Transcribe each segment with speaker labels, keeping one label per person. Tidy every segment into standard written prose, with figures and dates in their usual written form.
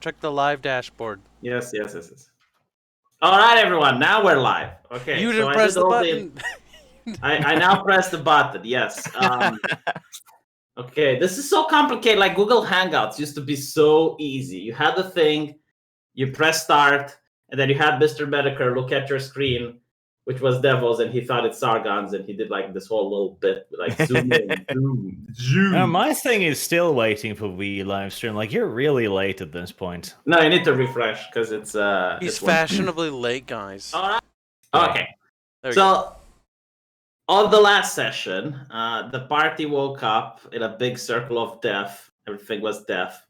Speaker 1: Check the live dashboard.
Speaker 2: Yes. All right, everyone. Now we're live. Okay.
Speaker 1: You
Speaker 2: so
Speaker 1: didn't press
Speaker 2: I did
Speaker 1: the
Speaker 2: all
Speaker 1: button.
Speaker 2: I now press the button. Yes. Okay. This is so complicated. Like Google Hangouts used to be so easy. You had the thing, you press start, and then you had Mr. Medicare look at your screen, which was Devils, and he thought it's Sargon's, and he did like this whole little bit, like zoom in, zoom.
Speaker 3: My thing is still waiting for we live stream. Like you're really late at this point.
Speaker 2: No, you need to refresh because it's
Speaker 1: He's
Speaker 2: it's
Speaker 1: fashionably late, guys.
Speaker 2: All right. Okay.
Speaker 1: There we go.
Speaker 2: So on the last session, the party woke up in a big circle of death. Everything was death.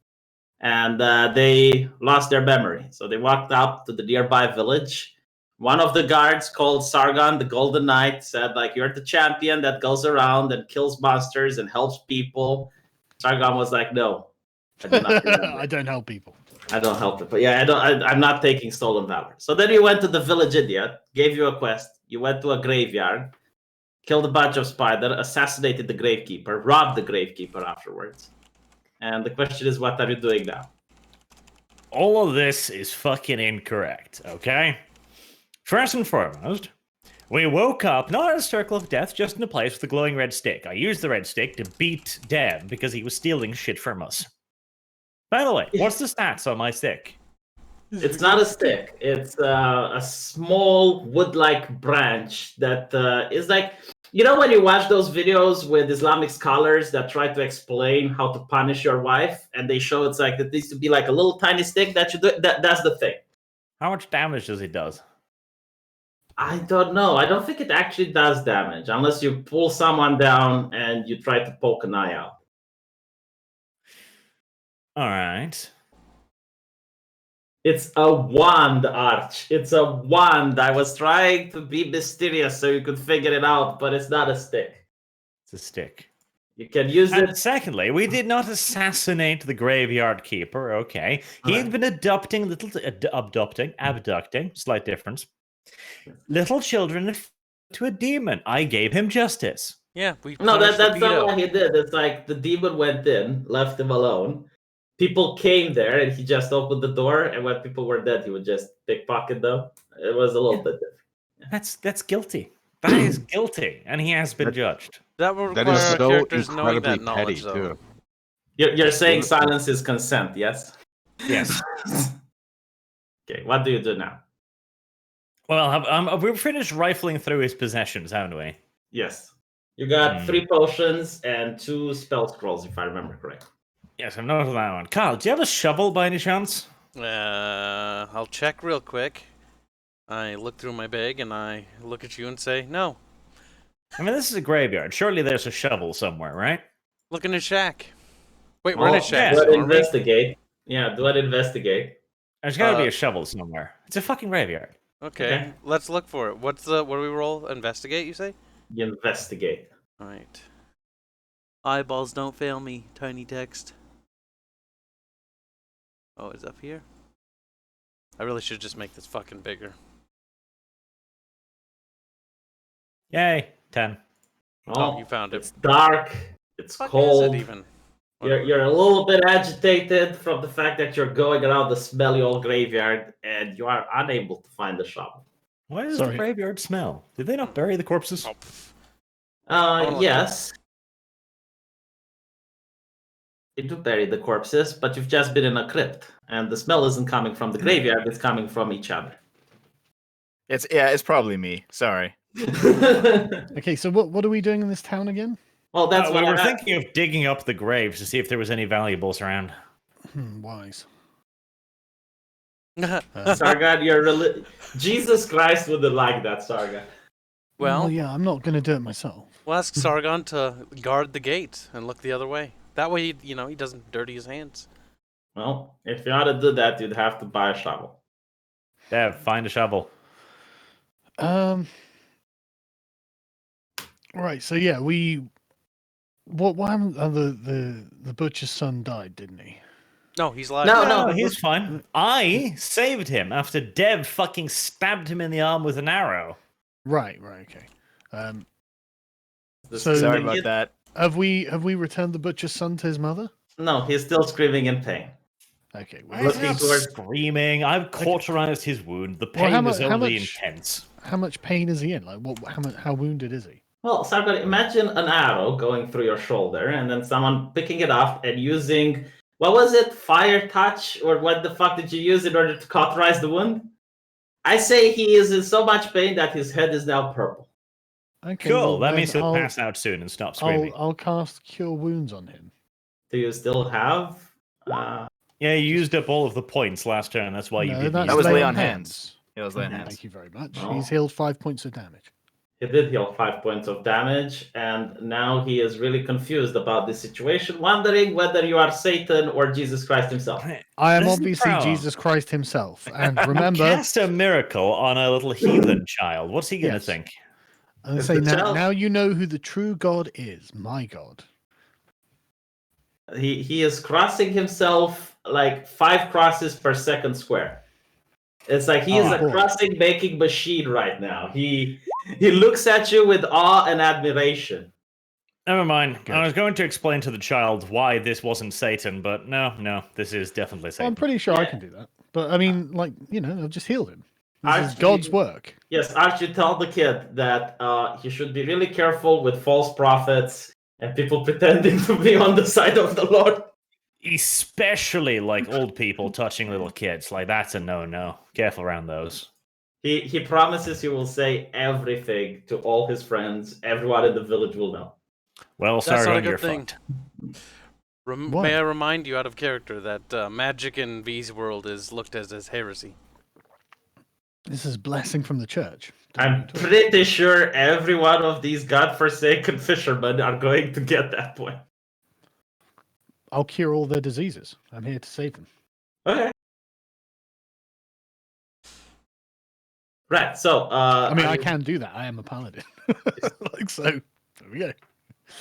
Speaker 2: And they lost their memory. So they walked up to the nearby village. One of the guards called Sargon, the Golden Knight, said, like, you're the champion that goes around and kills monsters and helps people. Sargon was like, no, I do not remember.
Speaker 4: I don't help people.
Speaker 2: I don't help them. But yeah, I'm not taking stolen valor. So then you went to the village idiot, gave you a quest. You went to a graveyard, killed a bunch of spider, assassinated the gravekeeper, robbed the gravekeeper afterwards. And the question is, what are you doing now?
Speaker 3: All of this is fucking incorrect, okay? First and foremost, we woke up not in a circle of death, just in a place with a glowing red stick. I used the red stick to beat Dev because he was stealing shit from us. By the way, what's the stats on my stick?
Speaker 2: It's not a stick. It's a small wood-like branch that is like... You know when you watch those videos with Islamic scholars that try to explain how to punish your wife, and they show it's like it needs to be like a little tiny stick that you do? That's the thing.
Speaker 3: How much damage does it do?
Speaker 2: I don't know. I don't think it actually does damage unless you pull someone down and you try to poke an eye out.
Speaker 3: All right.
Speaker 2: It's a wand, Arch. It's a wand. I was trying to be mysterious so you could figure it out, but it's not a stick.
Speaker 3: It's a stick.
Speaker 2: You can use
Speaker 3: And
Speaker 2: it.
Speaker 3: secondly, we did not assassinate the graveyard keeper, okay? He had been abducting, slight difference, little children to a demon. I gave him justice.
Speaker 1: Yeah, we
Speaker 2: No,
Speaker 1: punished
Speaker 2: that's
Speaker 1: the
Speaker 2: not
Speaker 1: pedo.
Speaker 2: what he did. It's like the demon went in, left him alone. People came there, and he just opened the door. And when people were dead, he would just pickpocket them. It was a little bit different.
Speaker 3: That's guilty. That is guilty, and he has been judged.
Speaker 1: That would
Speaker 5: That
Speaker 1: require
Speaker 5: is
Speaker 1: our
Speaker 5: so
Speaker 1: characters knowing
Speaker 5: incredibly
Speaker 1: that knowledge,
Speaker 5: petty,
Speaker 1: though.
Speaker 5: too.
Speaker 2: You're saying silence is consent, yes?
Speaker 3: Yes.
Speaker 2: Okay, what do you do now?
Speaker 3: Well, we've finished rifling through his possessions, haven't we?
Speaker 2: Yes. You got 3 potions and 2 spell scrolls, if I remember correctly.
Speaker 3: Yes, I've noted that one. Carl, do you have a shovel by any chance?
Speaker 1: I'll check real quick. I look through my bag and I look at you and say, no.
Speaker 3: I mean, this is a graveyard. Surely there's a shovel somewhere, right?
Speaker 1: Look in a shack. Wait, we're in a shack.
Speaker 2: Do
Speaker 1: so
Speaker 2: an
Speaker 1: aren't we?
Speaker 2: investigate. Yeah, do an investigate.
Speaker 3: There's got to be a shovel somewhere. It's a fucking graveyard.
Speaker 1: Okay, let's look for it. What do we roll? Investigate, you say?
Speaker 2: You investigate.
Speaker 1: Alright. Eyeballs don't fail me, tiny text. Oh, it's up here? I really should just make this fucking bigger.
Speaker 3: Yay, 10.
Speaker 1: Oh, you found it.
Speaker 2: It's dark. It's
Speaker 1: What
Speaker 2: cold.
Speaker 1: is it even?
Speaker 2: You're a little bit agitated from the fact that you're going around the smelly old graveyard and you are unable to find the shovel.
Speaker 3: Why does the graveyard smell? Did they not bury the corpses?
Speaker 2: Yes. You do bury the corpses, but you've just been in a crypt, and the smell isn't coming from the graveyard; it's coming from each other.
Speaker 6: It's probably me. Sorry.
Speaker 4: Okay, so what are we doing in this town again?
Speaker 2: Well, that's
Speaker 3: we were thinking of digging up the graves to see if there was any valuables around.
Speaker 4: Wise.
Speaker 2: Sargon, Jesus Christ wouldn't like that, Sargon.
Speaker 1: Well,
Speaker 4: yeah, I'm not going to do it myself.
Speaker 1: We'll ask Sargon to guard the gate and look the other way. That way, he doesn't dirty his hands.
Speaker 2: Well, if you ought to do that, you'd have to buy a shovel.
Speaker 3: Dev, find a shovel.
Speaker 4: Right, so yeah, what happened? The butcher's son died, didn't he?
Speaker 1: No, he's alive.
Speaker 3: No, he's fine. I saved him after Dev fucking stabbed him in the arm with an arrow.
Speaker 4: Right, okay.
Speaker 6: So sorry about that.
Speaker 4: Have we returned the butcher's son to his mother?
Speaker 2: No, he's still screaming in pain.
Speaker 4: Okay.
Speaker 3: I'm
Speaker 2: Looking
Speaker 3: not
Speaker 2: towards-
Speaker 3: screaming. I've cauterized his wound. The
Speaker 4: Well,
Speaker 3: pain is
Speaker 4: how
Speaker 3: only
Speaker 4: much-
Speaker 3: intense.
Speaker 4: How much pain is he in? Like, how wounded is he?
Speaker 2: Well, Sargon, imagine an arrow going through your shoulder and then someone picking it up and using, what was it, fire touch? Or what the fuck did you use in order to cauterize the wound? I say he is in so much pain that his head is now purple.
Speaker 4: Okay.
Speaker 3: Cool.
Speaker 4: well,
Speaker 3: That
Speaker 4: then
Speaker 3: means he'll
Speaker 4: I'll,
Speaker 3: pass out soon and stop screaming.
Speaker 4: I'll cast Cure Wounds on him.
Speaker 2: Do you still have?
Speaker 3: Yeah, you used up all of the points last turn. That's why you
Speaker 4: No,
Speaker 3: didn't
Speaker 4: that's
Speaker 3: use
Speaker 6: was
Speaker 3: them.
Speaker 6: lay
Speaker 4: lay
Speaker 6: on hands. It was lay on hands.
Speaker 4: Thank you very much.
Speaker 2: Oh.
Speaker 4: He's healed 5 points of damage.
Speaker 2: He did heal 5 points of damage, and now he is really confused about this situation, wondering whether you are Satan or Jesus Christ himself.
Speaker 4: I am
Speaker 3: This is the
Speaker 4: obviously
Speaker 3: problem.
Speaker 4: Jesus Christ himself. And
Speaker 3: You
Speaker 4: remember,
Speaker 3: cast a miracle on a little heathen child. What's he gonna
Speaker 4: Yes.
Speaker 3: think?
Speaker 4: I
Speaker 2: It's
Speaker 4: say
Speaker 2: the
Speaker 4: now,
Speaker 2: child.
Speaker 4: now you know who the true God is, my God.
Speaker 2: He is crossing himself like 5 crosses per second square. It's like he is
Speaker 3: Oh,
Speaker 2: a
Speaker 4: boy.
Speaker 2: crossing making machine right now. He looks at you with awe and admiration.
Speaker 3: Never mind.
Speaker 4: Good.
Speaker 3: I was going to explain to the child why this wasn't Satan, but no, this is definitely
Speaker 4: Well,
Speaker 3: Satan.
Speaker 4: I'm pretty sure I
Speaker 2: Yeah.
Speaker 4: can do that. But I mean, like, I've just healed him. This is
Speaker 2: Archie-
Speaker 4: God's work.
Speaker 2: Yes, Archie, tell the kid that he should be really careful with false prophets and people pretending to be on the side of the Lord.
Speaker 3: Especially like old people touching little kids. Like that's a no-no. Careful around those.
Speaker 2: He promises he will say everything to all his friends. Everyone in the village will know.
Speaker 3: Well,
Speaker 1: That's not a
Speaker 3: Sargon,
Speaker 1: good
Speaker 3: you're
Speaker 1: thing.
Speaker 3: fucked.
Speaker 4: What?
Speaker 1: May I remind you out of character that magic in V's world is looked as heresy.
Speaker 4: This is blessing from the church.
Speaker 2: I'm pretty sure every one of these godforsaken fishermen are going to get that point.
Speaker 4: I'll cure all their diseases. I'm here to save them.
Speaker 2: Okay. Right, so
Speaker 4: I mean,
Speaker 2: are
Speaker 4: I
Speaker 2: you-
Speaker 4: can do that. I am a paladin. Like so. There we go.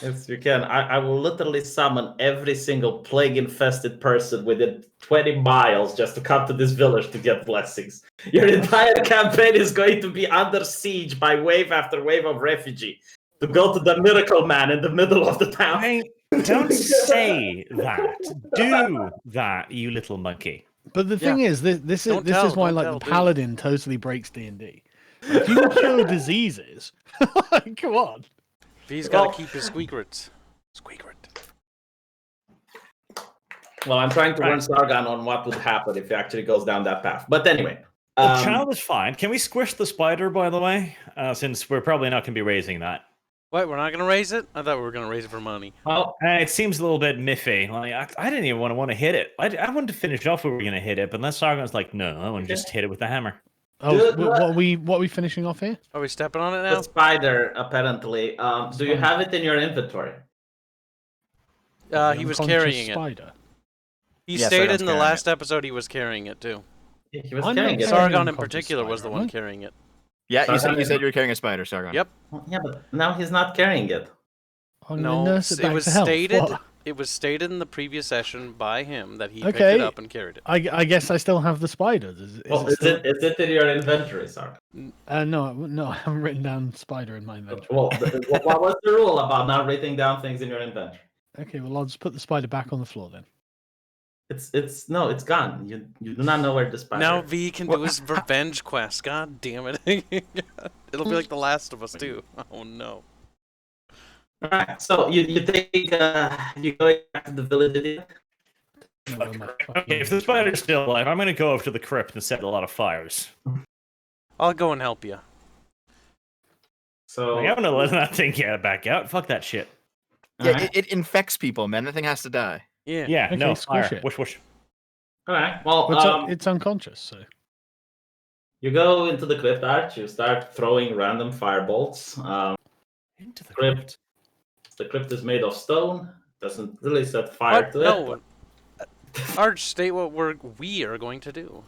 Speaker 2: Yes, you can. I will literally summon every single plague-infested person within 20 miles just to come to this village to get blessings. Your entire campaign is going to be under siege by wave after wave of refugee to go to the Miracle Man in the middle of the town.
Speaker 3: Hey, don't say that. Do that, you little monkey.
Speaker 4: But the thing is, this
Speaker 1: Don't
Speaker 4: is
Speaker 1: tell,
Speaker 4: why
Speaker 1: don't
Speaker 4: like
Speaker 1: tell,
Speaker 4: the
Speaker 1: dude.
Speaker 4: paladin totally breaks D&D. If you can cure diseases, like, come on.
Speaker 1: V's got
Speaker 2: Well-
Speaker 1: to keep his squeakrets. Squeakret.
Speaker 2: Well, I'm trying to
Speaker 3: Right.
Speaker 2: warn Sargon on what would happen if he actually goes down that path. But anyway.
Speaker 3: The child is fine. Can we squish the spider, by the way? Since we're probably not going to be raising that.
Speaker 1: What, we're not going to raise it? I thought we were going to raise it for money.
Speaker 2: Well,
Speaker 3: It seems a little bit miffy. Like I didn't even want to hit it. I wanted to finish off where we were going to hit it, but then Sargon's like, no, I want to just hit it with the hammer.
Speaker 4: Oh,
Speaker 2: Good.
Speaker 4: what are we finishing off here?
Speaker 1: Are we stepping on it
Speaker 2: the
Speaker 1: now?
Speaker 2: spider, apparently. Do you have it in your inventory?
Speaker 1: He was
Speaker 4: Unconscious
Speaker 1: carrying it.
Speaker 4: spider.
Speaker 1: He
Speaker 6: Yes,
Speaker 1: stated
Speaker 6: Sargon's
Speaker 1: in the
Speaker 6: carrying
Speaker 1: last episode he was carrying it too.
Speaker 2: He was
Speaker 4: I'm
Speaker 2: carrying
Speaker 4: not
Speaker 2: it.
Speaker 4: sorry.
Speaker 1: Sargon in
Speaker 4: unconscious
Speaker 1: particular was the
Speaker 4: spider,
Speaker 1: one
Speaker 4: am I?
Speaker 1: carrying it.
Speaker 6: Yeah, you
Speaker 2: Sargon-
Speaker 6: said you were carrying a spider, Sargon.
Speaker 1: Yep.
Speaker 2: Yeah, but now he's not carrying it.
Speaker 4: I'm gonna
Speaker 1: No,
Speaker 4: nurse it
Speaker 1: it
Speaker 4: back
Speaker 1: was
Speaker 4: to health.
Speaker 1: stated.
Speaker 4: What?
Speaker 1: It was stated in the previous session by him that he picked
Speaker 4: Okay.
Speaker 1: it up and carried it.
Speaker 4: I guess I still have the spider.
Speaker 2: Well, is it in your inventory, Sargon?
Speaker 4: No, I haven't written down spider in my inventory.
Speaker 2: Well, what was the rule about not writing down things in your inventory?
Speaker 4: Okay, well I'll just put the spider back on the floor then.
Speaker 2: It's gone. You do not know where the spider.
Speaker 1: Now
Speaker 2: is.
Speaker 1: V can do his revenge quest. God damn it! It'll be like The Last of Us too. Oh no.
Speaker 2: Alright, so you think you go back to the village idiot?
Speaker 4: No, where my
Speaker 3: Okay,
Speaker 4: fucking-
Speaker 3: if the spider's still alive, I'm going to go over to the crypt and set a lot of fires.
Speaker 1: I'll go and help you.
Speaker 2: So
Speaker 3: Like, I'm going to let that thing get back out. Fuck that shit.
Speaker 6: Yeah,
Speaker 2: alright.
Speaker 6: it infects people, man. That thing has to die.
Speaker 1: Yeah.
Speaker 3: Yeah,
Speaker 4: Okay,
Speaker 3: no,
Speaker 4: squish
Speaker 3: fire.
Speaker 4: it.
Speaker 3: Whoosh, whoosh.
Speaker 2: Alright, well,
Speaker 4: It's unconscious, so
Speaker 2: you go into the crypt arch. You start throwing random firebolts.
Speaker 3: Into the
Speaker 2: Crypt. The crypt is made of stone. Doesn't really set fire
Speaker 1: What?
Speaker 2: to it.
Speaker 1: No. Arch, state what we are going to do.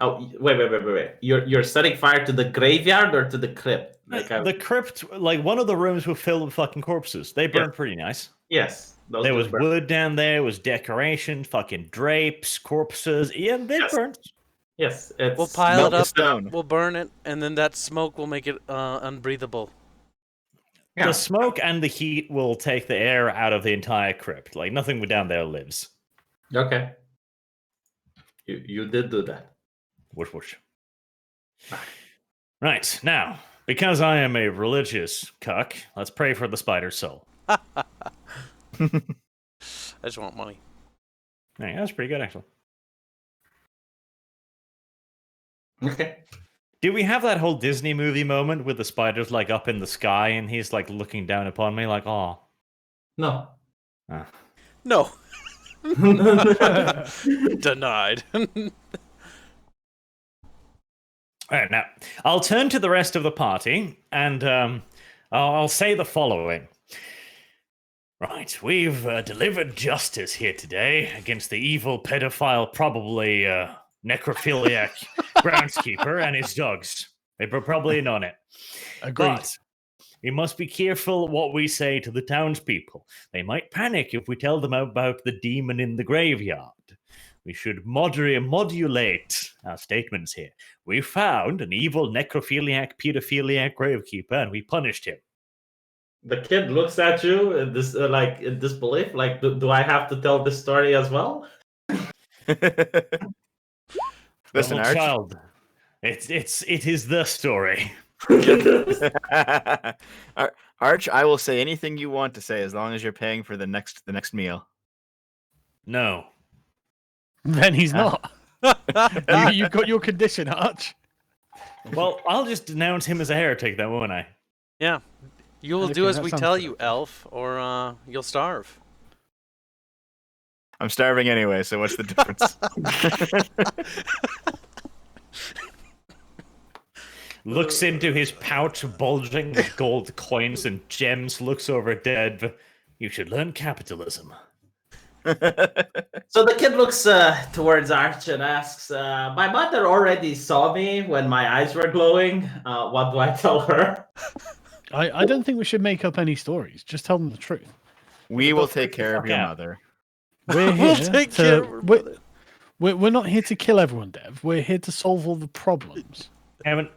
Speaker 2: Oh, wait. You're setting fire to the graveyard or to the crypt? Like
Speaker 3: The crypt, like one of the rooms were filled with fucking corpses. They burned pretty nice.
Speaker 2: yes. Those
Speaker 3: There
Speaker 2: do
Speaker 3: was
Speaker 2: burn.
Speaker 3: wood down there, there was decoration, fucking drapes, corpses. Yeah, they
Speaker 2: Yes.
Speaker 3: burned.
Speaker 2: Yes, it's
Speaker 1: We'll pile
Speaker 6: Melt
Speaker 1: it
Speaker 6: the
Speaker 1: up.
Speaker 6: stone.
Speaker 1: We'll burn it, and then that smoke will make it unbreathable.
Speaker 2: Yeah.
Speaker 3: The smoke and the heat will take the air out of the entire crypt. Like nothing down there lives.
Speaker 2: Okay. You did do that.
Speaker 3: Whoosh whoosh. Right, now, because I am a religious cuck, let's pray for the spider's soul.
Speaker 1: I just want money.
Speaker 3: Hey, that's pretty good, actually.
Speaker 2: Okay.
Speaker 3: Do we have that whole Disney movie moment with the spider's like up in the sky and he's like looking down upon me like, oh.
Speaker 2: No.
Speaker 1: No. Denied.
Speaker 3: All right, now, I'll turn to the rest of the party, and I'll say the following. Right, we've delivered justice here today against the evil pedophile, probably necrophiliac groundskeeper and his dogs. They were probably in on it.
Speaker 4: Agreed.
Speaker 3: But we must be careful what we say to the townspeople. They might panic if we tell them about the demon in the graveyard. We should modulate our statements here. We found an evil necrophiliac, pedophiliac gravekeeper, and we punished him.
Speaker 2: The kid looks at you in this like in disbelief. Like, do I have to tell this story as well?
Speaker 6: Listen,
Speaker 3: Little
Speaker 6: Arch.
Speaker 3: child, it is the story.
Speaker 6: Arch, I will say anything you want to say as long as you're paying for the next meal.
Speaker 3: No.
Speaker 4: Then he's not. You've got your condition, Arch.
Speaker 3: Well, I'll just denounce him as a heretic then, won't I?
Speaker 1: Yeah. You'll
Speaker 4: Okay,
Speaker 1: do as
Speaker 4: that
Speaker 1: we
Speaker 4: sounds
Speaker 1: tell
Speaker 4: good.
Speaker 1: you, elf, or you'll starve.
Speaker 6: I'm starving anyway, so what's the difference?
Speaker 3: Looks into his pouch bulging with gold coins and gems, looks over at Dev. You should learn capitalism.
Speaker 2: So the kid looks towards Arch and asks, "My mother already saw me when my eyes were glowing. What do I tell her?"
Speaker 4: I don't think we should make up any stories. Just tell them the truth.
Speaker 6: We will take care of your
Speaker 3: out.
Speaker 6: mother.
Speaker 4: We're
Speaker 1: We'll
Speaker 4: here
Speaker 1: take care of
Speaker 4: to.
Speaker 1: her
Speaker 4: We're,
Speaker 1: mother.
Speaker 4: we're not here to kill everyone, Dev. We're here to solve all the problems.
Speaker 3: Evan,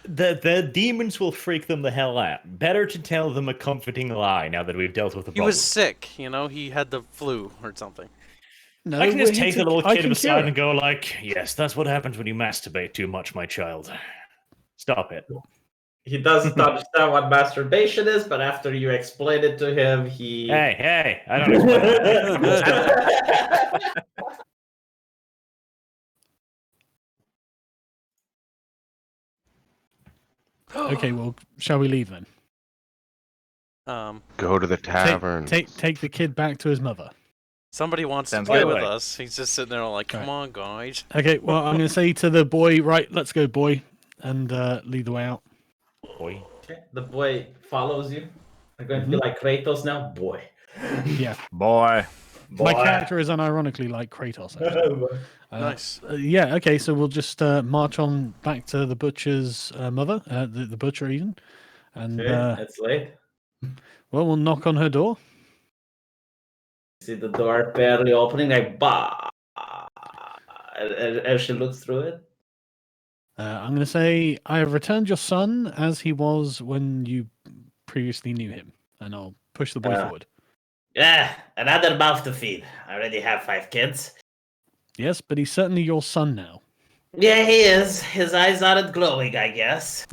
Speaker 3: the demons will freak them the hell out. Better to tell them a comforting lie now that we've dealt with the
Speaker 1: He
Speaker 3: problem.
Speaker 1: was sick, you know, he had the flu or something.
Speaker 4: No,
Speaker 3: I can
Speaker 4: we're
Speaker 3: just
Speaker 4: here
Speaker 3: take
Speaker 4: to-
Speaker 3: the little
Speaker 4: I
Speaker 3: kid
Speaker 4: can cure
Speaker 3: aside
Speaker 4: it.
Speaker 3: and go like, yes, that's what happens when you masturbate too much, my child. Stop it.
Speaker 2: He doesn't understand what masturbation is, but after you explain it to him, he.
Speaker 3: Hey, I don't explain that.
Speaker 4: Okay, well, shall we leave then?
Speaker 5: Go to the tavern.
Speaker 4: Take the kid back to his mother.
Speaker 1: Somebody wants
Speaker 6: Sounds
Speaker 1: to play
Speaker 3: good.
Speaker 1: with us. He's just sitting there like, come on, guys.
Speaker 4: Okay, well, I'm going to say to the boy, right, let's go, boy, and lead the way out.
Speaker 3: Boy.
Speaker 2: Okay, the boy follows you. I'm going to be like Kratos now, boy.
Speaker 4: Yeah,
Speaker 6: Boy.
Speaker 4: my character is unironically like Kratos. Actually.
Speaker 1: Nice.
Speaker 4: Yeah, okay, so we'll just march on back to the butcher's mother, the butcher even, and
Speaker 2: Okay, it's late.
Speaker 4: well, we'll knock on her door.
Speaker 2: See the door barely opening, like bah. As she looks through it.
Speaker 4: I'm going to say, I have returned your son as he was when you previously knew him, and I'll push the boy forward.
Speaker 2: Yeah, another mouth to feed. I already have 5 kids.
Speaker 4: Yes, but he's certainly your son now.
Speaker 2: Yeah, he is. His eyes aren't glowing, I guess.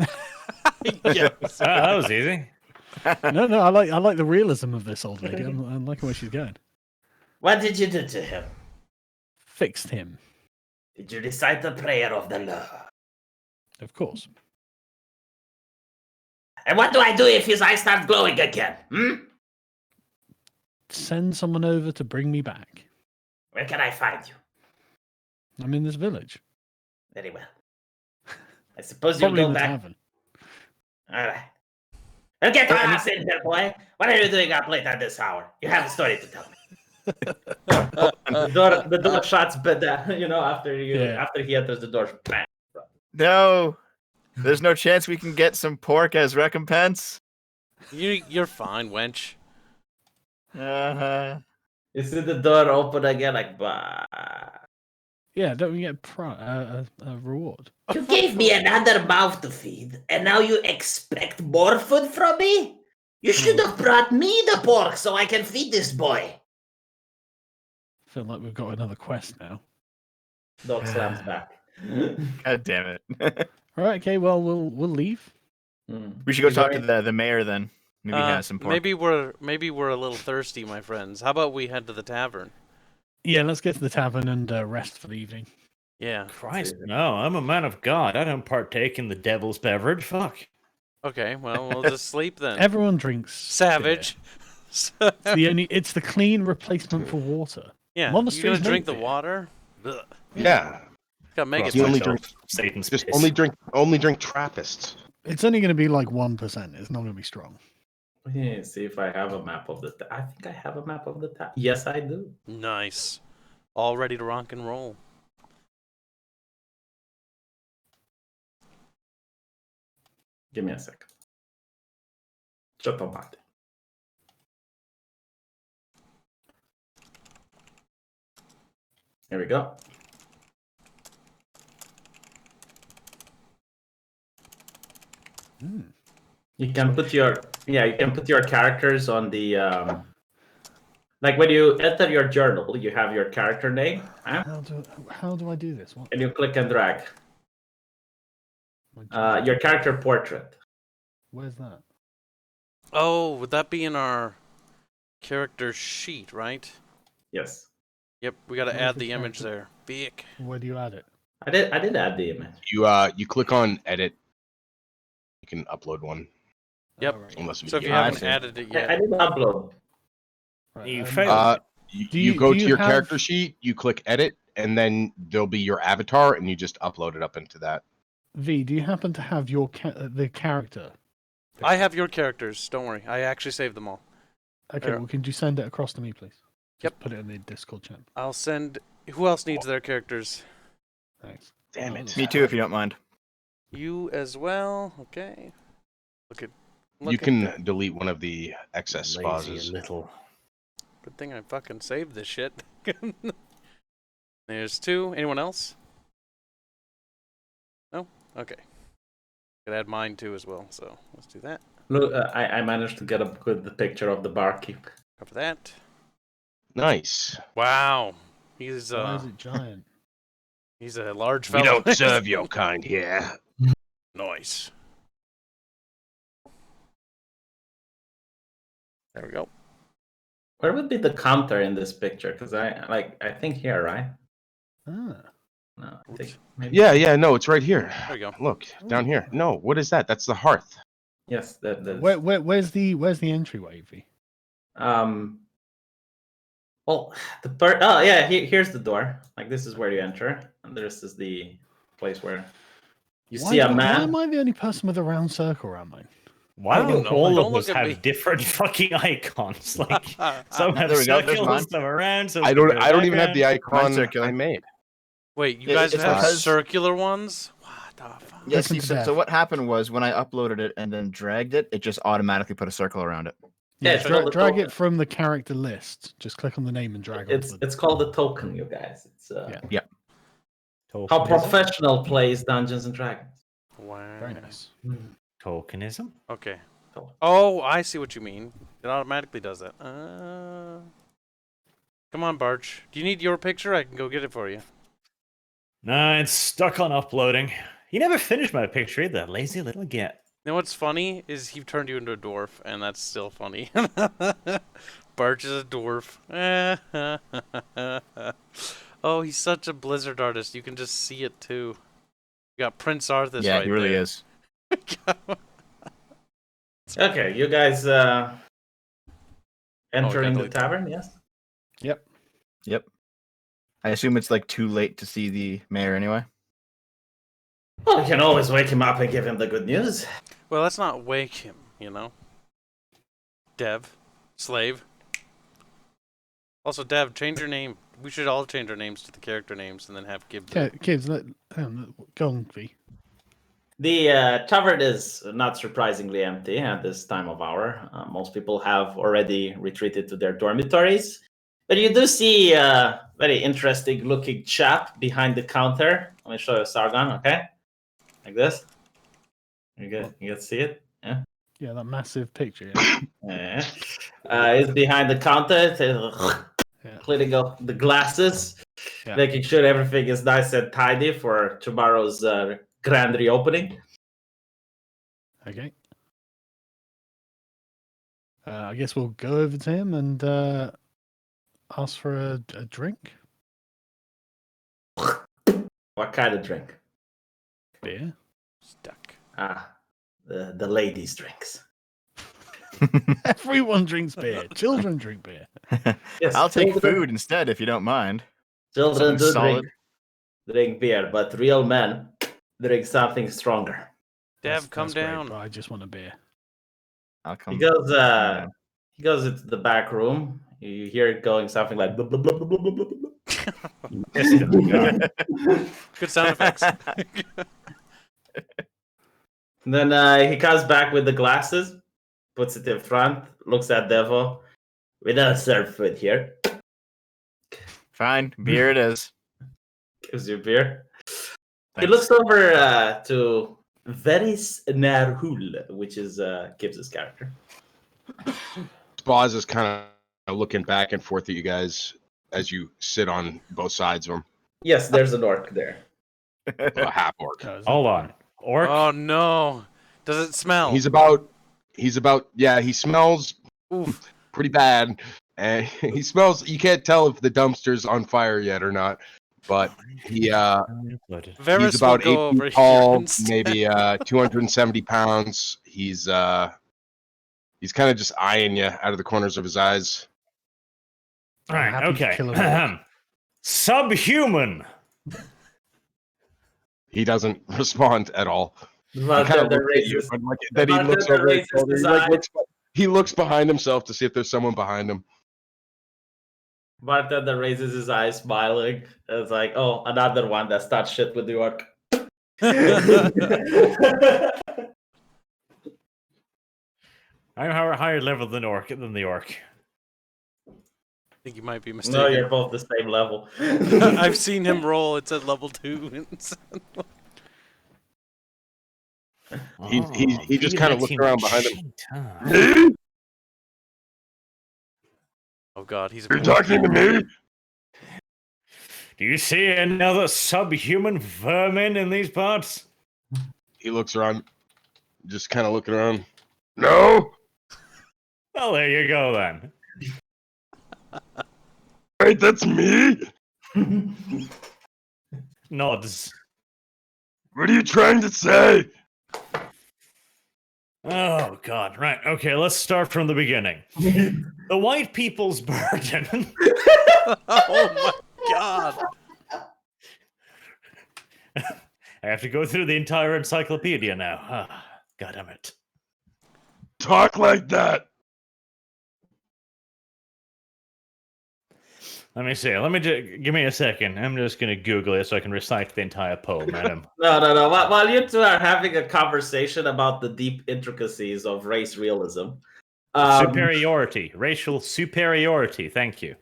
Speaker 1: Yeah.
Speaker 3: That was easy.
Speaker 4: No, I like the realism of this old lady. I'm liking where she's going.
Speaker 2: What did you do to him?
Speaker 4: Fixed him,
Speaker 2: Did you recite the prayer of the Lord?
Speaker 4: of course.
Speaker 2: And what do I do if his eyes start glowing again?
Speaker 4: Send someone over to bring me back.
Speaker 2: Where can I find you?
Speaker 4: I'm in this village.
Speaker 2: Very well. I suppose you'll
Speaker 4: Probably in
Speaker 2: go
Speaker 4: the
Speaker 2: back.
Speaker 4: tavern.
Speaker 2: All right. Now get your ass in here, boy. What are you doing up late at this hour? You have a story to tell me. the door shuts, but after he enters the door, bang.
Speaker 6: No. There's no chance we can get some pork as recompense.
Speaker 1: You're fine, wench.
Speaker 6: Uh-huh.
Speaker 2: You see the door open again, like bah.
Speaker 4: Yeah, don't we get a reward?
Speaker 2: You gave me another mouth to feed, and now you expect more food from me? You should have brought me the pork so I can feed this boy.
Speaker 4: I feel like we've got another quest now.
Speaker 2: Dog slams back.
Speaker 6: God damn it.
Speaker 4: All right. Okay. Well, we'll leave.
Speaker 6: We should go
Speaker 2: You
Speaker 6: talk
Speaker 2: going-
Speaker 6: to the mayor then. Maybe he has some pork.
Speaker 1: maybe we're a little thirsty, my friends. How about we head to the tavern?
Speaker 4: Yeah. Let's get to the tavern and rest for the evening.
Speaker 1: Yeah.
Speaker 3: Christ, no, I'm a man of God. I don't partake in the devil's beverage. Fuck.
Speaker 1: Okay. Well, we'll just sleep then.
Speaker 4: Everyone drinks.
Speaker 1: Savage.
Speaker 4: beer. It's the clean replacement for water.
Speaker 1: Yeah. You
Speaker 4: Monasteries
Speaker 1: gonna drink
Speaker 4: make
Speaker 1: the
Speaker 4: beer.
Speaker 1: water? Ugh.
Speaker 5: Yeah.
Speaker 1: Got mega
Speaker 5: You only
Speaker 3: Myself,
Speaker 5: drink
Speaker 3: Satan's
Speaker 5: just
Speaker 3: piss.
Speaker 5: only drink Trappists.
Speaker 4: It's only going to be like 1%. It's not going to be strong.
Speaker 2: Yeah, see if I have a map of the. I think I have a map of the. Yes, I do.
Speaker 1: Nice. All ready to rock and roll.
Speaker 2: Give me a second. Chotomate. Here we go. You can put your characters on the like when you enter your journal, you have your character name, huh?
Speaker 4: How do I do this? What?
Speaker 2: And you click and drag your character portrait.
Speaker 4: Where's that?
Speaker 1: Oh, would that be in our character sheet, right?
Speaker 2: Yes,
Speaker 1: Yep, we gotta
Speaker 4: Where's
Speaker 1: add
Speaker 4: the
Speaker 1: the image
Speaker 4: character?
Speaker 1: there. Vic.
Speaker 4: Where do you add it?
Speaker 2: I did add the image.
Speaker 5: You click on edit. You can upload one.
Speaker 1: Yep.
Speaker 4: Oh, right.
Speaker 5: Unless
Speaker 1: So if you
Speaker 6: I
Speaker 1: haven't
Speaker 6: see.
Speaker 1: added it
Speaker 2: I
Speaker 1: yet,
Speaker 2: did upload.
Speaker 4: Right,
Speaker 3: You
Speaker 4: um,
Speaker 3: failed.
Speaker 5: You go
Speaker 4: do
Speaker 5: to
Speaker 4: you
Speaker 5: your
Speaker 4: have-
Speaker 5: character sheet, you click edit, and then there'll be your avatar, and you just upload it up into that.
Speaker 4: V, do you happen to have your the character?
Speaker 1: I have your characters. Don't worry, I actually saved them all.
Speaker 4: Okay,
Speaker 1: There.
Speaker 4: well, can you send it across to me, please?
Speaker 1: Yep.
Speaker 4: Just put it in the Discord chat.
Speaker 1: I'll send. Who else needs their characters?
Speaker 4: Thanks.
Speaker 5: Damn it.
Speaker 6: Me too, if you don't mind.
Speaker 1: You as well. Okay. Look at.
Speaker 5: You
Speaker 1: look at
Speaker 5: can
Speaker 1: that.
Speaker 5: delete one of the excess
Speaker 3: Lazy
Speaker 5: pauses.
Speaker 3: little.
Speaker 1: Good thing I fucking saved this shit. There's two. Anyone else? No? Okay. Could add mine too as well, so let's do that.
Speaker 2: Look, I managed to get a good picture of the barkeep.
Speaker 1: Cover that.
Speaker 5: Nice.
Speaker 1: Wow. He's
Speaker 4: Why is it giant?
Speaker 1: he's a large
Speaker 5: We
Speaker 1: fellow.
Speaker 5: don't serve your kind here.
Speaker 1: Nice. There we go.
Speaker 2: Where would be the counter in this picture? Because I think here, right?
Speaker 4: Ah,
Speaker 2: No, I think maybe.
Speaker 5: Yeah, no, it's right here.
Speaker 1: There we go.
Speaker 5: Look, down here. No, what is that? That's the hearth.
Speaker 2: Yes, that.
Speaker 4: where's the entryway, V?
Speaker 2: Well, here's the door. Like this is where you enter, and this is the place where you see a
Speaker 4: Why
Speaker 2: man.
Speaker 4: am I the only person with a round circle around mine?
Speaker 3: Why
Speaker 1: I don't
Speaker 3: do
Speaker 1: know.
Speaker 3: all
Speaker 1: Don't
Speaker 3: of
Speaker 1: look
Speaker 3: us
Speaker 1: at
Speaker 3: have
Speaker 1: me.
Speaker 3: different fucking icons? Like some have
Speaker 6: There we go, there's mine.
Speaker 3: circles, some are round, some
Speaker 5: I don't even have the
Speaker 3: background.
Speaker 5: icon
Speaker 6: Mine's circular.
Speaker 5: I made.
Speaker 1: Wait, you
Speaker 6: Yeah,
Speaker 1: guys
Speaker 6: it's
Speaker 1: have
Speaker 6: because-
Speaker 1: circular ones? What the fuck?
Speaker 6: Yeah,
Speaker 4: Listen
Speaker 6: see,
Speaker 4: to
Speaker 6: so,
Speaker 4: that.
Speaker 6: so what happened was when I uploaded it and then dragged it, it just automatically put a circle around it.
Speaker 2: Yeah,
Speaker 4: Yeah,
Speaker 2: it's called the
Speaker 4: drag
Speaker 2: token.
Speaker 4: it from the character list. Just click on the name and drag
Speaker 2: It's
Speaker 4: onto the...
Speaker 2: it's called the token, you guys. It's
Speaker 4: Yeah.
Speaker 2: how
Speaker 3: Tokenism?
Speaker 2: professional plays Dungeons and Dragons.
Speaker 1: Wow.
Speaker 4: Very nice.
Speaker 3: Tokenism?
Speaker 1: Okay.
Speaker 2: Cool.
Speaker 1: Oh, I see what you mean. It automatically does that. Come on, Barch. Do you need your picture? I can go get it for you.
Speaker 3: Nah, it's stuck on uploading. You never finished my picture either, lazy little git.
Speaker 1: You know what's funny is he turned you into a dwarf, and that's still funny. Barch is a dwarf. Oh, he's such a Blizzard artist. You can just see it too. You got Prince Arthur.
Speaker 6: Yeah,
Speaker 1: right
Speaker 6: he really
Speaker 1: there.
Speaker 6: is.
Speaker 2: Okay, you guys entering the
Speaker 1: delete that.
Speaker 2: tavern? Yes.
Speaker 4: Yep.
Speaker 6: Yep. I assume it's like too late to see the mayor anyway.
Speaker 2: Well, you can always wake him up and give him the good news.
Speaker 1: Well, let's not wake him, you know? Dev. Slave. Also, Dev, change your name. We should all change our names to the character names and then have give
Speaker 4: Yeah,
Speaker 1: the...
Speaker 4: kids, go on, V.
Speaker 2: The tavern is not surprisingly empty at this time of hour. Most people have already retreated to their dormitories. But you do see a very interesting looking chap behind the counter. Let me show you Sargon, okay? Like this. You can see it? Yeah.
Speaker 4: Yeah, that massive picture. Yeah.
Speaker 2: Yeah. He's behind the counter,
Speaker 4: Yeah.
Speaker 2: cleaning up the glasses.
Speaker 4: Yeah.
Speaker 2: making sure everything is nice and tidy for tomorrow's grand reopening.
Speaker 4: Okay. I guess we'll go over to him and ask for a drink.
Speaker 2: What kind of drink?
Speaker 4: Beer.
Speaker 1: Stuck.
Speaker 2: The ladies' drinks.
Speaker 4: Everyone drinks beer. Children drink beer.
Speaker 2: Yes,
Speaker 6: I'll take
Speaker 2: children-
Speaker 6: food instead if you don't mind.
Speaker 2: Children
Speaker 6: Something
Speaker 2: do
Speaker 6: solid.
Speaker 2: drink beer, but real men drink something stronger.
Speaker 1: Dev, come
Speaker 4: great,
Speaker 1: down.
Speaker 4: but I just want a beer.
Speaker 6: I'll come.
Speaker 2: He goes.
Speaker 6: down.
Speaker 2: He goes into the back room. You hear it going something like blah, blah, blah, blah, blah, blah, blah.
Speaker 1: Good sound effects.
Speaker 2: And then he comes back with the glasses, puts it in front, looks at Devo. We don't serve food here.
Speaker 6: Fine, beer it is.
Speaker 2: Gives you beer. He
Speaker 6: Thanks.
Speaker 2: looks over to Veris Narhul, which is Gibbs's character.
Speaker 5: Spaz is kind of looking back and forth at you guys as you sit on both sides of him.
Speaker 2: Yes, there's an orc there.
Speaker 5: A half orc.
Speaker 3: Hold on. Orc?
Speaker 1: Oh no! Does it smell?
Speaker 5: He's about. Yeah, he smells
Speaker 1: Oof.
Speaker 5: pretty bad, and he smells. You can't tell if the dumpster's on fire yet or not, but he
Speaker 1: Varys
Speaker 5: he's about
Speaker 1: will go
Speaker 5: 8 feet
Speaker 1: over
Speaker 5: tall,
Speaker 1: here instead.
Speaker 5: maybe 270 pounds. He's kind of just eyeing you out of the corners of his eyes.
Speaker 3: All right,
Speaker 4: happy to
Speaker 3: okay.
Speaker 4: kill an orc.
Speaker 3: Subhuman.
Speaker 5: He doesn't respond at all. He kind of
Speaker 2: Bartender
Speaker 5: looks at you,
Speaker 2: raises,
Speaker 5: but like, then he
Speaker 2: bartender
Speaker 5: looks over his
Speaker 2: raises
Speaker 5: shoulder.
Speaker 2: his
Speaker 5: He, like,
Speaker 2: eye.
Speaker 5: he looks behind himself to see if there's someone behind him.
Speaker 2: bartender raises his eyes, smiling. It's like, oh, another one that starts shit with the orc.
Speaker 3: I'm higher level than the orc.
Speaker 1: I think you might be
Speaker 2: No,
Speaker 1: mistaken.
Speaker 2: you're both the same level.
Speaker 1: I've seen him roll. It said level 2.
Speaker 5: He just kind of looked around behind him.
Speaker 3: him.
Speaker 5: Me?
Speaker 1: Oh god, he's a
Speaker 5: You're talking to me?
Speaker 3: Do you see another subhuman vermin in these parts?
Speaker 5: He looks around, just kind of looking around. No.
Speaker 3: Well, there you go then.
Speaker 5: Wait, that's me?
Speaker 3: Nods.
Speaker 5: What are you trying to say?
Speaker 3: Oh god, right. Okay, let's start from the beginning. The white people's burden.
Speaker 1: Oh my god!
Speaker 3: I have to go through the entire encyclopedia now. Ah, god damn it.
Speaker 5: Talk like that.
Speaker 3: Let me see. Give me a second. I'm just gonna Google it so I can recite the entire poem, madam.
Speaker 2: No. While you two are having a conversation about the deep intricacies of race realism,
Speaker 3: Superiority, racial superiority. Thank you.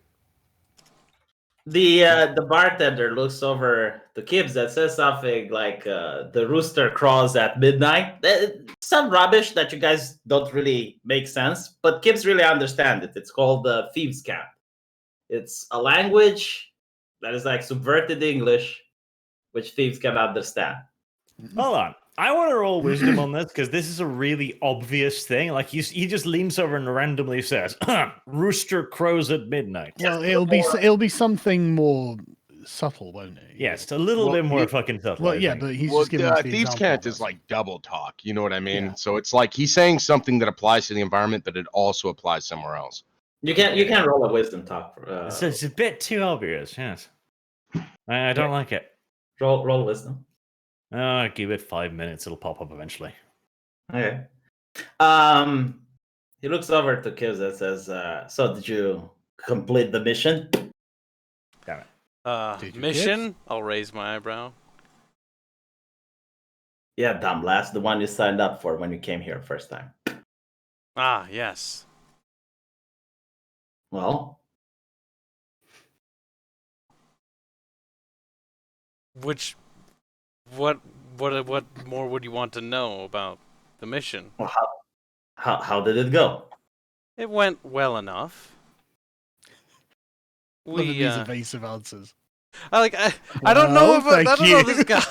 Speaker 2: the bartender looks over to Gibbs that says something like the rooster crows at midnight. Some rubbish that you guys don't really make sense, but Gibbs really understand it. It's called the thieves' cant. It's a language that is like subverted English, which thieves can understand.
Speaker 3: Hold on. I want to roll wisdom on this because this is a really obvious thing. Like he just leans over and randomly says, "Rooster crows at midnight."
Speaker 4: Well, it'll be something more subtle, won't it?
Speaker 3: Yes, a little
Speaker 5: Well,
Speaker 3: bit more
Speaker 5: he-
Speaker 3: fucking subtle.
Speaker 4: Well,
Speaker 3: I
Speaker 4: yeah,
Speaker 3: think.
Speaker 4: but he's
Speaker 5: Well,
Speaker 4: just giving us the
Speaker 5: thieves'
Speaker 4: example
Speaker 5: cant
Speaker 4: of
Speaker 5: is
Speaker 4: it.
Speaker 5: like double talk. You know what I mean?
Speaker 4: Yeah.
Speaker 5: So it's like he's saying something that applies to the environment, but it also applies somewhere else.
Speaker 2: You can roll a wisdom talk.
Speaker 3: It's a bit too obvious. Yes, I don't like it.
Speaker 2: Roll wisdom.
Speaker 3: Give it 5 minutes; it'll pop up eventually.
Speaker 2: Okay. He looks over to Gibbs and says, "So did you complete the mission?"
Speaker 3: Damn it!
Speaker 4: Did you,
Speaker 1: Mission? I'll raise my eyebrow.
Speaker 2: Yeah, dumb lass, the one you signed up for when you came here first time.
Speaker 1: Ah, yes.
Speaker 2: Well,
Speaker 1: What more would you want to know about the mission?
Speaker 2: how did it go?
Speaker 1: It went well enough.
Speaker 4: Look at
Speaker 1: We
Speaker 4: these evasive answers.
Speaker 1: I don't know if I
Speaker 3: thank
Speaker 1: don't know
Speaker 3: you.
Speaker 1: this guy.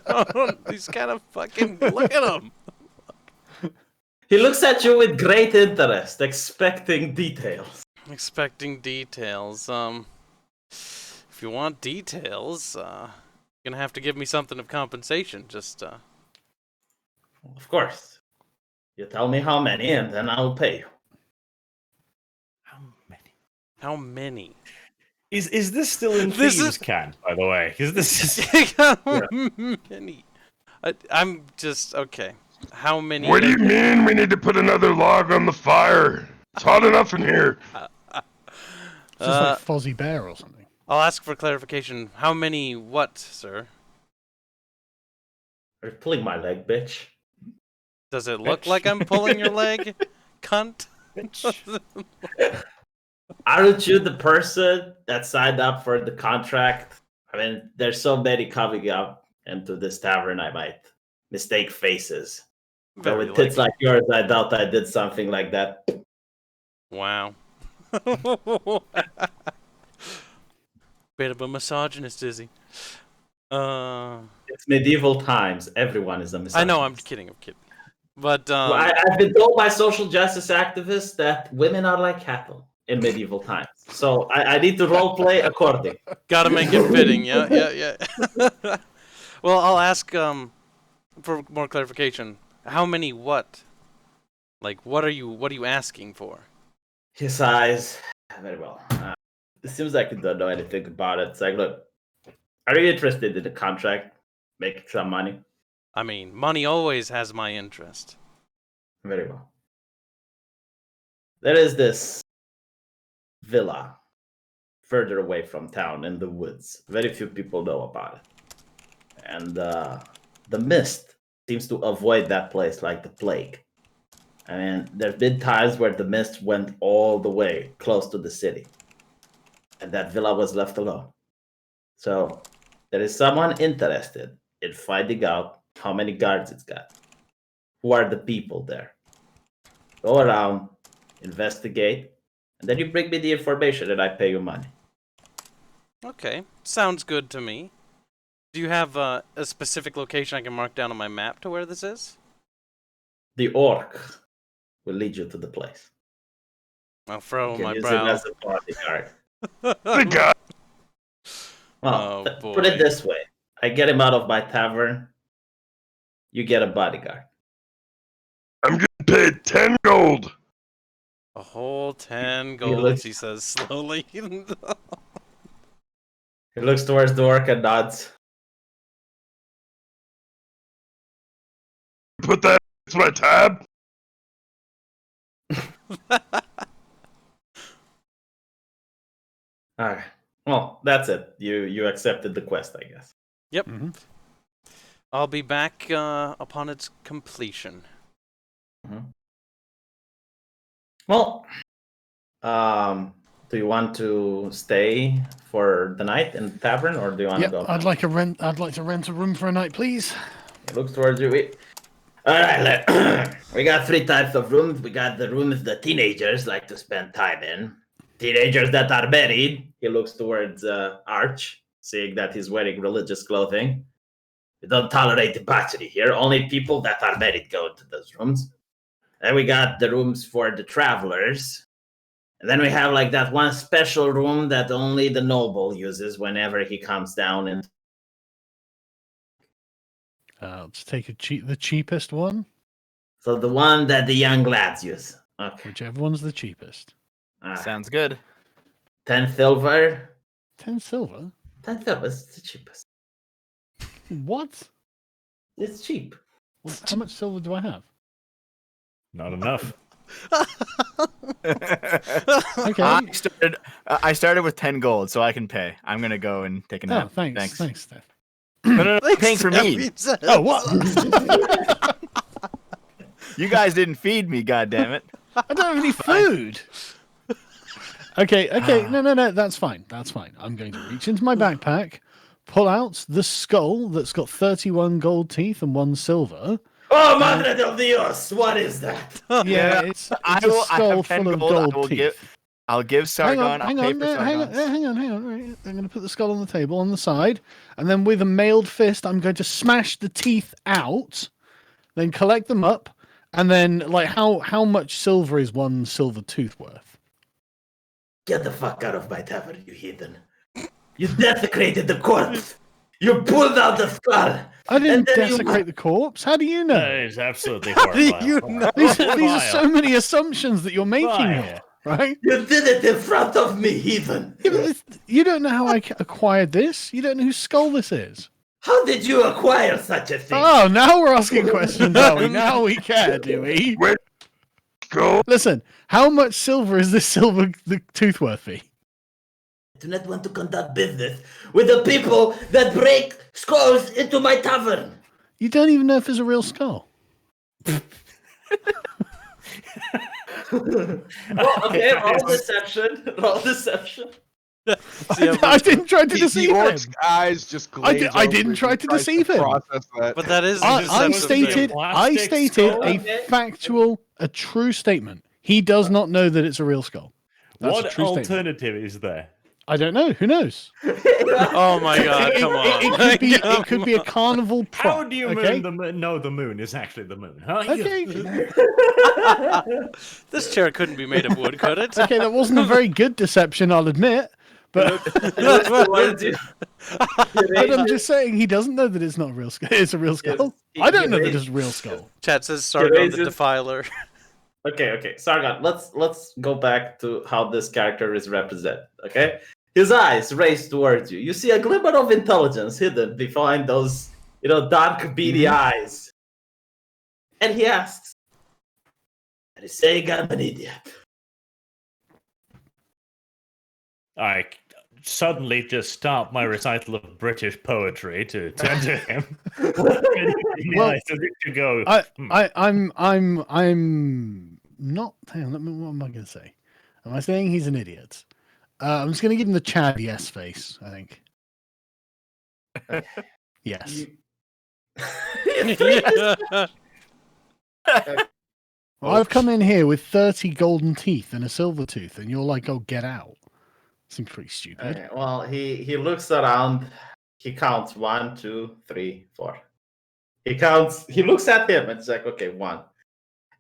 Speaker 1: I don't, he's kind of fucking. Look at him.
Speaker 2: He looks at you with great interest, expecting details.
Speaker 1: I'm expecting details. If you want details, you're gonna have to give me something of compensation. Just
Speaker 2: Of course. You tell me how many, and then I'll pay you.
Speaker 1: how many?
Speaker 3: Is this still in
Speaker 1: This
Speaker 3: thieves
Speaker 1: is-
Speaker 3: cant, by the way? Because this is
Speaker 1: How many? I'm just okay. How many?
Speaker 5: What do you mean we need to put another log on the fire? It's hot enough in here.
Speaker 4: It's just like Fozzie Bear or something.
Speaker 1: I'll ask for clarification. How many? What, sir?
Speaker 2: You're pulling my leg, bitch.
Speaker 1: Does it look like I'm pulling your leg, cunt?
Speaker 2: Aren't you the person that signed up for the contract? I mean, there's so many coming up into this tavern, I might mistake faces. But
Speaker 1: Very
Speaker 2: with tits
Speaker 1: likely.
Speaker 2: like yours, I doubt I did something like that.
Speaker 1: Wow. Bit of a misogynist, is he?
Speaker 2: It's medieval times. Everyone is a misogynist.
Speaker 1: I know. I'm kidding. But
Speaker 2: Well, I've been told by social justice activists that women are like cattle in medieval times. So I need to role play according.
Speaker 1: gotta make it fitting. Yeah. Well, I'll ask for more clarification. How many? What? Like, what are you asking for?
Speaker 2: He sighs. Very well. It seems like you don't know anything about it. It's like, look, are you interested in the contract? Making some money?
Speaker 1: I mean, money always has my interest.
Speaker 2: Very well. There is this villa further away from town in the woods. Very few people know about it. And the mist seems to avoid that place like the plague. I mean, there's been times where the mist went all the way close to the city. And that villa was left alone. So there is someone interested in finding out how many guards it's got. Who are the people there? Go around, investigate, and then you bring me the information and I pay you money.
Speaker 1: Okay, sounds good to me. Do you have a specific location I can mark down on my map to where this is?
Speaker 2: The orc will lead you to the place.
Speaker 1: I'll furrow
Speaker 2: You can
Speaker 1: my
Speaker 2: use
Speaker 1: brow.
Speaker 2: him as a bodyguard.
Speaker 5: The guy.
Speaker 1: Oh,
Speaker 2: Well, put
Speaker 1: boy.
Speaker 2: it this way. I get him out of my tavern. You get a bodyguard.
Speaker 5: I'm getting paid 10 gold.
Speaker 1: A whole 10
Speaker 2: He
Speaker 1: golds,
Speaker 2: looks-
Speaker 1: he says slowly.
Speaker 2: He looks towards the orc and nods.
Speaker 5: Put that into my tab.
Speaker 2: Alright. Well, that's it. You accepted the quest, I guess.
Speaker 1: Yep.
Speaker 4: Mhm.
Speaker 1: I'll be back upon its completion.
Speaker 2: Well, do you want to stay for the night in the tavern, or do you want
Speaker 4: Yep,
Speaker 2: to go?
Speaker 4: I'd like to rent a room for a night, please.
Speaker 2: He looks towards you. All right, we got 3 types of rooms. We got the rooms the teenagers like to spend time in. Teenagers that are married. He looks towards Arch, seeing that he's wearing religious clothing. We don't tolerate debauchery here. Only people that are married go to those rooms. And we got the rooms for the travelers. And then we have like that one special room that only the noble uses whenever he comes down. And
Speaker 4: Let's take the cheapest one,
Speaker 2: so the one that the young lads use. Okay.
Speaker 4: whichever one's the cheapest.
Speaker 6: Sounds good.
Speaker 2: 10 silver.
Speaker 4: 10 silver?
Speaker 2: 10 silver is the cheapest.
Speaker 4: What?
Speaker 2: It's cheap.
Speaker 4: Well, how much silver do I have?
Speaker 3: not enough.
Speaker 4: Okay.
Speaker 6: I started with 10 gold, so I can pay. I'm gonna go and take a
Speaker 4: Oh,
Speaker 6: nap.
Speaker 4: thanks, Steph.
Speaker 6: No, you're paying for me.
Speaker 4: Oh, what?
Speaker 6: You guys didn't feed me, goddammit.
Speaker 4: I don't have any food. Okay, no, that's fine. I'm going to reach into my backpack, pull out the skull that's got 31 gold teeth and 1 silver.
Speaker 2: Oh, Madre del Dios! What is that?
Speaker 4: Yeah, it's
Speaker 6: I
Speaker 4: a
Speaker 6: will. I
Speaker 4: skull
Speaker 6: have 10
Speaker 4: full of
Speaker 6: gold. I
Speaker 4: gold
Speaker 6: will
Speaker 4: teeth.
Speaker 6: give. I'll give Sargon. I'll pay for
Speaker 4: hang on,
Speaker 6: Sargon's.
Speaker 4: hang on. Right. I'm going to put the skull on the table on the side, and then with a mailed fist, I'm going to smash the teeth out, then collect them up, and then like how much silver is one silver tooth worth?
Speaker 2: Get the fuck out of my tavern, you heathen. You desecrated the corpse. You pulled out the skull.
Speaker 4: I didn't
Speaker 2: And then you-
Speaker 4: desecrate the corpse. How do you
Speaker 3: That
Speaker 4: know?
Speaker 3: is absolutely
Speaker 1: How do
Speaker 3: horrible.
Speaker 1: you know?
Speaker 4: These are so many assumptions that you're making
Speaker 3: Vile.
Speaker 4: here, right?
Speaker 2: You did it in front of me, heathen.
Speaker 4: Yeah, but you don't know how I acquired this. You don't know whose skull this is.
Speaker 2: How did you acquire such a thing?
Speaker 4: Oh, now we're asking questions, are we? Now we care, do we?
Speaker 5: Wait, go.
Speaker 4: Listen, how much silver is this the tooth worthy?
Speaker 2: I do not want to conduct business with the people that break skulls into my tavern.
Speaker 4: You don't even know if it's a real skull.
Speaker 2: Okay, roll deception. Roll deception.
Speaker 4: I didn't try to
Speaker 5: The
Speaker 4: deceive him.
Speaker 5: orc's eyes just glaze
Speaker 4: I
Speaker 5: over
Speaker 4: didn't
Speaker 5: as
Speaker 4: try
Speaker 5: he
Speaker 4: to
Speaker 5: tries
Speaker 4: deceive him.
Speaker 5: Process that.
Speaker 1: But that is.
Speaker 4: I
Speaker 3: Deceptive
Speaker 4: stated,
Speaker 3: thing.
Speaker 4: I
Speaker 3: Plastic
Speaker 4: stated
Speaker 3: skull?
Speaker 4: a factual, a true statement. He does not know that it's a real skull. That's a
Speaker 3: What
Speaker 4: true statement.
Speaker 3: alternative is there?
Speaker 4: I don't know. Who knows?
Speaker 1: Oh my god! Come on.
Speaker 4: It could be a carnival prop.
Speaker 3: How do you
Speaker 4: okay?
Speaker 3: know the moon is actually the moon? Huh?
Speaker 4: Okay.
Speaker 1: This chair couldn't be made of wood, could it?
Speaker 4: Okay, that wasn't a very good deception, I'll admit. But, but I'm just saying he doesn't know that it's not a real skull. It's a real skull.
Speaker 2: Yes,
Speaker 4: I don't know that
Speaker 2: he-
Speaker 4: it's a real skull.
Speaker 1: Chat says Sargon the
Speaker 2: raises-
Speaker 1: Defiler.
Speaker 2: Okay, Sargon, let's go back to how this character is represented, okay? His eyes raised towards you. You see a glimmer of intelligence hidden behind those, dark, beady eyes. And he asks, "Are you saying I'm an idiot?"
Speaker 3: I suddenly just stop my recital of British poetry to turn to him.
Speaker 4: Well,
Speaker 3: to go.
Speaker 4: I'm not. Hang on, what am I going to say? Am I saying he's an idiot? I'm just going to give him the Chad yes face. I think. Yes. Well, I've come in here with 30 golden teeth and a silver tooth, and you're like, "Oh, get out." Seems pretty stupid.
Speaker 2: Okay, well, he looks around. He counts 1, 2, 3, 4. He counts. He looks at him and it's like, okay, 1.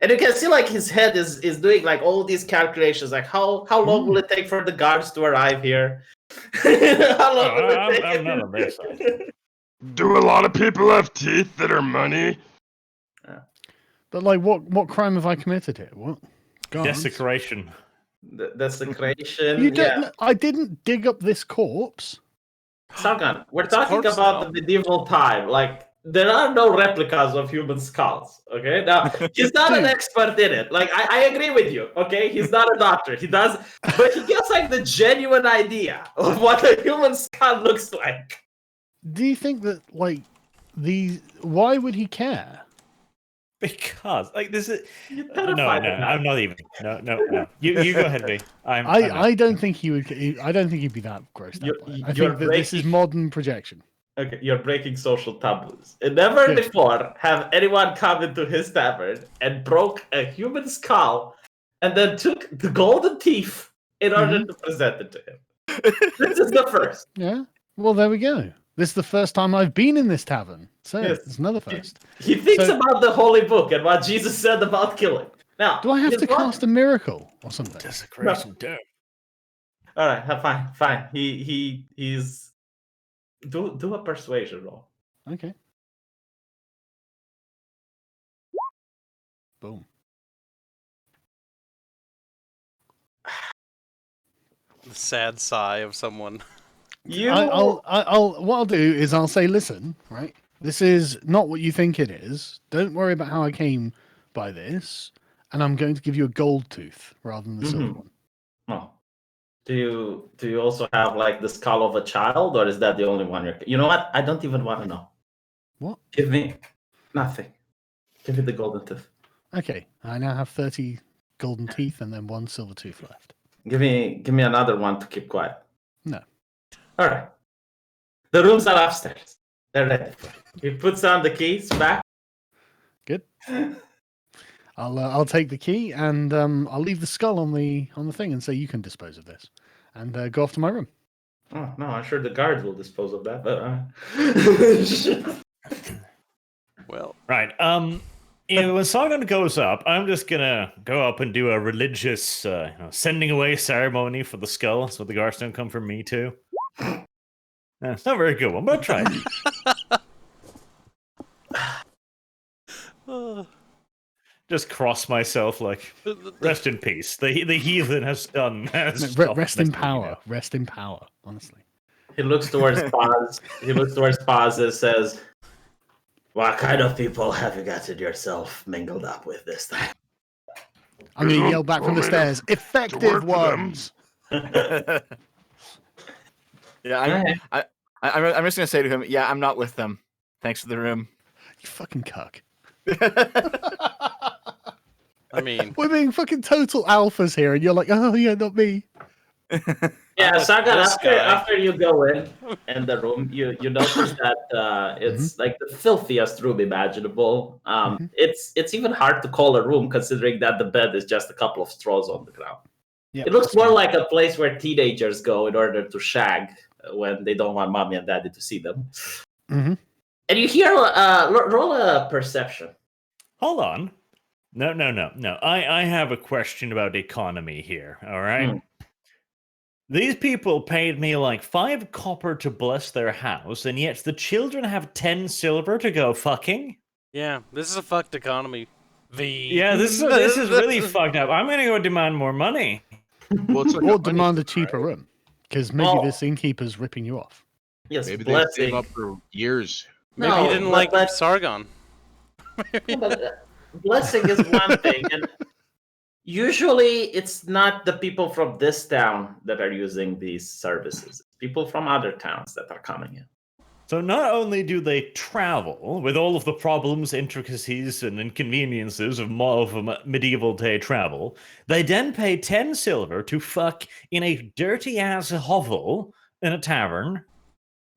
Speaker 2: And you can see like his head is doing like all these calculations, like how long will it take for the guards to arrive here? How long will it take?
Speaker 3: I'm not on their side.
Speaker 5: Do a lot of people have teeth that are money?
Speaker 4: But like, what crime have I committed here? What? Guards?
Speaker 3: Desecration.
Speaker 2: Desecration.
Speaker 4: You don't.
Speaker 2: Yeah.
Speaker 4: Know, I didn't dig up this corpse.
Speaker 2: Sargon, we're
Speaker 1: It's a
Speaker 2: talking
Speaker 1: corpse
Speaker 2: about
Speaker 1: now.
Speaker 2: the medieval time. Like, there are no replicas of human skulls. Okay, now he's not an
Speaker 4: Dude.
Speaker 2: expert in it. Like, I agree with you. Okay, he's not a doctor. He does, but he gets like the genuine idea of what a human skull looks like.
Speaker 4: Do you think that like these? Why would he care?
Speaker 3: Because like this is
Speaker 2: You're
Speaker 3: no,
Speaker 2: terrified of that.
Speaker 3: I'm not even. No. You go ahead, V.
Speaker 4: I don't think he would. I don't think he'd be that grossed out. By it. I
Speaker 2: You're
Speaker 4: think that this is
Speaker 2: breaking-
Speaker 4: modern projection.
Speaker 2: Okay, you're breaking social taboos. And never
Speaker 4: Good.
Speaker 2: before have anyone come into his tavern and broke a human skull and then took the golden teeth in order to present it to him. This is the first.
Speaker 4: Yeah. Well, there we go. This is the first time I've been in this tavern, so
Speaker 2: Yes.
Speaker 4: it's another first.
Speaker 2: He thinks
Speaker 4: So-
Speaker 2: about the holy book and what Jesus said about killing. Now,
Speaker 4: Do I have
Speaker 2: his
Speaker 4: to
Speaker 2: one-
Speaker 4: cast a miracle or something?
Speaker 3: Desecration. Damn.
Speaker 2: All right, fine. He's do a persuasion roll.
Speaker 4: Okay. Boom.
Speaker 1: The sad sigh of someone.
Speaker 2: You
Speaker 4: What I'll do is I'll say, listen, right? This is not what you think it is. Don't worry about how I came by this, and I'm going to give you a gold tooth rather than the silver
Speaker 2: Mhm.
Speaker 4: one.
Speaker 2: Oh. Do you also have like the skull of a child, or is that the only one you're? You know what? I don't even want to know.
Speaker 4: What?
Speaker 2: Give me nothing. Give me the golden tooth.
Speaker 4: Okay, I now have 30 golden teeth and then 1 silver tooth left.
Speaker 2: Give me another one to keep quiet.
Speaker 4: No.
Speaker 2: All right. The rooms are upstairs. They're ready for you. He puts on the keys back.
Speaker 4: Good. I'll take the key and I'll leave the skull on the thing and say you can dispose of this, and go off to my room.
Speaker 2: Oh no, I'm sure the guards will dispose of that. But
Speaker 1: Well,
Speaker 3: Right. When Sargon goes up, I'm just gonna go up and do a religious sending away ceremony for the skull, so the guards don't come for me too. It's not a very good one, but I'll try it. Just cross myself like, rest in peace. The heathen has done. Has
Speaker 4: Rest in power. Rest in power. Honestly.
Speaker 2: he looks towards Paz. He looks towards Paz and says, "What kind of people have you gotten yourself mingled up with this time?"
Speaker 4: I'm going to yell back from the stairs. Effective ones.
Speaker 6: Yeah, I'm just gonna say to him, yeah, I'm not with them. Thanks for the room.
Speaker 4: You fucking cuck.
Speaker 1: I mean,
Speaker 4: We're being fucking total alphas here, and you're like, oh yeah, not me.
Speaker 2: Yeah, Sagan.
Speaker 1: this guy.
Speaker 2: After you go in the room, you notice that it's like the filthiest room imaginable. It's even hard to call a room considering that the bed is just a couple of straws on the ground.
Speaker 4: Yeah,
Speaker 2: It looks more like a place where teenagers go in order to shag when they don't want mommy and daddy to see them.
Speaker 4: Mhm.
Speaker 2: And you hear roll a perception.
Speaker 3: Hold on. No. I have a question about economy here, all right? These people paid me like 5 copper to bless their house, and yet the children have 10 silver to go fucking?
Speaker 1: yeah, this is a fucked economy.
Speaker 3: Yeah, this is really fucked up. I'm gonna go demand more money.
Speaker 5: Well, it's like
Speaker 4: Or
Speaker 5: a money
Speaker 4: demand a
Speaker 5: thing,
Speaker 4: cheaper
Speaker 5: right?
Speaker 4: room, because maybe
Speaker 2: Oh.
Speaker 4: this innkeeper's ripping you off.
Speaker 2: Yes,
Speaker 5: Maybe they
Speaker 2: blessing.
Speaker 5: save up for years.
Speaker 1: Maybe
Speaker 2: No,
Speaker 1: he didn't
Speaker 2: but-
Speaker 1: like
Speaker 2: but-
Speaker 1: Sargon.
Speaker 2: Yeah, but, blessing is one thing, and usually it's not the people from this town that are using these services. It's people from other towns that are coming in.
Speaker 3: So not only do they travel with all of the problems, intricacies, and inconveniences of medieval day travel, they then pay 10 silver to fuck in a dirty ass hovel in a tavern.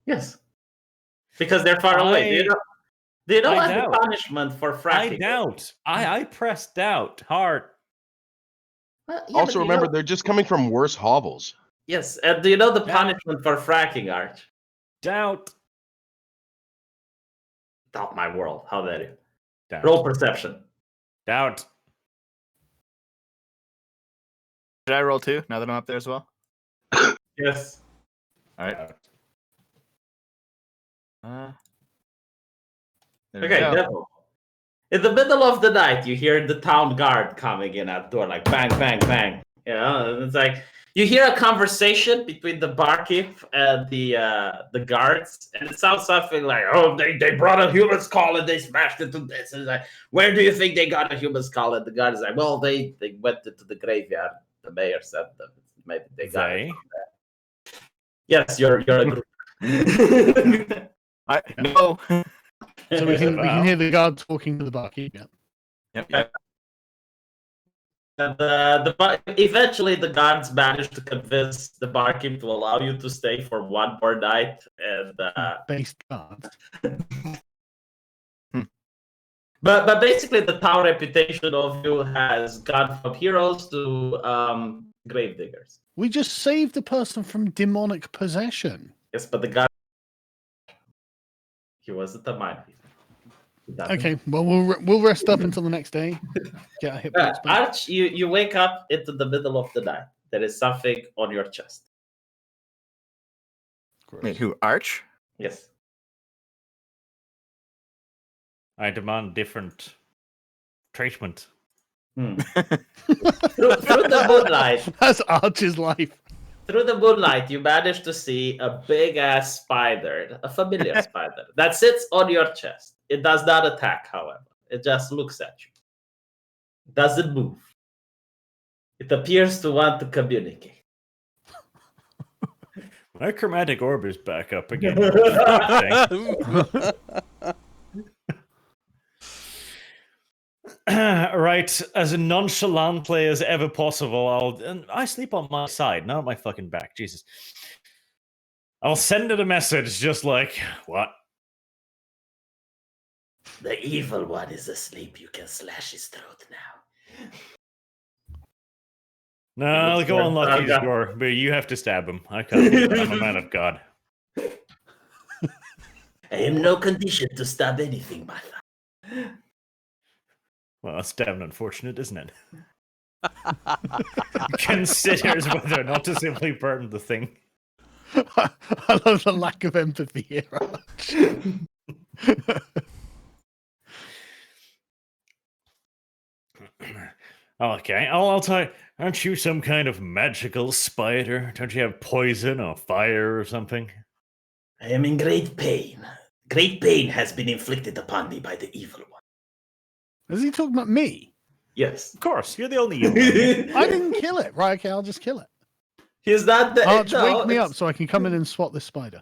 Speaker 2: Yes, because they're far away. Do you know
Speaker 3: I
Speaker 2: what the
Speaker 3: doubt.
Speaker 2: punishment for
Speaker 3: I
Speaker 2: fracking? is?
Speaker 3: doubt. I press doubt hard.
Speaker 2: Well, yeah, but
Speaker 5: Also,
Speaker 2: you
Speaker 5: remember,
Speaker 2: know-
Speaker 5: they're just coming from worse hovels.
Speaker 2: yes, and do you know the
Speaker 3: Yeah.
Speaker 2: punishment for fracking, Arch?
Speaker 3: Doubt.
Speaker 2: Top my world. How dare you?
Speaker 3: Doubt.
Speaker 2: Roll perception.
Speaker 3: Doubt.
Speaker 6: Should I roll 2 now that I'm up there as well?
Speaker 2: Yes.
Speaker 6: All right.
Speaker 3: Doubt.
Speaker 6: There we
Speaker 2: Okay,
Speaker 6: go.
Speaker 2: devil. In the middle of the night, you hear the town guard coming in at the door, like bang, bang, bang. You know, and it's like you hear a conversation between the barkeep and the guards, and it sounds something like, "Oh, they brought a human skull and they smashed it to this." And it's like, "Where do you think they got a human skull?" And the guard is like, "Well, they went into the graveyard. The mayor sent them. Maybe they got it." Yes, you're a group.
Speaker 6: No.
Speaker 4: So we can hear the guard talking to the barkeep. Yeah.
Speaker 6: Yep.
Speaker 2: And eventually, the guards managed to convince the barkeep to allow you to stay for one more night. And
Speaker 4: Based guard.
Speaker 2: but basically, the town reputation of you has gone from heroes to gravediggers.
Speaker 4: We just saved a person from demonic possession.
Speaker 2: Yes, but the guy, he wasn't a mind reader.
Speaker 4: Okay, well we'll rest up until the next day. Get our hit points back.
Speaker 2: Arch, you wake up into the middle of the night. There is something on your chest.
Speaker 4: Gross.
Speaker 6: Wait, who? Arch?
Speaker 2: Yes.
Speaker 3: I demand different treatment.
Speaker 2: Through the moonlight,
Speaker 4: That's Arch's life.
Speaker 2: through the moonlight, you manage to see a big ass spider, a familiar spider, that sits on your chest. It does not attack, however. It just looks at you. It doesn't move. It appears to want to communicate.
Speaker 3: My chromatic orb is back up again. Right, as nonchalantly as ever possible, I sleep on my side, not on my fucking back. Jesus. I'll send it a message just like, what?
Speaker 2: The evil one is asleep. You can slash his throat now.
Speaker 3: No, I'll go unlock his door, but you have to stab him. I can't do that. I'm a man of God.
Speaker 2: I am no condition to stab anything, my son.
Speaker 3: Well, that's damn unfortunate, isn't it? Considers whether or not to simply burn the thing.
Speaker 4: I love the lack of empathy here, Arch.
Speaker 3: Okay, I'll tell you. Aren't you some kind of magical spider? Don't you have poison or fire or something?
Speaker 2: I am in great pain. Great pain has been inflicted upon me by the evil one.
Speaker 4: Is he talking about me?
Speaker 2: Yes.
Speaker 3: Of course, you're the only evil one here.
Speaker 4: I didn't kill it. Right, okay, I'll just kill it.
Speaker 2: He's not the.
Speaker 4: Arch,
Speaker 2: no,
Speaker 4: wake me
Speaker 2: it's-
Speaker 4: up so I can come in and swat this spider.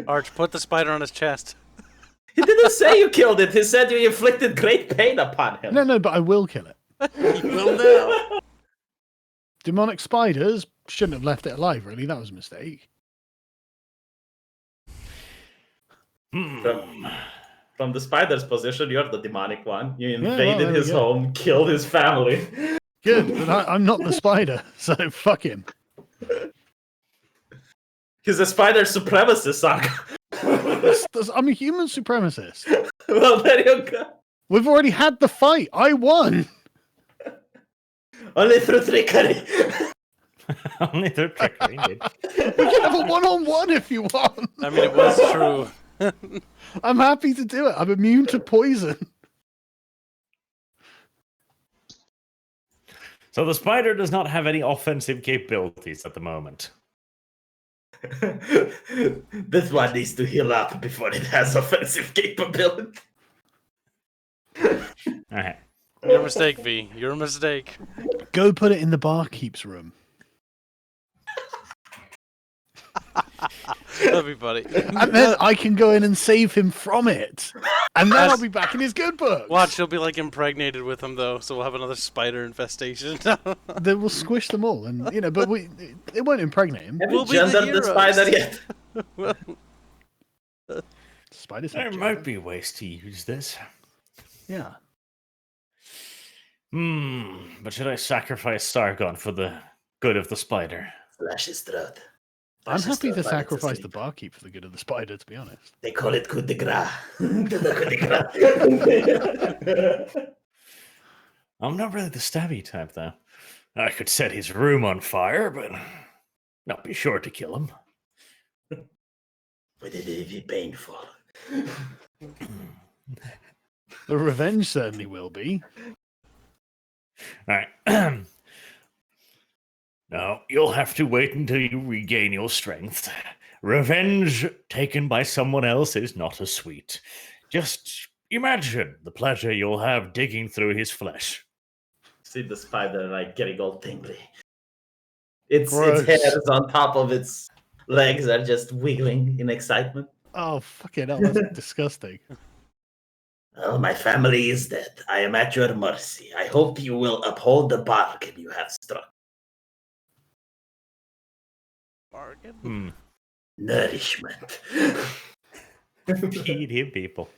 Speaker 1: Arch, put the spider on his chest.
Speaker 2: He didn't say you killed it. He said you inflicted great pain upon him.
Speaker 4: No, but I will kill it.
Speaker 1: You will now.
Speaker 4: Demonic spiders shouldn't have left it alive, really. That was a mistake.
Speaker 2: From the spider's position, you're the demonic one. You
Speaker 4: well,
Speaker 2: invaded
Speaker 4: there
Speaker 2: his
Speaker 4: we go.
Speaker 2: home, killed his family.
Speaker 4: Good, but I'm not the spider, so fuck him.
Speaker 2: He's a spider supremacist, Saka.
Speaker 4: I'm a human supremacist.
Speaker 2: Well, there you go.
Speaker 4: We've already had the fight. I won.
Speaker 2: Only through trickery.
Speaker 3: Only through trickery, indeed.
Speaker 4: We can have a one-on-one if you want.
Speaker 1: I mean, it was true.
Speaker 4: I'm happy to do it. I'm immune to poison.
Speaker 3: So the spider does not have any offensive capabilities at the moment.
Speaker 2: This one needs to heal up before it has offensive capability.
Speaker 3: Alright.
Speaker 1: Your mistake, V. Your mistake.
Speaker 4: Go put it in the barkeep's room.
Speaker 1: That'd be funny.
Speaker 4: And then I can go in and save him from it. And then I'll
Speaker 1: That's-
Speaker 4: be back in his good book.
Speaker 1: Watch, she'll be like impregnated with him though, so we'll have another spider infestation.
Speaker 4: They will squish them all, and but it won't impregnate him.
Speaker 2: Have
Speaker 1: We'll
Speaker 2: you
Speaker 1: be the
Speaker 2: gendered the spider
Speaker 1: heroes.
Speaker 2: yet?
Speaker 1: Well,
Speaker 4: Spiders
Speaker 3: There
Speaker 4: have
Speaker 3: might
Speaker 4: gender.
Speaker 3: be ways to use this.
Speaker 4: Yeah.
Speaker 3: But should I sacrifice Sargon for the good of the spider?
Speaker 2: Slash his throat.
Speaker 4: I'm
Speaker 2: Slash his
Speaker 4: happy to
Speaker 2: throat while it's
Speaker 4: sacrifice the
Speaker 2: asleep.
Speaker 4: barkeep for the good of the spider, to be honest.
Speaker 2: They call it coup de grace. Coup de grace.
Speaker 3: I'm not really the stabby type, though. I could set his room on fire, but not be sure to kill him.
Speaker 2: But it will be painful.
Speaker 4: The revenge certainly will be.
Speaker 3: All right. Now, you'll have to wait until you regain your strength. Revenge taken by someone else is not as sweet. Just imagine the pleasure you'll have digging through his flesh.
Speaker 2: See the spider like getting all tingly. Its
Speaker 4: Gross.
Speaker 2: hairs on top of its legs are just wiggling in excitement.
Speaker 4: Oh, fucking hell, that's disgusting.
Speaker 2: Well, my family is dead. I am at your mercy. I hope you will uphold the bargain you have struck.
Speaker 1: bargain.
Speaker 2: Nourishment.
Speaker 3: Feed him, people.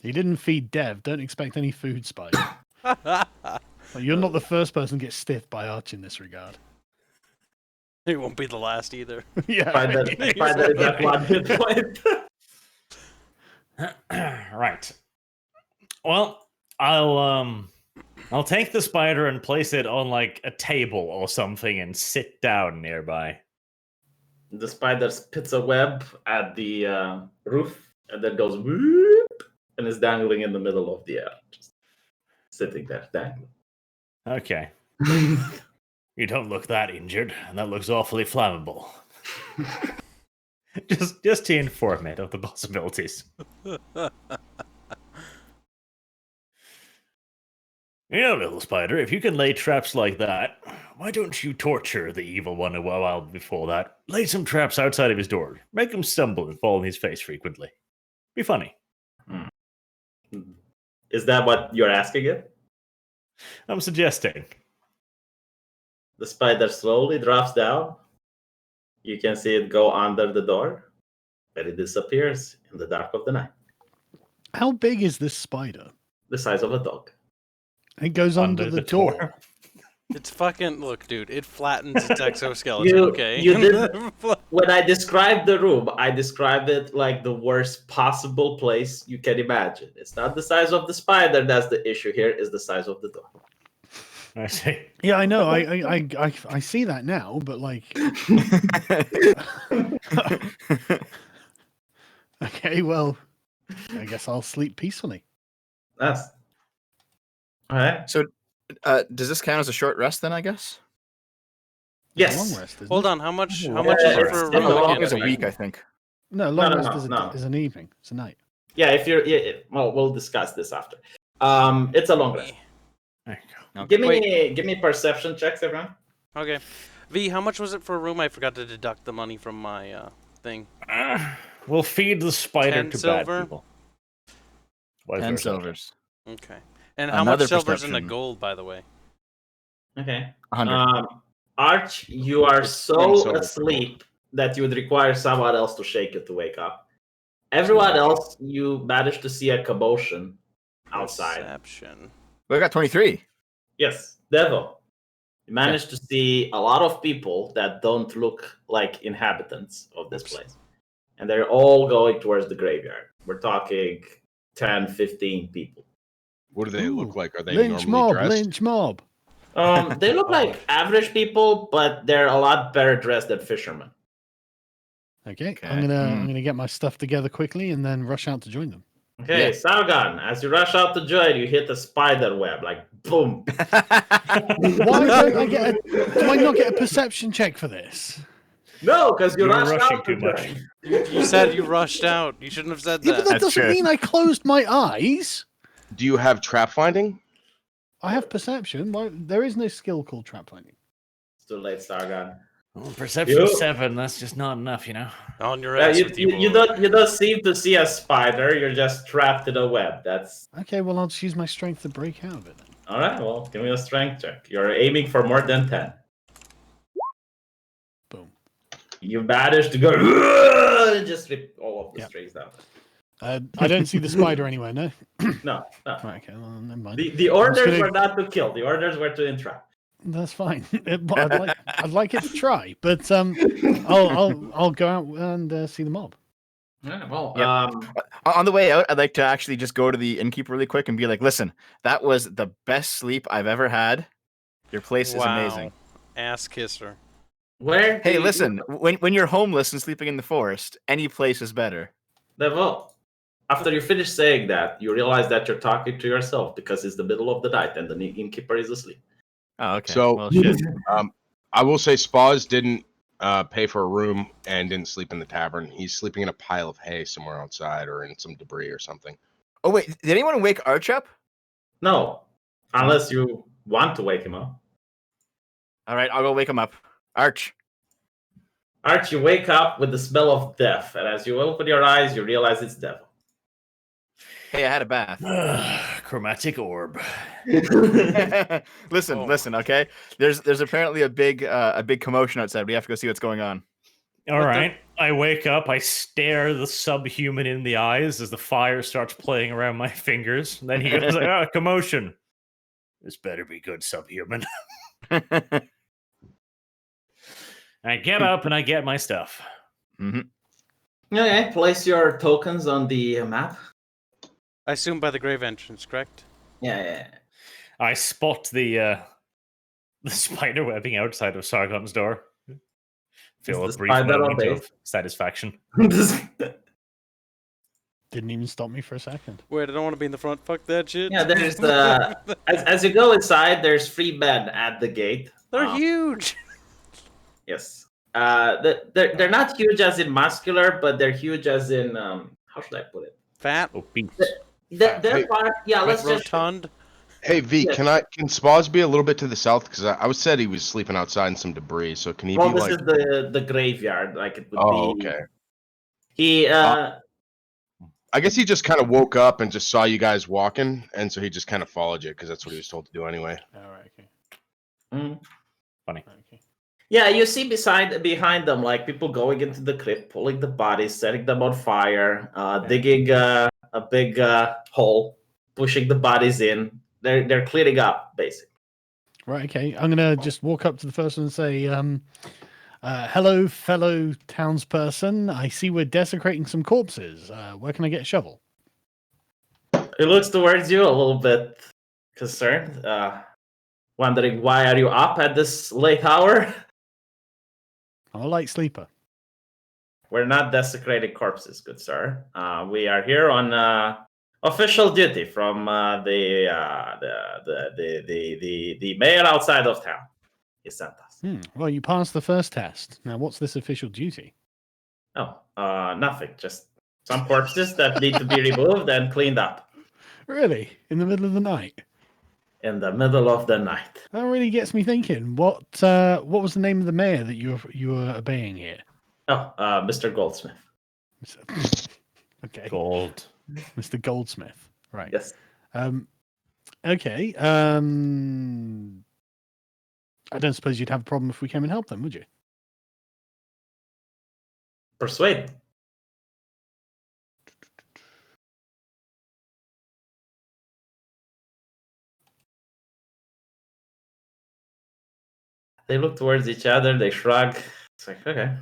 Speaker 4: He didn't feed Dev. Don't expect any food, Spider. Well, you're not the first person to get stiffed by Arch in this regard.
Speaker 1: It won't be the last either.
Speaker 4: Yeah.
Speaker 2: Spider is at 1 hit point.
Speaker 3: Right. Well, I'll take the spider and place it on like a table or something and sit down nearby.
Speaker 2: The spider spits a web at the roof and then goes whoop and is dangling in the middle of the air. Just sitting there dangling.
Speaker 3: Okay. You don't look that injured, and that looks awfully flammable. just to inform it of the possibilities. You know, little spider, if you can lay traps like that, why don't you torture the evil one a while before that? Lay some traps outside of his door. Make him stumble and fall on his face frequently. Be funny.
Speaker 2: Is that what you're asking it?
Speaker 3: I'm suggesting.
Speaker 2: The spider slowly drops down. You can see it go under the door, but it disappears in the dark of the night.
Speaker 4: How big is this spider?
Speaker 2: The size of a dog.
Speaker 4: It goes under the door.
Speaker 1: It's fucking look, dude. It flattens its exoskeleton.
Speaker 2: You-
Speaker 1: Okay.
Speaker 2: you did- When I describe the room, I describe it like the worst possible place you can imagine. It's not the size of the spider that's the issue here, it's the size of the dog.
Speaker 3: I see.
Speaker 4: Yeah, I know. I see that now, but like, okay, well, I guess I'll sleep peacefully.
Speaker 2: That's all right.
Speaker 6: So, does this count as a short rest then? I guess.
Speaker 2: Yes.
Speaker 4: Long rest, isn't
Speaker 1: Hold
Speaker 4: it?
Speaker 1: on. How much? How
Speaker 6: Yeah,
Speaker 1: much is it
Speaker 2: it's
Speaker 1: for a
Speaker 2: still
Speaker 1: room?
Speaker 2: a
Speaker 1: I
Speaker 2: long
Speaker 1: can't
Speaker 6: It's a
Speaker 2: rest.
Speaker 1: see.
Speaker 6: week, I think.
Speaker 4: No, long
Speaker 2: No,
Speaker 4: rest
Speaker 2: no.
Speaker 4: is an evening. It's a night.
Speaker 2: Yeah, if you're well, we'll discuss this after. It's a long rest.
Speaker 3: There you go.
Speaker 2: Give me perception checks, everyone.
Speaker 1: Okay. V, how much was it for a room? I forgot to deduct the money from my thing.
Speaker 3: We'll feed the spider
Speaker 1: 10
Speaker 3: to
Speaker 1: silver?
Speaker 3: bad people. Vice
Speaker 6: 10
Speaker 3: versa.
Speaker 6: silvers.
Speaker 1: Okay. And how
Speaker 6: Another
Speaker 1: much silver's in the
Speaker 6: perception.
Speaker 1: gold, by the way?
Speaker 2: Okay.
Speaker 6: 100.
Speaker 2: Arch, you are
Speaker 5: It's
Speaker 2: so
Speaker 5: 20 silver for
Speaker 2: asleep that you would require someone else to shake you to wake up. Everyone else, you managed to see a commotion outside.
Speaker 1: Perception.
Speaker 6: We got 23.
Speaker 2: Yes, Devil. You managed to see a lot of people that don't look like inhabitants of this place. And they're all going towards the graveyard. We're talking 10, 15 people.
Speaker 5: What do they look
Speaker 4: Ooh,
Speaker 5: like? Are they
Speaker 4: lynch
Speaker 5: normally
Speaker 4: mob,
Speaker 5: dressed?
Speaker 4: lynch mob.
Speaker 2: They look like average people, but they're a lot better dressed than fishermen.
Speaker 4: Okay,
Speaker 6: Okay.
Speaker 4: I'm gonna get my stuff together quickly and then rush out to join them.
Speaker 2: Okay,
Speaker 6: Yeah.
Speaker 2: Sargon, as you rush out to join, you hit a spider web, like boom.
Speaker 4: Why don't I get do I not get a perception check for this?
Speaker 2: No, because you
Speaker 3: You're
Speaker 2: rushed
Speaker 3: rushing
Speaker 2: out
Speaker 3: too
Speaker 2: to
Speaker 3: much.
Speaker 2: join.
Speaker 1: You said you rushed out. You shouldn't have said
Speaker 4: Yeah, but
Speaker 1: that.
Speaker 4: that
Speaker 6: That's
Speaker 4: doesn't
Speaker 6: true.
Speaker 4: mean I closed my eyes.
Speaker 5: Do you have trap finding?
Speaker 4: I have perception. Why, there is no skill called trap finding.
Speaker 2: It's too late, Sargon.
Speaker 3: Well, perception
Speaker 2: You-
Speaker 3: 7, that's just not enough, you know?
Speaker 1: On your ass with
Speaker 2: You don't seem to see a spider. You're just trapped in a web. That's
Speaker 4: Okay, well I'll just use my strength to break out of it then.
Speaker 2: all right. Well, give me a strength check. You're aiming for more than 10.
Speaker 4: Boom.
Speaker 2: You managed to go and just rip all of the
Speaker 4: Yep.
Speaker 2: strings down.
Speaker 4: I don't see the spider anywhere. No.
Speaker 2: No, no.
Speaker 4: Right, okay, well never mind.
Speaker 2: The orders
Speaker 4: gonna-
Speaker 2: were not to kill. The orders were to entrap.
Speaker 4: That's fine. I'd like it to try, but I'll go out and see the mob.
Speaker 2: Yeah, well,
Speaker 6: Yep. On the way out, I'd like to actually just go to the innkeeper really quick and be like, listen, that was the best sleep I've ever had. Your place is amazing.
Speaker 1: Ass kisser.
Speaker 2: where? do
Speaker 6: Hey,
Speaker 2: you-
Speaker 6: listen, when you're homeless and sleeping in the forest, any place is better.
Speaker 2: Devil, after you finish saying that, you realize that you're talking to yourself because it's the middle of the night and the innkeeper is asleep.
Speaker 6: Oh, okay.
Speaker 5: So-
Speaker 6: well, shit.
Speaker 5: I will say Spas didn't pay for a room and didn't sleep in the tavern. He's sleeping in a pile of hay somewhere outside or in some debris or something.
Speaker 6: Oh, wait, did anyone wake Arch up?
Speaker 2: No, unless you want to wake him up.
Speaker 6: All right, I'll go wake him up. Arch.
Speaker 2: Arch, you wake up with the smell of death, and as you open your eyes, you realize it's Devil.
Speaker 6: Hey, I had a bath.
Speaker 3: Chromatic orb.
Speaker 6: listen,
Speaker 1: Oh.
Speaker 6: listen, okay? There's apparently a big commotion outside. We have to go see what's going on.
Speaker 3: All
Speaker 1: What the-
Speaker 3: right. I wake up. I stare the subhuman in the eyes as the fire starts playing around my fingers. And then he goes, like, "Ah, commotion. This better be good, subhuman." I get up and I get my stuff.
Speaker 2: Okay, place your tokens on the map.
Speaker 1: I assume by the grave entrance, correct?
Speaker 2: Yeah.
Speaker 3: I spot the spider webbing outside of Sargon's door. Feel
Speaker 2: Is
Speaker 3: a
Speaker 2: the
Speaker 3: brief
Speaker 2: spider
Speaker 3: moment
Speaker 2: on
Speaker 3: of satisfaction.
Speaker 4: Didn't even stop me for a second.
Speaker 1: Wait, I don't want to be in the front. Fuck that shit.
Speaker 2: Yeah, there's as you go inside, there's 3 men at the gate.
Speaker 1: They're huge.
Speaker 2: Yes. They're not huge as in muscular, but they're huge as in how should I put it?
Speaker 1: Fat.
Speaker 3: Obese.
Speaker 2: They're part. Yeah, let's just.
Speaker 1: Rotund.
Speaker 5: Hey V,
Speaker 2: Yes.
Speaker 5: can Spas be a little bit to the south? Because I was said he was sleeping outside in some debris. So can he
Speaker 2: Well,
Speaker 5: be
Speaker 2: this
Speaker 5: like?
Speaker 2: is the graveyard. Like it would
Speaker 5: Oh,
Speaker 2: be.
Speaker 5: okay.
Speaker 2: He
Speaker 5: I guess he just kind of woke up and just saw you guys walking, and so he just kind of followed you because that's what he was told to do anyway.
Speaker 4: All right, okay.
Speaker 2: mm.
Speaker 3: Funny.
Speaker 4: Okay.
Speaker 2: Yeah, you see behind them, like people going into the crypt, pulling the bodies, setting them on fire, digging a big hole, pushing the bodies in. They're cleaning up, basically.
Speaker 4: Right, okay. I'm gonna just walk up to the first one and say, hello, fellow townsperson. I see we're desecrating some corpses. Where can I get a shovel?
Speaker 2: He looks towards you a little bit concerned, wondering why are you up at this late hour?
Speaker 4: I'm a light sleeper.
Speaker 2: We're not desecrating corpses, good sir. We are here on official duty from the mayor outside of town. He sent us.
Speaker 4: Well, you passed the first test. Now, what's this official duty?
Speaker 2: Oh, nothing. Just some corpses that need to be removed and cleaned up
Speaker 4: Really? In the middle of the night?
Speaker 2: in the middle of the night.
Speaker 4: That really gets me thinking. What was the name of the mayor that you were obeying here?
Speaker 2: Oh, Mr. Goldsmith.
Speaker 4: Okay,
Speaker 3: Gold.
Speaker 4: Mr. Goldsmith. Right.
Speaker 2: Yes.
Speaker 4: Okay. I don't suppose you'd have a problem if we came and helped them, would you?
Speaker 2: Persuade. They look towards each other. They shrug. It's like, okay.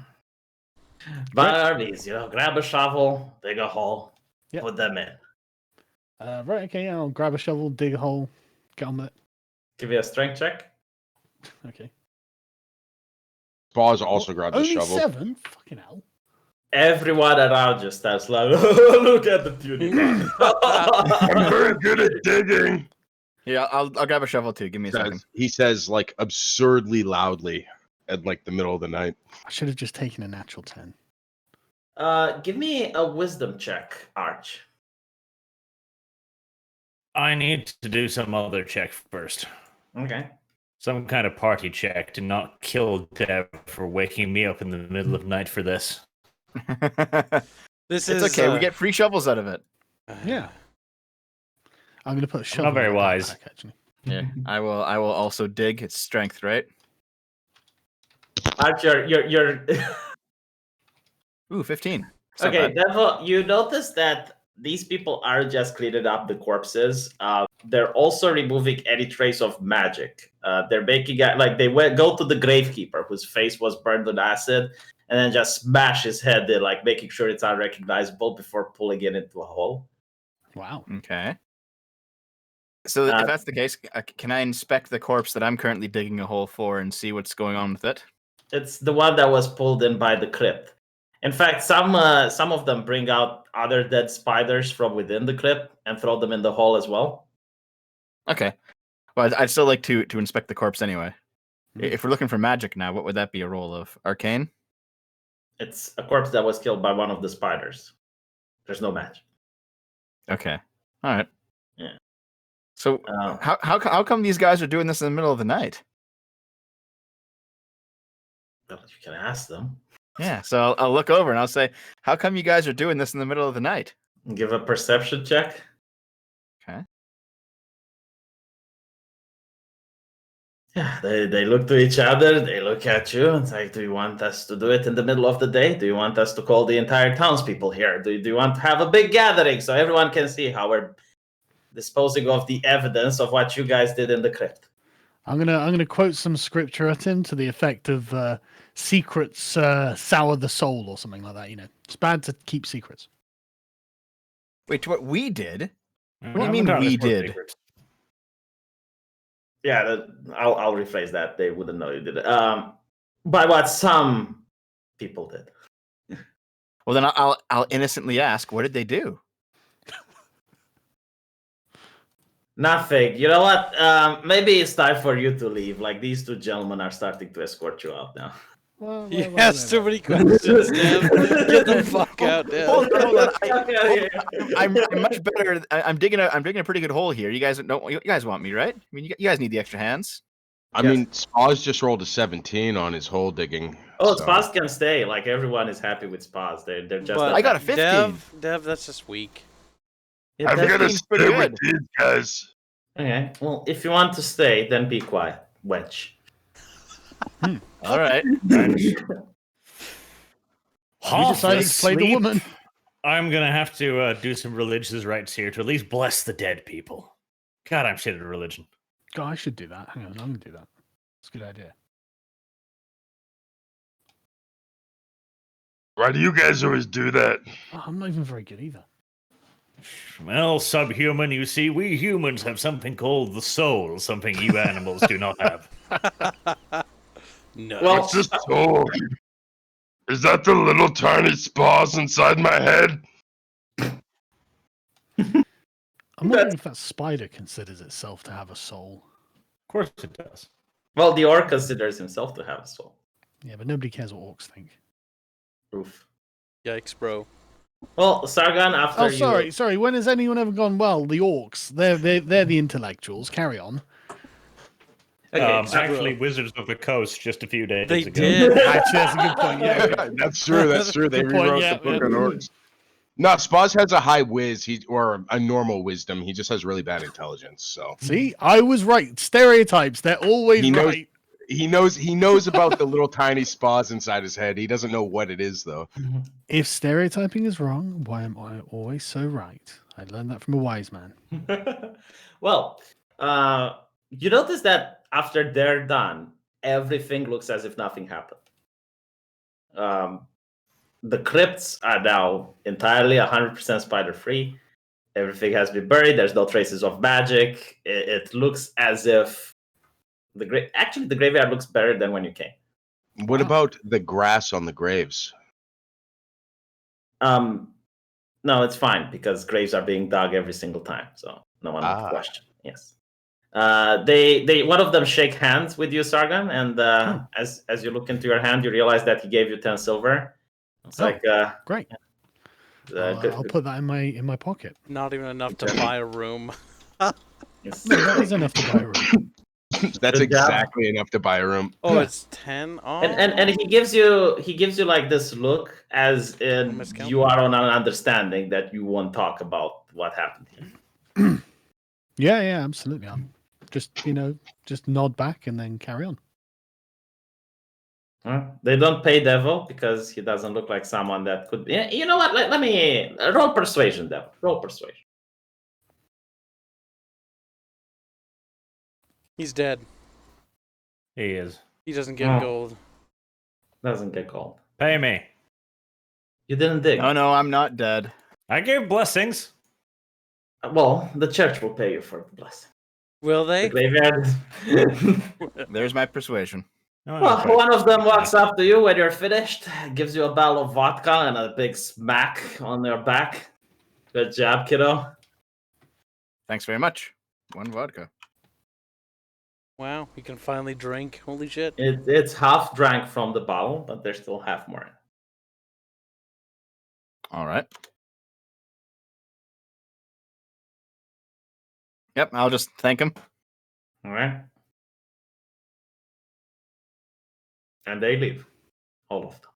Speaker 2: By our means, grab a shovel, dig a hole,
Speaker 4: Yep.
Speaker 2: put them in.
Speaker 4: Right. Okay. I'll grab a shovel, dig a hole, get on with it.
Speaker 2: Give you a strength check.
Speaker 4: Okay.
Speaker 5: Spas also grabbed the
Speaker 4: Only
Speaker 5: shovel.
Speaker 4: 7? Fucking hell.
Speaker 2: Everyone around you starts like, look at the tuning.
Speaker 5: I'm very good at digging.
Speaker 6: Yeah, I'll grab a shovel too. Give me a second.
Speaker 5: He says like absurdly loudly at like the middle of the night.
Speaker 4: I should have just taken a natural 10.
Speaker 2: Give me a wisdom check, Arch.
Speaker 3: I need to do some other check first.
Speaker 2: Okay.
Speaker 3: Some kind of party check to not kill Dev for waking me up in the middle of night for this.
Speaker 1: This
Speaker 6: It's
Speaker 1: is
Speaker 6: okay. We get free shovels out of it.
Speaker 4: Yeah. I'm going to put a shovel.
Speaker 3: not very
Speaker 4: in my
Speaker 3: wise.
Speaker 4: backpack, actually.
Speaker 6: Yeah, I will also dig. It's strength, right?
Speaker 2: Arch, you're
Speaker 6: Ooh, 15. It's not
Speaker 2: okay,
Speaker 6: bad.
Speaker 2: Devil, you notice that these people are just cleaning up the corpses. They're also removing any trace of magic. They're making go to the gravekeeper whose face was burned with acid, and then just smash his head in, like making sure it's unrecognizable before pulling it into a hole.
Speaker 4: Wow.
Speaker 6: Okay. So if that's the case, can I inspect the corpse that I'm currently digging a hole for and see what's going on with it?
Speaker 2: It's the one that was pulled in by the crypt. In fact, some of them bring out other dead spiders from within the crypt and throw them in the hole as well.
Speaker 6: Okay. Well, I'd still like to inspect the corpse anyway. If we're looking for magic now, what would that be a roll of? Arcane?
Speaker 2: It's a corpse that was killed by one of the spiders. There's no magic.
Speaker 6: Okay. All right.
Speaker 2: Yeah.
Speaker 6: So how come these guys are doing this in the middle of the night?
Speaker 2: Well, you can ask them.
Speaker 6: Yeah. So I'll look over and I'll say, how come you guys are doing this in the middle of the night?
Speaker 2: Give a perception check.
Speaker 6: Okay.
Speaker 2: Yeah, they look to each other, they look at you, and say, do you want us to do it in the middle of the day? Do you want us to call the entire townspeople here? Do you want to have a big gathering so everyone can see how we're disposing of the evidence of what you guys did in the crypt?
Speaker 4: I'm gonna quote some scripture at him to the effect of secrets sour the soul or something like that. It's bad to keep secrets.
Speaker 6: Wait, what we did?
Speaker 3: What
Speaker 6: do you mean we did?
Speaker 2: Yeah, I'll rephrase that. They wouldn't know you did it. By what some people did.
Speaker 6: Well, then I'll innocently ask, what did they do?
Speaker 2: Nothing. You know what? Maybe it's time for you to leave. Like, these two gentlemen are starting to escort you out now.
Speaker 4: Well,
Speaker 1: You asked too many questions, Dev. Get the fuck out, Dev.
Speaker 6: Hold on.
Speaker 2: Okay.
Speaker 6: I'm much better. I'm digging a pretty good hole here. You guys want me, right? I mean, you guys need the extra hands.
Speaker 5: I mean, Spaz just rolled a 17 on his hole digging.
Speaker 2: Oh,
Speaker 5: so-
Speaker 2: Spaz can stay. Like, everyone is happy with Spaz. They're just.
Speaker 1: But
Speaker 6: I got a 15.
Speaker 1: Dev, that's just weak.
Speaker 2: Yeah,
Speaker 5: I'm
Speaker 2: that's-
Speaker 5: gonna
Speaker 6: seems pretty
Speaker 5: stay with
Speaker 6: good.
Speaker 5: these guys.
Speaker 2: Okay. Well, if you want to stay, then be quiet, wench.
Speaker 6: All right.
Speaker 4: We decided to play the woman.
Speaker 3: I'm gonna have to do some religious rites here to at least bless the dead people. God, I'm shit at religion.
Speaker 4: God, I should do that. Hang on, I'm gonna do that. It's a good idea.
Speaker 5: Why do you guys always do that?
Speaker 4: Oh, I'm not even very good either.
Speaker 3: Well, subhuman, you see, we humans have something called the soul, something you animals do not have.
Speaker 1: No.
Speaker 2: Well,
Speaker 5: What's this soul? Is that the little tiny spas inside my head?
Speaker 4: I'm wondering if that spider considers itself to have a soul.
Speaker 3: Of course it does.
Speaker 2: well, the orc considers himself to have a soul.
Speaker 4: Yeah, but nobody cares what orcs think.
Speaker 2: Oof.
Speaker 1: Yikes, bro.
Speaker 2: Well, Sargon, after
Speaker 4: Oh, sorry. When has anyone ever gone? Well, the orcs. They're the intellectuals. Carry on.
Speaker 2: Okay,
Speaker 3: Actually, Wizards of the Coast just a few days
Speaker 1: They
Speaker 3: ago.
Speaker 1: did.
Speaker 4: Actually, that's a good point. Yeah.
Speaker 5: That's true. That's true. They
Speaker 4: Good point,
Speaker 5: rewrote
Speaker 4: yeah,
Speaker 5: the book
Speaker 4: yeah.
Speaker 5: on orcs. No, Spaz has a high whiz, or a normal wisdom. He just has really bad intelligence. So
Speaker 4: See, I was right. Stereotypes. They're always
Speaker 5: He knows-
Speaker 4: right.
Speaker 5: he knows about the little tiny spas inside his head. He doesn't know what it is though.
Speaker 4: If stereotyping is wrong, why am I always so right? I learned that from a wise man.
Speaker 2: well, you notice that after they're done, everything looks as if nothing happened. The crypts are now entirely 100% spider free. Everything has been buried. There's no traces of magic. It looks as if the graveyard looks better than when you came.
Speaker 5: What
Speaker 4: Wow.
Speaker 5: about the grass on the graves?
Speaker 2: No, it's fine because graves are being dug every single time, so no one would question. Yes. They one of them shake hands with you, Sargon, and as you look into your hand, you realize that he gave you 10 silver. It's like
Speaker 4: Great. I'll put that in my pocket.
Speaker 1: Not even enough to buy a room.
Speaker 2: yes.
Speaker 4: No, that is enough to buy a room.
Speaker 5: That's
Speaker 2: Good job.
Speaker 5: exactly enough to buy a room.
Speaker 1: Oh,
Speaker 4: Yeah.
Speaker 1: it's 10? Oh.
Speaker 2: And he gives you like this look as in
Speaker 1: Miscount?
Speaker 2: you are on an understanding that you won't talk about what happened here.
Speaker 4: Yeah, absolutely. I'll just nod back and then carry on.
Speaker 2: They don't pay Devil because he doesn't look like someone that could be. You know what? Let me roll persuasion, Devil. Roll persuasion.
Speaker 1: He's dead.
Speaker 3: He is.
Speaker 1: He doesn't get
Speaker 2: Oh.
Speaker 1: gold.
Speaker 2: Doesn't get called.
Speaker 3: Pay me.
Speaker 2: You didn't dig.
Speaker 6: No, I'm not dead.
Speaker 3: I gave blessings.
Speaker 2: Well, the church will pay you for the blessing.
Speaker 1: Will
Speaker 2: The
Speaker 1: they?
Speaker 2: graveyard.
Speaker 6: There's my persuasion.
Speaker 3: No,
Speaker 2: Well,
Speaker 3: that's right.
Speaker 2: one of them walks up to you when you're finished, gives you a bottle of vodka and a big smack on your back. Good job, kiddo.
Speaker 6: Thanks very much. One vodka.
Speaker 1: Wow, he can finally drink. Holy shit.
Speaker 2: It's half drank from the bottle, but there's still half more in it.
Speaker 6: All right. Yep, I'll just thank him.
Speaker 2: All right. And they leave. All of them.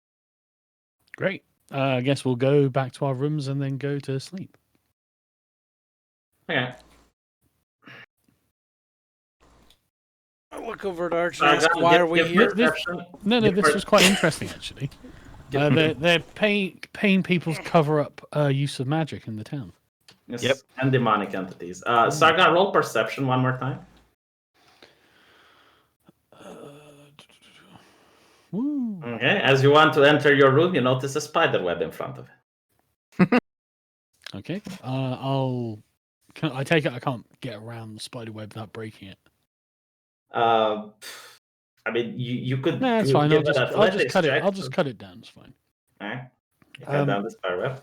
Speaker 4: Great. I guess we'll go back to our rooms and then go to sleep.
Speaker 2: Okay.
Speaker 1: I look over at Arch and ask,
Speaker 2: Sargon,
Speaker 1: why are we
Speaker 2: give
Speaker 1: here?
Speaker 2: perception.
Speaker 4: No,
Speaker 2: Give
Speaker 4: this
Speaker 2: per-
Speaker 4: was quite interesting actually. They're paying people to cover up use of magic in the town.
Speaker 2: Yes,
Speaker 6: Yep.
Speaker 2: and demonic entities. Sargon, roll perception one more time.
Speaker 4: Woo.
Speaker 2: Okay. As you want to enter your room, you notice a spider web in front of it.
Speaker 4: Okay. I take it I can't get around the spider web without breaking it.
Speaker 2: I mean, you could.
Speaker 4: No, that's
Speaker 2: do-
Speaker 4: fine.
Speaker 2: give
Speaker 4: I'll
Speaker 2: an
Speaker 4: just
Speaker 2: athletics
Speaker 4: cut it.
Speaker 2: check
Speaker 4: I'll
Speaker 2: to-
Speaker 4: just cut it down. It's fine.
Speaker 2: Alright. You cut down the spider web.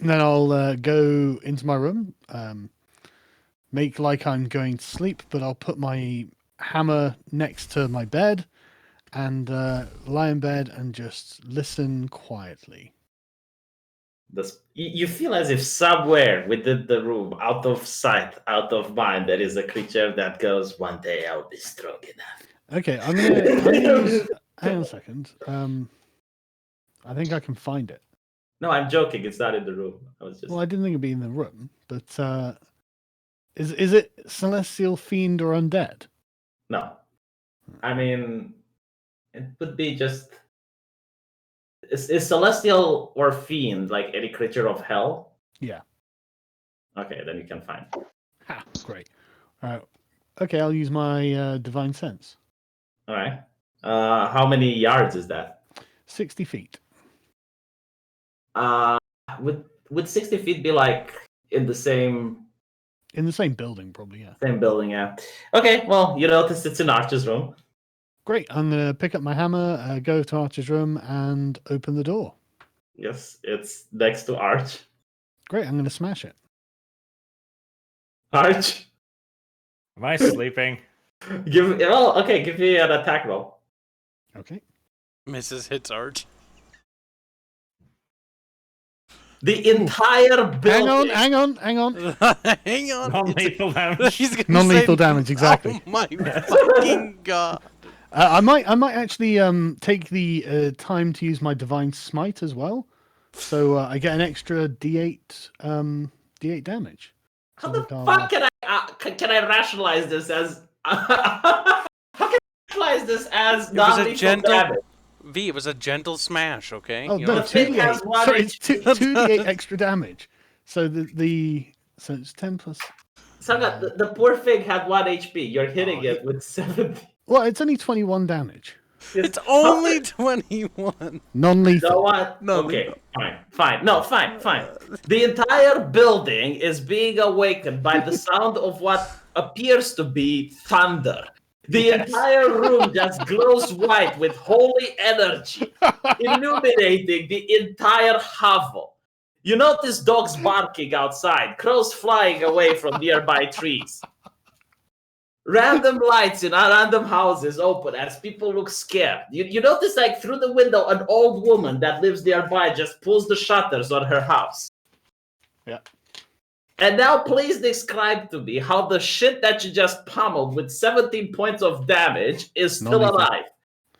Speaker 4: And then I'll go into my room, make like I'm going to sleep, but I'll put my hammer next to my bed and lie in bed and just listen quietly.
Speaker 2: You feel as if somewhere within the room, out of sight, out of mind, there is a creature that goes, "One day I'll be strong enough."
Speaker 4: Okay, I'm gonna use. Hang on a second. I think I can find it.
Speaker 2: No, I'm joking. It's not in the room. I was just.
Speaker 4: Well, I didn't think it'd be in the room, but is it celestial fiend or undead?
Speaker 2: No. I mean, it would be just. Is celestial or fiend like any creature of hell?
Speaker 4: Yeah.
Speaker 2: Okay, then you can find.
Speaker 4: Ha, great. Okay, I'll use my divine sense.
Speaker 2: All right. How many yards is that?
Speaker 4: 60 feet.
Speaker 2: Would 60 feet be like in the same
Speaker 4: In the same building, probably, yeah.
Speaker 2: building? Yeah. Okay. Well, you notice it's in Archer's room.
Speaker 4: Great. I'm going to pick up my hammer, go to Archer's room, and open the door.
Speaker 2: Yes, it's next to Arch.
Speaker 4: Great. I'm going to smash it.
Speaker 2: Arch,
Speaker 3: Am I sleeping?
Speaker 2: give me an attack roll.
Speaker 4: Okay.
Speaker 1: Mrs. hits Arch.
Speaker 2: The entire building.
Speaker 4: Hang on.
Speaker 1: Hang on.
Speaker 3: Non-lethal damage.
Speaker 1: He's gonna
Speaker 4: Non-lethal
Speaker 1: say-
Speaker 4: damage, exactly.
Speaker 1: Oh my fucking god.
Speaker 4: I might actually take the time to use my divine smite as well, so I get an extra D8 D8 damage.
Speaker 2: How
Speaker 4: So
Speaker 2: the
Speaker 4: like I'll-
Speaker 2: fuck can I rationalize this as? How can I rationalize this as
Speaker 1: was a
Speaker 2: non-lethal
Speaker 1: gentle-
Speaker 2: damage?
Speaker 1: V, it was a gentle smash, okay?
Speaker 4: Oh
Speaker 1: You
Speaker 4: no,
Speaker 1: know?
Speaker 2: The thing has
Speaker 4: 2d8.
Speaker 2: one
Speaker 4: Sorry, it's
Speaker 2: HP.
Speaker 4: 2d8 extra damage. So so it's 10 plus.
Speaker 2: Saga, the poor thing had 1 HP. You're hitting it with 70.
Speaker 4: Well, it's only 21 damage.
Speaker 1: It's only 21.
Speaker 2: You know
Speaker 4: Non-lethal.
Speaker 2: what?
Speaker 1: No,
Speaker 2: Okay, fine. No, fine. The entire building is being awakened by the sound of what appears to be thunder. The entire room just glows white with holy energy, illuminating the entire hovel. You notice dogs barking outside, crows flying away from nearby trees. Random lights in random houses open as people look scared. You notice, like, through the window, an old woman that lives nearby just pulls the shutters on her house.
Speaker 4: Yeah.
Speaker 2: And now please describe to me how the shit that you just pummeled with 17 points of damage is still
Speaker 4: Non-lethal.
Speaker 2: alive.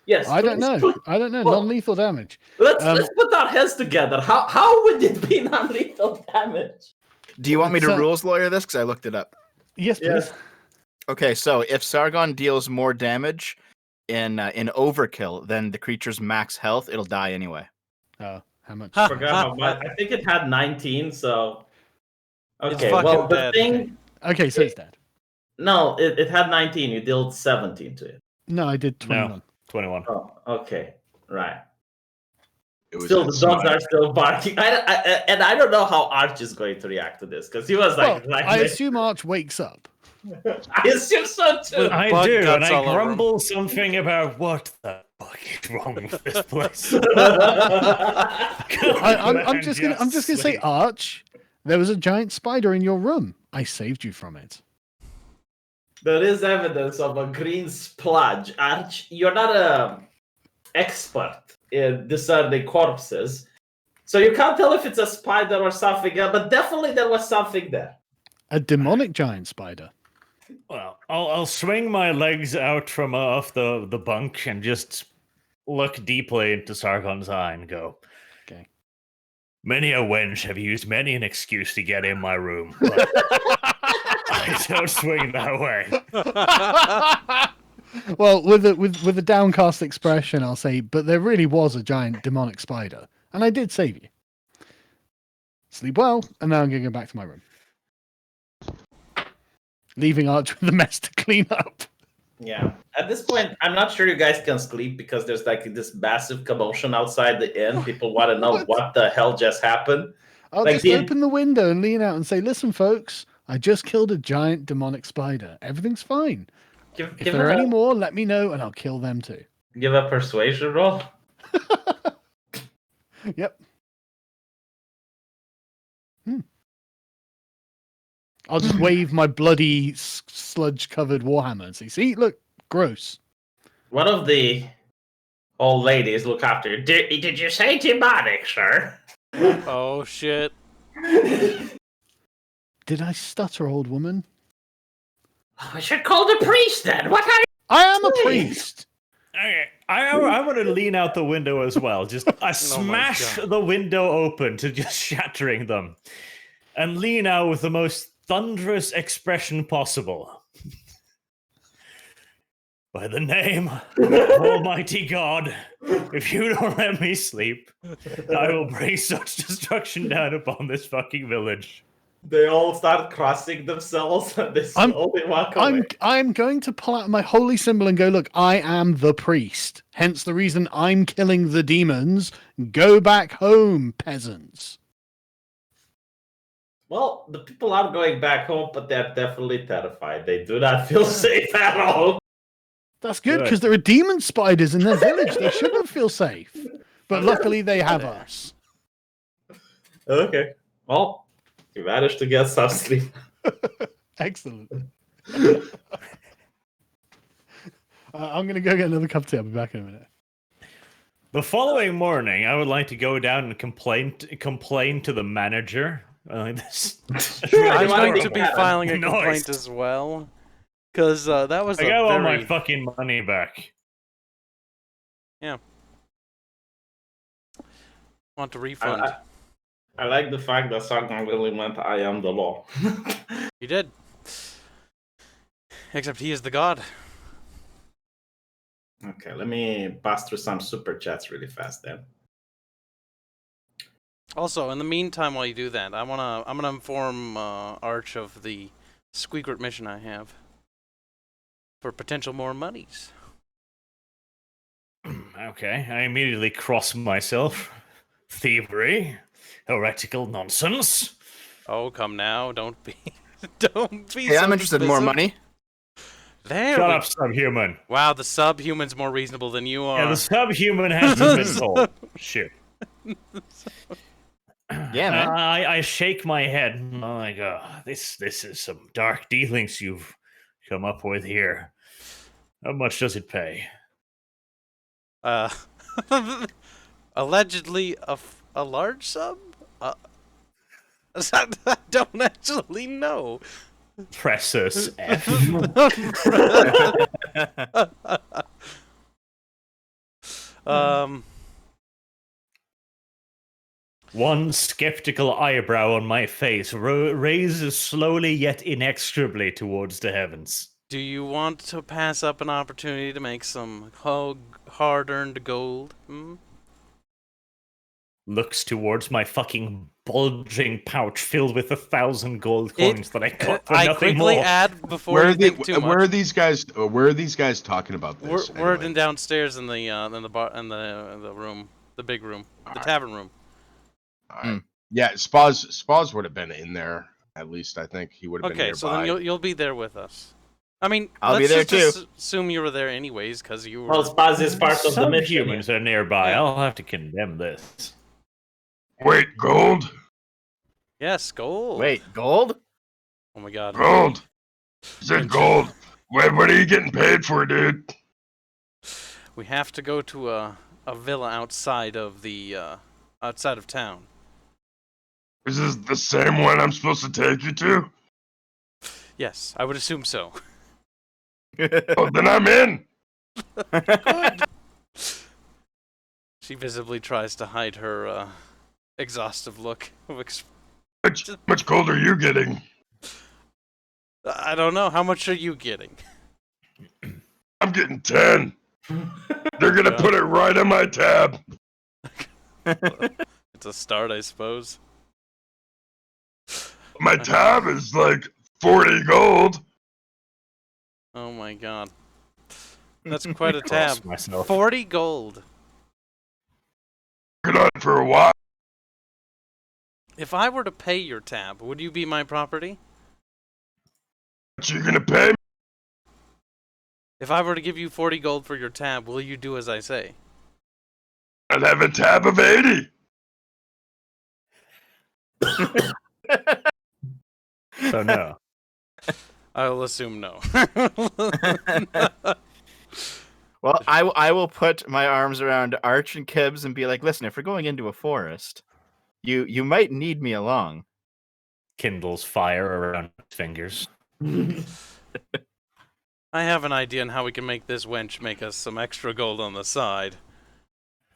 Speaker 2: Yes,
Speaker 4: I don't
Speaker 2: please,
Speaker 4: know.
Speaker 2: please.
Speaker 4: I don't know.
Speaker 2: Well,
Speaker 4: Non-lethal damage.
Speaker 2: Let's put our heads together. How would it be non-lethal damage?
Speaker 6: Do you want me to
Speaker 4: So-
Speaker 6: rules lawyer this? Because I looked it up.
Speaker 4: Yes, please.
Speaker 2: Yes.
Speaker 6: Okay, so if Sargon deals more damage in overkill than the creature's max health, it'll die anyway.
Speaker 4: Oh, how much?
Speaker 2: I forgot how much. I think it had 19, so.
Speaker 1: It's
Speaker 2: Okay,
Speaker 1: fucking
Speaker 2: well, the
Speaker 1: dead.
Speaker 2: thing.
Speaker 4: Okay, so it's dead.
Speaker 2: No, it had 19. You dealt 17 to it.
Speaker 4: No, I did 21.
Speaker 3: No, 21.
Speaker 2: Oh, okay. Right.
Speaker 5: It was
Speaker 2: Still,
Speaker 5: that
Speaker 2: the dogs
Speaker 5: smite.
Speaker 2: are still barking. And I don't know how Arch is going to react to this, because he was like,
Speaker 4: Well, I assume Arch wakes up.
Speaker 2: I assume so too.
Speaker 1: With
Speaker 3: I
Speaker 1: bug
Speaker 3: do, and
Speaker 1: guts
Speaker 3: I
Speaker 1: all over him.
Speaker 3: grumble something about what the fuck is wrong with this place.
Speaker 4: I'm just gonna say, Arch, there was a giant spider in your room. I saved you from it.
Speaker 2: There is evidence of a green splodge. Arch, you're not a expert in discerning corpses, so you can't tell if it's a spider or something else, but definitely there was something there.
Speaker 4: A demonic giant spider.
Speaker 3: Well, I'll swing my legs out from off the bunk and just look deeply into Sargon's eye and go,
Speaker 4: Okay.
Speaker 3: Many a wench have used many an excuse to get in my room, but I don't swing that way.
Speaker 4: Well, with a downcast expression, I'll say, but there really was a giant demonic spider, and I did save you. Sleep well, and now I'm going to go back to my room. Leaving Arch with the mess to clean up.
Speaker 2: Yeah. At this point, I'm not sure you guys can sleep because there's like this massive commotion outside the inn. People want to know what the hell just happened.
Speaker 4: I'll
Speaker 2: Like
Speaker 4: just
Speaker 2: the-
Speaker 4: open the window and lean out and say, listen, folks, I just killed a giant demonic spider. Everything's fine.
Speaker 2: Give,
Speaker 4: If
Speaker 2: give,
Speaker 4: there are
Speaker 2: a,
Speaker 4: any more, let me know, and I'll kill them too.
Speaker 2: give a persuasion roll.
Speaker 4: Yep. I'll just wave my bloody sludge-covered warhammer and say, see, look, gross.
Speaker 2: One of the old ladies look after you. Did you say demonic, sir?
Speaker 1: Oh shit.
Speaker 4: Did I stutter, old woman?
Speaker 2: We should call the priest then. What are you?
Speaker 4: I am a
Speaker 2: Please.
Speaker 4: priest.
Speaker 3: Okay, I want to lean out the window as well. Just I smash
Speaker 1: God.
Speaker 3: the window open to just shattering them, and lean out with the most thunderous expression possible. By the name of Almighty God, if you don't let me sleep, I will bring such destruction down upon this fucking village.
Speaker 2: They all start crossing themselves and they slowly walk away.
Speaker 4: I'm going to pull out my holy symbol and go, look, I am the priest. Hence the reason I'm killing the demons. Go back home, peasants.
Speaker 2: Well, the people are going back home, but they're definitely terrified. They do not feel safe at all.
Speaker 4: That's good, because there are demon spiders in their village. They shouldn't feel safe. But luckily they have us.
Speaker 2: Okay. Well, you managed to get some sleep.
Speaker 4: Excellent. I'm going to go get another cup of tea. I'll be back in a minute.
Speaker 3: The following morning, I would like to go down and complain to the manager. This
Speaker 1: I'm
Speaker 2: You wanna
Speaker 1: going
Speaker 2: be
Speaker 1: to be
Speaker 2: Kevin.
Speaker 1: filing a
Speaker 3: Nice.
Speaker 1: complaint as well. Because that was
Speaker 3: I
Speaker 1: a
Speaker 3: got all
Speaker 1: very...
Speaker 3: my fucking money back.
Speaker 1: Want to refund.
Speaker 2: I like the fact that Sagnar really meant I am the law.
Speaker 1: He did. Except he is the god.
Speaker 2: Okay, let me pass through some super chats really fast then.
Speaker 1: Also, in the meantime, while you do that, I'm gonna inform Arch of the Squeakert mission I have for potential more monies.
Speaker 3: Okay, I immediately cross myself. Thievery, heretical nonsense.
Speaker 1: Oh, come now! Don't be, don't be.
Speaker 6: Hey,
Speaker 1: so
Speaker 6: I'm interested in more
Speaker 1: dismissive.
Speaker 6: money.
Speaker 1: There
Speaker 3: Shut
Speaker 1: we-
Speaker 3: up, subhuman.
Speaker 1: Wow, the subhuman's more reasonable than you are.
Speaker 3: Yeah, the subhuman hasn't been told. Shit.
Speaker 6: Yeah, man.
Speaker 3: I shake my head. Oh my god, this is some dark dealings you've come up with here. How much does it pay?
Speaker 1: Allegedly a large sum. I don't actually know.
Speaker 3: Press us F.
Speaker 1: Um.
Speaker 3: One skeptical eyebrow on my face raises slowly yet inexorably towards the heavens.
Speaker 1: Do you want to pass up an opportunity to make some hard-earned gold? Hmm?
Speaker 3: Looks towards my fucking bulging pouch filled with 1,000 gold coins that I got for
Speaker 1: I
Speaker 3: nothing
Speaker 1: quickly
Speaker 3: more.
Speaker 1: add before
Speaker 5: Where
Speaker 1: you
Speaker 5: are they?
Speaker 1: think too much.
Speaker 5: Where are these guys? Where are these guys talking about this?
Speaker 1: We're
Speaker 5: anyway?
Speaker 1: downstairs in the bar in the room, the big room, the
Speaker 5: Alright.
Speaker 1: tavern room.
Speaker 5: All right. Yeah, Spaz would have been in there. At least I think he would have been
Speaker 1: Okay,
Speaker 5: nearby.
Speaker 1: so then you'll be there with us. I mean,
Speaker 6: I'll
Speaker 1: let's
Speaker 6: be there
Speaker 1: just
Speaker 6: too.
Speaker 1: assume you were there anyways, because you were.
Speaker 2: Well, Spaz is part of the mission.
Speaker 3: Subhumans are nearby.
Speaker 1: Yeah.
Speaker 3: I'll have to condemn this.
Speaker 5: Wait, gold,
Speaker 1: Yes, gold.
Speaker 6: Wait, gold?
Speaker 1: Oh my god.
Speaker 5: gold. Is it gold? Wait, what are you getting paid for, dude?
Speaker 1: We have to go to a villa outside of the outside of town.
Speaker 5: Is this the same one I'm supposed to take you to?
Speaker 1: Yes, I would assume so.
Speaker 5: Oh, then I'm in.
Speaker 1: She visibly tries to hide her exhaustive look of
Speaker 5: Much gold are you getting?
Speaker 1: I don't know. How much are you getting?
Speaker 5: I'm getting 10. They're gonna put it right on my tab.
Speaker 1: It's a start, I suppose.
Speaker 5: My tab is like 40 gold.
Speaker 1: Oh my god. That's quite a
Speaker 3: Cross
Speaker 1: tab.
Speaker 3: myself.
Speaker 1: 40 gold.
Speaker 5: Been on it for a while.
Speaker 1: If I were to pay your tab, would you be my property?
Speaker 5: What you gonna pay me?
Speaker 1: If I were to give you 40 gold for your tab, will you do as I say?
Speaker 5: I'd have a tab of 80.
Speaker 3: So no.
Speaker 1: I'll assume no.
Speaker 6: Well, I will put my arms around Arch and Kibbs and be like, listen, if we're going into a forest, you might need me along.
Speaker 3: Kindles fire around his fingers.
Speaker 1: I have an idea on how we can make this wench make us some extra gold on the side.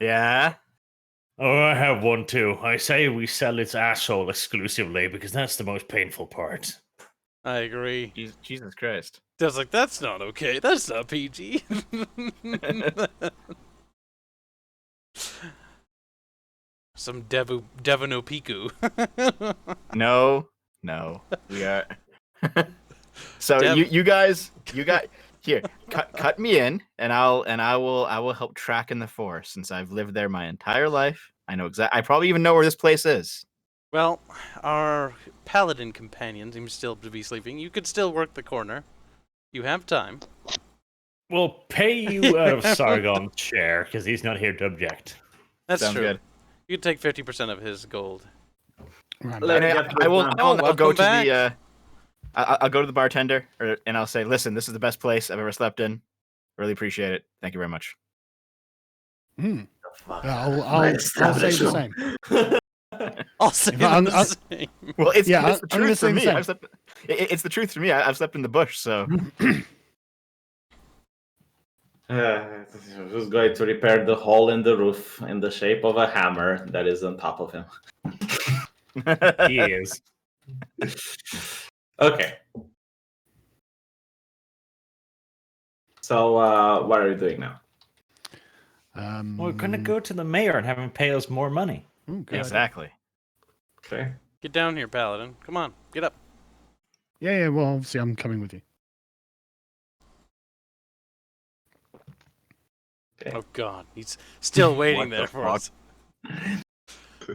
Speaker 6: Yeah?
Speaker 3: Oh, I have one too. I say we sell its asshole exclusively because that's the most painful part.
Speaker 1: I agree.
Speaker 6: Jesus Christ.
Speaker 1: I was like, that's not okay. That's not PG. Some Devanopiku.
Speaker 6: No, we are. So
Speaker 1: Dev-
Speaker 6: you guys here. Cut me in, and I will help track in the forest since I've lived there my entire life. I know exactly. I probably even know where this place is.
Speaker 1: Well, our paladin companion seems still to be sleeping. You could still work the corner. You have time.
Speaker 3: We'll pay you out of Sargon's share because he's not here to object.
Speaker 1: That's
Speaker 6: Sounds
Speaker 1: true.
Speaker 6: good.
Speaker 1: You could take 50% of his gold.
Speaker 4: Right,
Speaker 2: Let
Speaker 6: And
Speaker 2: me
Speaker 6: I,
Speaker 2: get
Speaker 6: I will.
Speaker 2: this
Speaker 6: I will
Speaker 2: down.
Speaker 6: now go
Speaker 1: welcome
Speaker 6: to
Speaker 1: back.
Speaker 6: the. I'll go to the bartender, and I'll say, "Listen, this is the best place I've ever slept in. Really appreciate it. Thank you very much."
Speaker 4: Hmm.
Speaker 2: Fuck.
Speaker 4: Yeah, I'll say the same.
Speaker 1: I'll say
Speaker 4: I'm-
Speaker 1: the same.
Speaker 6: Well, it's
Speaker 4: Yeah,
Speaker 6: the
Speaker 4: I'm gonna
Speaker 6: truth
Speaker 4: say
Speaker 6: for
Speaker 4: the
Speaker 6: me.
Speaker 4: same.
Speaker 6: I've slept. It's the truth for me. I've slept in the bush, so.
Speaker 2: Who's going to repair the hole in the roof in the shape of a hammer that is on top of him?
Speaker 3: He is.
Speaker 2: Okay. So, what are you doing now?
Speaker 3: We're gonna go to the mayor and have him pay us more money.
Speaker 4: Ooh, good idea.
Speaker 6: Exactly.
Speaker 2: Okay.
Speaker 1: Get down here, paladin. Come on, get up.
Speaker 4: Yeah. Well, obviously, I'm coming with you.
Speaker 2: Okay.
Speaker 1: Oh God, he's still waiting
Speaker 5: What
Speaker 1: there
Speaker 5: the
Speaker 1: for
Speaker 5: fuck?
Speaker 1: us.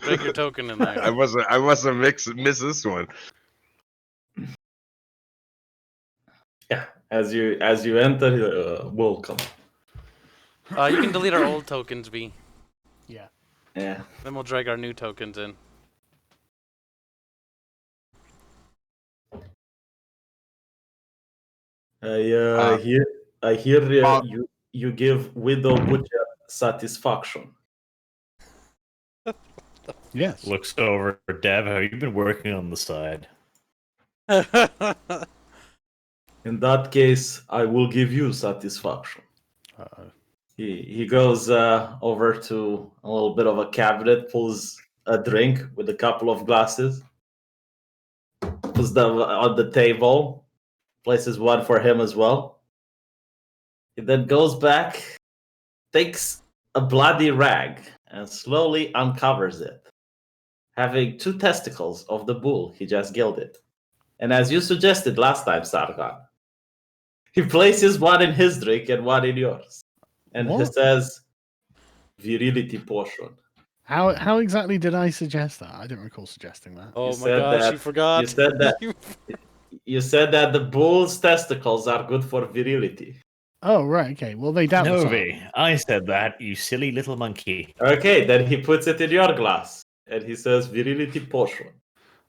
Speaker 1: Break your token in there.
Speaker 5: I must have missed this one.
Speaker 2: Yeah. As you enter, welcome.
Speaker 1: You can delete our old tokens, B.
Speaker 4: Yeah.
Speaker 2: Yeah.
Speaker 1: Then we'll drag our new tokens in.
Speaker 2: I hear
Speaker 5: uh,
Speaker 2: you give Widow Butcher satisfaction.
Speaker 4: Yes.
Speaker 3: Looks over at Dev. Have you been working on the side?
Speaker 2: In that case, I will give you satisfaction.
Speaker 4: Uh-oh.
Speaker 2: He goes over to a little bit of a cabinet, pulls a drink with a couple of glasses, puts them on the table, places one for him as well. He then goes back, takes a bloody rag, and slowly uncovers it, having two testicles of the bull he just gilded. And as you suggested last time, Sargon, he places one in his drink and one in yours. And he
Speaker 4: What?
Speaker 2: says, virility potion.
Speaker 4: How exactly did I suggest that? I don't recall suggesting that.
Speaker 1: Oh
Speaker 2: You
Speaker 1: my
Speaker 2: said
Speaker 1: gosh,
Speaker 2: that-
Speaker 1: you forgot.
Speaker 2: you said that. You said that the bull's testicles are good for virility.
Speaker 4: Oh, right. Okay. Well, they doubtless are.
Speaker 3: Novi, I said that, you silly little monkey.
Speaker 2: Okay, then he puts it in your glass. And he says, virility potion.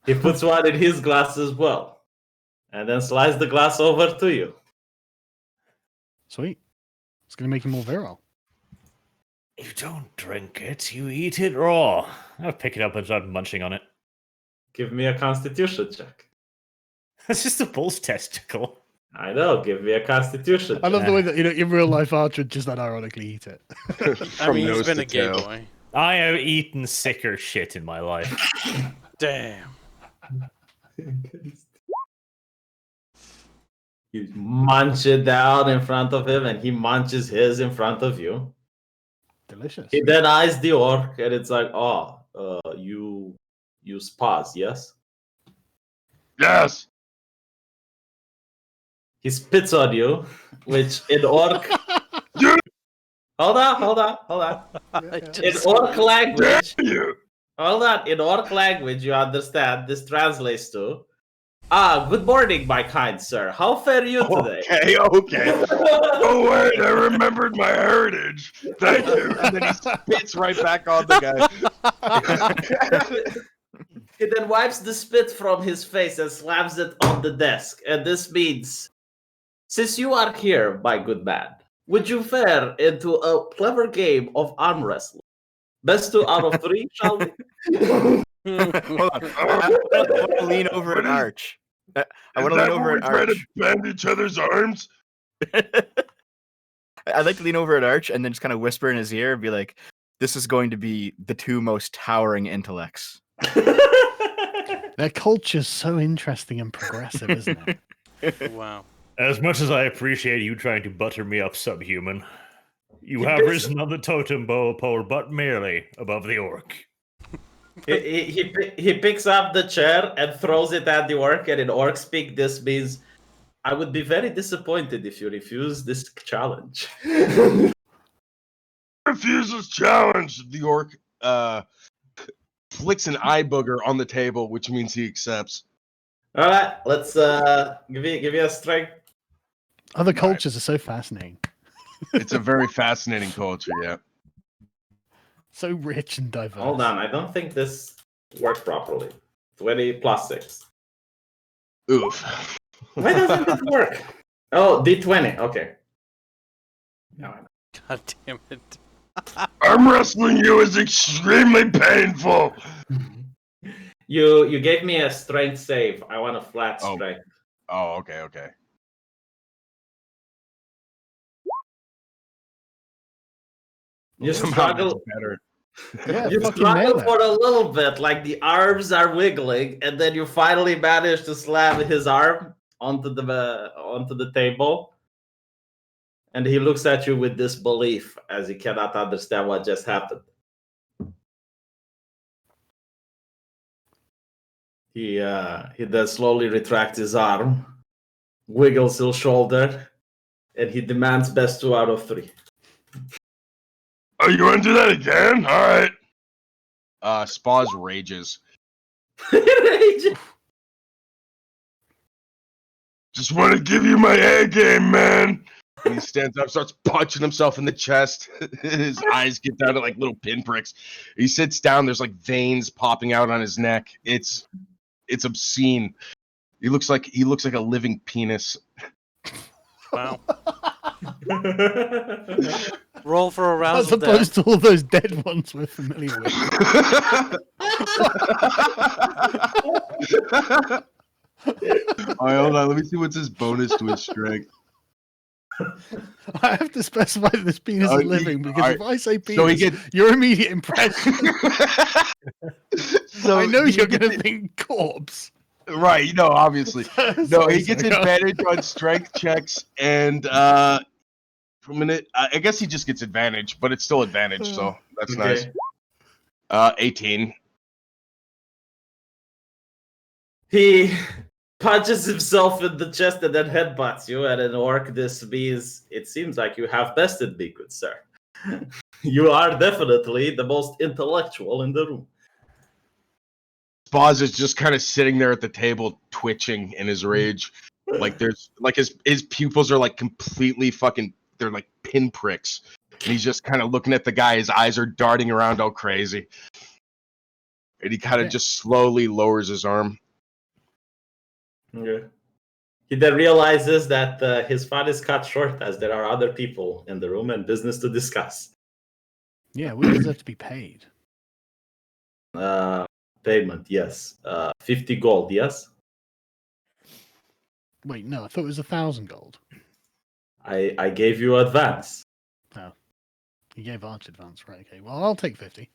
Speaker 2: He puts one in his glass as well. And then slides the glass over to you.
Speaker 4: Sweet. It's going to make him more virile.
Speaker 3: You don't drink it, you eat it raw. I'll pick it up and start munching on it.
Speaker 2: Give me a constitution check.
Speaker 3: That's just a bull's testicle.
Speaker 2: I know, give me a constitution
Speaker 4: I
Speaker 2: check.
Speaker 4: love the way that in real life Archer would just that ironically eat it.
Speaker 1: I
Speaker 5: From
Speaker 1: mean, he's
Speaker 5: nose
Speaker 1: been
Speaker 5: to
Speaker 1: a gay
Speaker 5: tail.
Speaker 1: boy.
Speaker 3: I have eaten sicker shit in my life.
Speaker 1: Damn.
Speaker 2: You munch it down in front of him, and he munches his in front of you.
Speaker 4: Delicious.
Speaker 2: He then eyes the orc, and it's like, you use pause, yes?
Speaker 5: Yes.
Speaker 2: He spits on you, which in orc. Hold on. In orc language,
Speaker 5: You.
Speaker 2: hold on. In orc language, you understand this translates to, good morning, my kind sir. How fare you today?
Speaker 5: Okay. Oh wait, I remembered my heritage. Thank you. And then he spits right back on the guy.
Speaker 2: He then wipes the spit from his face and slams it on the desk. And this means, since you are here, my good man, would you fare into a clever game of arm wrestling? Best 2 out of 3, shall we?
Speaker 6: Hold on. I want to lean over
Speaker 5: What
Speaker 6: an
Speaker 5: is-
Speaker 6: arch. I
Speaker 5: Is
Speaker 6: want to
Speaker 5: that
Speaker 6: lean over
Speaker 5: when
Speaker 6: an
Speaker 5: we try to
Speaker 6: arch.
Speaker 5: bend each other's arms?
Speaker 6: I'd like to lean over an arch and then just kind of whisper in his ear and be like, "This is going to be the two most towering intellects
Speaker 4: Their culture's so interesting and progressive, isn't it?
Speaker 1: Wow.
Speaker 3: As much as I appreciate you trying to butter me up, subhuman, you
Speaker 2: He
Speaker 3: have
Speaker 2: picks-
Speaker 3: risen on the totem pole, but merely above the orc.
Speaker 2: He picks up the chair and throws it at the orc, and in orc speak, this means, "I would be very disappointed if you refuse this challenge."
Speaker 5: Refuses challenge. The orc flicks an eye booger on the table, which means he accepts.
Speaker 2: All right, let's give you a strength.
Speaker 4: Other cultures are so fascinating,
Speaker 5: It's a very fascinating culture, yeah.
Speaker 4: so rich and diverse.
Speaker 2: Hold on, I don't think this worked properly. 20 plus 6.
Speaker 5: Oof.
Speaker 2: Why doesn't it work? Oh, D20. Okay. No,
Speaker 1: God damn it.
Speaker 5: Arm wrestling you is extremely painful.
Speaker 2: you gave me a strength save. I want a flat
Speaker 5: Oh.
Speaker 2: strength.
Speaker 5: Oh, okay.
Speaker 2: You
Speaker 5: Somehow
Speaker 2: struggle.
Speaker 5: it's better.
Speaker 4: Yeah,
Speaker 2: You
Speaker 4: fucking nailed
Speaker 2: struggle
Speaker 4: it.
Speaker 2: for a little bit, like the arms are wiggling, and then you finally manage to slam his arm onto the table. And he looks at you with disbelief as he cannot understand what just happened. He then slowly retracts his arm, wiggles his shoulder, and he demands best 2 out of 3.
Speaker 5: Oh, you want to do that again? All right. Spaz rages. Just want to give you my A game, man. And he stands up, starts punching himself in the chest. His eyes get down to like little pinpricks. He sits down. There's like veins popping out on his neck. It's obscene. He looks like a living penis.
Speaker 1: Wow. Roll for
Speaker 4: As
Speaker 1: arousal.
Speaker 4: opposed to all those dead ones we're familiar with.
Speaker 5: All right, hold on. Let me see what's his bonus to his strength.
Speaker 4: I have to specify that this penis is living because if I say penis,
Speaker 5: So he gets.
Speaker 4: your immediate impression,
Speaker 5: So
Speaker 4: I know
Speaker 5: he
Speaker 4: you're
Speaker 5: gets
Speaker 4: going to
Speaker 5: it-
Speaker 4: think corpse.
Speaker 5: Right, you know, obviously. No,
Speaker 4: Sorry,
Speaker 5: he gets
Speaker 4: sorry.
Speaker 5: advantage on strength checks, and for a minute, I guess he just gets advantage, but it's still advantage, so that's nice. 18.
Speaker 2: He punches himself in the chest and then headbutts you, and in orc this means it seems like you have bested me, good sir. You are definitely the most intellectual in the room.
Speaker 5: Spaz is just kind of sitting there at the table, twitching in his rage. Like there's like his pupils are like completely fucking. They're like pinpricks, and he's just kind of looking at the guy. His eyes are darting around all crazy, and he kind of
Speaker 4: Okay.
Speaker 5: just slowly lowers his arm.
Speaker 2: Okay. He then realizes that his fun is cut short as there are other people in the room and business to discuss.
Speaker 4: Yeah, we deserve to be paid.
Speaker 2: Payment, yes. 50 gold, yes.
Speaker 4: Wait, no, I thought it was 1,000 gold.
Speaker 2: I gave you advance.
Speaker 4: You gave Arch advance, right? Okay, well, I'll take 50.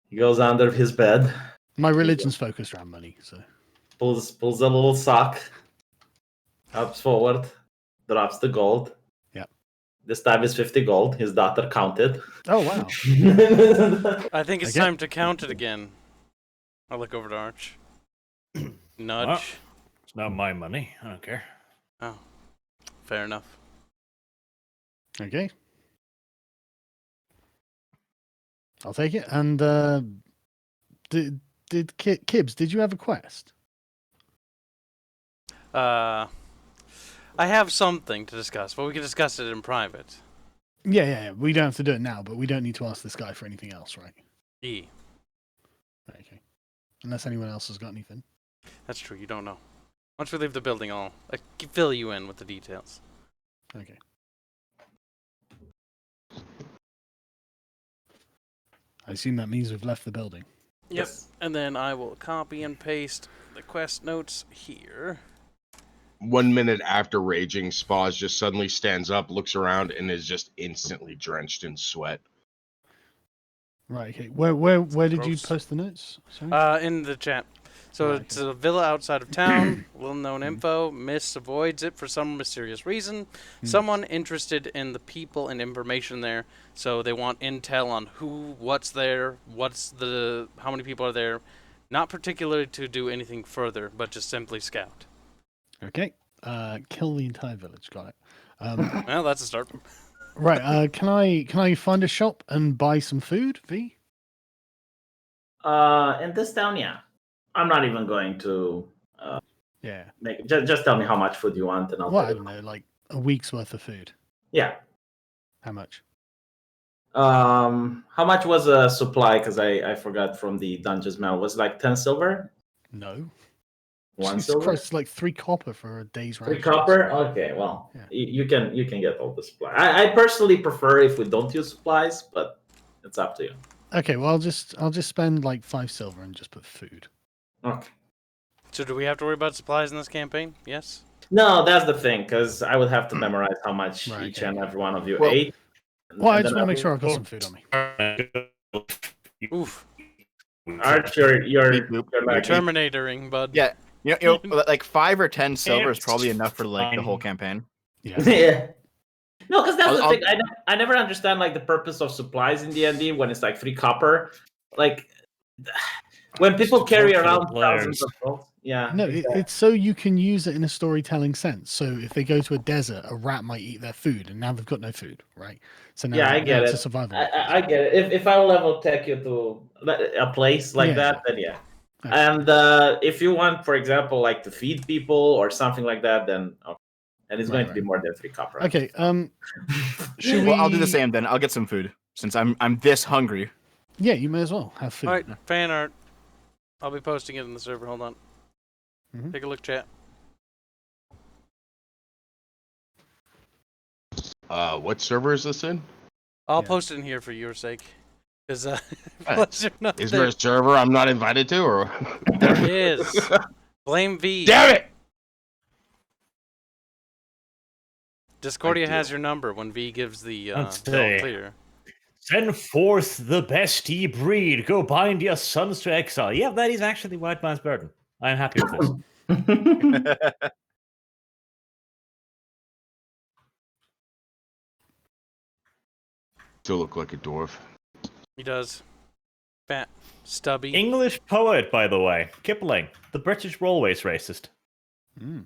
Speaker 2: He goes under his bed,
Speaker 4: My religion's focused around money, so.
Speaker 2: pulls a little sock, hops forward, drops the gold.
Speaker 4: Yep.
Speaker 2: This time it's 50 gold. His daughter counted.
Speaker 4: Oh, wow.
Speaker 1: I think it's
Speaker 4: Okay.
Speaker 1: time to count it again. I look over to Arch. Nudge.
Speaker 3: Well. It's not my money. I don't care.
Speaker 1: Oh, fair enough.
Speaker 4: Okay. I'll take it. And did Kibbs, did you have a quest?
Speaker 1: I have something to discuss, but we can discuss it in private.
Speaker 4: Yeah. We don't have to do it now, but we don't need to ask this guy for anything else, right?
Speaker 1: E.
Speaker 4: Okay. Unless anyone else has got anything.
Speaker 1: That's true, you don't know. Once we leave the building, I'll fill you in with the details.
Speaker 4: Okay. I assume that means we've left the building.
Speaker 1: Yep.
Speaker 2: Yes.
Speaker 1: And then I will copy and paste the quest notes here.
Speaker 5: 1 minute after raging, Spaz just suddenly stands up, looks around, and is just instantly drenched in sweat.
Speaker 4: Right. Okay. Where did you
Speaker 1: Gross.
Speaker 4: post the notes? Sorry.
Speaker 1: In the chat. So
Speaker 4: Right,
Speaker 1: it's a villa outside of town. Little known info. Miss avoids it for some mysterious reason. Someone interested in the people and information there. So they want intel on what's there, how many people are there. Not particularly to do anything further, but just simply scout.
Speaker 4: Okay. Kill the entire village. Got it.
Speaker 1: Well, that's a start.
Speaker 4: Right. Can I find a shop and buy some food, V?
Speaker 2: In this town, yeah. I'm not even going to
Speaker 4: Yeah.
Speaker 2: just tell me how much food you want, and I'll
Speaker 4: Well, I
Speaker 2: tell
Speaker 4: don't
Speaker 2: you.
Speaker 4: know, like a week's worth of food.
Speaker 2: Yeah.
Speaker 4: How much?
Speaker 2: How much was a supply? Because I forgot from the dungeons mail. Was it like 10 silver?
Speaker 4: No.
Speaker 2: 1
Speaker 4: Jesus
Speaker 2: silver?
Speaker 4: Christ, it's like 3 copper for a day's
Speaker 2: 3
Speaker 4: rations.
Speaker 2: copper? Okay, well,
Speaker 4: Yeah.
Speaker 2: you can get all the supply. I personally prefer if we don't use supplies, but it's up to you.
Speaker 4: Okay, well I'll just spend like 5 silver and just put food.
Speaker 2: Okay.
Speaker 1: So do we have to worry about supplies in this campaign? Yes.
Speaker 2: No, that's the thing, because I would have to memorize how much
Speaker 4: Right,
Speaker 2: each
Speaker 4: okay.
Speaker 2: and every one of you
Speaker 6: Well-
Speaker 2: ate.
Speaker 4: Well, I
Speaker 2: and
Speaker 4: just
Speaker 2: then
Speaker 4: want to make sure I've got some food on me.
Speaker 1: Oof.
Speaker 2: Arch, you're
Speaker 6: Beep, boop.
Speaker 2: you're
Speaker 1: You're
Speaker 2: like,
Speaker 1: Terminatoring, bud.
Speaker 6: Yeah, you know, like 5 or 10 silver is probably enough for like the whole campaign.
Speaker 4: Yeah.
Speaker 2: yeah. No, because that's the
Speaker 6: I'll-
Speaker 2: thing. I never understand like the purpose of supplies in D&D when it's like 3 copper. Like when people
Speaker 3: to
Speaker 2: carry
Speaker 3: vote for the
Speaker 2: around
Speaker 3: players.
Speaker 2: thousands of gold. Yeah.
Speaker 4: No,
Speaker 2: exactly.
Speaker 4: it's so you can use it in a storytelling sense. So if they go to a desert, a rat might eat their food, and now they've got no food, right? So now,
Speaker 2: Yeah, I
Speaker 4: now
Speaker 2: get
Speaker 4: it's
Speaker 2: it.
Speaker 4: a survival.
Speaker 2: I get it. If I will level take you to a place like
Speaker 4: Yeah.
Speaker 2: that, then yeah.
Speaker 4: Okay.
Speaker 2: And if you want, for example, like to feed people or something like that, then okay. And it's going to be more than 3 copper.
Speaker 4: Okay. Should we?
Speaker 6: Well, I'll do the same then. I'll get some food since I'm this hungry.
Speaker 4: Yeah, you may as well have food.
Speaker 1: All right, fan art. I'll be posting it in the server. Hold on.
Speaker 4: Mhm.
Speaker 1: Take a look, chat.
Speaker 5: What server is this in?
Speaker 1: I'll
Speaker 4: Yeah.
Speaker 1: post it in here for your sake. Because
Speaker 5: Right.
Speaker 1: plus you're not
Speaker 5: Is
Speaker 1: there.
Speaker 5: there a server I'm not invited to, or?
Speaker 1: There is. Blame V.
Speaker 5: Damn it!
Speaker 1: Discordia
Speaker 5: I
Speaker 1: has
Speaker 5: do.
Speaker 1: your number when V gives the
Speaker 3: Let's
Speaker 1: the all
Speaker 3: see.
Speaker 1: clear.
Speaker 3: Send forth the best ye breed. Go bind your sons to exile. Yeah, that is actually White Man's burden. I'm happy with this.
Speaker 5: Still look like a dwarf.
Speaker 1: He does. Fat, stubby.
Speaker 3: English poet, by the way. Kipling. The British were always racist.
Speaker 4: Mm,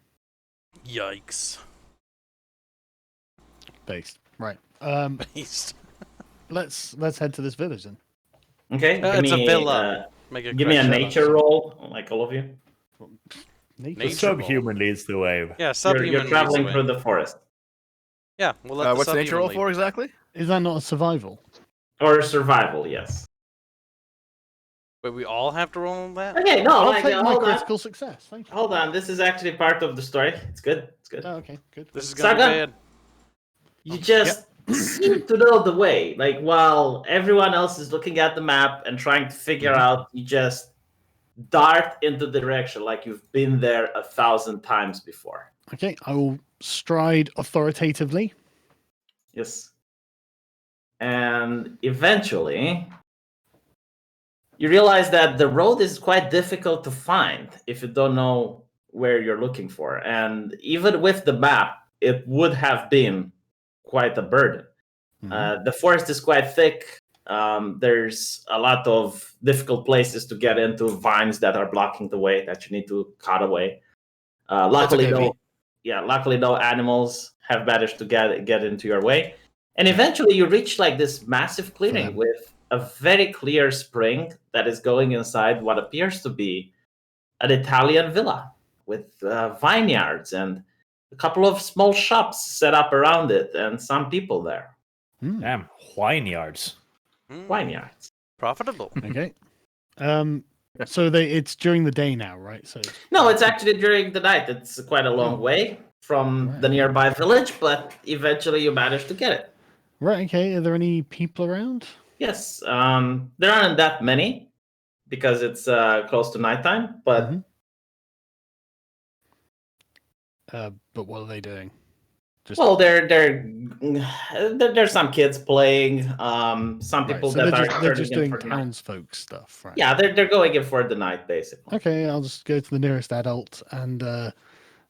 Speaker 1: Yikes.
Speaker 4: based. Right.
Speaker 1: Beast.
Speaker 4: Let's head to this village then.
Speaker 2: Okay.
Speaker 1: It's a villa. Make a
Speaker 2: Give me a
Speaker 1: correction.
Speaker 2: nature roll, like all of you.
Speaker 3: The
Speaker 1: Nature
Speaker 3: subhuman leads the way.
Speaker 1: Yeah,
Speaker 2: You're
Speaker 1: subhuman.
Speaker 2: traveling
Speaker 1: leads
Speaker 2: through
Speaker 1: away.
Speaker 2: the forest.
Speaker 1: Yeah, we'll let the
Speaker 6: What's the nature
Speaker 1: subhuman
Speaker 6: roll
Speaker 1: lead.
Speaker 6: for exactly?
Speaker 4: Is that not a survival?
Speaker 2: Or survival, yes.
Speaker 1: Wait, we all have to roll on that?
Speaker 2: Okay, no,
Speaker 4: I'll
Speaker 2: like,
Speaker 4: take my
Speaker 2: hold on.
Speaker 4: critical success. Thank you.
Speaker 2: Hold on. This is actually part of the story. It's good. It's good.
Speaker 4: Oh, okay, good.
Speaker 1: This is gonna be
Speaker 2: Saga?
Speaker 1: bad.
Speaker 2: You just seem to know the way. Like while everyone else is looking at the map and trying to figure out, you just dart into the direction like you've been there 1,000 times before.
Speaker 4: Okay, I will stride authoritatively.
Speaker 2: Yes. And eventually, you realize that the road is quite difficult to find if you don't know where you're looking for. And even with the map, it would have been quite a burden. The forest is quite thick. There's a lot of difficult places to get into, vines that are blocking the way that you need to cut away. Luckily,
Speaker 6: okay,
Speaker 2: no, luckily no animals have managed to get into your way. And eventually, you reach like this massive clearing
Speaker 4: them.
Speaker 2: with a very clear spring that is going inside what appears to be an Italian villa with vineyards and a couple of small shops set up around it and some people there.
Speaker 4: Hmm,
Speaker 3: Damn, vineyards.
Speaker 2: Vineyards.
Speaker 1: Profitable.
Speaker 4: okay. So it's during the day now, right? So
Speaker 2: No, it's actually during the night. It's quite a long way from
Speaker 4: Right.
Speaker 2: the nearby village, but eventually you manage to get it.
Speaker 4: right. Okay. Are there any people around?
Speaker 2: Yes, there aren't that many because it's close to nighttime, but
Speaker 4: Mhm. But what are they doing?
Speaker 2: Well, there's some kids playing. Some
Speaker 4: Right,
Speaker 2: people
Speaker 4: so
Speaker 2: that
Speaker 4: they're
Speaker 2: are
Speaker 4: just
Speaker 2: turning in
Speaker 4: doing
Speaker 2: for the night.
Speaker 4: townsfolk stuff, right?
Speaker 2: Yeah, they're going in for the night basically.
Speaker 4: Okay, I'll just go to the nearest adult and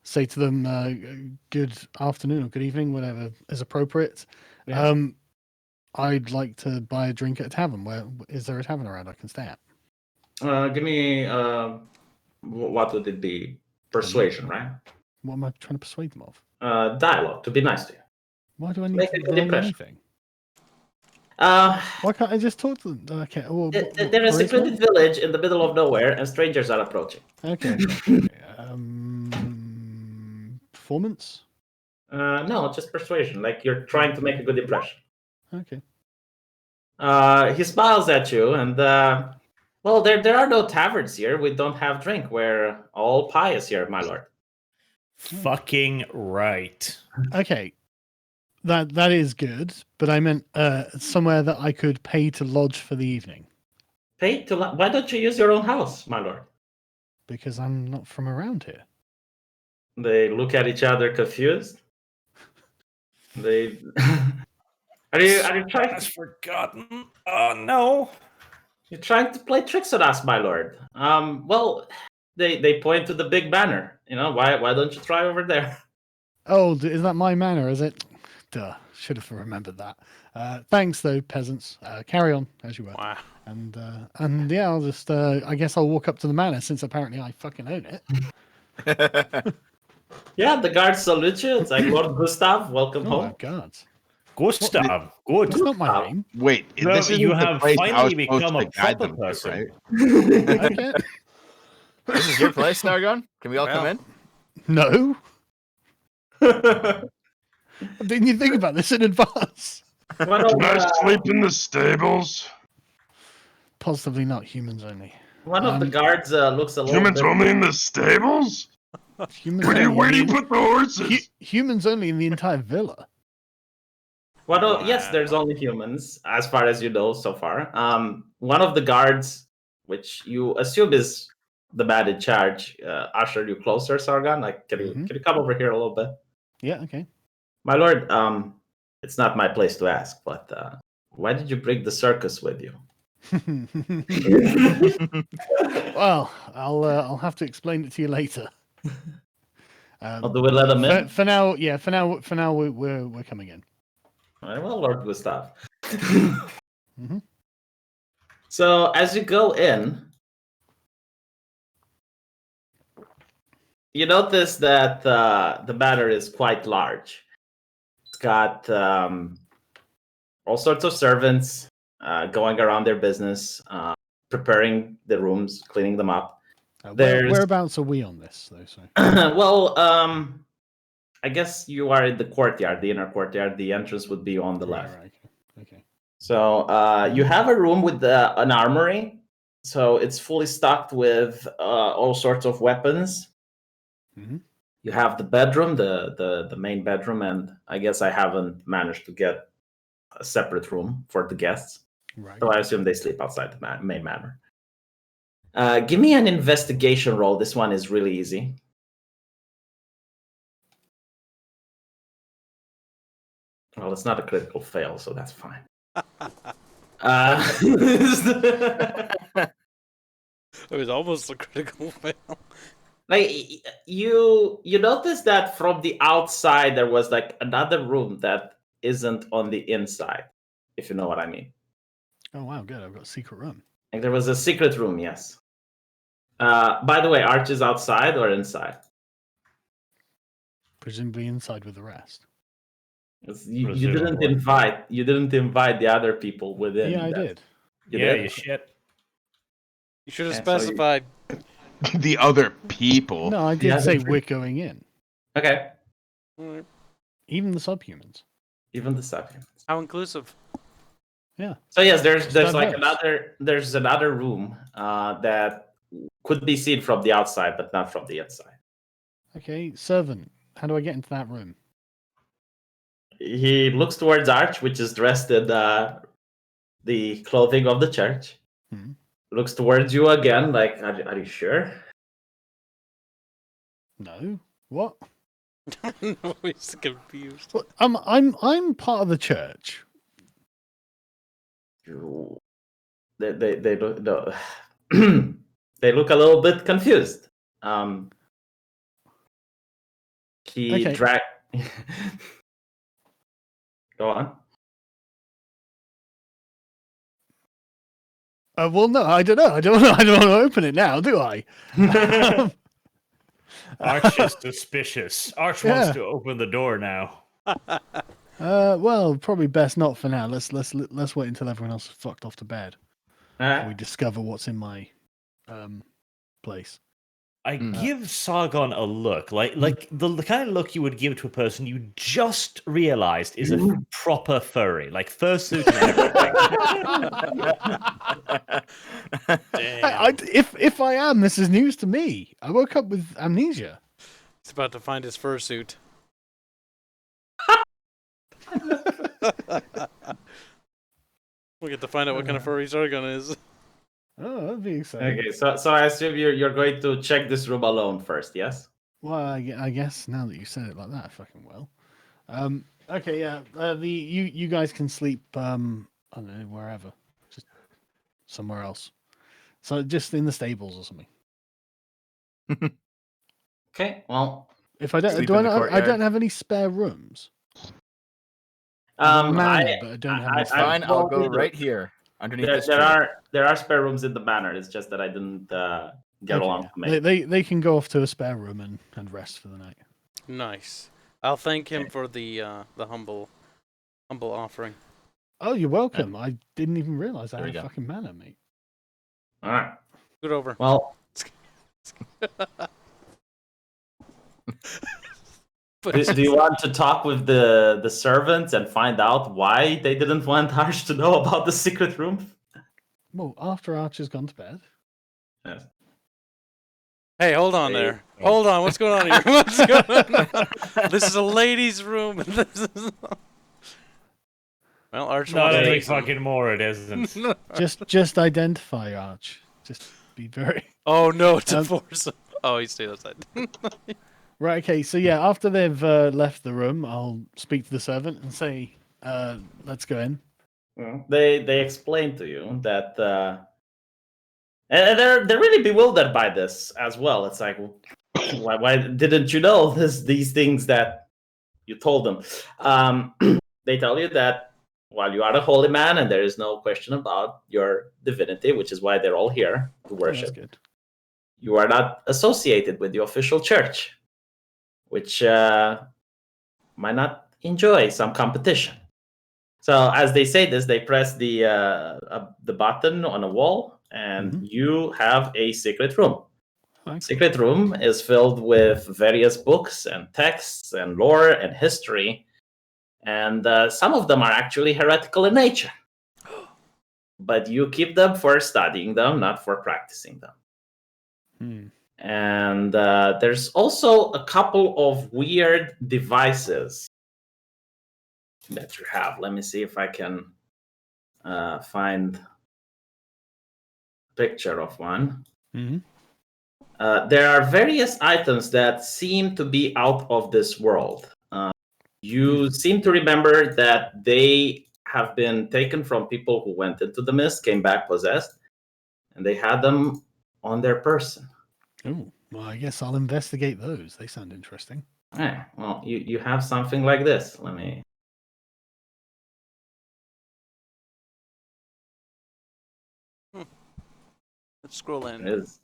Speaker 4: say to them, "Good afternoon or good evening, whatever is appropriate.
Speaker 2: Yeah.
Speaker 4: I'd like to buy a drink at a tavern. Where is there a tavern around I can stay at?"
Speaker 2: Give me what would it be? Persuasion, right?
Speaker 4: What am I trying to persuade them of?
Speaker 2: Dialogue to be nice to you.
Speaker 4: Why do I need
Speaker 2: Make
Speaker 4: to
Speaker 2: a good
Speaker 4: roll
Speaker 2: impression.
Speaker 4: anything?
Speaker 2: Uh,
Speaker 4: Why can't I just talk to them? Okay, well,
Speaker 2: there is a
Speaker 4: charisma?
Speaker 2: secluded village in the middle of nowhere, and strangers are approaching.
Speaker 4: Okay. Performance?
Speaker 2: No, just persuasion. Like you're trying to make a good impression.
Speaker 4: Okay.
Speaker 2: He smiles at you, and well, there are no taverns here. We don't have drink. We're all pious here, my lord.
Speaker 3: Fucking right.
Speaker 4: Okay. That is good, but I meant somewhere that I could pay to lodge for the evening
Speaker 2: Pay to. Why don't you use your own house, my lord?
Speaker 4: because I'm not from around here.
Speaker 2: They look at each other confused. They are you trying?
Speaker 3: Has forgotten. Oh no.
Speaker 2: You're trying to play tricks on us, my lord. Well, they point to the big banner. You know why? Why don't you try over there?
Speaker 4: Oh, is that my manor? Is it? Duh. Should have remembered that. Thanks, though, peasants. Carry on as you were.
Speaker 1: Wow.
Speaker 4: And yeah, I'll just. I guess I'll walk up to the manor since apparently I fucking own it.
Speaker 2: Yeah, the guards salute you. It's like Lord Gustav, welcome
Speaker 4: Oh my
Speaker 2: home.
Speaker 4: god,
Speaker 3: Gustav, good.
Speaker 4: that's not my name.
Speaker 5: Wait,
Speaker 3: No,
Speaker 5: this is
Speaker 3: you
Speaker 5: the
Speaker 3: have
Speaker 5: place I was
Speaker 3: finally
Speaker 5: supposed
Speaker 3: become
Speaker 5: to
Speaker 3: a
Speaker 5: guide
Speaker 3: proper
Speaker 5: them to,
Speaker 3: person.
Speaker 5: right?
Speaker 4: Okay.
Speaker 6: This is your place, Nargon? Can we all come
Speaker 1: Well.
Speaker 6: in?
Speaker 4: No. Didn't you think about this in advance?
Speaker 2: One of
Speaker 5: Can I
Speaker 2: the,
Speaker 5: sleep in the stables?
Speaker 4: Possibly not humans only.
Speaker 2: one of the guards looks a little
Speaker 5: Humans
Speaker 2: bit.
Speaker 5: only in the stables?
Speaker 4: Humans
Speaker 5: Where do you,
Speaker 4: only.
Speaker 5: where do you put the horses?
Speaker 4: Humans only in the entire villa.
Speaker 2: Yes, there's only humans, as far as you know so far. One of the guards, which you assume is the man in charge, ushered you closer, Sargon. Like, can you come over here a little bit?
Speaker 4: Yeah. Okay.
Speaker 2: My lord, it's not my place to ask, but why did you bring the circus with you?
Speaker 4: Well, I'll have to explain it to you later.
Speaker 2: Do we let him in?
Speaker 4: For now, yeah. For now, we're coming in.
Speaker 2: All right, well, Lord Gustav.
Speaker 4: Mhm.
Speaker 2: So as you go in, you notice that the manor is quite large. It's got all sorts of servants going around their business, preparing the rooms, cleaning them up.
Speaker 4: Whereabouts are we on this, though? So.
Speaker 2: Well, I guess you are in the courtyard, the inner courtyard. The entrance would be on the left.
Speaker 4: Right. Okay.
Speaker 2: So you have a room with an armory. So it's fully stocked with all sorts of weapons.
Speaker 4: Mm-hmm.
Speaker 2: You have the bedroom, the main bedroom, and I guess I haven't managed to get a separate room for the guests.
Speaker 4: Right.
Speaker 2: So I assume they sleep outside the main manor. Give me an investigation roll. This one is really easy. Well, it's not a critical fail, so that's fine.
Speaker 1: It was almost a critical fail.
Speaker 2: Like you notice that from the outside there was like another room that isn't on the inside, if you know what I mean.
Speaker 4: Oh wow, good. I've got a secret room.
Speaker 2: Like there was a secret room, yes. By the way, Arch is outside or inside?
Speaker 4: Presumably inside with the rest.
Speaker 2: You didn't invite the other people within.
Speaker 4: Yeah, I did.
Speaker 2: You
Speaker 3: Yeah,
Speaker 2: did?
Speaker 3: you shit.
Speaker 1: You should have
Speaker 2: Okay, so you-
Speaker 1: specified.
Speaker 5: The other people.
Speaker 4: No, I did
Speaker 2: Yeah,
Speaker 4: say
Speaker 2: that's
Speaker 4: we're going in.
Speaker 2: Okay.
Speaker 1: Alright.
Speaker 4: Even the subhumans.
Speaker 2: Even the second.
Speaker 1: How inclusive?
Speaker 4: Yeah.
Speaker 2: So yes, there's like
Speaker 4: diverse.
Speaker 2: another room that could be seen from the outside, but not from the inside.
Speaker 4: Okay, servant. How do I get into that room?
Speaker 2: He looks towards Arch, which is dressed in the clothing of the church.
Speaker 4: Hmm.
Speaker 2: Looks towards you again, like, are you sure?
Speaker 4: No. What?
Speaker 1: No, he's confused.
Speaker 4: Well, I'm part of the church.
Speaker 2: They look no, they look a little bit confused. He
Speaker 4: Okay.
Speaker 2: drag. Go on.
Speaker 4: Well, no, I don't know. I don't know. I don't want to open it now, do I?
Speaker 3: Arch is suspicious. Arch
Speaker 4: Yeah.
Speaker 3: wants to open the door now.
Speaker 4: Well, probably best not for now. Let's wait until everyone else is fucked off to bed before we discover what's in my place.
Speaker 3: I give Sargon a look, like the kind of look you would give to a person you just realized is a proper furry, like fursuit and everything.
Speaker 1: Damn.
Speaker 4: If I am, this is news to me. I woke up with amnesia.
Speaker 1: He's about to find his fursuit. We get to find out what kind of furry Sargon is.
Speaker 4: Oh, that'd be exciting.
Speaker 2: Okay, so I assume you're going to check this room alone first, yes?
Speaker 4: Well, I guess now that you said it like that, I fucking will. Okay, yeah. You guys can sleep. I don't know, wherever, just somewhere else. So just in the stables or something.
Speaker 2: Okay, well,
Speaker 4: If I don't,
Speaker 6: Sleep
Speaker 4: do I
Speaker 6: in the
Speaker 4: not? I
Speaker 6: courtyard.
Speaker 4: don't have any spare rooms. Manor, but I don't have any
Speaker 6: It's
Speaker 4: spare.
Speaker 6: fine. I'll go right here underneath this tree.
Speaker 2: there are spare rooms in the manor. It's just that I didn't get
Speaker 4: Okay,
Speaker 2: along to
Speaker 4: yeah.
Speaker 2: make.
Speaker 4: They can go off to a spare room and rest for the night.
Speaker 1: Nice. I'll thank him for the humble offering.
Speaker 4: Oh, you're welcome. I didn't even realize I
Speaker 6: There
Speaker 4: had
Speaker 6: we
Speaker 4: a
Speaker 6: go.
Speaker 4: fucking manor, mate.
Speaker 2: All right.
Speaker 1: Good over.
Speaker 2: Well, do you want to talk with the servants and find out why they didn't want Arch to know about the secret room?
Speaker 4: Well, after Archer's gone to bed.
Speaker 2: Yes.
Speaker 1: Hey, hold on
Speaker 6: Hey.
Speaker 1: there. Hold on. What's going on here? What's going on? This is a ladies' room. This is... Well, Arch
Speaker 3: Not
Speaker 1: wants to
Speaker 3: any
Speaker 1: take some.
Speaker 3: fucking more, it isn't.
Speaker 4: Just identify Arch. Just be very
Speaker 1: Oh no, to
Speaker 4: Um,
Speaker 1: force him. Oh, he stayed outside.
Speaker 4: right. Okay, so yeah, after they've left the room, I'll speak to the servant and say, "Let's go in."
Speaker 2: Well, they explain to you that, and they're really bewildered by this as well. It's like, why didn't you know these things that you told them? They tell you that while you are a holy man and there is no question about your divinity, which is why they're all here to
Speaker 4: Oh,
Speaker 2: worship,
Speaker 4: that's good.
Speaker 2: you are not associated with the official church, which might not enjoy some competition. So as they say this, they press the button on a wall, and you have a secret room.
Speaker 4: Thanks.
Speaker 2: Secret room is filled with various books and texts and lore and history, and some of them are actually heretical in nature. But you keep them for studying them, not for practicing them. And there's also a couple of weird devices that you have. Let me see if I can find a picture of one. There are various items that seem to be out of this world. You seem to remember that they have been taken from people who went into the mist, came back possessed, and they had them on their person.
Speaker 4: Oh, well, I guess I'll investigate those. They sound interesting.
Speaker 2: Okay, well, you have something like this. Let me.
Speaker 1: Let's scroll in.
Speaker 2: It is.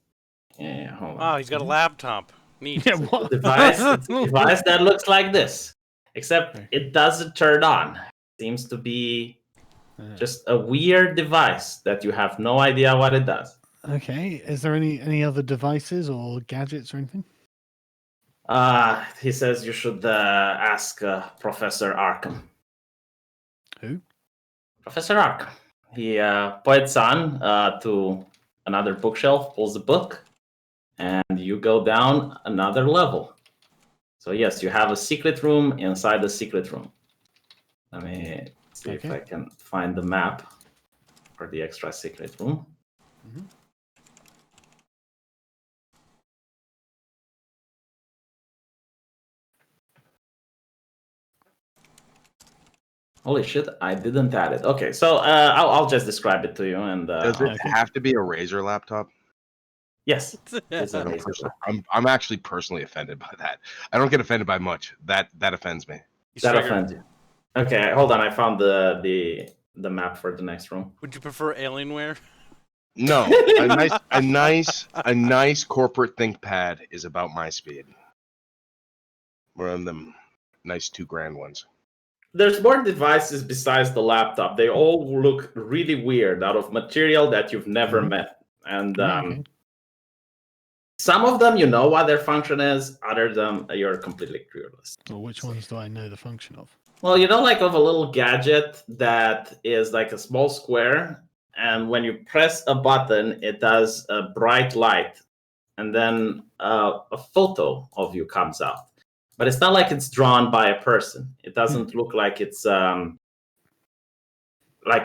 Speaker 2: Yeah, hold on.
Speaker 1: Oh, he's got a laptop. Neat.
Speaker 4: Yeah, what?
Speaker 2: Device. It's a device that looks like this, except it doesn't turn on. Seems to be just a weird device that you have no idea what it does.
Speaker 4: Okay. Is there any other devices or gadgets or anything?
Speaker 2: He says you should ask Professor Arkin.
Speaker 4: Who?
Speaker 2: Professor Arkin. He points on to another bookshelf, pulls a book, and you go down another level. So yes, you have a secret room inside the secret room. Let me see if I can find the map for the extra secret room. Holy shit, I didn't add it. Okay, so I'll just describe it to you. And
Speaker 5: Does it
Speaker 4: Okay.
Speaker 5: have to be a Razer laptop?
Speaker 2: yes, it's a
Speaker 5: I'm,
Speaker 2: Razer.
Speaker 5: I'm actually personally offended by that. I don't get offended by much. That offends me.
Speaker 1: He's
Speaker 2: That
Speaker 1: triggered.
Speaker 2: offends you. Okay, hold on. I found the map for the next room.
Speaker 1: Would you prefer Alienware?
Speaker 5: No, a nice corporate ThinkPad is about my speed. One of them nice $2,000 ones.
Speaker 2: There's more devices besides the laptop. They all look really weird, out of material that you've never met. And
Speaker 4: Okay.
Speaker 2: some of them, you know what their function is. Other than you're completely clueless.
Speaker 4: Well, which ones do I know the function of?
Speaker 2: Well, you know, like of a little gadget that is like a small square, and when you press a button, it does a bright light, and then a photo of you comes out. But it's not like it's drawn by a person. It doesn't look like it's like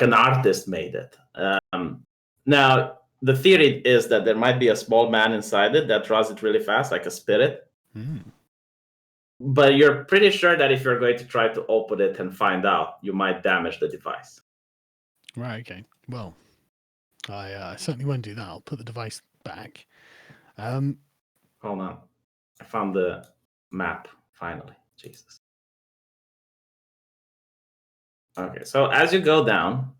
Speaker 2: an artist made it. Now, the theory is that there might be a small man inside it that draws it really fast, like a spirit.
Speaker 4: Hmm.
Speaker 2: But you're pretty sure that if you're going to try to open it and find out, you might damage the device.
Speaker 4: Right. Okay. Well, I certainly won't do that. I'll put the device back.
Speaker 2: Hold on. I found the map, finally. Jesus. Okay, so as you go down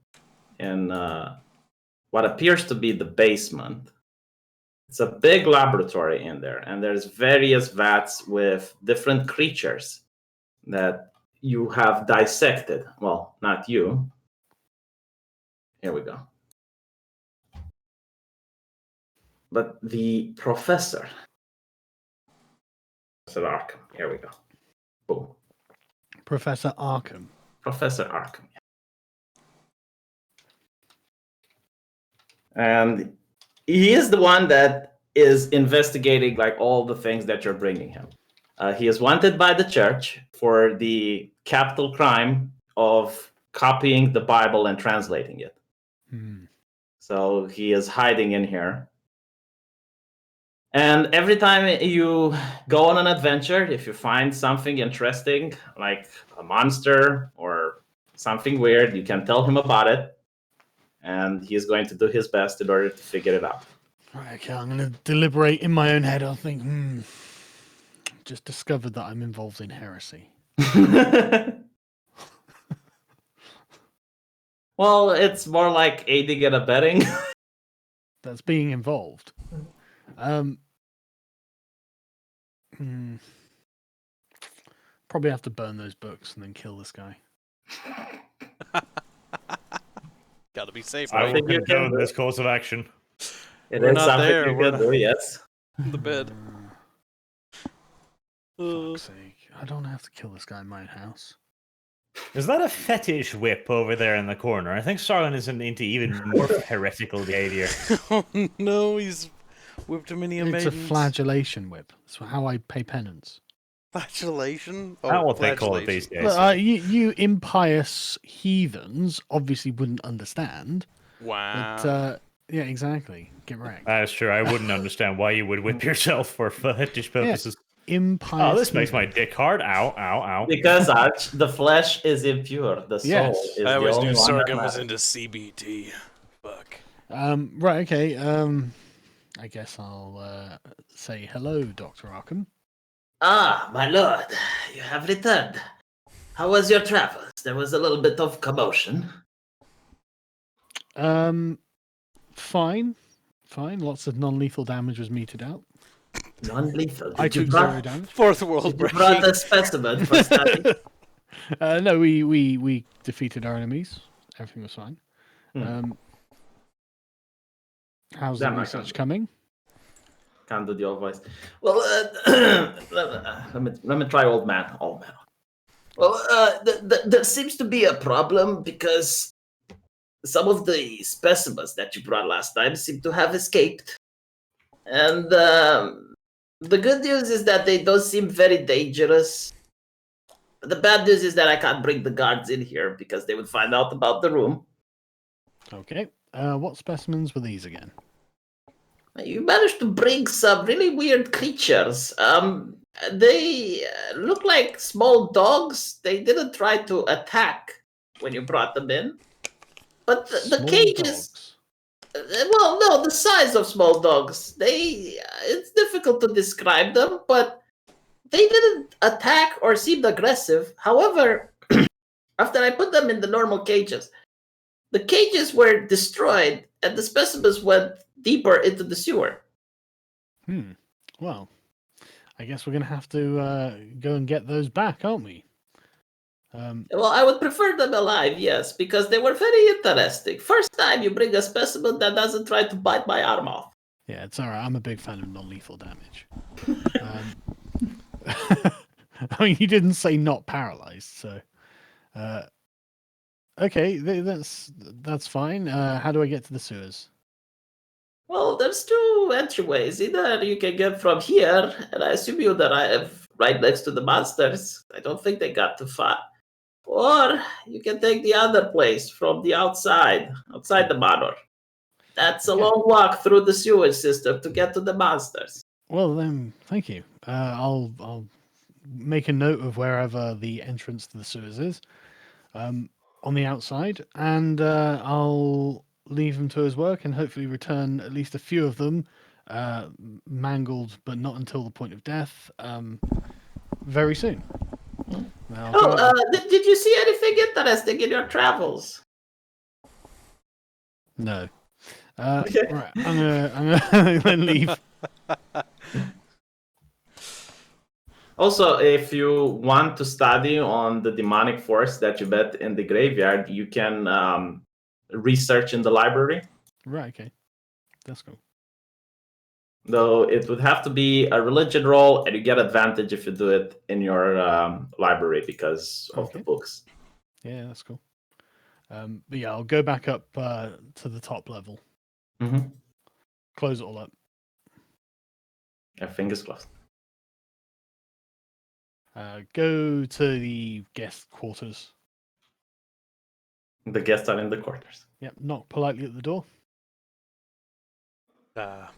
Speaker 2: in what appears to be the basement, it's a big laboratory in there, and there's various vats with different creatures that you have dissected. Well, not you. Here we go. But the professor, Professor Arkin. Here we go. Boom.
Speaker 4: Professor Arkham.
Speaker 2: Professor Arkin. And he is the one that is investigating like all the things that you're bringing him. He is wanted by the church for the capital crime of copying the Bible and translating it.
Speaker 4: Hmm.
Speaker 2: So he is hiding in here. And every time you go on an adventure, if you find something interesting, like a monster or something weird, you can tell him about it. And he's going to do his best in order to figure it out.
Speaker 4: Right. Okay. I'm going to deliberate in my own head. I'll think. Just discovered that I'm involved in heresy.
Speaker 2: Well, it's more like aiding and abetting.
Speaker 4: That's being involved. Probably have to burn those books and then kill this guy.
Speaker 1: Gotta be safe,
Speaker 3: I
Speaker 1: right?
Speaker 3: will
Speaker 2: think you can
Speaker 3: condone
Speaker 2: do
Speaker 3: this
Speaker 2: it.
Speaker 3: course of action.
Speaker 2: It
Speaker 1: We're
Speaker 2: is
Speaker 1: not
Speaker 2: something
Speaker 1: there,
Speaker 2: you
Speaker 1: we're
Speaker 2: can
Speaker 1: not-
Speaker 2: do, yes.
Speaker 1: The bed.
Speaker 4: Fuck's sake. I don't have to kill this guy in my own house.
Speaker 3: Is that a fetish whip over there in the corner? I think Starlin is into even more heretical behavior.
Speaker 1: Oh no, he's whipped many a
Speaker 4: It's a
Speaker 1: maidens.
Speaker 4: flagellation whip. That's how I pay penance.
Speaker 1: Flagellation?
Speaker 3: Not what they call it these
Speaker 1: flagellation.
Speaker 3: days.
Speaker 4: Look, you impious heathens obviously wouldn't understand.
Speaker 1: Wow.
Speaker 4: But, yeah, exactly. Get wrecked.
Speaker 3: That's true. I wouldn't understand why you would whip yourself for fetish purposes.
Speaker 4: Impious.
Speaker 3: Oh, this makes my
Speaker 4: heathens.
Speaker 3: dick hard. Ow, ow, ow.
Speaker 2: Because Arch, the flesh is impure. The soul
Speaker 4: Yes.
Speaker 2: is
Speaker 1: I
Speaker 2: the
Speaker 1: always
Speaker 2: only
Speaker 1: knew
Speaker 2: one that
Speaker 1: Sargon was
Speaker 2: matters.
Speaker 1: into CBT. Fuck.
Speaker 4: Right, okay. I guess I'll say hello, Dr. Arkham.
Speaker 2: Ah, my lord, you have returned. How was your travels? There was a little bit of commotion.
Speaker 4: Fine. Lots of non-lethal damage was meted out.
Speaker 2: Non-lethal.
Speaker 4: I
Speaker 2: Did you
Speaker 4: took 0
Speaker 2: brought,
Speaker 4: damage.
Speaker 1: Fourth world
Speaker 2: did you
Speaker 1: break.
Speaker 2: brought a specimen for study?
Speaker 4: No, we defeated our enemies. Everything was fine. How's
Speaker 2: That
Speaker 4: the
Speaker 2: might
Speaker 4: research
Speaker 2: come.
Speaker 4: coming?
Speaker 2: Can't do the old voice. Well, let me try old man. Old man. Well, there seems to be a problem because some of the specimens that you brought last time seem to have escaped. And the good news is that they don't seem very dangerous. The bad news is that I can't bring the guards in here because they would find out about the room.
Speaker 4: Okay. What specimens were these again?
Speaker 2: You managed to bring some really weird creatures. They look like small dogs. They didn't try to attack. when you brought them in. But the
Speaker 4: Small
Speaker 2: cages,
Speaker 4: dogs.
Speaker 2: well, no, the size of small dogs. It's difficult to describe them, but they didn't attack or seemed aggressive. However, after I put them in the normal cages, the cages were destroyed and the specimens went deeper into the sewer.
Speaker 4: Well, I guess we're going to have to go and get those back, aren't we?
Speaker 2: Well, I would prefer them alive, yes, because they were very interesting. First time you bring a specimen that doesn't try to bite my arm off.
Speaker 4: Yeah, it's all right. I'm a big fan of non-lethal damage. I mean, you didn't say not paralyzed, so okay, that's fine. How do I get to the sewers?
Speaker 2: Well, there's two entryways. Either you can get from here, and I assume you arrive right next to the monsters. I don't think they got too far. Or you can take the other place from the outside the manor. That's a
Speaker 4: Okay.
Speaker 2: long walk through the sewage system to get to the monsters.
Speaker 4: Well, then, thank you. I'll make a note of wherever the entrance to the sewers is, on the outside, and I'll leave him to his work and hopefully return at least a few of them, mangled but not until the point of death, very soon. Now,
Speaker 2: Did you see anything interesting in your travels?
Speaker 4: no. Right, I'm gonna leave.
Speaker 2: Also, if you want to study on the demonic force that you met in the graveyard, you can research in the library.
Speaker 4: Right, okay, that's cool.
Speaker 2: Though it would have to be a religion roll, and you get advantage if you do it in your library because of the
Speaker 4: Okay.
Speaker 2: books.
Speaker 4: Yeah, that's cool. But yeah, I'll go back up to the top level.
Speaker 2: Mm-hmm.
Speaker 4: Close it all up.
Speaker 2: Yeah, fingers crossed.
Speaker 4: Go to the guest quarters.
Speaker 2: The guests are in the quarters.
Speaker 4: Yep, knock politely at the door.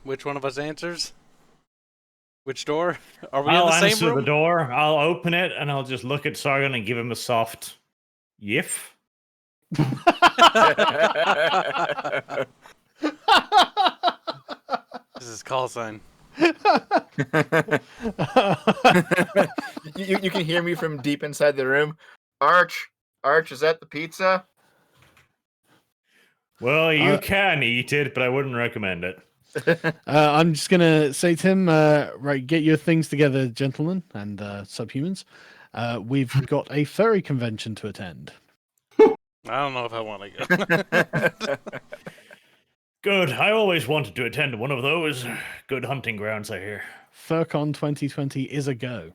Speaker 1: Which one of us answers? Which door? Are we
Speaker 3: I'll
Speaker 1: in the same
Speaker 3: answer
Speaker 1: room?
Speaker 3: the door. I'll open it and I'll just look at Sargon and give him a soft yiff.
Speaker 1: This is call sign.
Speaker 6: You can hear me from deep inside the room. Arch, is that the pizza?
Speaker 3: Well, you can eat it, but I wouldn't recommend it.
Speaker 4: I'm just gonna say to him, right, get your things together, gentlemen and subhumans. We've got a furry convention to attend.
Speaker 1: I don't know if I want to go.
Speaker 3: Good. I always wanted to attend one of those. Good hunting grounds, I hear.
Speaker 4: FurCon 2020 is a go.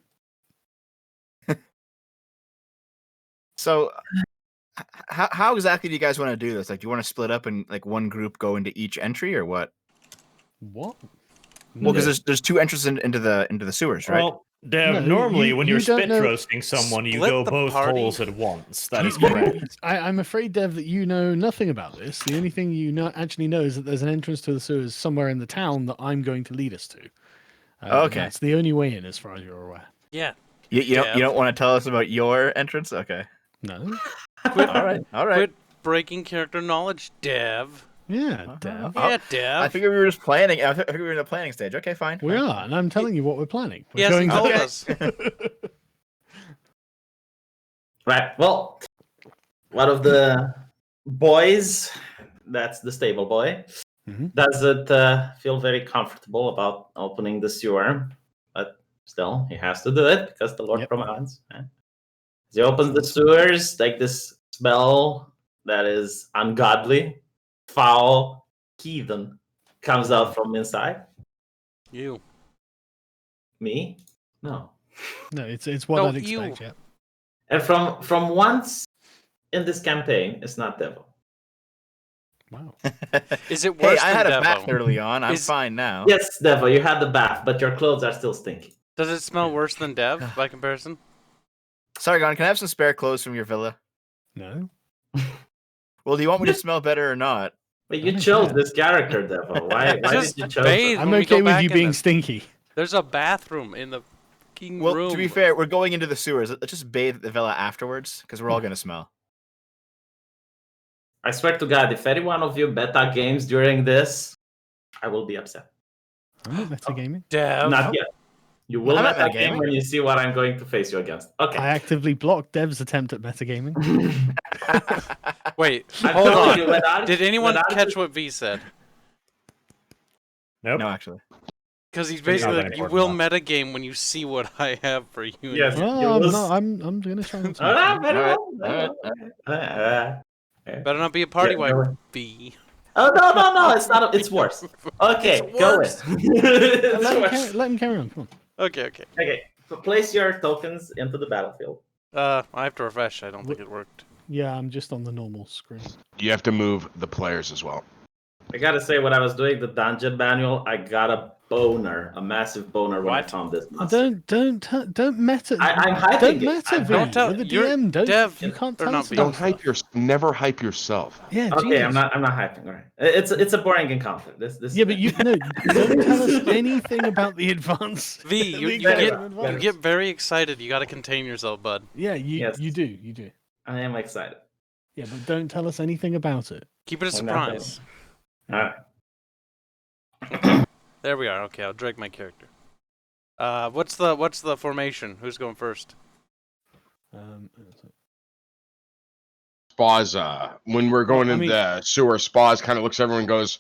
Speaker 6: So, how exactly do you guys want to do this? Like, do you want to split up and like one group go into each entry, or what?
Speaker 4: What?
Speaker 6: Well, because there's two entrances into the sewers, right?
Speaker 3: Well, Dev,
Speaker 4: No,
Speaker 3: normally when
Speaker 4: you
Speaker 3: you're
Speaker 4: don't
Speaker 3: spit
Speaker 4: know-
Speaker 3: roasting someone, you
Speaker 1: Split
Speaker 3: go
Speaker 1: the
Speaker 3: both
Speaker 1: party?
Speaker 3: holes at once. That is correct.
Speaker 4: I'm afraid, Dev, that you know nothing about this. The only thing you actually know is that there's an entrance to the sewers somewhere in the town that I'm going to lead us to.
Speaker 6: Okay.
Speaker 4: That's the only way in, as far as you're aware.
Speaker 1: Yeah.
Speaker 6: You don't want to tell us about your entrance? Okay.
Speaker 4: No?
Speaker 1: Quit,
Speaker 6: All right.
Speaker 1: quit breaking character knowledge, Dev.
Speaker 4: Yeah, Dev.
Speaker 1: Yeah, Dev.
Speaker 6: I figured we were just planning. I figured we were in the planning stage. Okay, fine.
Speaker 4: We
Speaker 6: fine.
Speaker 4: are, and I'm telling you what we're planning.
Speaker 1: He
Speaker 4: We're
Speaker 1: hasn't
Speaker 4: going
Speaker 1: told
Speaker 4: to...
Speaker 1: us.
Speaker 2: Right. Well, one of the boys, that's the stable boy,
Speaker 4: Mhm.
Speaker 2: doesn't feel very comfortable about opening the sewer, but still, he has to do it because the Lord
Speaker 4: Yep.
Speaker 2: commands. As he opens the sewers, like this smell that is ungodly, foul, heathen comes out from inside.
Speaker 1: You.
Speaker 2: Me? No.
Speaker 4: No, it's what
Speaker 1: No,
Speaker 4: I'd
Speaker 1: you.
Speaker 4: expect, yeah.
Speaker 2: And from once in this campaign, it's not devil.
Speaker 4: Wow.
Speaker 1: Is it
Speaker 6: Hey,
Speaker 1: worse
Speaker 6: I
Speaker 1: than
Speaker 6: had a
Speaker 1: Devo?
Speaker 6: bath early on. I'm
Speaker 1: Is-
Speaker 6: fine now.
Speaker 2: Yes, devil, you had the bath, but your clothes are still stinky.
Speaker 1: Does it smell worse than Dev by comparison?
Speaker 6: Sorry, Gon, can I have some spare clothes from your villa?
Speaker 4: No?
Speaker 6: Well, do you want me to smell better or not?
Speaker 2: But you
Speaker 4: Oh,
Speaker 2: chose
Speaker 4: yeah.
Speaker 2: this character, devil. Why
Speaker 1: Just
Speaker 2: did you choose
Speaker 1: bathe.
Speaker 2: it?
Speaker 4: I'm
Speaker 1: when we go
Speaker 4: okay with
Speaker 1: back
Speaker 4: you
Speaker 1: in
Speaker 4: being
Speaker 1: the-
Speaker 4: stinky.
Speaker 1: There's a bathroom in the fucking
Speaker 6: Well,
Speaker 1: room.
Speaker 6: to be fair, we're going into the sewers. Let's just bathe at the villa afterwards, because we're all gonna smell.
Speaker 2: I swear to God, if any one of you beta games during this, I will be upset.
Speaker 4: I'm not metagaming.
Speaker 1: Dev.
Speaker 2: Not yet. You will
Speaker 6: I'm not
Speaker 2: meta game
Speaker 6: metagaming.
Speaker 2: when you see what I'm going to face you against. Okay.
Speaker 4: I actively blocked Dev's attempt at metagaming.
Speaker 1: Wait,
Speaker 2: I'm
Speaker 1: hold
Speaker 2: telling
Speaker 1: on.
Speaker 2: you, when
Speaker 1: Did anyone
Speaker 2: when
Speaker 1: catch what V said?
Speaker 3: Nope.
Speaker 6: No, actually.
Speaker 1: Because he's
Speaker 3: Pretty
Speaker 1: basically
Speaker 3: not
Speaker 1: like, you
Speaker 3: that
Speaker 1: will
Speaker 3: important,
Speaker 1: metagame when you see what I have for you.
Speaker 2: Yes.
Speaker 4: Well,
Speaker 2: You
Speaker 4: I'm gonna try and
Speaker 2: Ah, very
Speaker 6: Alright,
Speaker 2: well, very well.
Speaker 1: Better not be a party
Speaker 2: Yeah,
Speaker 1: wipe,
Speaker 2: go
Speaker 1: V.
Speaker 2: Oh no! It's not. It's worse. Okay,
Speaker 1: It's
Speaker 2: go
Speaker 1: worse.
Speaker 2: in. It's worse.
Speaker 4: let him carry on. Come on.
Speaker 1: Okay.
Speaker 2: Okay, so place your tokens into the battlefield.
Speaker 1: I have to refresh. I don't think it worked.
Speaker 4: Yeah, I'm just on the normal screen.
Speaker 5: You have to move the players as well.
Speaker 2: I gotta say, when I was doing the dungeon manual, I got a boner, a massive boner when I
Speaker 1: What?
Speaker 2: found this. monster.
Speaker 4: Don't meta.
Speaker 2: I'm hyping
Speaker 4: don't
Speaker 2: it.
Speaker 4: meta. V.
Speaker 1: Don't tell-
Speaker 4: You're the
Speaker 1: you're
Speaker 4: DM. Don't.
Speaker 1: Dev,
Speaker 4: You can't
Speaker 1: or
Speaker 4: tell
Speaker 1: not
Speaker 4: us
Speaker 1: V.
Speaker 4: about
Speaker 5: Don't hype
Speaker 4: stuff.
Speaker 5: never hype yourself.
Speaker 4: Yeah.
Speaker 2: Okay,
Speaker 4: Jesus.
Speaker 2: I'm not hyping. All right, it's a boring encounter. This.
Speaker 4: Yeah, but you no. Don't tell us anything about the advance.
Speaker 1: V, you,
Speaker 4: the
Speaker 1: you
Speaker 4: executive
Speaker 1: get
Speaker 4: advance.
Speaker 1: very excited. You got to contain yourself, bud.
Speaker 4: Yeah,
Speaker 2: Yes.
Speaker 4: you do.
Speaker 2: I am excited.
Speaker 4: Yeah, but don't tell us anything about it.
Speaker 1: Keep it a
Speaker 2: I'm not
Speaker 1: surprise.
Speaker 2: All right.
Speaker 1: There we are. Okay, I'll drag my character. What's the formation? Who's going first?
Speaker 5: Spas, when we're going in the sewer, Spas kind of looks at everyone and goes,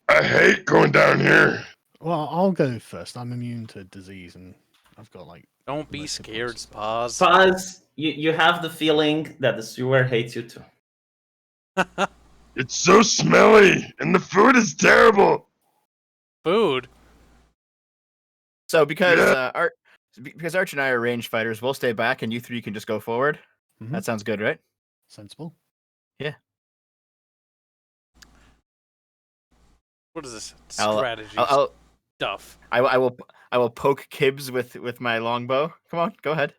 Speaker 5: I hate going down here.
Speaker 4: Well, I'll go first. I'm immune to disease, and I've got like.
Speaker 1: Don't be
Speaker 4: most of
Speaker 1: scared,
Speaker 4: those.
Speaker 1: Spaz.
Speaker 2: Paz, you have the feeling that the sewer hates you too.
Speaker 5: It's so smelly, and the food is terrible.
Speaker 1: Food.
Speaker 6: So because
Speaker 5: Yeah.
Speaker 6: because Arch and I are range fighters, we'll stay back, and you three can just go forward.
Speaker 4: Mhm.
Speaker 6: That sounds good, right?
Speaker 4: Sensible.
Speaker 1: What is this?
Speaker 6: I'll-
Speaker 1: Strategy
Speaker 6: I'll
Speaker 1: stuff.
Speaker 6: I will poke Kibbs with my longbow. Come on, go ahead.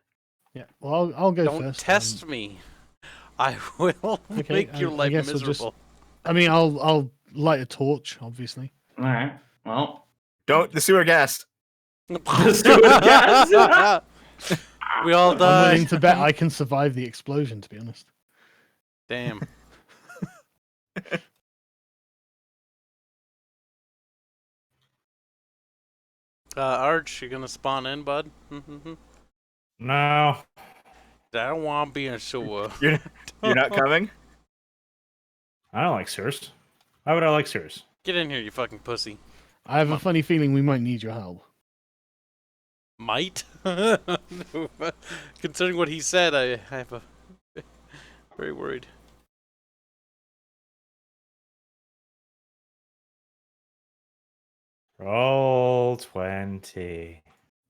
Speaker 4: Yeah. Well, I'll go
Speaker 1: Don't
Speaker 4: first.
Speaker 1: test me. I will
Speaker 4: Okay,
Speaker 1: make your
Speaker 4: I
Speaker 1: life
Speaker 4: guess we'll just-
Speaker 1: miserable.
Speaker 4: I mean, I'll light a torch, obviously.
Speaker 2: All right. Well,
Speaker 6: Don't the sewer gas.
Speaker 1: We all
Speaker 4: I'm
Speaker 1: die.
Speaker 4: willing to bet I can survive the explosion. To be honest.
Speaker 1: Damn. Arch, you gonna spawn in, bud?
Speaker 3: No.
Speaker 1: I don't want to be in sewer.
Speaker 6: You're not coming.
Speaker 3: I don't like sewers. Why would I like sewers?
Speaker 1: Get in here, you fucking pussy.
Speaker 4: I have a funny feeling we might need your help.
Speaker 1: Might? Considering what he said, I have a... Very worried.
Speaker 3: Roll 20.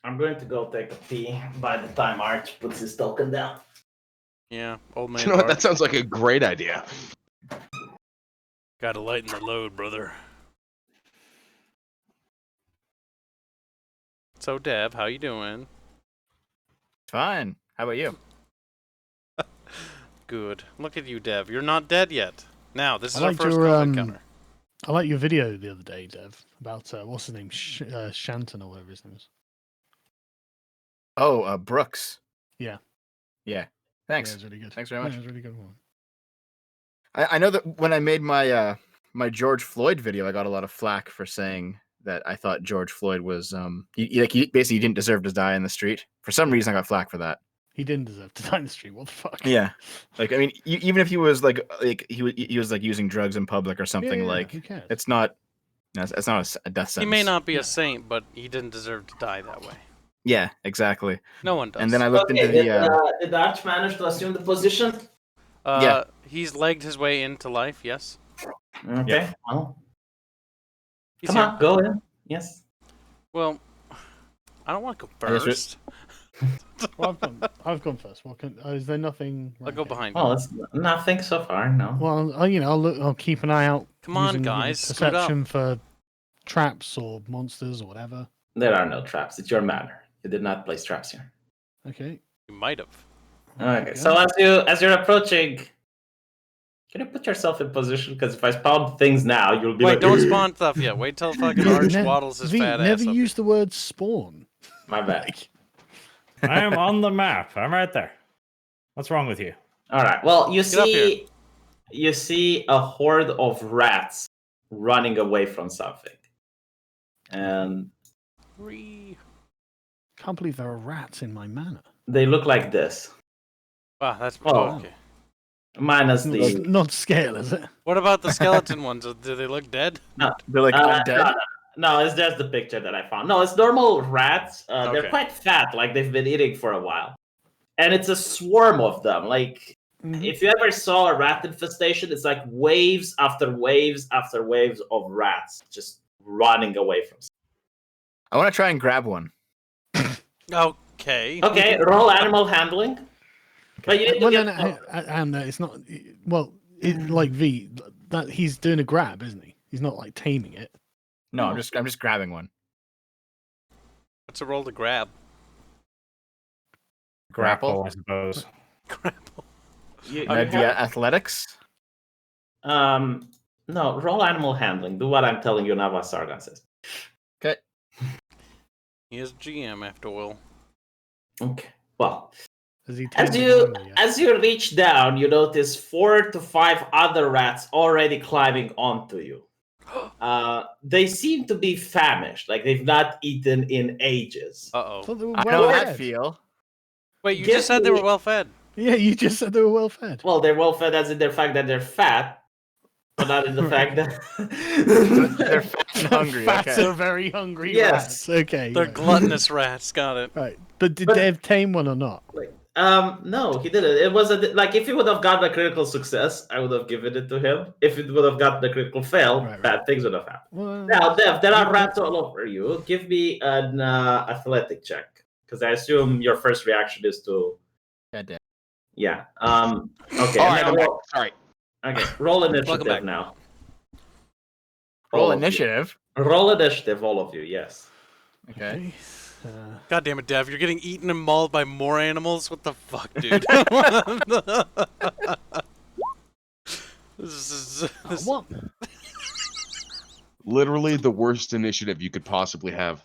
Speaker 2: I'm going to go take a pee by the time Arch puts his token down.
Speaker 1: Yeah, old man
Speaker 5: You know what?
Speaker 1: Arch.
Speaker 5: That sounds like a great idea.
Speaker 1: Gotta lighten the load, brother. So, Dev, how you doing?
Speaker 6: Fine. How about you?
Speaker 1: Good. Look at you, Dev. You're not dead yet. Now, this is
Speaker 4: I
Speaker 1: our
Speaker 4: liked
Speaker 1: first
Speaker 4: your,
Speaker 1: combat encounter.
Speaker 4: I like your video the other day, Dev, about what's his name, Shanton or whatever his name is.
Speaker 6: Oh, Brooks.
Speaker 4: Yeah.
Speaker 6: Yeah.
Speaker 4: Yeah,
Speaker 6: Thanks.
Speaker 4: it was really good.
Speaker 6: Thanks very
Speaker 4: Yeah,
Speaker 6: much.
Speaker 4: it was a really good one.
Speaker 6: I know that when I made my my George Floyd video, I got a lot of flack for saying that I thought George Floyd was he basically didn't deserve to die in the street. For some reason, I got flack for that.
Speaker 4: He didn't deserve to die in the street. What the fuck?
Speaker 6: Yeah, like I mean, even if he was like he was like using drugs in public or something,
Speaker 4: Yeah,
Speaker 6: like
Speaker 4: who cares?
Speaker 6: it's not it's not a death sentence.
Speaker 1: He may not be
Speaker 4: Yeah.
Speaker 1: a saint, but he didn't deserve to die that way.
Speaker 6: Yeah, exactly.
Speaker 1: No one does.
Speaker 6: And then I looked into
Speaker 2: did,
Speaker 6: the
Speaker 2: did Arch manage to assume the position?
Speaker 6: Yeah.
Speaker 1: He's legged his way into life, yes.
Speaker 2: Okay. Well,
Speaker 1: He's
Speaker 2: come
Speaker 1: here.
Speaker 2: on, go in. Yes.
Speaker 1: Well, I don't want to go
Speaker 6: I guess
Speaker 1: first.
Speaker 4: Well, I've gone first. What can? Is there nothing?
Speaker 1: I'll go
Speaker 4: okay.
Speaker 1: behind
Speaker 2: Well,
Speaker 1: you.
Speaker 2: it's nothing so far. No.
Speaker 4: Well, I'll keep an eye out.
Speaker 1: Come on,
Speaker 4: using,
Speaker 1: guys, scoot up.
Speaker 4: perception for traps or monsters or whatever.
Speaker 2: There are no traps. It's your manor. You did not place traps here.
Speaker 4: Okay.
Speaker 1: You might have.
Speaker 2: Okay.
Speaker 4: Yeah.
Speaker 2: So as you're approaching, can you put yourself in position? Because if I spawn things now, you'll be
Speaker 1: Wait,
Speaker 2: like,
Speaker 1: don't spawn stuff yet. Wait till fucking Arch waddles his
Speaker 4: V,
Speaker 1: fat
Speaker 4: never
Speaker 1: ass up.
Speaker 4: use the word spawn.
Speaker 2: My bad.
Speaker 4: Like,
Speaker 3: I am on the map. I'm right there. What's wrong with you?
Speaker 2: All right. Well, you
Speaker 1: Get up here.
Speaker 2: see, you see a horde of rats running away from something. And
Speaker 4: Can't believe there are rats in my manor.
Speaker 2: they look like this.
Speaker 1: Wow, that's
Speaker 2: Oh.
Speaker 1: okay.
Speaker 2: Minus
Speaker 4: It's
Speaker 2: the...
Speaker 4: not scale, is it?
Speaker 1: What about the skeleton ones? Do they look dead?
Speaker 2: No,
Speaker 6: They're like undead.
Speaker 2: no, it's just the picture that I found. No, it's normal rats. They're
Speaker 1: Okay.
Speaker 2: quite fat, like they've been eating for a while. And it's a swarm of them. Like, if you ever saw a rat infestation, it's like waves after waves after waves of rats just running away from something.
Speaker 6: I want to try and grab one.
Speaker 1: Okay.
Speaker 2: Okay, roll animal handling. But you need to
Speaker 4: Well,
Speaker 2: get...
Speaker 4: no, and it's not. Well, like V, that he's doing a grab, isn't he? He's not like taming it.
Speaker 6: No,
Speaker 2: No.
Speaker 6: I'm just grabbing one.
Speaker 1: What's a roll to grab?
Speaker 3: Grapple, I suppose.
Speaker 1: Grapple.
Speaker 2: You
Speaker 6: That'd be
Speaker 2: have-
Speaker 6: athletics.
Speaker 2: no, roll animal handling. Do what I'm telling you now what Sargon says.
Speaker 6: Okay.
Speaker 1: He is GM after all.
Speaker 2: Okay. Well,
Speaker 4: Has he
Speaker 2: as
Speaker 4: tamed
Speaker 2: you
Speaker 4: the animal yet?
Speaker 2: as you reach down, you notice 4 to 5 other rats already climbing onto you. They seem to be famished, like they've not eaten in ages.
Speaker 1: Uh
Speaker 4: I
Speaker 1: oh.
Speaker 4: thought they were
Speaker 6: I know
Speaker 4: well
Speaker 6: that
Speaker 4: fed.
Speaker 6: feel.
Speaker 1: Wait, you
Speaker 2: Give
Speaker 1: just said they were
Speaker 2: me-
Speaker 1: well fed.
Speaker 4: Yeah, you just said they were well fed.
Speaker 2: Well, they're well fed as in the fact that they're fat, but not in the fact that
Speaker 6: They're fat and hungry.
Speaker 4: Fats
Speaker 6: Okay.
Speaker 4: are very hungry
Speaker 2: Yes.
Speaker 4: rats. Okay.
Speaker 1: They're
Speaker 4: right.
Speaker 1: gluttonous rats. Got it.
Speaker 4: Right. But did
Speaker 2: But-
Speaker 4: Dev tame one or not?
Speaker 2: No, he didn't. It was like if he would have gotten a critical success, I would have given it to him. If it would have gotten a critical fail,
Speaker 4: Right.
Speaker 2: bad things would have happened.
Speaker 4: Well,
Speaker 2: Now, Dev, there are rats all over you. Give me an athletic check, because I assume your first reaction is to...
Speaker 6: God damn.
Speaker 2: Yeah. Okay.
Speaker 5: All
Speaker 2: and
Speaker 5: right,
Speaker 2: then
Speaker 5: I'm back.
Speaker 2: roll...
Speaker 5: Sorry.
Speaker 2: Okay. Roll
Speaker 1: Welcome
Speaker 2: initiative
Speaker 1: back.
Speaker 2: now.
Speaker 6: Roll
Speaker 2: All of you.
Speaker 6: initiative.
Speaker 2: Roll initiative, all of you. Yes.
Speaker 6: Okay.
Speaker 1: God damn it, Dev. You're getting eaten and mauled by more animals? What the fuck, dude? this,
Speaker 4: What?
Speaker 5: Literally the worst initiative you could possibly have.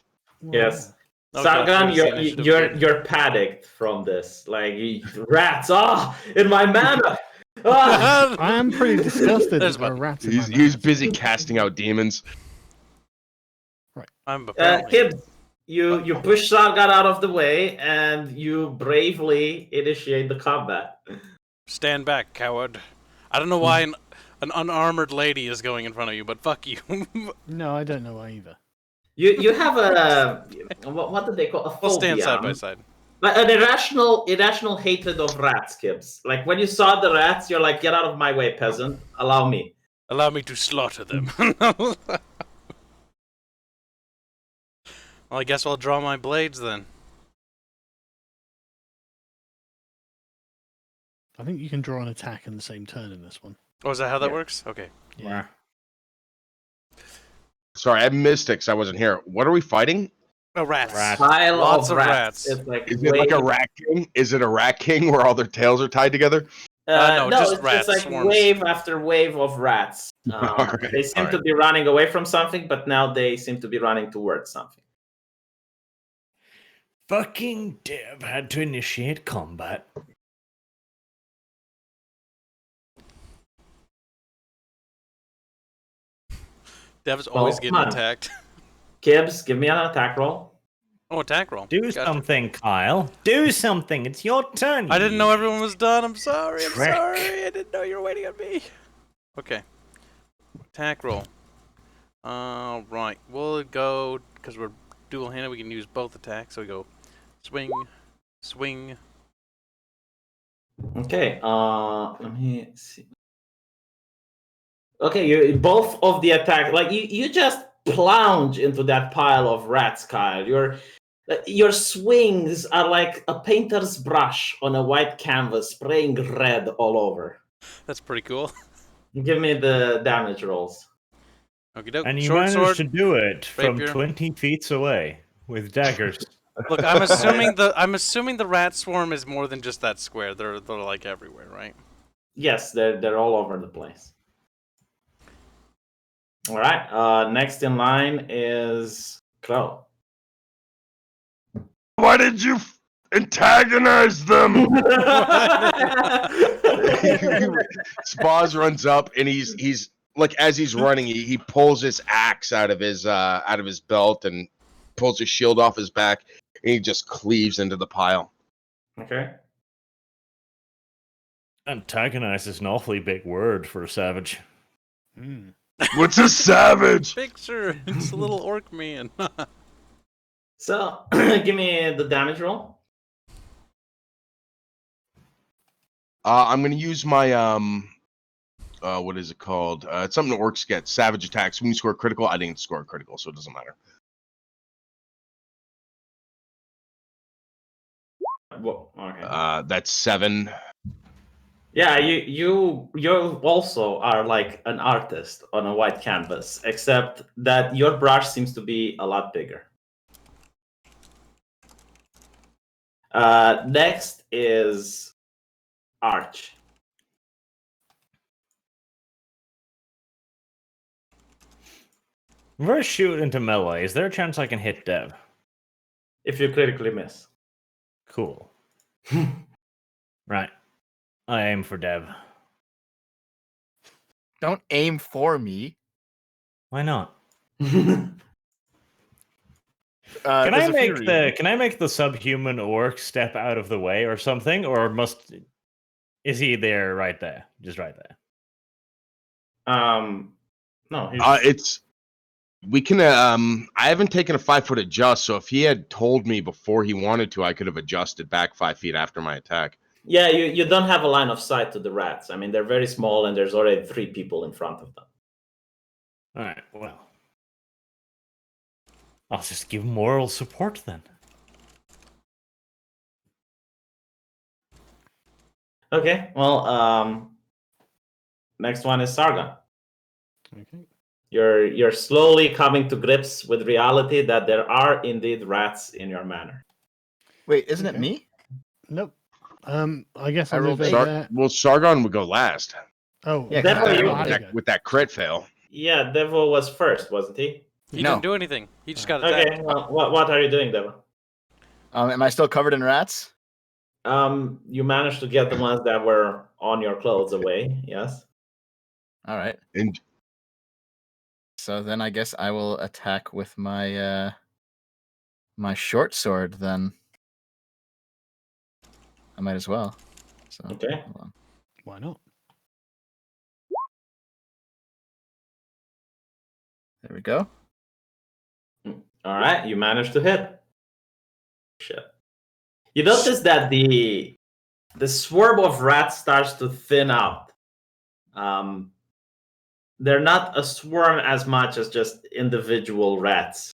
Speaker 2: Yes.
Speaker 1: Okay,
Speaker 2: Sargon,
Speaker 1: what is the initiative again?
Speaker 2: you're panicked from this. Like rats, in my manor. Ah!
Speaker 4: I am pretty disgusted
Speaker 1: There's
Speaker 4: that there are
Speaker 1: one.
Speaker 4: rats in
Speaker 5: He's,
Speaker 4: my
Speaker 5: he's
Speaker 4: manor.
Speaker 5: busy casting out demons.
Speaker 1: I'm apparently...
Speaker 2: Kib, you push Sargon out of the way and you bravely initiate the combat.
Speaker 1: Stand back, coward. I don't know why an unarmored lady is going in front of you, but fuck you.
Speaker 4: No, I don't know either.
Speaker 2: You have a what do they call a phobia?
Speaker 1: We'll stand side by side.
Speaker 2: Like an irrational hatred of rats, Gibbs. Like when you saw the rats, you're like, get out of my way, peasant. Allow me.
Speaker 1: Allow me to slaughter them. Well, I guess I'll draw my blades then.
Speaker 4: I think you can draw an attack in the same turn in this one.
Speaker 1: Oh, is that how that
Speaker 2: Yeah.
Speaker 1: works? Okay.
Speaker 4: Yeah.
Speaker 5: Sorry, I missed it 'cause I wasn't here. What are we fighting?
Speaker 1: Oh, rats.
Speaker 3: Rats.
Speaker 2: Pile
Speaker 1: Lots
Speaker 2: of
Speaker 1: of
Speaker 2: rats.
Speaker 1: rats.
Speaker 2: It's like
Speaker 5: Is it like a
Speaker 2: wave-
Speaker 5: rat king? Is it a rat king where all their tails are tied together?
Speaker 1: No, just
Speaker 2: it's
Speaker 1: rats,
Speaker 2: like
Speaker 1: swarms.
Speaker 2: wave after wave of rats.
Speaker 5: Alright,
Speaker 2: They seem to
Speaker 5: alright.
Speaker 2: be running away from something, but now they seem to be running towards something.
Speaker 3: Fucking Dev had to initiate combat.
Speaker 1: Dev's always
Speaker 2: Well,
Speaker 1: getting
Speaker 2: come on.
Speaker 1: attacked.
Speaker 2: Gibbs, give me an attack roll.
Speaker 1: Oh, attack roll.
Speaker 3: Do
Speaker 1: Gotcha.
Speaker 3: something, Kyle. Do something. It's your turn.
Speaker 1: I didn't know everyone was done. I'm sorry. I'm
Speaker 3: Trick.
Speaker 1: sorry. I didn't know you were waiting on me. Okay. Attack roll. Right. We'll go, because we're dual-handed, we can use both attacks. So we go swing, swing.
Speaker 2: Okay, let me see. Okay, you both of the attack, like you just plunge into that pile of rats, Kyle. Your swings are like a painter's brush on a white canvas, spraying red all over.
Speaker 1: That's pretty cool.
Speaker 2: Give me the damage rolls.
Speaker 1: Okie doke.
Speaker 3: And you
Speaker 1: Short
Speaker 3: managed
Speaker 1: sword.
Speaker 3: to do it from
Speaker 1: rapier.
Speaker 3: 20 feet away with daggers.
Speaker 1: Look, I'm assuming the rat swarm is more than just that square. They're like everywhere, right?
Speaker 2: Yes, they're all over the place. All right. Next in line is Crow.
Speaker 5: Why did you Antagonize them. Spaz runs up and he's like, as he's running, he pulls his axe out of his belt and pulls his shield off his back, and he just cleaves into the pile.
Speaker 2: Okay.
Speaker 3: Antagonize is an awfully big word for a savage.
Speaker 4: Hmm.
Speaker 5: What's a savage?
Speaker 1: Picture, it's a little orc man.
Speaker 2: So, give me the damage roll.
Speaker 5: I'm gonna use my what is it called? It's something that orcs get. Savage attacks. When you score critical, I didn't score critical, so it doesn't matter.
Speaker 2: Whoa, okay.
Speaker 5: That's 7.
Speaker 2: Yeah, you also are like an artist on a white canvas, except that your brush seems to be a lot bigger. Next is Arch.
Speaker 3: If I shoot into melee, is there a chance I can hit Dev?
Speaker 2: If you critically miss.
Speaker 3: Cool. Right. I aim for Dev.
Speaker 6: Don't aim for me.
Speaker 3: Why not?
Speaker 6: Can
Speaker 3: Can I make the subhuman orc step out of the way or something, or is he there right there, just right there?
Speaker 2: No,
Speaker 5: We can. I haven't taken a 5-foot adjust, so if he had told me before he wanted to, I could have adjusted back 5 feet after my attack.
Speaker 2: yeah, you don't have a line of sight to the rats. I mean, they're very small, and there's already 3 people in front of them.
Speaker 3: All right. Well, I'll just give moral support then.
Speaker 2: Okay, well, next one is Sargon.
Speaker 4: Okay.
Speaker 2: You're slowly coming to grips with reality that there are indeed rats in your manor.
Speaker 6: Wait, isn't it
Speaker 4: Okay.
Speaker 6: me?
Speaker 4: Nope. I guess
Speaker 6: I
Speaker 4: I'll
Speaker 6: rolled
Speaker 4: move
Speaker 6: eight.
Speaker 4: over there.
Speaker 5: Well, Sargon would go last.
Speaker 4: Oh,
Speaker 6: Yeah,
Speaker 2: That's what you-
Speaker 5: With that crit fail.
Speaker 2: Yeah, Devo was first, wasn't he?
Speaker 1: He
Speaker 6: No.
Speaker 1: didn't do anything. He just got attacked.
Speaker 2: Okay, well, what are you doing, Devo?
Speaker 6: Am I still covered in rats?
Speaker 2: You managed to get the ones that were on your clothes away, yes?
Speaker 6: All right.
Speaker 5: And
Speaker 6: So then I guess I will attack with my my short sword then. I might as well. So
Speaker 2: Okay.
Speaker 6: hold on.
Speaker 4: why not?
Speaker 6: There we go.
Speaker 2: Alright, you managed to hit. Shit. You notice that the swarm of rats starts to thin out. They're not a swarm as much as just individual rats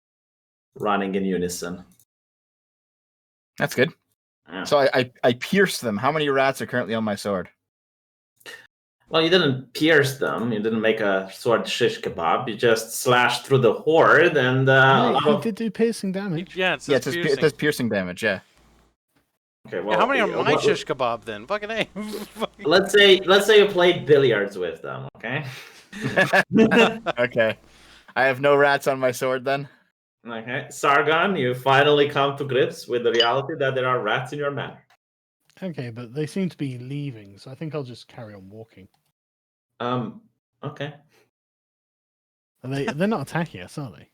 Speaker 2: running in unison.
Speaker 6: That's good.
Speaker 2: Yeah.
Speaker 6: So I pierced them. How many rats are currently on my sword?
Speaker 2: Well, you didn't pierce them. You didn't make a sword shish kebab. You just slashed through the horde, and
Speaker 4: Hey, he did do piercing damage.
Speaker 1: Yeah, it
Speaker 6: Yeah,
Speaker 1: says
Speaker 6: it
Speaker 1: piercing.
Speaker 6: does piercing damage. Yeah.
Speaker 2: Okay,
Speaker 1: Yeah,
Speaker 2: well,
Speaker 1: how many are my shish kebab then? Fucking A.
Speaker 2: let's say you played billiards with them. Okay.
Speaker 6: Okay. I have no rats on my sword then.
Speaker 2: Okay, Sargon, you finally come to grips with the reality that there are rats in your manor.
Speaker 4: Okay, but they seem to be leaving, so I think I'll just carry on walking.
Speaker 2: Okay.
Speaker 4: They're not attacking us, are they?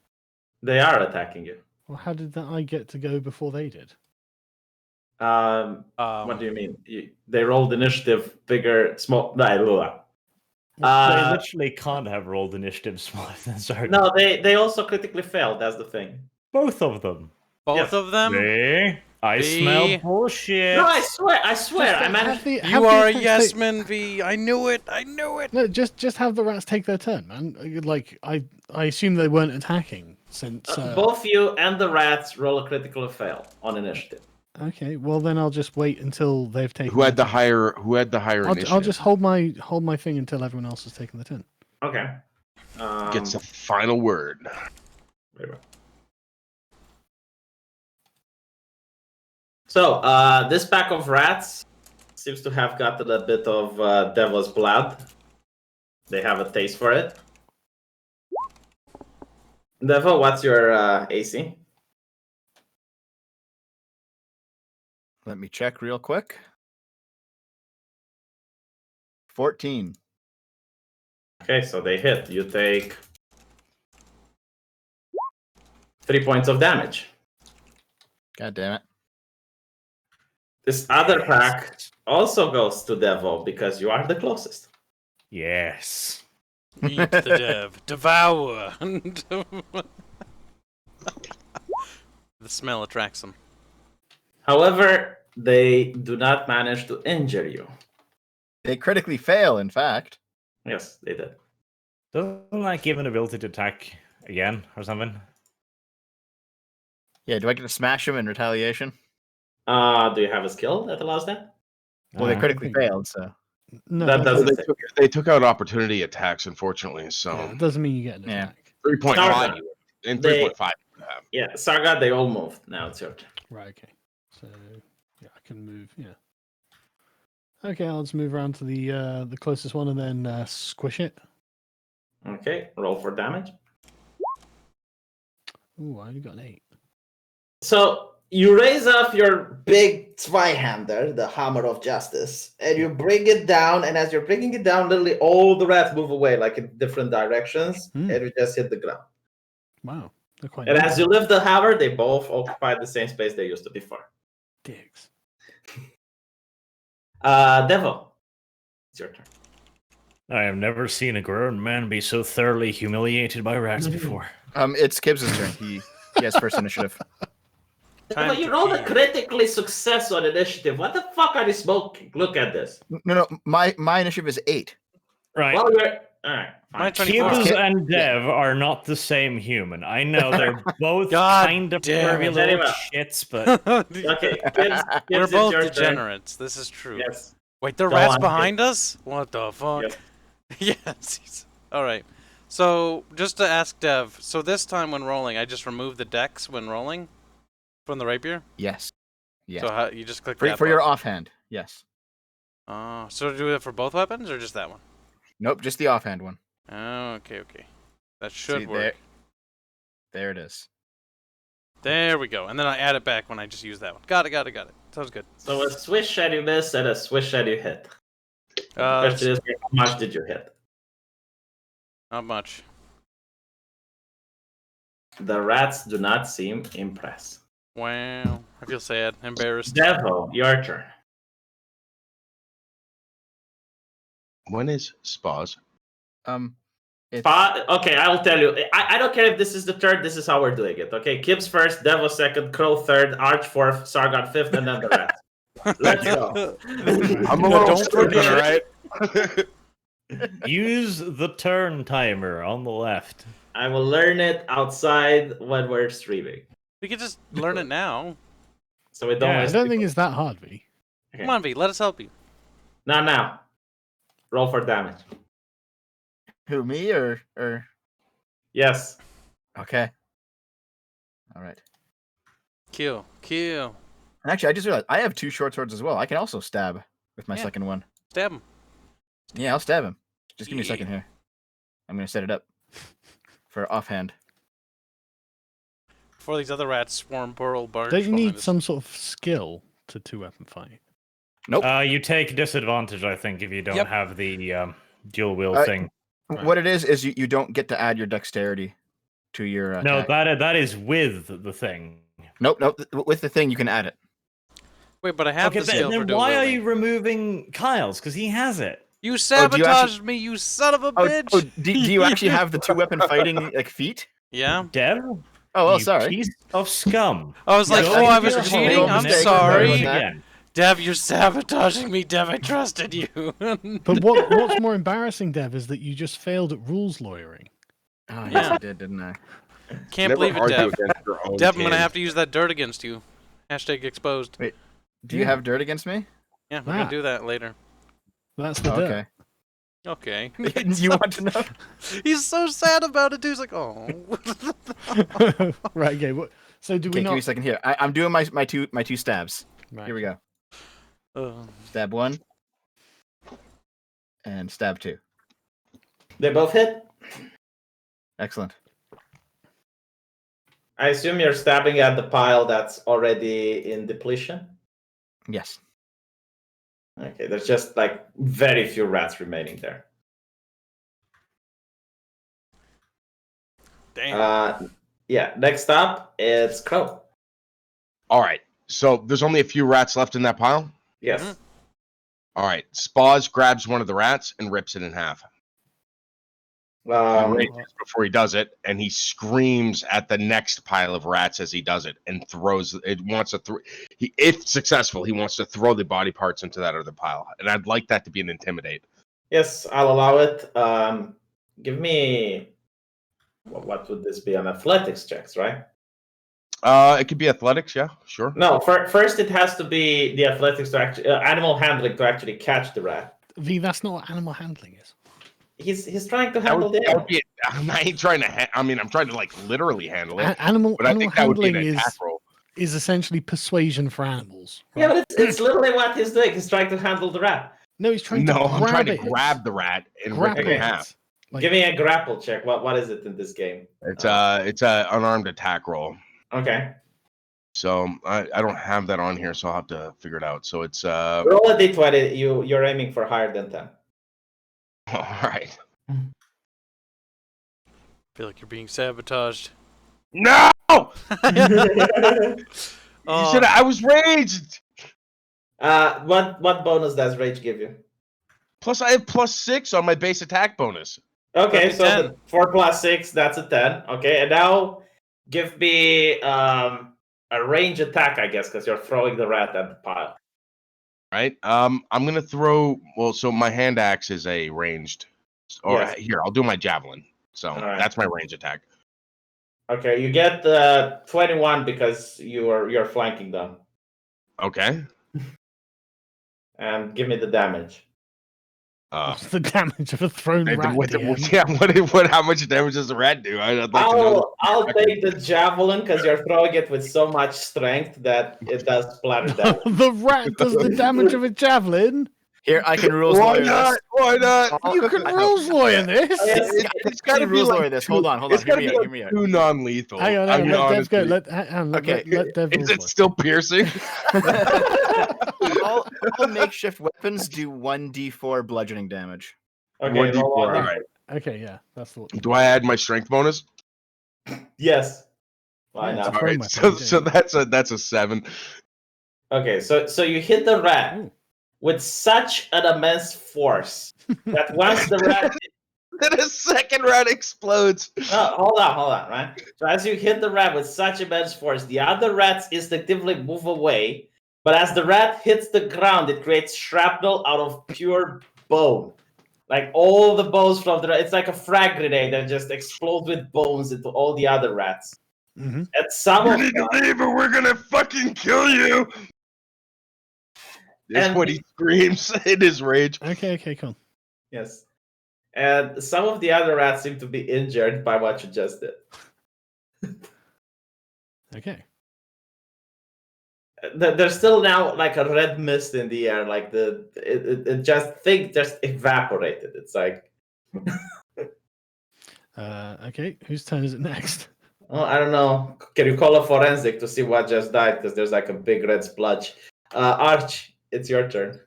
Speaker 2: They are attacking you.
Speaker 4: Well, how did I get to go before they did?
Speaker 2: What do you mean? They rolled initiative bigger, small.
Speaker 3: They literally can't have rolled initiative smaller than Sargon.
Speaker 2: No, they also critically failed. That's the thing.
Speaker 3: Both of them.
Speaker 1: Both
Speaker 2: Yes.
Speaker 1: of them?
Speaker 3: See? I
Speaker 1: V.
Speaker 3: smell bullshit.
Speaker 2: No, I swear, I managed.
Speaker 1: You are a yes man, V. I knew it.
Speaker 4: No, just have the rats take their turn, man. Like I assume they weren't attacking since.
Speaker 2: Both you and the rats roll a critical fail on initiative.
Speaker 4: Okay, well then I'll just wait until they've taken.
Speaker 5: who had
Speaker 4: their
Speaker 5: the
Speaker 4: turn.
Speaker 5: higher initiative?
Speaker 4: I'll just hold my thing until everyone else has taken the turn.
Speaker 2: Okay.
Speaker 5: Gets the final word.
Speaker 2: Very well. So, this pack of rats seems to have gotten a bit of devil's blood. They have a taste for it. Devil, what's your AC?
Speaker 6: Let me check real quick. 14.
Speaker 2: Okay, so they hit. You take 3 points of damage.
Speaker 6: God damn it.
Speaker 2: This other pack also goes to Devil because you are the closest.
Speaker 3: Yes.
Speaker 1: Eat the dev. Devour. The smell attracts them.
Speaker 2: However, they do not manage to injure you.
Speaker 6: They critically fail, in fact.
Speaker 2: Yes, they did.
Speaker 3: Doesn't that give an ability to attack again or something?
Speaker 6: Yeah, do I get to smash him in retaliation?
Speaker 2: Do you have a skill that allows that?
Speaker 6: Well, they
Speaker 3: Uh,
Speaker 6: critically
Speaker 4: think-
Speaker 6: failed, so.
Speaker 4: No,
Speaker 2: That
Speaker 5: So
Speaker 2: doesn't say.
Speaker 5: they took out opportunity attacks, unfortunately. So
Speaker 4: yeah, it doesn't mean you get an
Speaker 6: Yeah.
Speaker 4: attack.
Speaker 5: 3.5
Speaker 2: Sargon.
Speaker 5: and
Speaker 2: They-
Speaker 5: 3.5.
Speaker 2: Yeah, Sarga, they all moved. Now it's your turn.
Speaker 4: Right, okay. So yeah, I can move, yeah. Okay, I'll just move around to the closest one and then squish it.
Speaker 2: Okay, roll for damage.
Speaker 4: Ooh, I only got an 8.
Speaker 2: So you raise up your big Zweihander, the hammer of justice, and you bring it down. And as you're bringing it down, literally all the rats move away, like in different directions,
Speaker 4: Hmm.
Speaker 2: and you just hit the ground.
Speaker 4: Wow, they're quite
Speaker 2: And
Speaker 4: nimble.
Speaker 2: as you lift the hammer, they both occupy the same space they used to before.
Speaker 4: Dicks.
Speaker 2: Devil, it's your turn.
Speaker 3: I have never seen a grown man be so thoroughly humiliated by rats before.
Speaker 6: It's Kibbs' turn. He has first initiative.
Speaker 1: Time
Speaker 2: Devil, you
Speaker 1: to
Speaker 2: rolled a
Speaker 1: kill.
Speaker 2: critically success on initiative. What the fuck are you smoking? Look at this.
Speaker 6: No, my initiative is 8.
Speaker 3: Right.
Speaker 2: Well, you're all right.
Speaker 1: My
Speaker 2: Fine.
Speaker 1: 24.
Speaker 3: Kibbs
Speaker 6: Kib-
Speaker 3: and Dev are not the same human. I know they're both
Speaker 1: God
Speaker 3: kind of
Speaker 1: damn
Speaker 3: pervy
Speaker 1: it.
Speaker 3: little
Speaker 2: Anyway.
Speaker 3: shits, but
Speaker 2: Okay, Kibbs,
Speaker 1: We're
Speaker 2: it's
Speaker 1: both
Speaker 2: your turn.
Speaker 1: degenerates. This is true.
Speaker 2: Yes.
Speaker 1: Wait, there are
Speaker 2: Go
Speaker 1: rats
Speaker 2: on,
Speaker 1: behind us? What the fuck?
Speaker 2: Yep.
Speaker 1: Yes. All right. So, just to ask Dev, so this time when rolling, I just remove the dex when rolling from the rapier?
Speaker 6: Yes. Yes.
Speaker 1: So how, you just click
Speaker 6: For,
Speaker 1: that
Speaker 6: for your
Speaker 1: button.
Speaker 6: offhand, yes.
Speaker 1: Oh, so do it for both weapons or just that one?
Speaker 6: Nope, just the offhand one.
Speaker 1: Oh, okay, okay. That should
Speaker 6: See,
Speaker 1: work.
Speaker 6: There it is.
Speaker 1: There we go. And then I add it back when I just use that one. Got it. Sounds good.
Speaker 2: So a swish and you miss and a swish and you hit. The question is, how much did you hit?
Speaker 1: Not much.
Speaker 2: The rats do not seem impressed.
Speaker 1: Wow. I feel sad. Embarrassed.
Speaker 2: Devil, your turn.
Speaker 5: When is Spas?
Speaker 6: It's
Speaker 2: Okay, I'll tell you. I don't care if this is the third. This is how we're doing it. Okay, Kibbs first, Devil second, Crow third, Arch fourth, Sargon fifth, and then the rest. Let's go.
Speaker 5: I'm a
Speaker 1: No,
Speaker 5: little
Speaker 1: don't
Speaker 5: stupid,
Speaker 1: forget.
Speaker 5: right?
Speaker 3: use the turn timer on the left.
Speaker 2: I will learn it outside when we're streaming,
Speaker 1: We could just learn it now.
Speaker 2: so we don't.
Speaker 3: Yeah,
Speaker 4: I
Speaker 2: waste
Speaker 4: don't think
Speaker 2: people.
Speaker 4: it's that hard, V.
Speaker 2: Okay.
Speaker 1: Come on, V. Let us help you.
Speaker 2: Not now. Roll for damage.
Speaker 6: who, me or
Speaker 2: Yes.
Speaker 6: okay. All right.
Speaker 1: Kill.
Speaker 6: And actually, I just realized I have 2 short swords as well. I can also stab with my
Speaker 1: Yeah.
Speaker 6: second one.
Speaker 1: Stab him.
Speaker 6: Yeah, I'll stab him. Just give me a
Speaker 1: Yeah.
Speaker 6: second here. I'm gonna set it up for offhand.
Speaker 1: Before these other rats swarm Pearl Barge.
Speaker 4: Don't you
Speaker 1: behind
Speaker 4: need
Speaker 1: us.
Speaker 4: some sort of skill to 2-weapon fight?
Speaker 6: Nope.
Speaker 3: You take disadvantage, I think, if you don't
Speaker 1: Yep.
Speaker 3: have the dual wield
Speaker 6: Uh,
Speaker 3: thing.
Speaker 1: Right.
Speaker 6: What it is you don't get to add your dexterity to your
Speaker 3: No,
Speaker 6: attack.
Speaker 3: that is with the thing.
Speaker 6: Nope. With the thing you can add it.
Speaker 1: Wait, but I have
Speaker 3: Okay,
Speaker 1: the skill for
Speaker 3: then
Speaker 1: dual
Speaker 3: why are
Speaker 1: wielding.
Speaker 3: you removing Kyle's? Because he has it.
Speaker 1: You
Speaker 6: do you
Speaker 1: sabotaged me, you son of a
Speaker 6: Oh,
Speaker 1: bitch!
Speaker 6: do you actually have the 2-weapon fighting like feat?
Speaker 1: Yeah.
Speaker 3: Dev?
Speaker 6: Oh, well,
Speaker 3: you
Speaker 6: sorry.
Speaker 3: piece of scum.
Speaker 1: I was like,
Speaker 6: Yeah,
Speaker 1: oh, I
Speaker 6: I
Speaker 1: was
Speaker 6: did your
Speaker 1: cheating.
Speaker 6: whole
Speaker 1: I'm
Speaker 6: mistake.
Speaker 1: sorry.
Speaker 6: Sorry about that.
Speaker 3: Again.
Speaker 1: Dev, you're sabotaging me. Dev, I trusted you.
Speaker 4: But what's more embarrassing, Dev, is that you just failed at rules lawyering.
Speaker 6: Oh, yes,
Speaker 1: Yeah.
Speaker 6: I did, didn't I?
Speaker 1: Can't
Speaker 5: Never
Speaker 1: believe it,
Speaker 5: argue
Speaker 1: Dev.
Speaker 5: against your own
Speaker 1: Dev, I'm gonna
Speaker 5: kin.
Speaker 1: have to use that dirt against you. Hashtag exposed.
Speaker 6: Do you have dirt against me?
Speaker 1: Yeah, we're
Speaker 4: Ah.
Speaker 1: gonna do that later.
Speaker 4: That's the
Speaker 6: Oh,
Speaker 4: dirt.
Speaker 6: okay.
Speaker 1: Okay.
Speaker 6: You want to know?
Speaker 1: He's so sad about it, dude. He's like, oh.
Speaker 4: Right, okay. So do we
Speaker 6: Okay, give me a
Speaker 4: not?
Speaker 6: second here. I'm doing my two stabs.
Speaker 4: Right.
Speaker 6: Here we go.
Speaker 1: Oh.
Speaker 6: Stab 1 and stab 2.
Speaker 2: They both hit.
Speaker 6: Excellent.
Speaker 2: I assume you're stabbing at the pile that's already in depletion.
Speaker 6: Yes.
Speaker 2: Okay, there's just like very few rats remaining there.
Speaker 1: Damn.
Speaker 2: Yeah, next up, it's Crow.
Speaker 5: All right. So there's only a few rats left in that pile.
Speaker 2: Yes.
Speaker 1: Mhm.
Speaker 5: All right. Spaz grabs one of the rats and rips it in half. He rages before he does it, and he screams at the next pile of rats as he does it, and throws it. Wants to if successful, he wants to throw the body parts into that other pile, and I'd like that to be an intimidate.
Speaker 2: Yes, I'll allow it. Give me. What would this be? An athletics checks, right?
Speaker 5: It could be athletics, yeah, sure.
Speaker 2: No, first it has to be the athletics to actually animal handling to actually catch the rat.
Speaker 4: V, that's not what animal handling is.
Speaker 2: He's trying to
Speaker 5: That
Speaker 2: handle
Speaker 5: would,
Speaker 2: the
Speaker 5: that
Speaker 2: animal.
Speaker 5: would be. I ain't trying to. I'm trying to like literally handle it,
Speaker 4: Animal
Speaker 5: but I think that would be an
Speaker 4: handling
Speaker 5: attack roll.
Speaker 4: is essentially persuasion for animals.
Speaker 2: Yeah,
Speaker 4: right?
Speaker 2: but it's literally what he's doing. He's trying to handle the rat.
Speaker 4: No, he's trying
Speaker 5: No,
Speaker 4: to
Speaker 5: I'm trying
Speaker 4: grab
Speaker 5: to
Speaker 4: it.
Speaker 5: grab the rat and rip
Speaker 4: Grapple
Speaker 5: it in
Speaker 2: Okay.
Speaker 5: half.
Speaker 4: Like,
Speaker 2: Give me a grapple check. What is it in this game?
Speaker 5: It's a unarmed attack roll.
Speaker 2: Okay.
Speaker 5: So I don't have that on here, so I'll have to figure it out. So it's
Speaker 2: Roll a d20. You're aiming for higher than 10.
Speaker 5: all right.
Speaker 1: Feel like you're being sabotaged.
Speaker 5: No, you
Speaker 1: Oh,
Speaker 5: said I was raged.
Speaker 2: What bonus does rage give you?
Speaker 5: Plus I have +6 on my base attack bonus.
Speaker 2: Okay,
Speaker 1: That'd be
Speaker 2: so
Speaker 1: 10.
Speaker 2: the 4 plus 6, that's a 10. Okay, and now give me a range attack, I guess, because you're throwing the rat at the pile.
Speaker 5: Right. I'm gonna throw. Well, so my hand axe is a ranged. Or
Speaker 2: Yes.
Speaker 5: here, I'll do my javelin. So
Speaker 2: All right.
Speaker 5: that's my range attack.
Speaker 2: Okay, you get 21 because you're flanking them.
Speaker 5: Okay.
Speaker 2: And give me the damage.
Speaker 4: what's the damage of a thrown rat? DM?
Speaker 5: How much damage does the rat do? I'd like to know.
Speaker 2: I'll take the javelin because you're throwing it with so much strength that it does splatter damage.
Speaker 4: The rat does the damage of a javelin.
Speaker 6: Here, I can rules
Speaker 5: Why
Speaker 6: lawyer
Speaker 5: not?
Speaker 6: this.
Speaker 5: Why not?
Speaker 4: You can rules lawyer this.
Speaker 2: Yes.
Speaker 5: It's got to be
Speaker 6: rules
Speaker 5: like
Speaker 6: lawyer this. Hold on.
Speaker 5: It's
Speaker 6: Hear
Speaker 5: got to
Speaker 6: me
Speaker 5: be
Speaker 6: out.
Speaker 5: like
Speaker 6: Hear me out.
Speaker 5: too non-lethal.
Speaker 4: Hang on,
Speaker 5: I mean,
Speaker 4: let Dev go.
Speaker 5: honestly.
Speaker 4: Let Dev
Speaker 5: Is
Speaker 4: rules
Speaker 5: it still piercing?
Speaker 6: all makeshift weapons do 1d4 bludgeoning damage.
Speaker 2: Okay,
Speaker 5: 1d4.
Speaker 2: roll
Speaker 5: All
Speaker 2: on.
Speaker 5: right.
Speaker 4: Okay, yeah, that's the.
Speaker 5: Do I add my strength bonus?
Speaker 2: Yes. Why
Speaker 4: Yeah,
Speaker 2: not?
Speaker 4: it's
Speaker 5: All right.
Speaker 4: weapon,
Speaker 5: So that's a 7.
Speaker 2: Okay, so you hit the rat
Speaker 4: Ooh.
Speaker 2: with such an immense force that once the rat
Speaker 5: Then a second rat explodes.
Speaker 2: hold on, right? So as you hit the rat with such immense force, the other rats instinctively move away, but as the rat hits the ground, it creates shrapnel out of pure bone. Like all the bones from the rat, it's like a frag grenade that just explodes with bones into all the other rats.
Speaker 4: Mm-hmm.
Speaker 2: And some
Speaker 5: You
Speaker 2: of
Speaker 5: need
Speaker 2: them,
Speaker 5: to leave or we're gonna fucking kill you. That's
Speaker 2: And-
Speaker 5: what he screams in his rage.
Speaker 4: Okay, cool.
Speaker 2: yes. And some of the other rats seem to be injured by what you just did.
Speaker 4: Okay.
Speaker 2: There's still now like a red mist in the air, like it just evaporated. It's like,
Speaker 4: Okay, whose turn is it next?
Speaker 2: oh, I don't know. Can you call a forensic to see what just died? Because there's like a big red splotch. Arch, it's your turn.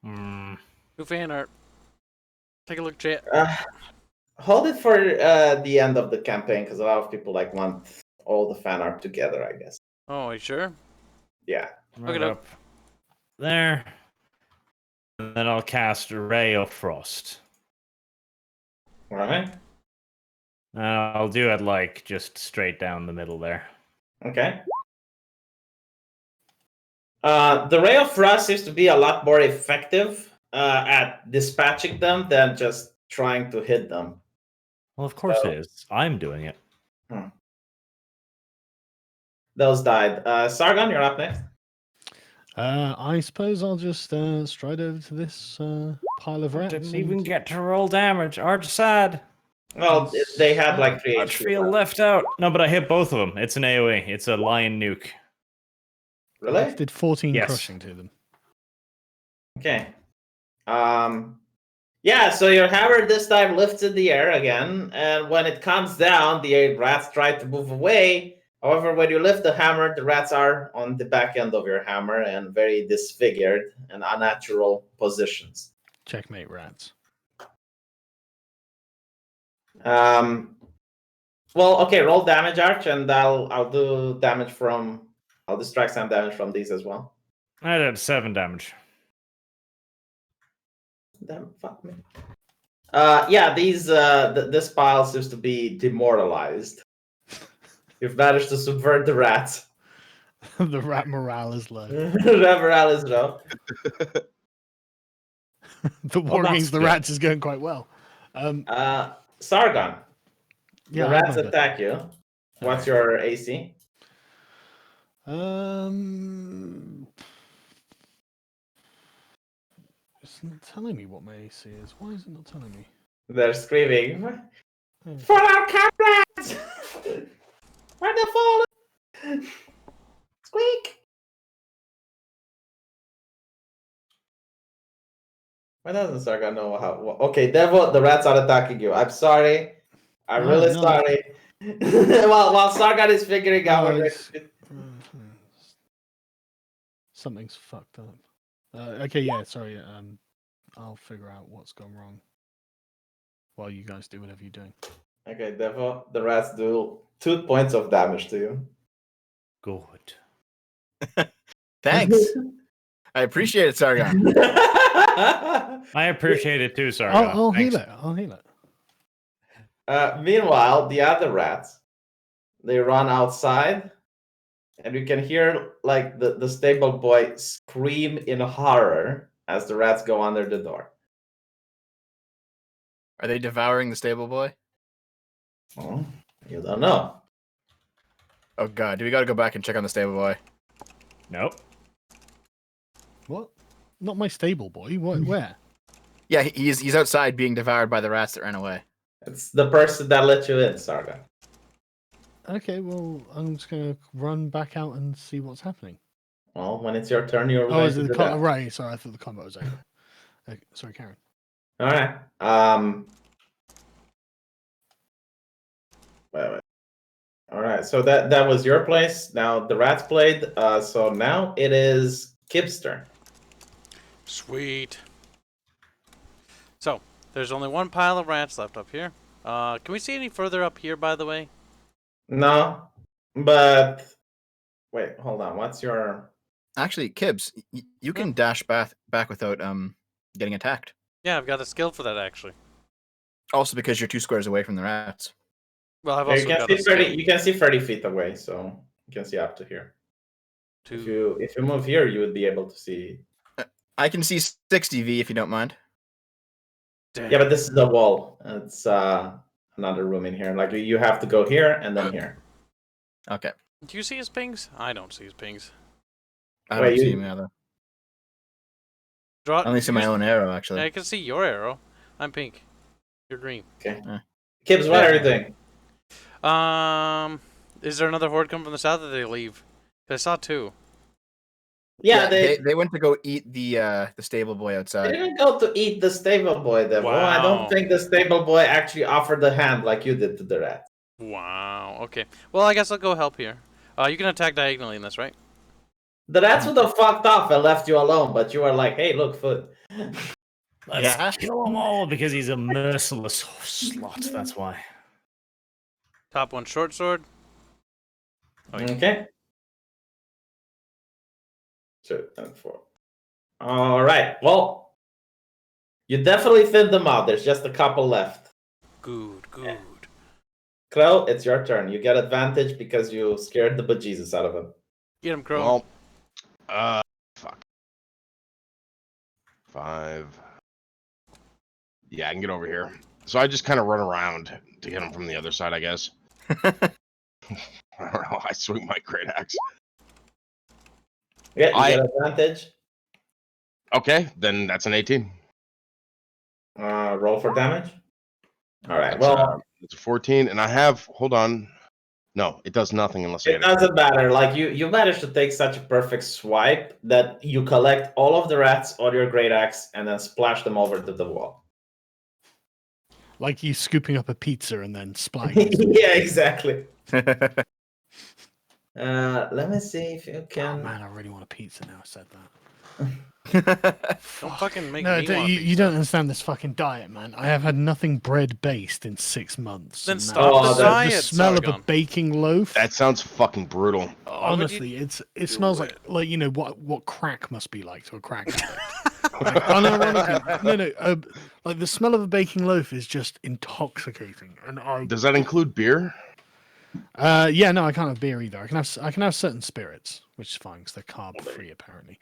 Speaker 1: New fan art. Take a look, chat.
Speaker 2: Hold it for the end of the campaign because a lot of people like want all the fan art together, I guess.
Speaker 1: Oh, you sure?
Speaker 2: Yeah.
Speaker 1: Look it up.
Speaker 3: There. And then I'll cast Ray of Frost.
Speaker 2: All right.
Speaker 3: And I'll do it like just straight down the middle there.
Speaker 2: Okay. The Ray of Frost seems to be a lot more effective at dispatching them than just trying to hit them.
Speaker 3: Well, of course
Speaker 2: So-
Speaker 3: it is. I'm doing it.
Speaker 2: Those died. Sargon, you're up next.
Speaker 4: I suppose I'll just stride over to this pile of rats.
Speaker 3: Didn't
Speaker 4: and-
Speaker 3: even get to roll damage. Arch sad.
Speaker 2: Well, they had like 3
Speaker 3: Arch
Speaker 2: HP.
Speaker 3: feel left out. No, but I hit both of them. It's an AoE. It's a lion nuke.
Speaker 2: Really?
Speaker 4: Did 14
Speaker 3: Yes.
Speaker 4: crushing to them.
Speaker 2: Okay. Yeah, so your hammer this time lifts in the air again, and when it comes down, the rats try to move away, However, when you lift the hammer, the rats are on the back end of your hammer and very disfigured and unnatural positions.
Speaker 4: Checkmate, rats.
Speaker 2: Well, okay, roll damage, Arch, and I'll do damage from. I'll distract some damage from these as well.
Speaker 3: I did 7 damage.
Speaker 2: Damn, fuck me. Yeah, these this pile seems to be demoralized. You've managed to subvert the rats.
Speaker 4: The rat morale is low.
Speaker 2: Rat morale is low.
Speaker 4: The war
Speaker 3: that's
Speaker 4: against the
Speaker 3: good.
Speaker 4: rats is going quite well.
Speaker 2: Sargon,
Speaker 4: Yeah,
Speaker 2: the
Speaker 4: I
Speaker 2: rats
Speaker 4: remember.
Speaker 2: attack you. What's your AC?
Speaker 4: It's not telling me what my AC is. Why is it not telling me?
Speaker 2: They're screaming. For our comrades! Where the fallen? Squeak! Why doesn't Sargon know how? Okay, Devil, the rats are attacking you. I'm sorry. I'm
Speaker 4: No,
Speaker 2: really
Speaker 4: no.
Speaker 2: sorry. while Sargon is figuring out.
Speaker 4: No,
Speaker 2: what
Speaker 4: it's- Something's fucked up. Okay, yeah, sorry. I'll figure out what's gone wrong while you guys do whatever you're doing.
Speaker 2: Okay, Devil, the rats do 2 points of damage to you.
Speaker 3: Good.
Speaker 6: Thanks. I appreciate it, Sargon.
Speaker 3: I appreciate it too, Sargon.
Speaker 4: I'll
Speaker 3: Thanks.
Speaker 4: heal it. I'll heal it.
Speaker 2: Meanwhile, the other rats, they run outside, and you can hear like the stable boy scream in horror as the rats go under the door.
Speaker 6: Are they devouring the stable boy?
Speaker 2: Oh, you don't know.
Speaker 6: Oh god, do we gotta go back and check on the stable boy?
Speaker 3: Nope.
Speaker 4: What? Not my stable boy. What? Where?
Speaker 6: Yeah, he's outside being devoured by the rats that ran away.
Speaker 2: It's the person that let you in, Sargon.
Speaker 4: Okay, well, I'm just gonna run back out and see what's happening.
Speaker 2: Well, when it's your turn, you're
Speaker 4: Oh,
Speaker 2: going
Speaker 4: is
Speaker 2: to
Speaker 4: it
Speaker 2: do
Speaker 4: the
Speaker 2: that.
Speaker 4: right? Sorry, I thought the combat was over. Okay, sorry, Karen.
Speaker 2: All right. Wait. All right. So that was your place. Now the rats played. So now it is Kip's turn.
Speaker 1: Sweet. So, there's only one pile of rats left up here. Can we see any further up here, by the way?
Speaker 2: No, but wait, hold on. What's your?
Speaker 6: Actually, Kibbs, you can dash back without getting attacked.
Speaker 1: Yeah, I've got a skill for that, actually.
Speaker 6: Also because you're 2 squares away from the rats.
Speaker 1: Well, I've
Speaker 2: You
Speaker 1: also
Speaker 2: can
Speaker 1: got
Speaker 2: see
Speaker 1: a skill
Speaker 2: 30. You can see 30 feet away, so you can see up to here.
Speaker 1: to...
Speaker 2: If you move here, you would be able to see.
Speaker 6: I can see 60 V if you don't mind.
Speaker 1: Damn.
Speaker 2: Yeah, but this is the wall. It's another room in here. Like you have to go here and then here.
Speaker 6: Okay.
Speaker 1: Do you see his pings? I don't see his pings.
Speaker 6: I
Speaker 2: Wait,
Speaker 6: don't see
Speaker 2: you-
Speaker 6: him either.
Speaker 1: Draw,
Speaker 6: I only see my
Speaker 1: use-
Speaker 6: own arrow, actually.
Speaker 1: I can see your arrow. I'm pink. You're green.
Speaker 2: Kibbs, what are you doing?
Speaker 1: Is there another horde coming from the south, or did they leave? 'Cause I saw 2.
Speaker 2: Yeah,
Speaker 6: they went to go eat the stable boy
Speaker 2: They
Speaker 6: outside.
Speaker 2: didn't go to eat the stable boy, Devil. I
Speaker 1: Wow.
Speaker 2: don't think the stable boy actually offered the hand like you did to the rat.
Speaker 1: Wow. Okay. Well, I guess I'll go help here. You can attack diagonally in this, right?
Speaker 2: The rats would have fucked off and left you alone, but you were like, hey, look, foot.
Speaker 3: Let's kill them all because he's a merciless slut. That's why.
Speaker 1: Top one, short sword. Oh, yeah.
Speaker 2: Okay. 2 and 4. All right. Well, you definitely thinned them out. There's just a couple left.
Speaker 1: Good, good.
Speaker 2: Crow, it's your turn. You get advantage because you scared the bejesus out of him.
Speaker 1: Get him, Crow.
Speaker 5: Well, fuck. 5. Yeah, I can get over here. So I just kind of run around to get him from the other side, I guess. I don't know. I swing my great axe.
Speaker 2: Yeah, you get advantage.
Speaker 5: Okay, then that's an 18.
Speaker 2: Roll for damage. All right.
Speaker 5: That's,
Speaker 2: Well,
Speaker 5: it's a 14, and I have. Hold on. No, it does nothing unless I
Speaker 2: it
Speaker 5: get
Speaker 2: doesn't matter. Like you managed to take such a perfect swipe that you collect all of the rats on your great axe and then splash them over to the wall.
Speaker 4: Like you scooping up a pizza and then splatting.
Speaker 2: Yeah, exactly. Let me see if you
Speaker 4: Oh
Speaker 2: can.
Speaker 4: man, I really want a pizza now. I said that.
Speaker 1: Don't fucking make
Speaker 4: No,
Speaker 1: me want a
Speaker 4: you
Speaker 1: pizza.
Speaker 4: don't understand this fucking diet, man. I have had nothing bread based in 6 months.
Speaker 1: Then
Speaker 4: and
Speaker 1: stop
Speaker 2: Oh,
Speaker 1: the
Speaker 2: that's-
Speaker 4: the
Speaker 1: diet,
Speaker 4: smell of a
Speaker 1: Sargon.
Speaker 4: baking loaf.
Speaker 5: That sounds fucking brutal.
Speaker 4: Honestly, it smells
Speaker 1: it?
Speaker 4: like you know what crack must be like to a crack addict. Like, unironically, no, like the smell of a baking loaf is just intoxicating, and
Speaker 5: Does that include beer?
Speaker 4: yeah, no, I can't have beer either. I can have certain spirits, which is fine because they're carb free apparently,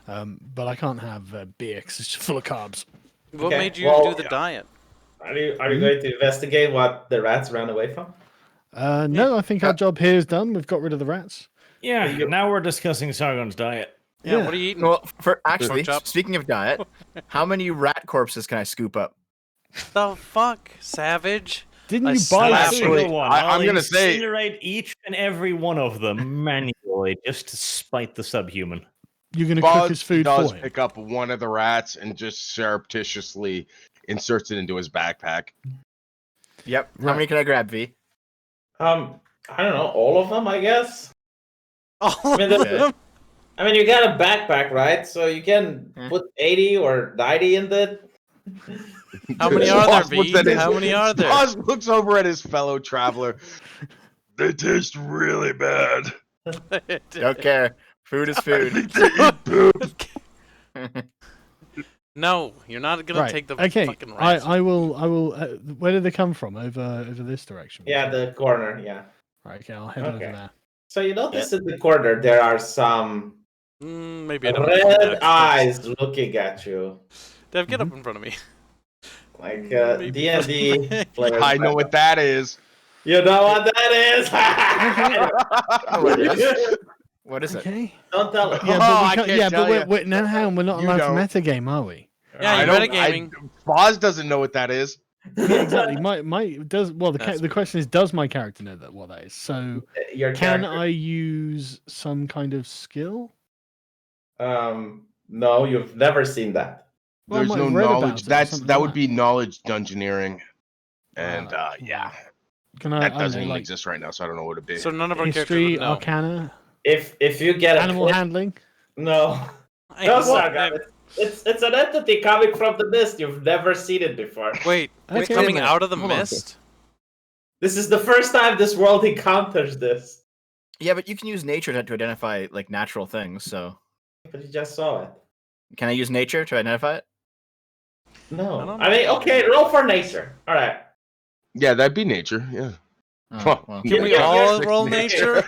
Speaker 4: but I can't have beer because it's just full of carbs.
Speaker 1: What
Speaker 2: Okay,
Speaker 1: made you
Speaker 2: well-
Speaker 1: do the diet?
Speaker 2: Are you going to investigate what the rats ran away from?
Speaker 4: No, I think our job here is done. We've got rid of the rats.
Speaker 3: Yeah,
Speaker 2: You-
Speaker 3: now we're discussing Sargon's diet.
Speaker 1: Yeah,
Speaker 4: Yeah.
Speaker 1: what are you eating?
Speaker 6: Well, actually,
Speaker 1: Pork chop.
Speaker 6: speaking of diet, how many rat corpses can I scoop up?
Speaker 1: The fuck, savage?
Speaker 4: Didn't
Speaker 1: I
Speaker 4: you buy
Speaker 1: slapped
Speaker 4: food?
Speaker 3: Single one.
Speaker 5: I'm
Speaker 3: I'll
Speaker 5: gonna say-
Speaker 3: incinerate each and every one of them manually just to spite the subhuman.
Speaker 4: You're going to cook his
Speaker 5: Buzz
Speaker 4: food
Speaker 5: does
Speaker 4: for him.
Speaker 5: pick up one of the rats and just surreptitiously inserts it into his backpack.
Speaker 6: Yep. How
Speaker 4: Right.
Speaker 6: many can I grab, V?
Speaker 2: I don't know, all of them, I guess.
Speaker 1: All
Speaker 2: I mean,
Speaker 1: of
Speaker 6: Okay.
Speaker 1: them?
Speaker 2: I mean, you got a backpack, right? So you can
Speaker 6: Hmm.
Speaker 2: put 80 or 90 in it.
Speaker 1: How many are there,
Speaker 5: Buzz looks
Speaker 1: V?
Speaker 5: at his-
Speaker 1: How many are there?
Speaker 5: Buzz looks over at his fellow traveler. They taste really bad.
Speaker 6: Don't care. Food is
Speaker 5: I
Speaker 6: food.
Speaker 5: think they eat poop.
Speaker 1: No, you're not gonna
Speaker 4: Right.
Speaker 1: take the
Speaker 4: Okay.
Speaker 1: fucking rats.
Speaker 4: I will. Where did they come from? Over this direction.
Speaker 2: Yeah, the corner, yeah.
Speaker 4: Right. Okay. I'll head
Speaker 2: Okay.
Speaker 4: over there.
Speaker 2: So you notice in the corner there are some
Speaker 1: Maybe I don't.
Speaker 2: red eyes looking at you.
Speaker 1: Dev, get up in front of me.
Speaker 2: Like
Speaker 1: Maybe
Speaker 2: D&D
Speaker 1: not.
Speaker 2: players.
Speaker 5: I know what that is.
Speaker 2: You know what that is?
Speaker 6: What is it?
Speaker 4: Okay.
Speaker 2: Don't tell it.
Speaker 4: Yeah,
Speaker 5: Oh,
Speaker 4: but
Speaker 5: I
Speaker 4: we can't,
Speaker 5: can't
Speaker 4: yeah,
Speaker 5: tell
Speaker 4: but
Speaker 5: ya.
Speaker 4: we're no, hang on, we're not
Speaker 5: You
Speaker 4: allowed
Speaker 5: don't.
Speaker 4: to metagame, are we?
Speaker 1: Yeah,
Speaker 5: I
Speaker 1: you're
Speaker 5: don't-
Speaker 1: metagaming.
Speaker 5: Buzz doesn't know what that is.
Speaker 4: Yeah, exactly. My does well.
Speaker 1: That's
Speaker 4: The question is, does my character know what that is? So
Speaker 2: Your
Speaker 4: can
Speaker 2: character-
Speaker 4: I use some kind of skill?
Speaker 2: No, you've never seen that.
Speaker 4: Well, I
Speaker 5: There's
Speaker 4: might
Speaker 5: no
Speaker 4: have read about
Speaker 5: knowledge.
Speaker 4: it or
Speaker 5: That
Speaker 4: something
Speaker 5: would
Speaker 4: like
Speaker 5: be knowledge dungeoneering, and
Speaker 4: Wow.
Speaker 5: yeah,
Speaker 4: Can I?
Speaker 5: that
Speaker 4: I don't
Speaker 5: doesn't
Speaker 4: know,
Speaker 5: even
Speaker 4: like
Speaker 5: exist right now, so I don't know what it'd be.
Speaker 1: So none of our characters
Speaker 4: history,
Speaker 1: would know.
Speaker 4: arcana,
Speaker 2: If you get a
Speaker 4: animal
Speaker 2: hit-
Speaker 4: handling.
Speaker 2: no,
Speaker 1: I-
Speaker 2: no,
Speaker 1: what?
Speaker 2: Sargon. It's an entity coming from the mist. You've never seen it before.
Speaker 1: Wait,
Speaker 4: Okay,
Speaker 1: it's
Speaker 4: wait a
Speaker 1: coming
Speaker 4: minute.
Speaker 1: out of the
Speaker 4: Hold on.
Speaker 1: mist?
Speaker 2: This is the first time this world encounters this.
Speaker 6: Yeah, but you can use nature to identify like natural things. So
Speaker 2: But you just saw it.
Speaker 6: can I use nature to identify it?
Speaker 2: No,
Speaker 1: I don't
Speaker 2: I mean,
Speaker 1: know.
Speaker 2: okay, roll for nature. All right.
Speaker 5: Yeah, that'd be nature. Yeah.
Speaker 6: Oh, well.
Speaker 1: Can we
Speaker 2: Yeah,
Speaker 1: all
Speaker 2: yeah.
Speaker 1: roll nature?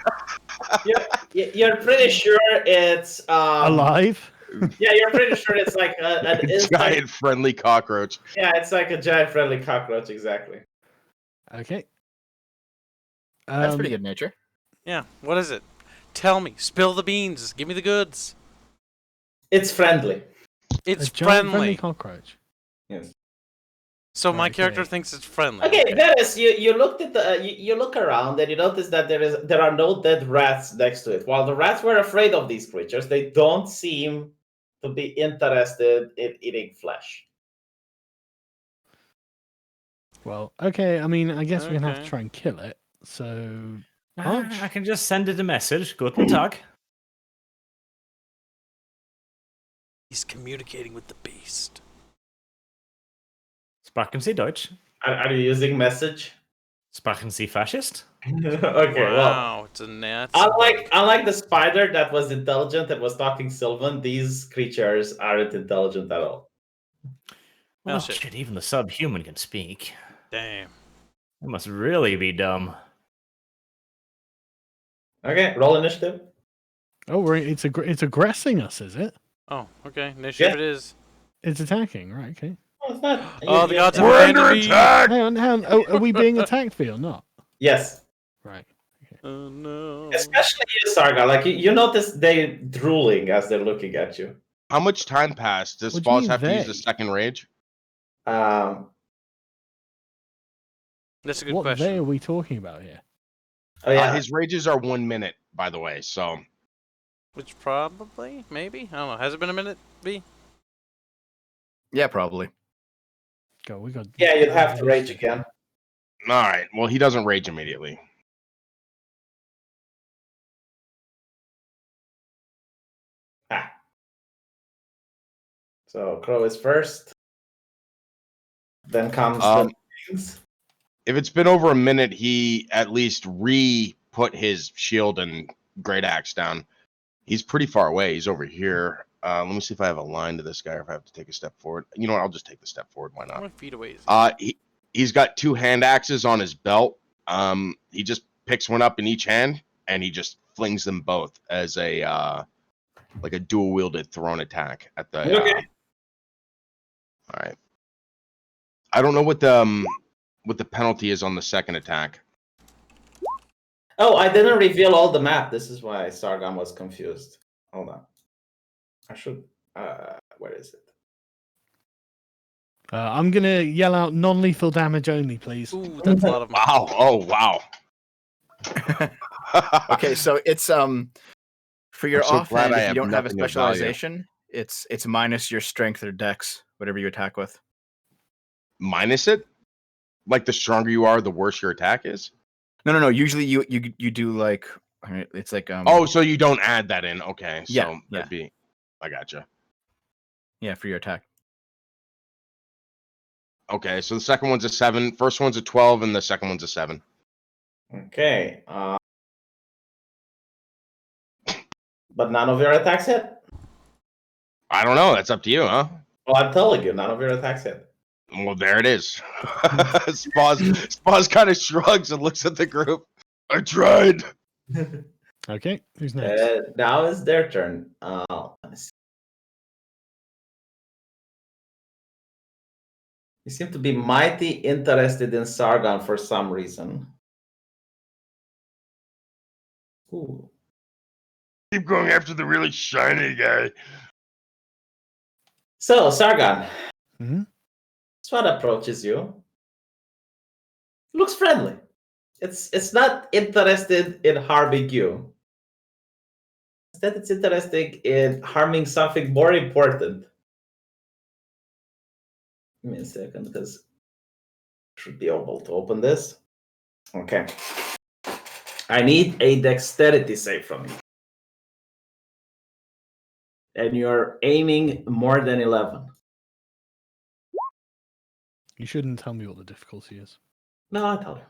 Speaker 2: You're pretty sure it's
Speaker 4: Alive.
Speaker 2: Yeah, you're pretty sure it's like an insect.
Speaker 5: Giant friendly cockroach.
Speaker 2: Yeah, it's like a giant friendly cockroach. Exactly.
Speaker 4: Okay.
Speaker 6: That's pretty good nature.
Speaker 1: Yeah, what is it? Tell me. Spill the beans. Give me the goods.
Speaker 2: It's friendly.
Speaker 1: It's
Speaker 4: A giant
Speaker 1: friendly.
Speaker 2: Yes.
Speaker 4: cockroach.
Speaker 1: So my
Speaker 4: Right,
Speaker 1: character
Speaker 4: okay.
Speaker 1: thinks it's friendly.
Speaker 2: Okay, Dennis, you looked at the you look around and you notice that there are no dead rats next to it. While the rats were afraid of these creatures, they don't seem to be interested in eating flesh.
Speaker 4: Well, okay. I mean, I guess we're gonna have to
Speaker 1: Okay.
Speaker 4: try and kill it. So
Speaker 3: I can just send it a message. Guten Tag.
Speaker 1: He's communicating with the beast.
Speaker 3: Sprachen Sie Deutsch?
Speaker 2: Are you using message?
Speaker 3: Sprachen Sie Faschist?
Speaker 2: Okay, well,
Speaker 1: Wow, it's a net.
Speaker 2: unlike the spider that was intelligent and was talking Sylvan, these creatures aren't intelligent at all.
Speaker 3: Well,
Speaker 1: shit.
Speaker 3: shit, even the subhuman can speak.
Speaker 1: Damn.
Speaker 3: They must really be dumb.
Speaker 2: Okay, roll initiative.
Speaker 4: oh, it's aggressing us, is it?
Speaker 1: Oh, okay. Initiative
Speaker 2: Yeah.
Speaker 1: it is.
Speaker 4: It's attacking, right? Okay.
Speaker 2: Oh, it's not.
Speaker 1: Oh, the gods have
Speaker 5: We're under
Speaker 1: abandoned me.
Speaker 5: attack.
Speaker 4: Hang on. Oh, are we being attacked, or not?
Speaker 2: Yes,
Speaker 4: Right.
Speaker 1: Oh no.
Speaker 2: especially you, Sarga. Like you notice they drooling as they're looking at you.
Speaker 5: How much time passed? Does
Speaker 4: What do you
Speaker 5: boss
Speaker 4: mean
Speaker 5: have to use
Speaker 4: they?
Speaker 5: the second rage?
Speaker 2: Um,
Speaker 1: That's a good
Speaker 4: What
Speaker 1: question.
Speaker 4: they are we talking about here?
Speaker 2: oh yeah,
Speaker 5: His rages are 1 minute, by the way. So
Speaker 1: Which probably, maybe? I don't know. Has it been a minute, B?
Speaker 6: Yeah, probably.
Speaker 4: Go. We got.
Speaker 2: yeah, you'd have to rage again.
Speaker 5: all right. Well, he doesn't rage immediately.
Speaker 2: So Crow is first. Then comes
Speaker 5: Um,
Speaker 2: the things.
Speaker 5: If it's been over a minute, he at least re-put his shield and great axe down. He's pretty far away. He's over here. Let me see if I have a line to this guy or if I have to take a step forward. You know what? I'll just take the step forward. Why
Speaker 1: How
Speaker 5: not?
Speaker 1: many feet away is he?
Speaker 5: He's got 2 hand axes on his belt. He just picks one up in each hand and he just flings them both as a like a dual wielded thrown attack at the.
Speaker 2: Okay.
Speaker 5: All right. I don't know what the penalty is on the second attack.
Speaker 2: Oh, I didn't reveal all the map. This is why Sargon was confused. Hold on. I should. Where is it?
Speaker 4: I'm gonna yell out non-lethal damage only, please.
Speaker 1: Ooh, that's a lot of.
Speaker 5: Wow! Oh wow!
Speaker 6: Okay, so it's for your
Speaker 5: I'm so glad
Speaker 6: offhand,
Speaker 5: I
Speaker 6: if you
Speaker 5: have
Speaker 6: don't have a
Speaker 5: nothing of value.
Speaker 6: specialization, it's minus your strength or dex, whatever you attack with.
Speaker 5: Minus it? Like the stronger you are, the worse your attack is?
Speaker 6: No. Usually you do like it's like
Speaker 5: Oh, so you don't add that in. Okay. So
Speaker 6: Yeah,
Speaker 5: that'd be I gotcha.
Speaker 6: yeah, for your attack.
Speaker 5: Okay, so the second one's a 7, first one's a 12, and the second one's a 7.
Speaker 2: Okay. But none of your attacks hit.
Speaker 5: I don't know, that's up to you, huh?
Speaker 2: Well, I'm telling you, none of your attacks hit.
Speaker 5: Well, there it is. Spaz kind of shrugs and looks at the group. I tried.
Speaker 4: Okay, who's next?
Speaker 2: Now it's their turn. Let me see. You seem to be mighty interested in Sargon for some reason. Ooh.
Speaker 5: Keep going after the really shiny guy.
Speaker 2: So, Sargon.
Speaker 4: Mhm.
Speaker 2: Swat approaches you. Looks friendly. It's not interested in harming you. Instead, it's interested in harming something more important. Give me a second, because I should be able to open this. Okay. I need a dexterity save from you. And you're aiming more than 11.
Speaker 4: You shouldn't tell me what the difficulty is.
Speaker 2: No, I told you.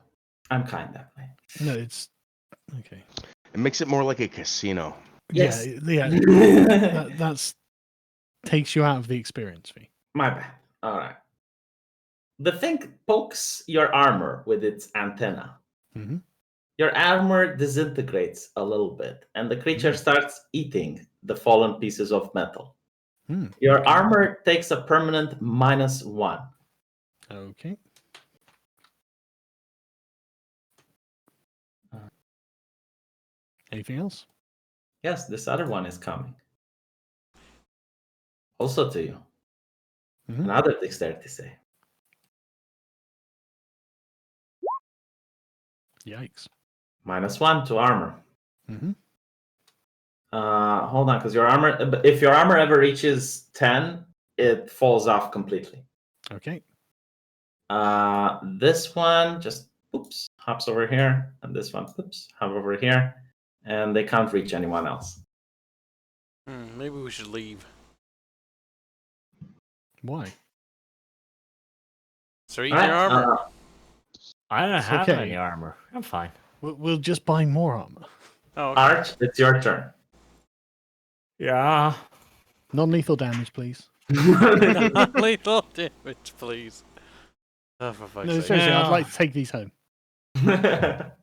Speaker 2: I'm kind that way.
Speaker 4: No, it's okay.
Speaker 5: It makes it more like a casino.
Speaker 2: Yes.
Speaker 4: Yeah. That's takes you out of the experience fee.
Speaker 2: My bad. All right. The thing pokes your armor with its antenna.
Speaker 4: Mhm.
Speaker 2: Your armor disintegrates a little bit, and the creature starts eating the fallen pieces of metal.
Speaker 4: Hmm.
Speaker 2: Your armor takes a permanent -1.
Speaker 4: Okay. Anything else?
Speaker 2: Yes, this other one is coming. Also to you.
Speaker 4: Mhm.
Speaker 2: Another dexterity save.
Speaker 4: Yikes.
Speaker 2: -1 to armor.
Speaker 4: Mhm.
Speaker 2: Hold on, because your armor, if your armor ever reaches 10, it falls off completely.
Speaker 4: Okay.
Speaker 2: This one just hops over here, and this one hop over here, and they can't reach anyone else.
Speaker 1: Maybe we should leave.
Speaker 4: Why?
Speaker 1: So eat your armor.
Speaker 3: I don't
Speaker 4: It's
Speaker 3: have
Speaker 4: okay.
Speaker 3: any armor. I'm fine.
Speaker 4: We'll just buy more armor.
Speaker 1: Oh, okay.
Speaker 2: Arch, it's your turn.
Speaker 3: Yeah.
Speaker 4: Non-lethal damage, please.
Speaker 1: Lethal damage, please. Oh, for fuck's
Speaker 4: No,
Speaker 1: sake.
Speaker 4: seriously, I'd
Speaker 3: Yeah.
Speaker 4: like to take these home.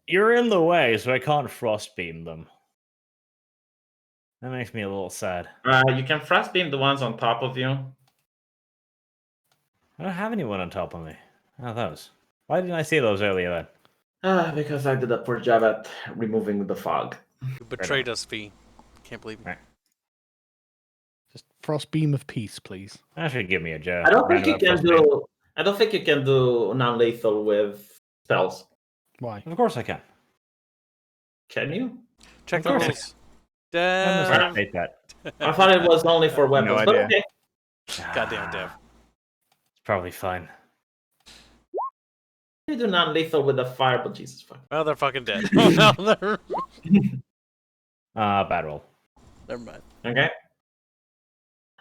Speaker 3: You're in the way, so I can't frostbeam them. That makes me a little sad.
Speaker 2: You can frostbeam the ones on top of you.
Speaker 3: I don't have anyone on top of me. Oh, those. Why didn't I see those earlier then?
Speaker 2: Because I did a poor job at removing the fog.
Speaker 1: You betrayed us, V. Can't believe it.
Speaker 3: Right.
Speaker 4: Just frost beam of peace, please.
Speaker 3: That should give me a job.
Speaker 2: I don't think you can do. I don't think you can do non-lethal with spells.
Speaker 4: Why?
Speaker 3: Of course I can.
Speaker 2: Can you?
Speaker 1: Check
Speaker 3: Of
Speaker 1: the
Speaker 3: course.
Speaker 1: rules.
Speaker 3: I must
Speaker 1: Dev.
Speaker 3: update that.
Speaker 2: I thought it was only for weapons.
Speaker 6: No
Speaker 2: but
Speaker 6: idea.
Speaker 2: okay.
Speaker 1: Goddamn Dev.
Speaker 3: It's probably fine.
Speaker 2: You do non-lethal with a fireball. Jesus fuck.
Speaker 1: Well, they're fucking dead. Oh, no, they're...
Speaker 3: Bad roll.
Speaker 1: Never mind.
Speaker 2: Okay.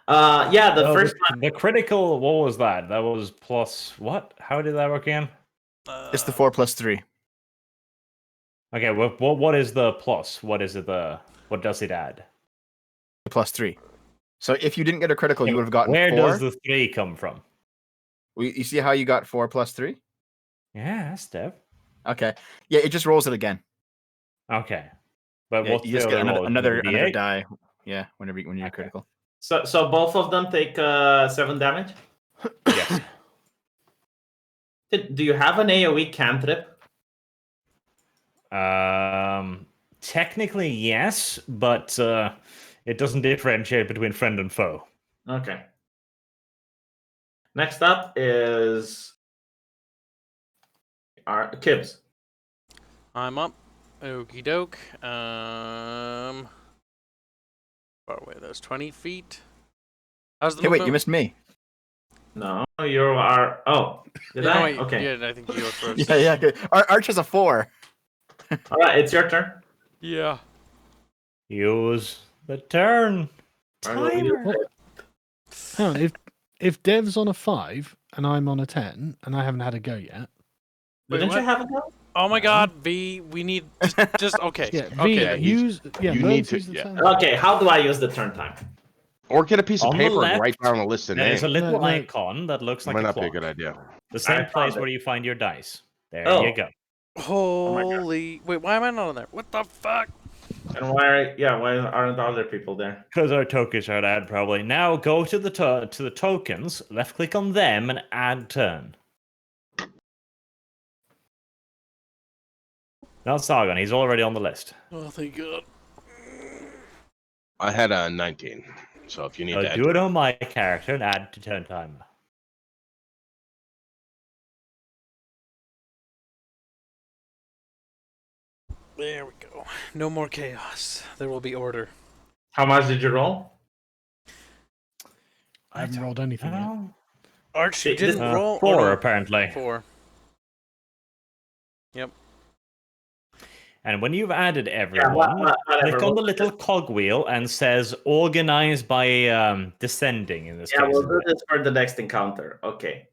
Speaker 2: Yeah, the
Speaker 3: No,
Speaker 2: first one.
Speaker 3: the critical, what was that? That was plus what? How did that work again?
Speaker 6: It's the 4 plus 3.
Speaker 3: Okay, what is the plus? What is it? What does it add?
Speaker 6: The plus 3. So if you didn't get a critical, you would have gotten
Speaker 3: Where
Speaker 6: 4.
Speaker 3: does the 3 come from?
Speaker 6: You see how you got 4 plus 3?
Speaker 3: Yeah, Steph.
Speaker 6: Okay. Yeah, it just rolls it again.
Speaker 3: Okay, but
Speaker 6: Yeah,
Speaker 3: what's
Speaker 6: you
Speaker 3: the
Speaker 6: just
Speaker 3: other
Speaker 6: get
Speaker 3: roll?
Speaker 6: another
Speaker 3: D8?
Speaker 6: die. Yeah, when you're
Speaker 3: Okay.
Speaker 6: critical.
Speaker 2: So both of them take 7 damage.
Speaker 3: Yes.
Speaker 2: Do you have an AoE cantrip?
Speaker 3: Technically yes, but it doesn't differentiate between friend and foe.
Speaker 2: Okay. Next up is our Kibbs.
Speaker 1: I'm up. Okie doke. Far away, those 20 feet. How's the
Speaker 6: Hey, wait,
Speaker 1: movement?
Speaker 6: you missed me.
Speaker 2: No, you are. Oh, did
Speaker 1: Yeah,
Speaker 2: I?
Speaker 1: no, wait,
Speaker 2: Okay.
Speaker 1: Yeah, I think you go first.
Speaker 6: Yeah. Okay. Arch has a 4.
Speaker 2: All right, it's your turn.
Speaker 1: Yeah.
Speaker 3: Use the turn.
Speaker 2: I will use
Speaker 3: Timer.
Speaker 2: it.
Speaker 4: Hang on, if Dev's on a 5 and I'm on a 10 and I haven't had a go yet.
Speaker 1: Wait,
Speaker 2: Didn't
Speaker 1: what?
Speaker 2: you have a go?
Speaker 1: Oh my God, V, we need just okay.
Speaker 4: Yeah, V,
Speaker 1: okay.
Speaker 5: Yeah, he's-
Speaker 4: you
Speaker 5: need
Speaker 4: need
Speaker 5: to-
Speaker 4: use the
Speaker 5: yeah.
Speaker 4: turn.
Speaker 2: Okay, how do I use the turn time?
Speaker 5: Or get a piece of
Speaker 3: On the
Speaker 5: paper and
Speaker 3: left,
Speaker 5: write down a list of
Speaker 3: There's
Speaker 5: names.
Speaker 3: a little
Speaker 4: No.
Speaker 3: icon that looks like
Speaker 5: Might
Speaker 3: a
Speaker 5: not be a
Speaker 3: clock.
Speaker 5: good idea.
Speaker 3: The same
Speaker 2: I
Speaker 3: place
Speaker 2: found it.
Speaker 3: where you find your dice. There
Speaker 2: Oh.
Speaker 3: you go.
Speaker 1: Holy wait, why am I not on there? What the fuck?
Speaker 2: And why aren't other people there?
Speaker 3: Because our tokens are add probably. Now go to the tokens, left click on them, and add turn. Not Sargon, he's already on the list.
Speaker 1: Oh thank God.
Speaker 5: I had a 19, so if you need to add
Speaker 3: Do
Speaker 5: to
Speaker 3: it on my character and add to turn timer.
Speaker 1: There we go. No more chaos. There will be order.
Speaker 2: How much did you roll?
Speaker 4: I haven't rolled anything yet.
Speaker 1: Arch, you
Speaker 2: This-
Speaker 1: didn't roll.
Speaker 3: 4
Speaker 1: Oh, no.
Speaker 3: apparently.
Speaker 1: 4. Yep.
Speaker 3: And when you've added everyone,
Speaker 2: whatever.
Speaker 3: click on the little cogwheel and says organize by descending in this
Speaker 2: Yeah,
Speaker 3: case.
Speaker 2: we'll do this for the next encounter. Okay.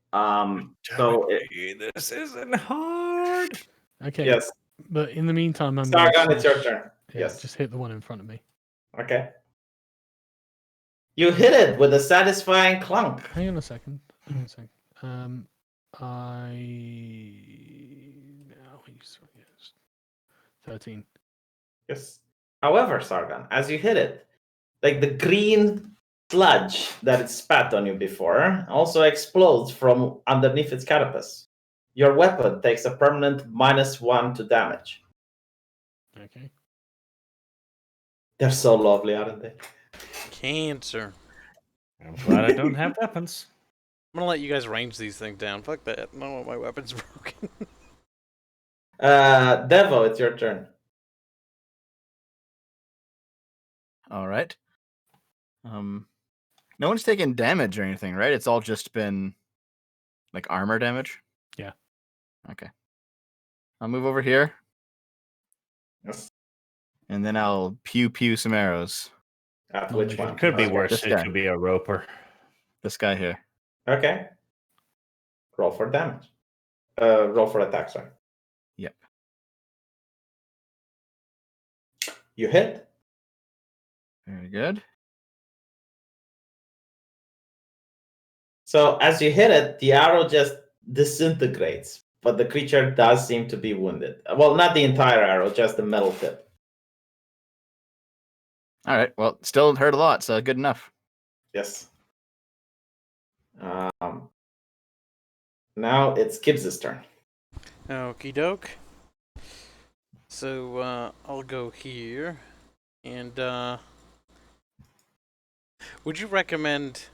Speaker 3: This isn't hard.
Speaker 4: Okay.
Speaker 2: Yes,
Speaker 4: But in the meantime, I'm gonna
Speaker 2: Sargon, it's your
Speaker 4: slash-
Speaker 2: turn.
Speaker 4: Yeah,
Speaker 2: Yes.
Speaker 4: just hit the one in front of me.
Speaker 2: Okay. You hit it with a satisfying clunk.
Speaker 4: Hang on a second. I now he's 13.
Speaker 2: Yes. However, Sargon, as you hit it, like the green sludge that it spat on you before also explodes from underneath its carapace. Your weapon takes a permanent -1 to damage.
Speaker 4: Okay.
Speaker 2: They're so lovely, aren't they?
Speaker 1: Cancer.
Speaker 3: I'm glad I don't have weapons.
Speaker 1: I'm gonna let you guys range these things down. Fuck that. I don't want my weapons broken.
Speaker 2: Devo, it's your turn.
Speaker 6: All right. No one's taken damage or anything, right? It's all just been like armor damage.
Speaker 4: Yeah.
Speaker 6: Okay. I'll move over here,
Speaker 2: Yes.
Speaker 6: and then I'll pew some arrows.
Speaker 2: At
Speaker 4: Oh
Speaker 2: which
Speaker 4: my
Speaker 2: one?
Speaker 3: It could be
Speaker 6: This
Speaker 3: worse. It
Speaker 6: guy.
Speaker 3: could be a roper.
Speaker 6: This guy here.
Speaker 2: Okay. Roll for damage. Roll for attack, sorry.
Speaker 6: Yep.
Speaker 2: You hit.
Speaker 6: Very good.
Speaker 2: So as you hit it, the arrow just disintegrates, but the creature does seem to be wounded. Well, not the entire arrow, just the metal tip.
Speaker 6: All right. Well, still hurt a lot, so good enough.
Speaker 2: Yes. Now it's Gibbs's turn.
Speaker 1: Okie doke. So I'll go here, and would you recommend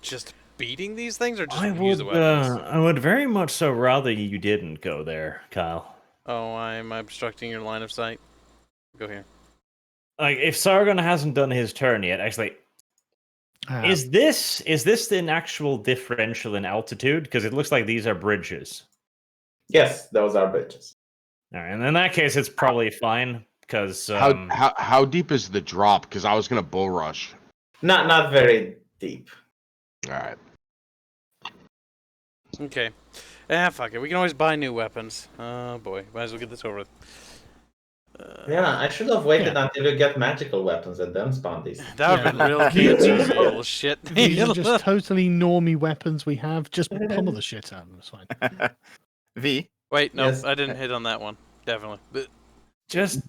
Speaker 1: just beating these things, or just use the weapons?
Speaker 3: I would very much so rather you didn't go there, Kyle.
Speaker 1: Oh, I'm obstructing your line of sight. Go here.
Speaker 3: Like, if Sargon hasn't done his turn yet, actually, is this an actual differential in altitude? Because it looks like these are bridges.
Speaker 2: Yes, those are bridges.
Speaker 3: All right, and in that case, it's probably fine. Because
Speaker 5: How deep is the drop? Because I was gonna bull rush.
Speaker 2: Not very deep.
Speaker 5: All right.
Speaker 1: Okay. Fuck it. We can always buy new weapons. Oh boy, might as well get this over with.
Speaker 2: Yeah, I should have waited until you get magical weapons and then spawn these.
Speaker 1: That would have been real cancer little shit.
Speaker 4: These are just totally normie weapons we have. Just pummel the shit out of them. It's fine.
Speaker 6: V.
Speaker 1: Wait, no,
Speaker 2: Yes.
Speaker 1: I didn't hit on that one. Definitely. But
Speaker 3: Just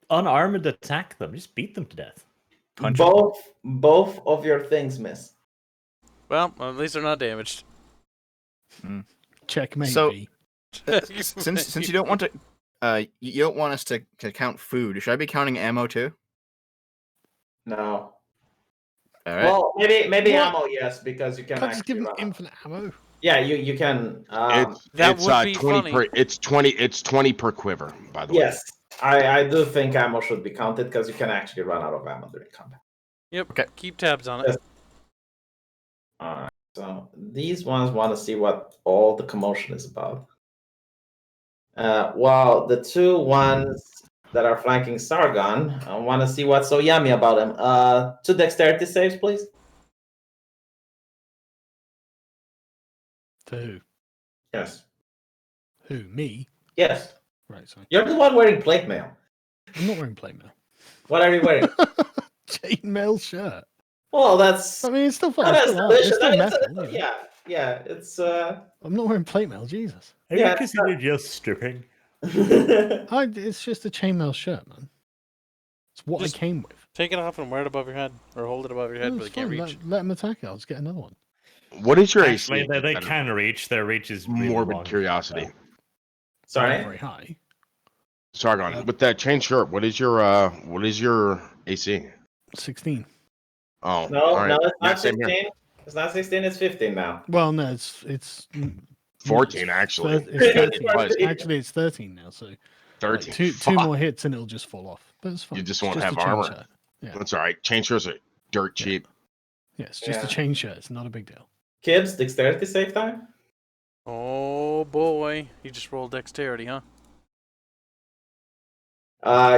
Speaker 3: unarmed attack them. Just beat them to death.
Speaker 6: Punch 'em.
Speaker 2: Both of your things miss.
Speaker 1: well, at least they're not damaged.
Speaker 4: Checkmate.
Speaker 6: So-
Speaker 4: V.
Speaker 6: Since you don't want to, you don't want us to count food. Should I be counting ammo too?
Speaker 2: No.
Speaker 6: All right.
Speaker 2: Well, maybe
Speaker 4: What?
Speaker 2: ammo, yes, because you can
Speaker 4: Can't just give
Speaker 2: actually
Speaker 4: them
Speaker 2: run.
Speaker 4: infinite ammo.
Speaker 2: Yeah, you can.
Speaker 1: That
Speaker 5: It's
Speaker 1: would be
Speaker 5: 20
Speaker 1: funny.
Speaker 5: per. It's 20. It's 20 per quiver. By the way.
Speaker 2: Yes, I do think ammo should be counted because you can actually run out of ammo during combat.
Speaker 1: Yep.
Speaker 6: Okay.
Speaker 1: Keep tabs on it.
Speaker 2: Yes. Alright, so these ones want to see what all the commotion is about. While the two ones that are flanking Sargon want to see what's so yummy about him. 2 dexterity saves, please.
Speaker 4: To who?
Speaker 2: Yes.
Speaker 4: Who? Me?
Speaker 2: Yes.
Speaker 4: Right. Sorry.
Speaker 2: You're the one wearing plate mail.
Speaker 4: I'm not wearing plate mail.
Speaker 2: What are you wearing?
Speaker 4: Chainmail shirt.
Speaker 2: Well, that's.
Speaker 4: I mean, it's still fun.
Speaker 2: Oh,
Speaker 4: It's
Speaker 2: that's
Speaker 4: still art. It's
Speaker 2: delicious.
Speaker 4: still
Speaker 2: I mean,
Speaker 4: metal. you know.
Speaker 2: yeah. It's.
Speaker 4: I'm not wearing plate mail. Jesus.
Speaker 3: Are
Speaker 2: Yeah,
Speaker 3: you considered just stripping?
Speaker 4: It's just a chainmail shirt, man. It's what
Speaker 1: Just
Speaker 4: I came with.
Speaker 1: Take it off and wear it above your head, or hold it above your head,
Speaker 4: No,
Speaker 1: but
Speaker 4: it's
Speaker 1: they can't
Speaker 4: fine.
Speaker 1: reach.
Speaker 4: Let them attack it. I'll just get another one.
Speaker 5: What is your
Speaker 3: Actually,
Speaker 5: AC?
Speaker 3: they
Speaker 5: Out of
Speaker 3: can reach. Their reach is really
Speaker 5: morbid
Speaker 3: long.
Speaker 5: curiosity.
Speaker 4: Not
Speaker 2: Sorry.
Speaker 4: very high.
Speaker 5: Sargon, with that chain shirt, what is your AC?
Speaker 4: 16.
Speaker 5: Oh,
Speaker 2: No,
Speaker 5: all right.
Speaker 2: no, it's
Speaker 5: Yeah,
Speaker 2: not
Speaker 5: same here.
Speaker 2: 16. It's not 16. It's 15 now.
Speaker 4: Well, no, it's
Speaker 5: 14 actually.
Speaker 4: It's 13.
Speaker 5: It was
Speaker 4: Actually, it's 13 now. So
Speaker 5: 13.
Speaker 4: two
Speaker 5: Fuck.
Speaker 4: more hits and it'll just fall off. But it's fine.
Speaker 5: You just
Speaker 4: It's
Speaker 5: won't
Speaker 4: a
Speaker 5: have
Speaker 4: chain
Speaker 5: armor.
Speaker 4: shirt. Yeah.
Speaker 5: That's all right. Chain shirts are dirt
Speaker 4: Yeah.
Speaker 5: cheap.
Speaker 4: Yeah, it's just
Speaker 2: Yeah.
Speaker 4: a chain shirt. It's not a big deal.
Speaker 2: Kids, dexterity save time.
Speaker 1: Oh boy, you just rolled dexterity, huh?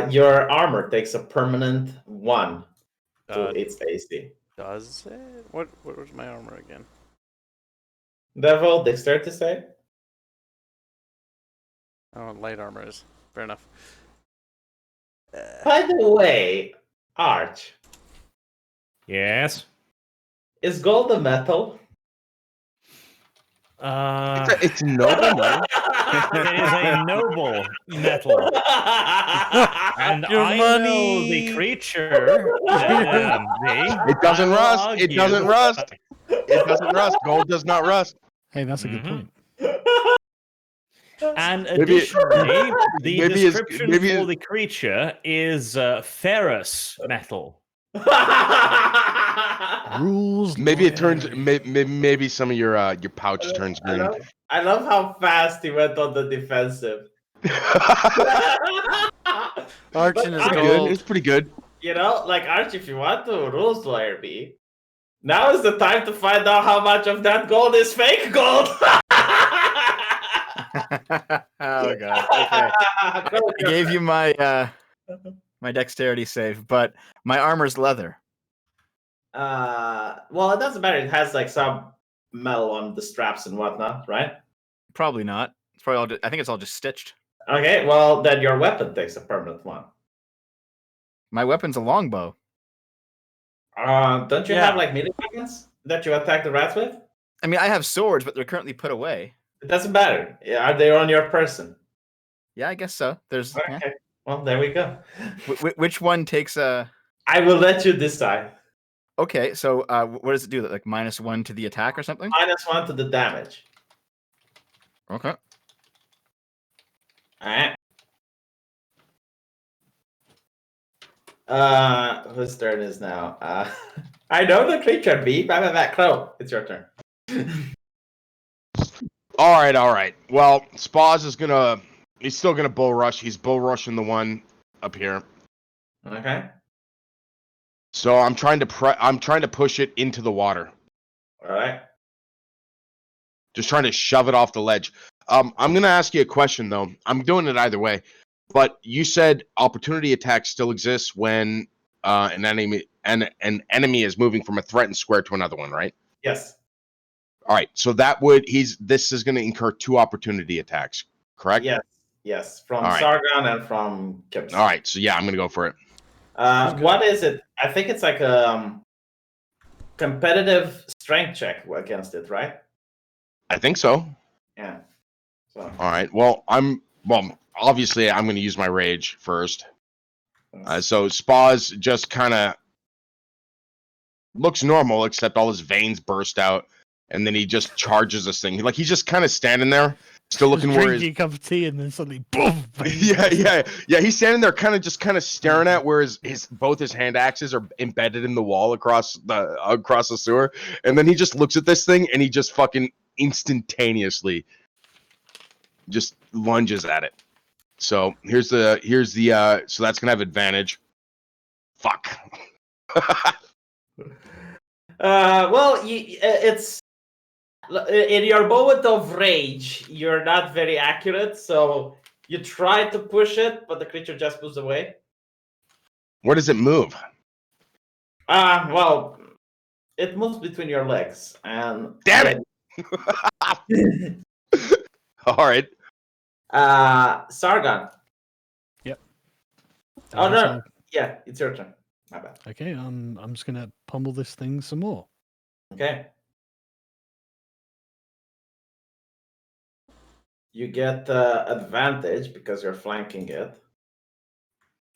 Speaker 2: Your armor takes a permanent 1 to
Speaker 1: Uh,
Speaker 2: its AC.
Speaker 1: Does it? What was my armor again?
Speaker 2: Devil, dexterity save.
Speaker 1: Oh, light armor is. Fair enough.
Speaker 2: By the way, Arch,
Speaker 3: Yes.
Speaker 2: is gold a metal?
Speaker 5: It's noble, man.
Speaker 3: It is a noble metal. And
Speaker 1: Your
Speaker 3: I
Speaker 1: money.
Speaker 3: know the creature.
Speaker 5: It doesn't rust. It doesn't rust. It doesn't rust. Gold does not rust.
Speaker 4: Hey, that's a good
Speaker 3: Mhm.
Speaker 4: point.
Speaker 3: And
Speaker 5: Maybe-
Speaker 3: additionally, the
Speaker 5: maybe it's-
Speaker 3: description
Speaker 5: maybe
Speaker 3: for
Speaker 5: it's-
Speaker 3: the creature is ferrous metal.
Speaker 4: Rules.
Speaker 5: Maybe it turns.
Speaker 4: lawyer.
Speaker 5: Maybe some of your pouch turns
Speaker 2: I
Speaker 5: green.
Speaker 2: love how fast he went on the defensive.
Speaker 1: Arkin is
Speaker 2: But
Speaker 5: Pretty
Speaker 1: gold.
Speaker 5: good. It's pretty good.
Speaker 2: You know, like Arch, if you want to rules lawyer me, now is the time to find out how much of that gold is fake gold.
Speaker 6: Oh god. Okay. I gave you my my dexterity save, but my armor's leather.
Speaker 2: Well, it doesn't matter. It has like some metal on the straps and whatnot, right?
Speaker 6: Probably not. It's probably all. I think it's all just stitched.
Speaker 2: Okay, well then your weapon takes a permanent 1.
Speaker 6: My weapon's a longbow.
Speaker 2: Don't you
Speaker 1: Yeah.
Speaker 2: have like melee weapons that you attack the rats with?
Speaker 6: I mean, I have swords, but they're currently put away.
Speaker 2: It doesn't matter. Are they on your person?
Speaker 6: Yeah, I guess so. There's.
Speaker 2: Okay.
Speaker 6: Yeah.
Speaker 2: Well, there we go.
Speaker 6: Which one takes a?
Speaker 2: I will let you decide.
Speaker 6: Okay, so what does it do? Like -1 to the attack or something?
Speaker 2: -1 to the damage.
Speaker 6: Okay.
Speaker 2: Alright. Whose turn is now? I know the creature, B. Back Crow. It's your turn.
Speaker 5: All right. Well, Spaz is gonna. He's still gonna bull rush. He's bull rushing the one up here.
Speaker 2: Okay.
Speaker 5: So I'm trying to push it into the water.
Speaker 2: Alright.
Speaker 5: Just trying to shove it off the ledge. I'm gonna ask you a question though. I'm doing it either way. But you said opportunity attack still exists when an an enemy is moving from a threatened square to another one, right?
Speaker 2: Yes.
Speaker 5: All right. So this is going to incur 2 opportunity attacks, correct?
Speaker 2: Yes. From
Speaker 5: All right.
Speaker 2: Sargon and from Kips.
Speaker 5: All right. So yeah, I'm going to go for it.
Speaker 2: What is it? I think it's like a competitive strength check against it, right?
Speaker 5: I think so.
Speaker 2: Yeah. So.
Speaker 5: All right. Well, obviously I'm going to use my rage first. So Spaz just kind of looks normal, except all his veins burst out, and then he just charges this thing. Like he's just kind of standing there, still looking where his
Speaker 4: drinking a cup of tea, and then suddenly boom.
Speaker 5: yeah. He's standing there, kind of staring at where both his hand axes are embedded in the wall across the sewer, and then he just looks at this thing, and he just fucking instantaneously just lunges at it. So here's the so that's gonna have advantage. Fuck.
Speaker 2: Well, it's in your moment of rage. You're not very accurate, so you try to push it, but the creature just moves away.
Speaker 5: Where does it move?
Speaker 2: Well, it moves between your legs, and
Speaker 5: Damn it! All right.
Speaker 2: Sargon.
Speaker 4: Yep.
Speaker 2: Oh no! Yeah, it's your turn. My bad.
Speaker 4: Okay, I'm just gonna pummel this thing some more.
Speaker 2: Okay. You get advantage because you're flanking it.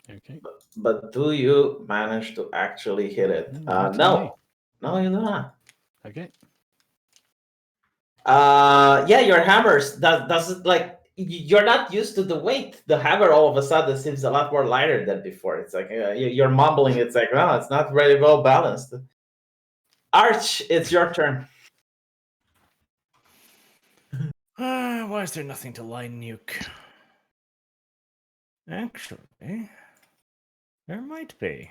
Speaker 4: Okay.
Speaker 2: But do you manage to actually hit it? No. No, you do not.
Speaker 4: Okay.
Speaker 2: Yeah, your hammers doesn't like you're not used to the weight. The hammer all of a sudden seems a lot more lighter than before. It's like you're mumbling. It's like, no, it's not very well balanced. Arch, it's your turn.
Speaker 3: Why is there nothing to line nuke? Actually, there might be.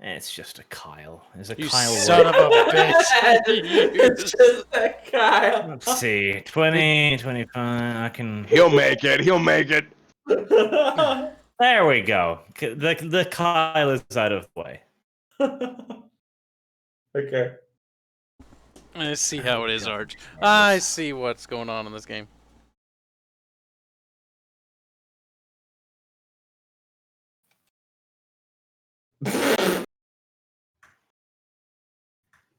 Speaker 3: It's just a Kyle. Is a
Speaker 1: You
Speaker 3: Kyle
Speaker 1: son
Speaker 3: worth-
Speaker 1: of a bitch.
Speaker 2: It's just a Kyle.
Speaker 3: Let's see. 20, 25. I can.
Speaker 5: He'll make it. He'll make it.
Speaker 3: There we go. The Kyle is out of the way.
Speaker 2: Okay.
Speaker 1: I see how it is, Arch. I see what's going on in this game.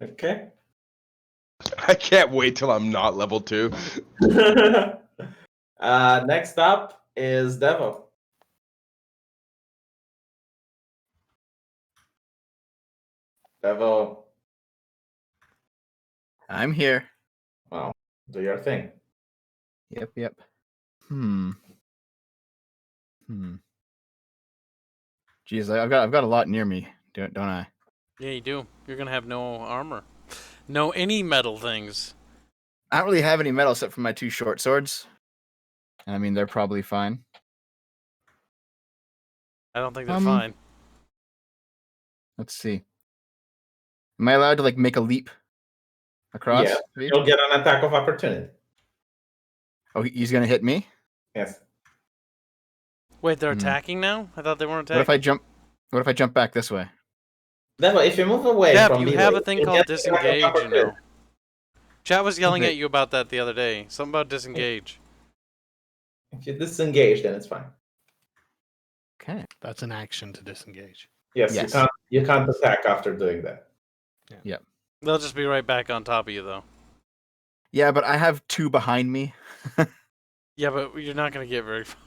Speaker 2: Okay.
Speaker 5: I can't wait till I'm not level 2.
Speaker 2: Next up is Devo. Devo,
Speaker 6: I'm here.
Speaker 2: well, do your thing.
Speaker 6: Yep. Geez, I've got a lot near me, don't I?
Speaker 1: Yeah, you do. You're gonna have no armor. No any metal things.
Speaker 6: I don't really have any metal except for my 2 short swords. I mean, they're probably fine.
Speaker 1: I don't think they're fine.
Speaker 6: Let's see. Am I allowed to like make a leap across?
Speaker 2: Yeah,
Speaker 6: Steve?
Speaker 2: you'll get an attack of opportunity.
Speaker 6: Oh, he's gonna hit me.
Speaker 2: Yes.
Speaker 1: Wait, they're attacking now? I thought they weren't attacking.
Speaker 6: What if I jump? What if I jump back this way?
Speaker 2: Devo, if you move away
Speaker 1: Deb,
Speaker 2: from
Speaker 1: you
Speaker 2: melee,
Speaker 1: have a thing
Speaker 2: you'll
Speaker 1: called
Speaker 2: get an attack of
Speaker 1: disengage, you
Speaker 2: opportunity.
Speaker 1: know. Chat was yelling
Speaker 6: Okay.
Speaker 1: at you about that the other day. Something about disengage.
Speaker 2: If you disengage, then it's fine.
Speaker 6: Okay.
Speaker 4: That's an action to disengage.
Speaker 2: Yes,
Speaker 6: Yes.
Speaker 2: you can't attack after doing that.
Speaker 1: They'll just be right back on top of you, though.
Speaker 6: Yeah, but I have 2 behind me.
Speaker 1: Yeah, but you're not gonna get very far.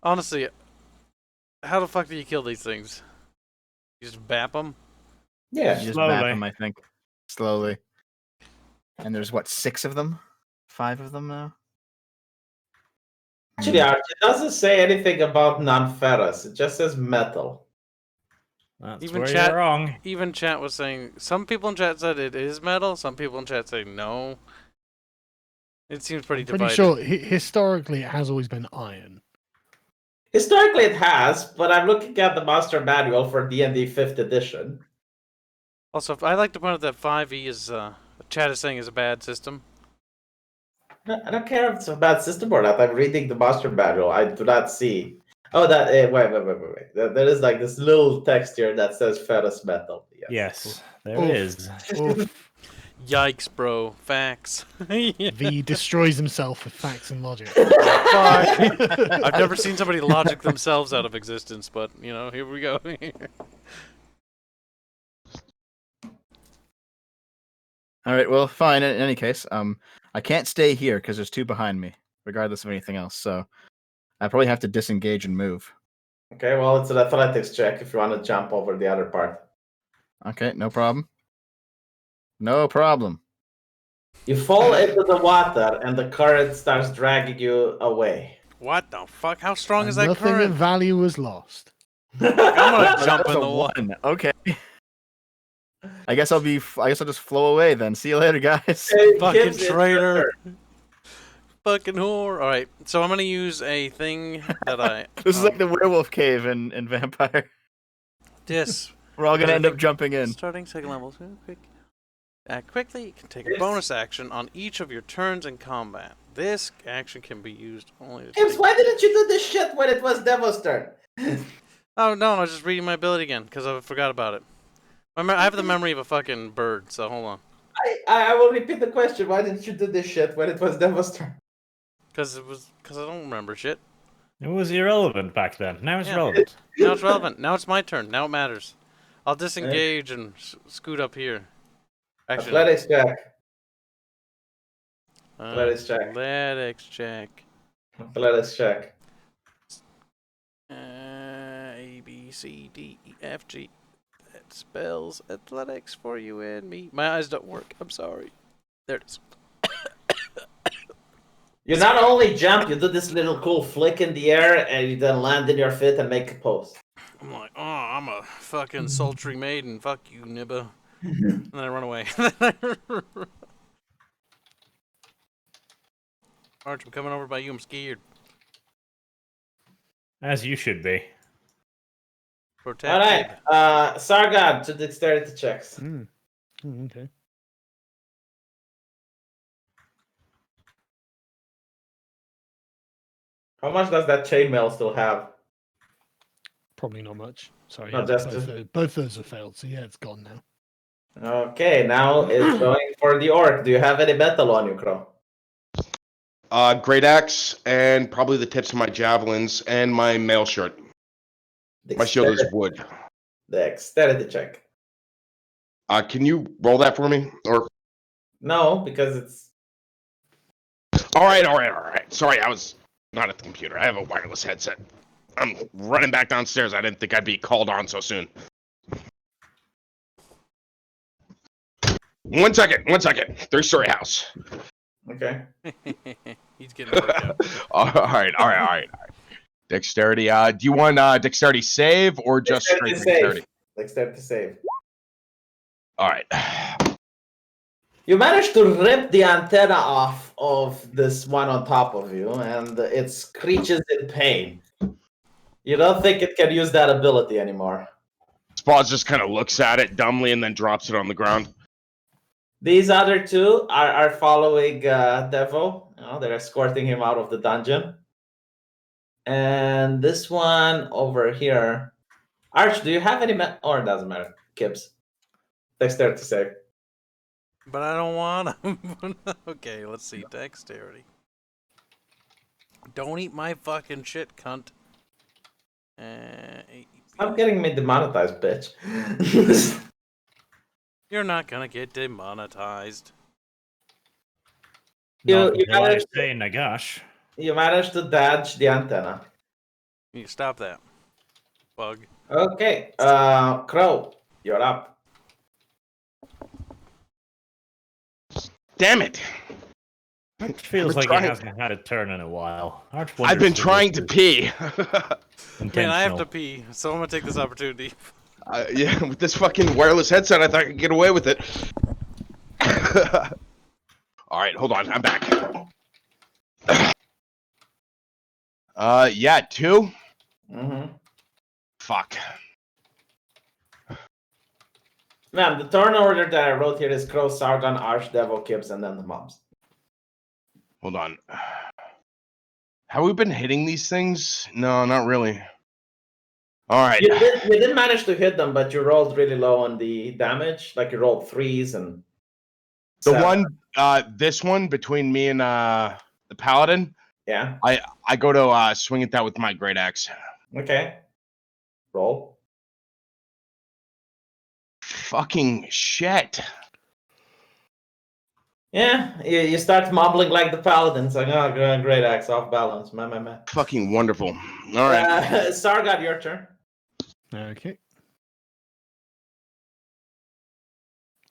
Speaker 1: Honestly, how the fuck do you kill these things? You just bap them?
Speaker 2: Yeah.
Speaker 6: You just
Speaker 3: Slowly.
Speaker 6: map them, I think. Slowly. And there's what, 6 of them? 5 of them now?
Speaker 2: Actually, Arch, it doesn't say anything about non-ferrous. It just says metal.
Speaker 3: That's
Speaker 1: Even
Speaker 3: where
Speaker 1: chat-
Speaker 3: you're wrong.
Speaker 1: Even chat was saying, some people in chat said it is metal, some people in chat say no. It seems pretty
Speaker 4: Pretty
Speaker 1: divided.
Speaker 4: sure historically it has always been iron.
Speaker 2: Historically, it has, but I'm looking at the master manual for D&D 5th edition.
Speaker 1: Also, I like to point out that 5e is, chat is saying is a bad system.
Speaker 2: I don't care if it's a bad system or not. I'm reading the master manual. I do not see Oh, that wait. There is like this little text here that says ferrous metal.
Speaker 3: Yes, there
Speaker 4: Oof.
Speaker 3: is.
Speaker 4: Oof.
Speaker 1: Yikes, bro. Facts. Yeah.
Speaker 4: V destroys himself with facts and logic.
Speaker 1: Fuck. I've never seen somebody logic themselves out of existence, but you know, here we go.
Speaker 6: All right, well, fine. In any case, I can't stay here because there's two behind me, regardless of anything else. So I probably have to disengage and move.
Speaker 2: Okay, well, it's an athletics check if you want to jump over the other part.
Speaker 6: Okay, no problem. No problem.
Speaker 2: You fall into the water, and the current starts dragging you away.
Speaker 1: What the fuck? How strong is
Speaker 4: And
Speaker 1: that
Speaker 4: nothing of
Speaker 1: current?
Speaker 4: value was lost.
Speaker 1: I'm gonna jump
Speaker 6: That's
Speaker 1: in
Speaker 6: a
Speaker 1: the water.
Speaker 6: 1. Okay. I guess I'll just flow away then. See you later, guys.
Speaker 2: Hey,
Speaker 1: Fucking
Speaker 2: Gibbs, it's your
Speaker 1: traitor.
Speaker 2: turn.
Speaker 1: Fucking whore. Alright, so I'm gonna use a thing that I.
Speaker 6: This is like the werewolf cave in Vampire.
Speaker 1: This.
Speaker 6: We're all gonna end up jumping in.
Speaker 1: Starting second level. Quick. Act quickly. You can take a bonus action on each of your turns in combat. This action can be used only to.
Speaker 2: Gibbs, why didn't you do this shit when it was Devil's turn?
Speaker 1: Oh no, I was just reading my ability again because I forgot about it. I have the memory of a fucking bird, so hold on.
Speaker 2: I will repeat the question. Why didn't you do this shit when it was Devil's turn?
Speaker 1: Because I don't remember shit.
Speaker 3: It was irrelevant back then. Now it's
Speaker 1: Yeah.
Speaker 3: relevant.
Speaker 1: Now it's relevant. Now it's my turn. Now it matters. I'll disengage and scoot up here. Actually,
Speaker 2: Athletics check. Athletics check.
Speaker 1: Athletics check.
Speaker 2: Athletics check.
Speaker 1: A, B, C, D, E, F, G. That spells athletics for you and me. My eyes don't work. I'm sorry. There it is.
Speaker 2: You not only jump, you do this little cool flick in the air, and you then land in your feet and make a pose.
Speaker 1: I'm like, oh, I'm a fucking sultry maiden. Fuck you, Nibba. And then I run away. Arch, I'm coming over by you. I'm scared.
Speaker 3: As you should be.
Speaker 1: Protect.
Speaker 2: All right, Sargon to dexterity checks.
Speaker 4: Okay.
Speaker 2: How much does that chainmail still have?
Speaker 4: Probably not much. Sorry.
Speaker 2: Not
Speaker 4: yeah,
Speaker 2: just
Speaker 4: both those have failed, so yeah, it's gone now.
Speaker 2: Okay, now it's going for the orc. Do you have any metal on you, Crow?
Speaker 5: Great axe and probably the tips of my javelins and my mail shirt. My shield is wood.
Speaker 2: Dexterity check.
Speaker 5: Can you roll that for me? Or
Speaker 2: No, because it's
Speaker 5: all right. Sorry, I was not at the computer. I have a wireless headset. I'm running back downstairs. I didn't think I'd be called on so soon. 1 second. 3-story house.
Speaker 2: okay.
Speaker 1: He's getting worked out.
Speaker 5: All right. Dexterity. Do you want dexterity save or just straight dexterity?
Speaker 2: Dexterity save.
Speaker 5: All right.
Speaker 2: You managed to rip the antenna off of this one on top of you, and it screeches in pain. You don't think it can use that ability anymore.
Speaker 5: Spaz just kind of looks at it dumbly and then drops it on the ground.
Speaker 2: These other two are following Devo. You know, they're escorting him out of the dungeon. And this one over here. Arch, do you have any or it doesn't matter. Kibbs. Dexterity save.
Speaker 1: But I don't want him. Okay, let's see. Dexterity. Don't eat my fucking shit, cunt.
Speaker 2: I'm getting me demonetized, bitch.
Speaker 1: You're not gonna get demonetized.
Speaker 2: You
Speaker 3: Not until I
Speaker 2: managed-
Speaker 3: say Nagash.
Speaker 2: You managed to dodge the antenna.
Speaker 1: You stop that. Bug.
Speaker 2: Okay, Crow, you're up.
Speaker 5: Damn it!
Speaker 3: It feels
Speaker 5: been
Speaker 3: like
Speaker 5: trying-
Speaker 3: he hasn't had a turn in a while. Arch
Speaker 5: I've been
Speaker 3: wonders if
Speaker 5: trying
Speaker 3: this
Speaker 5: to
Speaker 3: is
Speaker 5: pee.
Speaker 1: Man, I have
Speaker 3: intentional.
Speaker 1: to pee, so I'm gonna take this opportunity.
Speaker 5: Yeah, with this fucking wireless headset, I thought I could get away with it. All right, hold on. I'm back. Yeah, 2.
Speaker 2: Mm-hmm.
Speaker 5: Fuck.
Speaker 2: Man, the turn order that I wrote here is Crow, Sargon, Arch, Devil, Kibbs, and then the mobs.
Speaker 5: Hold on. Have we been hitting these things? No, not really. All right.
Speaker 2: You did manage to hit them, but you rolled really low on the damage. Like you rolled 3s and
Speaker 5: The
Speaker 2: 7.
Speaker 5: one, this one between me and the paladin,
Speaker 2: Yeah.
Speaker 5: I go to swing at that with my great axe.
Speaker 2: Okay. Roll.
Speaker 5: Fucking shit.
Speaker 2: Yeah, you start mumbling like the paladin. It's like, oh, great axe, off balance. Man.
Speaker 5: Fucking wonderful. All right.
Speaker 2: Sargat, your turn.
Speaker 4: Okay.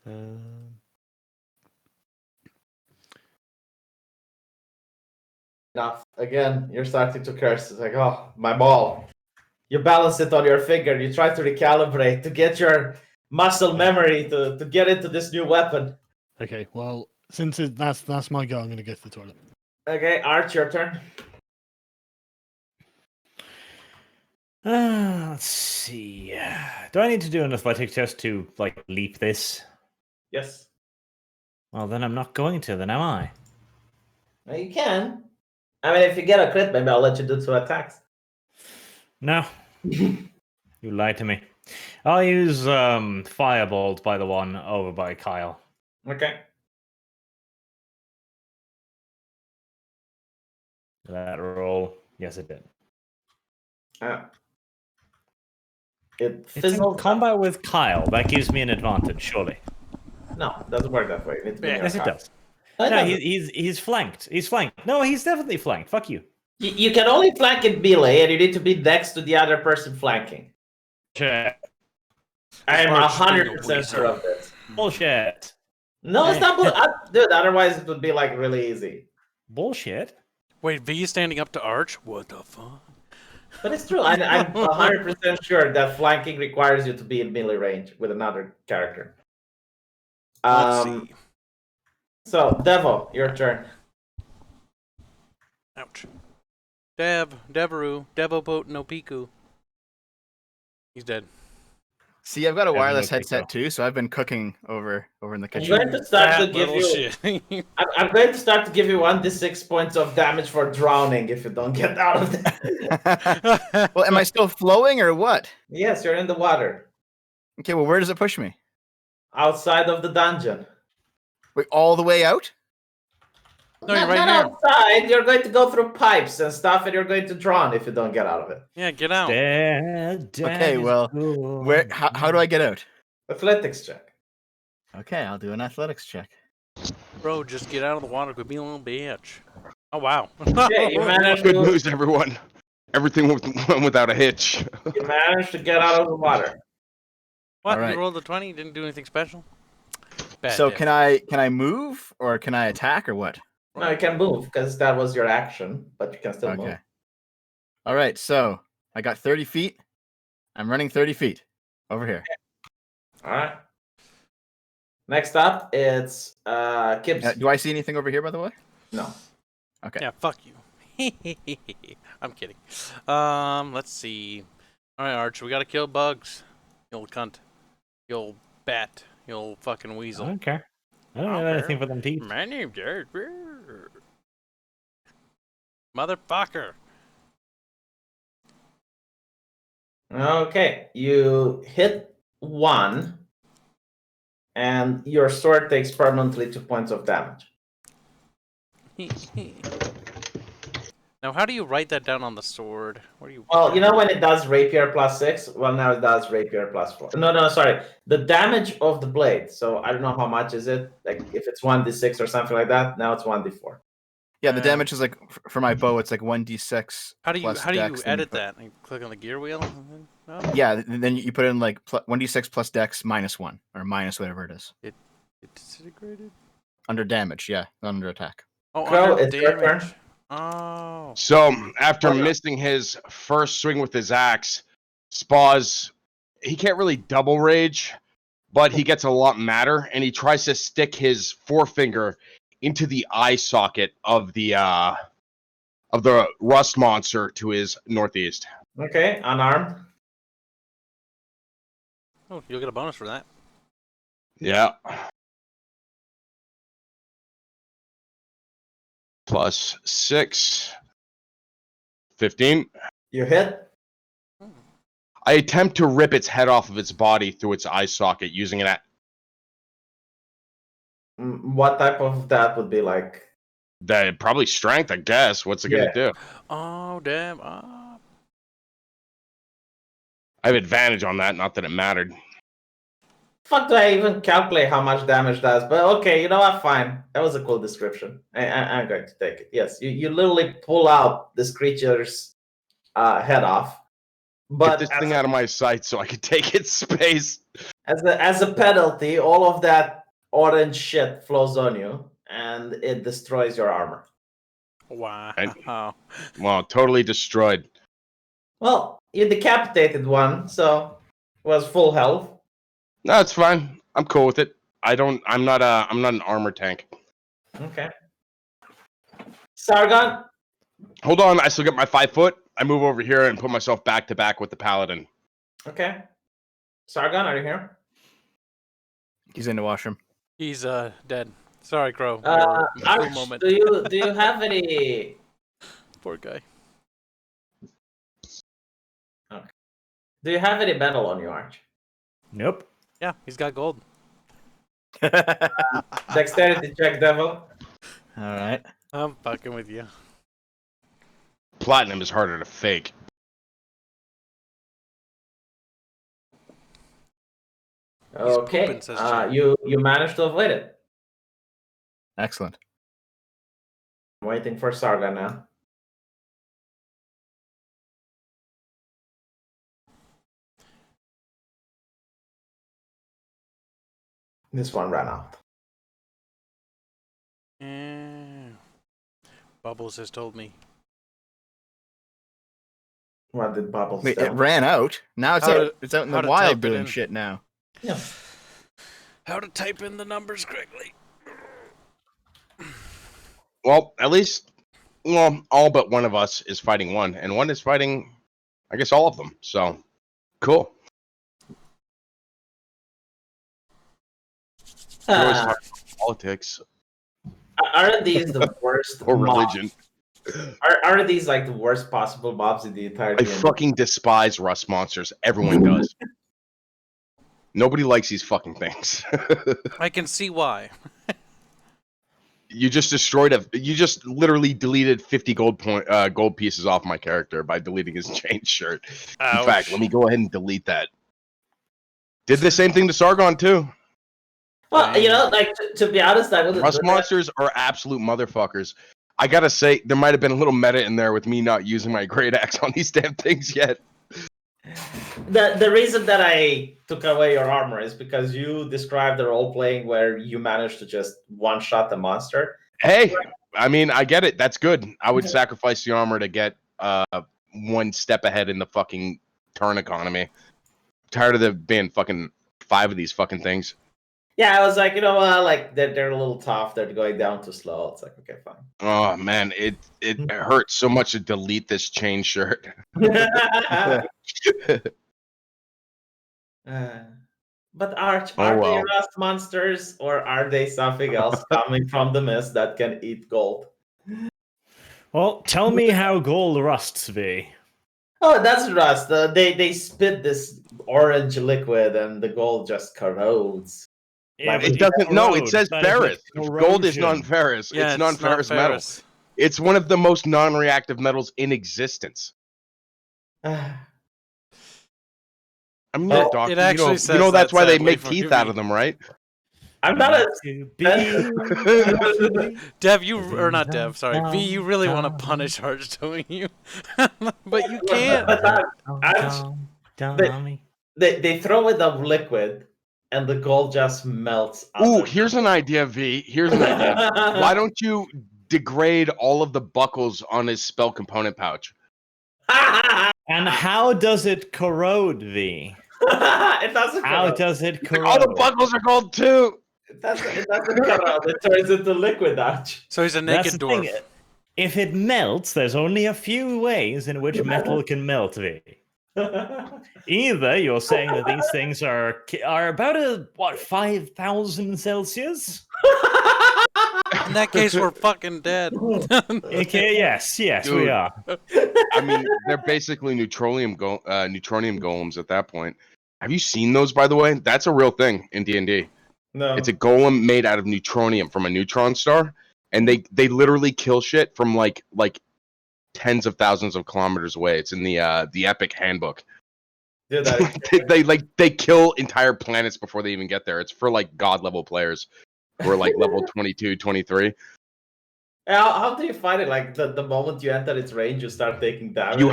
Speaker 4: Um,
Speaker 2: Enough. Again, you're starting to curse. It's like, oh, my ball. You balance it on your finger. You try to recalibrate to get your muscle memory to get into this new weapon.
Speaker 4: okay. Well, since that's my go, I'm going to go to the toilet.
Speaker 2: Okay, Arch, your turn.
Speaker 3: Let's see. Do I need to do an athletic test to like leap this?
Speaker 2: Yes.
Speaker 3: Well, then I'm not going to. Then am I?
Speaker 2: Well, you can. I mean, if you get a crit, maybe I'll let you do 2 attacks.
Speaker 3: No. You lied to me. I'll use Firebolt by the one over by Kyle.
Speaker 2: Okay.
Speaker 3: That roll. Yes, it did.
Speaker 2: It
Speaker 3: It's in
Speaker 2: fizzles.
Speaker 3: combat with Kyle. That gives me an advantage, surely.
Speaker 2: No, it doesn't work that way. You need to be near
Speaker 3: Yes, it
Speaker 2: Kyle.
Speaker 3: does.
Speaker 2: No, it
Speaker 3: No,
Speaker 2: doesn't.
Speaker 3: he's flanked. He's flanked. No, he's definitely flanked. Fuck you.
Speaker 2: You can only flank in melee, and you need to be next to the other person flanking.
Speaker 3: Bullshit.
Speaker 2: I am
Speaker 1: Arch being a
Speaker 2: 100% sure of this.
Speaker 3: Bullshit.
Speaker 2: No, it's not dude, otherwise it would be like really easy.
Speaker 3: Bullshit.
Speaker 1: Wait, V standing up to Arch? What the fuck?
Speaker 2: But it's true. I'm 100% sure that flanking requires you to be in melee range with another character.
Speaker 1: Let's see.
Speaker 2: So, Devo, your turn.
Speaker 1: Ouch. Deveru, Devoboat no Piku. He's dead.
Speaker 6: See, I've got a
Speaker 3: Yeah,
Speaker 6: wireless
Speaker 3: okay,
Speaker 6: headset
Speaker 3: go.
Speaker 6: too, so I've been cooking over in the
Speaker 2: I'm
Speaker 6: kitchen.
Speaker 2: going to start to
Speaker 1: Fat
Speaker 2: give
Speaker 1: little
Speaker 2: you.
Speaker 1: shit.
Speaker 2: I'm going to start to give you 1d6 points of damage for drowning if you don't get out of it.
Speaker 6: Well, am I still flowing or what?
Speaker 2: Yes, you're in the water.
Speaker 6: Okay, well, where does it push me?
Speaker 2: Outside of the dungeon.
Speaker 6: Wait, all the way out?
Speaker 1: No, you're right
Speaker 2: not
Speaker 1: here.
Speaker 2: outside. You're going to go through pipes and stuff, and you're going to drown if you don't get out of it.
Speaker 1: Yeah, get out.
Speaker 6: Okay, well, where? How do I get out?
Speaker 2: Athletics check.
Speaker 6: Okay, I'll do an athletics check.
Speaker 1: Bro, just get out of the water. Quit being a little bitch. Oh, wow.
Speaker 2: Okay, you managed
Speaker 5: Good
Speaker 2: to,
Speaker 5: news, everyone. Everything went without a hitch.
Speaker 2: you managed to get out of the water.
Speaker 1: What?
Speaker 6: Alright.
Speaker 1: You rolled a 20? You didn't do anything special? Bad
Speaker 6: So
Speaker 1: diff.
Speaker 6: can I move or can I attack or what?
Speaker 2: No, you can move because that was your action, but you can still move.
Speaker 6: Okay. All right, so I got 30 feet. I'm running 30 feet over here.
Speaker 2: All right. Next up, it's Kibbs.
Speaker 6: Do I see anything over here, by the way?
Speaker 2: No.
Speaker 6: Okay.
Speaker 1: Yeah, fuck you. I'm kidding. Let's see. All right, Arch, we gotta kill bugs. You old cunt. You old bat. You old fucking
Speaker 3: I
Speaker 1: weasel.
Speaker 3: don't care. I don't
Speaker 1: I
Speaker 3: have
Speaker 1: don't
Speaker 3: anything
Speaker 1: care.
Speaker 3: for them teeth.
Speaker 1: My name's Jared. Motherfucker.
Speaker 2: Okay, you hit 1, and your sword takes permanently 2 points of damage.
Speaker 1: Now, how do you write that down on the sword? What do you?
Speaker 2: Well, you know when it does rapier +6? Well, now it does rapier +4. No, sorry. The damage of the blade. So I don't know how much is it. Like if it's 1d6 or something like that. Now it's 1d4.
Speaker 6: Yeah, the damage is like for my bow. It's like 1d6.
Speaker 1: How do you
Speaker 6: plus
Speaker 1: how do you
Speaker 6: dex, then
Speaker 1: edit
Speaker 6: put-
Speaker 1: that? You click on the gear wheel. And then, oh,
Speaker 6: Yeah, then you put in like 1d6 plus dex -1 or minus whatever it is
Speaker 1: it disintegrated.
Speaker 6: under damage. Yeah, not under attack.
Speaker 1: Oh,
Speaker 2: Crow,
Speaker 1: under
Speaker 2: it's your
Speaker 1: damage.
Speaker 2: turn.
Speaker 1: Oh.
Speaker 5: So after
Speaker 2: Oh, yeah.
Speaker 5: missing his first swing with his axe, Spaz, he can't really double rage, but he gets a lot madder, and he tries to stick his forefinger into the eye socket of the rust monster to his northeast.
Speaker 2: Okay, unarmed.
Speaker 1: Oh, you'll get a bonus for that.
Speaker 5: Yeah. +6. 15.
Speaker 2: You hit.
Speaker 5: I attempt to rip its head off of its body through its eye socket using an
Speaker 2: What type of that would be like?
Speaker 5: that probably strength, I guess. What's it gonna do?
Speaker 1: Oh, damn. Ah.
Speaker 5: I have advantage on that, not that it mattered.
Speaker 2: Fuck, do I even calculate how much damage does? But okay, you know what? Fine. That was a cool description. I'm going to take it. Yes, you literally pull out this creature's head off. But
Speaker 5: Get this thing out of my sight so I can take its space.
Speaker 2: as a penalty, all of that orange shit flows on you, and it destroys your armor.
Speaker 1: Wow.
Speaker 5: Well, totally destroyed.
Speaker 2: Well, you decapitated one, so it was full health.
Speaker 5: No, it's fine. I'm cool with it. I'm not an armor tank.
Speaker 2: Okay. Sargon?
Speaker 5: Hold on, I still got my 5 foot. I move over here and put myself back to back with the paladin.
Speaker 2: Okay. Sargon, are you here?
Speaker 6: He's in the washroom.
Speaker 1: He's dead. Sorry, Crow.
Speaker 2: Arch,
Speaker 1: Moment.
Speaker 2: do you have any...
Speaker 1: Poor guy.
Speaker 2: Okay. Do you have any metal on you, Arch?
Speaker 3: Nope.
Speaker 1: Yeah, he's got gold.
Speaker 2: Dexterity check, devil.
Speaker 6: All right.
Speaker 1: I'm fucking with you.
Speaker 5: Platinum is harder to fake.
Speaker 2: Okay.
Speaker 1: pooping, says Jack.
Speaker 2: You managed to avoid it.
Speaker 6: Excellent.
Speaker 2: I'm waiting for Sargon now. This one ran out.
Speaker 1: Yeah. Bubbles has told me.
Speaker 2: What did Bubbles
Speaker 6: Wait,
Speaker 2: tell?
Speaker 6: it ran out. Now it's
Speaker 1: How
Speaker 6: out.
Speaker 1: to-
Speaker 6: It's out in
Speaker 1: how
Speaker 6: the
Speaker 1: to
Speaker 6: wild
Speaker 1: type it
Speaker 6: doing
Speaker 1: in.
Speaker 6: shit now.
Speaker 2: Yeah.
Speaker 1: How to type in the numbers correctly.
Speaker 5: Well, at least, well, all but one of us is fighting one, and one is fighting, I guess, all of them. So, cool. You always talk about politics
Speaker 2: Aren't these the worst
Speaker 5: or
Speaker 2: mobs?
Speaker 5: religion.
Speaker 2: Are these like the worst possible mobs in the entire
Speaker 5: I
Speaker 2: game?
Speaker 5: fucking despise rust monsters. Everyone does. Nobody likes these fucking things.
Speaker 1: I can see why.
Speaker 5: You just you just literally deleted 50 gold pieces off my character by deleting his chain shirt.
Speaker 1: Ouch.
Speaker 5: In fact, let me go ahead and delete that. Did the same thing to Sargon too.
Speaker 2: Well, you know, like to be honest, I wouldn't.
Speaker 5: Rust
Speaker 2: do that.
Speaker 5: monsters are absolute motherfuckers. I gotta say, there might have been a little meta in there with me not using my great axe on these damn things yet.
Speaker 2: The reason that I took away your armor is because you described the role playing where you managed to just one shot the monster.
Speaker 5: Hey, I mean, I get it. That's good. I would sacrifice the armor to get one step ahead in the fucking turn economy. Tired of there being fucking 5 of these fucking things.
Speaker 2: Yeah, I was like, you know what, like they're a little tough. They're going down too slow. It's like, okay, fine.
Speaker 5: Oh man, it hurts so much to delete this chain shirt.
Speaker 2: But Arch,
Speaker 5: Oh,
Speaker 2: are they
Speaker 5: well.
Speaker 2: rust monsters or are they something else coming from the mist that can eat gold?
Speaker 3: Well, tell me how gold rusts, V.
Speaker 2: Oh, that's rust. They spit this orange liquid and the gold just corrodes.
Speaker 3: Yeah,
Speaker 2: Like,
Speaker 3: but
Speaker 5: It doesn't. No, it
Speaker 3: corrodes,
Speaker 5: says
Speaker 3: that is
Speaker 5: ferrous.
Speaker 3: like
Speaker 5: Gold is
Speaker 3: corrosion.
Speaker 5: non-ferrous.
Speaker 1: Yeah,
Speaker 5: it's non-ferrous
Speaker 1: not
Speaker 5: metal.
Speaker 1: ferrous.
Speaker 5: It's one of the most non-reactive metals in existence. I mean,
Speaker 2: Well,
Speaker 5: doctor,
Speaker 1: it actually
Speaker 5: you
Speaker 1: says
Speaker 5: know that's
Speaker 1: that,
Speaker 5: why they
Speaker 1: sadly,
Speaker 5: make
Speaker 1: for
Speaker 5: teeth
Speaker 1: me.
Speaker 5: out of them, right?
Speaker 2: I'm not a.
Speaker 3: To be
Speaker 1: Dev, or not Dev, sorry. V, you really want to punish Arch, don't you? But you can't.
Speaker 2: But they throw in the liquid and the gold just melts.
Speaker 5: Ooh, here's an idea, V. Here's an idea. Why don't you degrade all of the buckles on his spell component pouch?
Speaker 3: And how does it corrode, V?
Speaker 2: It doesn't.
Speaker 3: How
Speaker 2: corrode.
Speaker 3: does it corrode?
Speaker 5: All the buckles are gold too.
Speaker 2: It doesn't corrode. It turns into liquid, Arch.
Speaker 1: So he's a
Speaker 3: That's
Speaker 1: naked
Speaker 3: the
Speaker 1: dwarf.
Speaker 3: thing. If it melts, there's only a few ways in which metal can melt, V. Either you're saying that these things are about 5,000 Celsius,
Speaker 1: In that case, we're fucking dead.
Speaker 3: Okay, yes, we
Speaker 5: Dude.
Speaker 3: are.
Speaker 5: I mean, they're basically neutronium golems at that point. Have you seen those, by the way? That's a real thing in D&D.
Speaker 2: No.
Speaker 5: It's a golem made out of neutronium from a neutron star, and they literally kill shit from like tens of thousands of kilometers away. It's in the Epic Handbook.
Speaker 2: Dude,
Speaker 5: they kill entire planets before they even get there. It's for like god level players who are like level 22, 23.
Speaker 2: how do you find it? Like the moment you enter its range, you start taking damage.
Speaker 5: You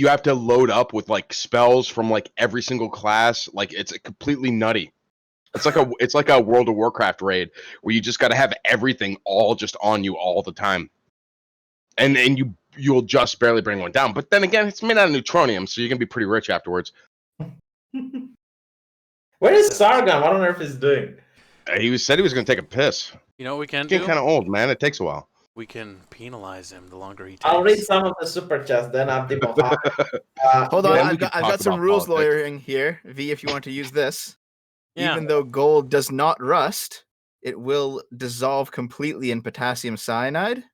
Speaker 5: have to load up with like spells from like every single class. Like it's completely nutty. It's like a World of Warcraft raid where you just got to have everything all just on you all the time, and you'll just barely bring one down. But then again, it's made out of neutronium, so you're gonna be pretty rich afterwards.
Speaker 2: Where is Sargon? What on earth is doing?
Speaker 5: Said he was gonna take a piss.
Speaker 1: You know what we can
Speaker 5: Getting
Speaker 1: do?
Speaker 5: kind of old, man. It takes a while.
Speaker 1: We can penalize him the longer he takes.
Speaker 2: I'll read some of the super chats. Then Abdi Mohammed.
Speaker 6: Hold on,
Speaker 5: Then we
Speaker 6: I've
Speaker 5: can
Speaker 6: got
Speaker 5: talk
Speaker 6: some
Speaker 5: about
Speaker 6: rules
Speaker 5: politics.
Speaker 6: lawyering here. V, if you want to use this.
Speaker 1: Yeah.
Speaker 6: Even though gold does not rust, it will dissolve completely in potassium cyanide.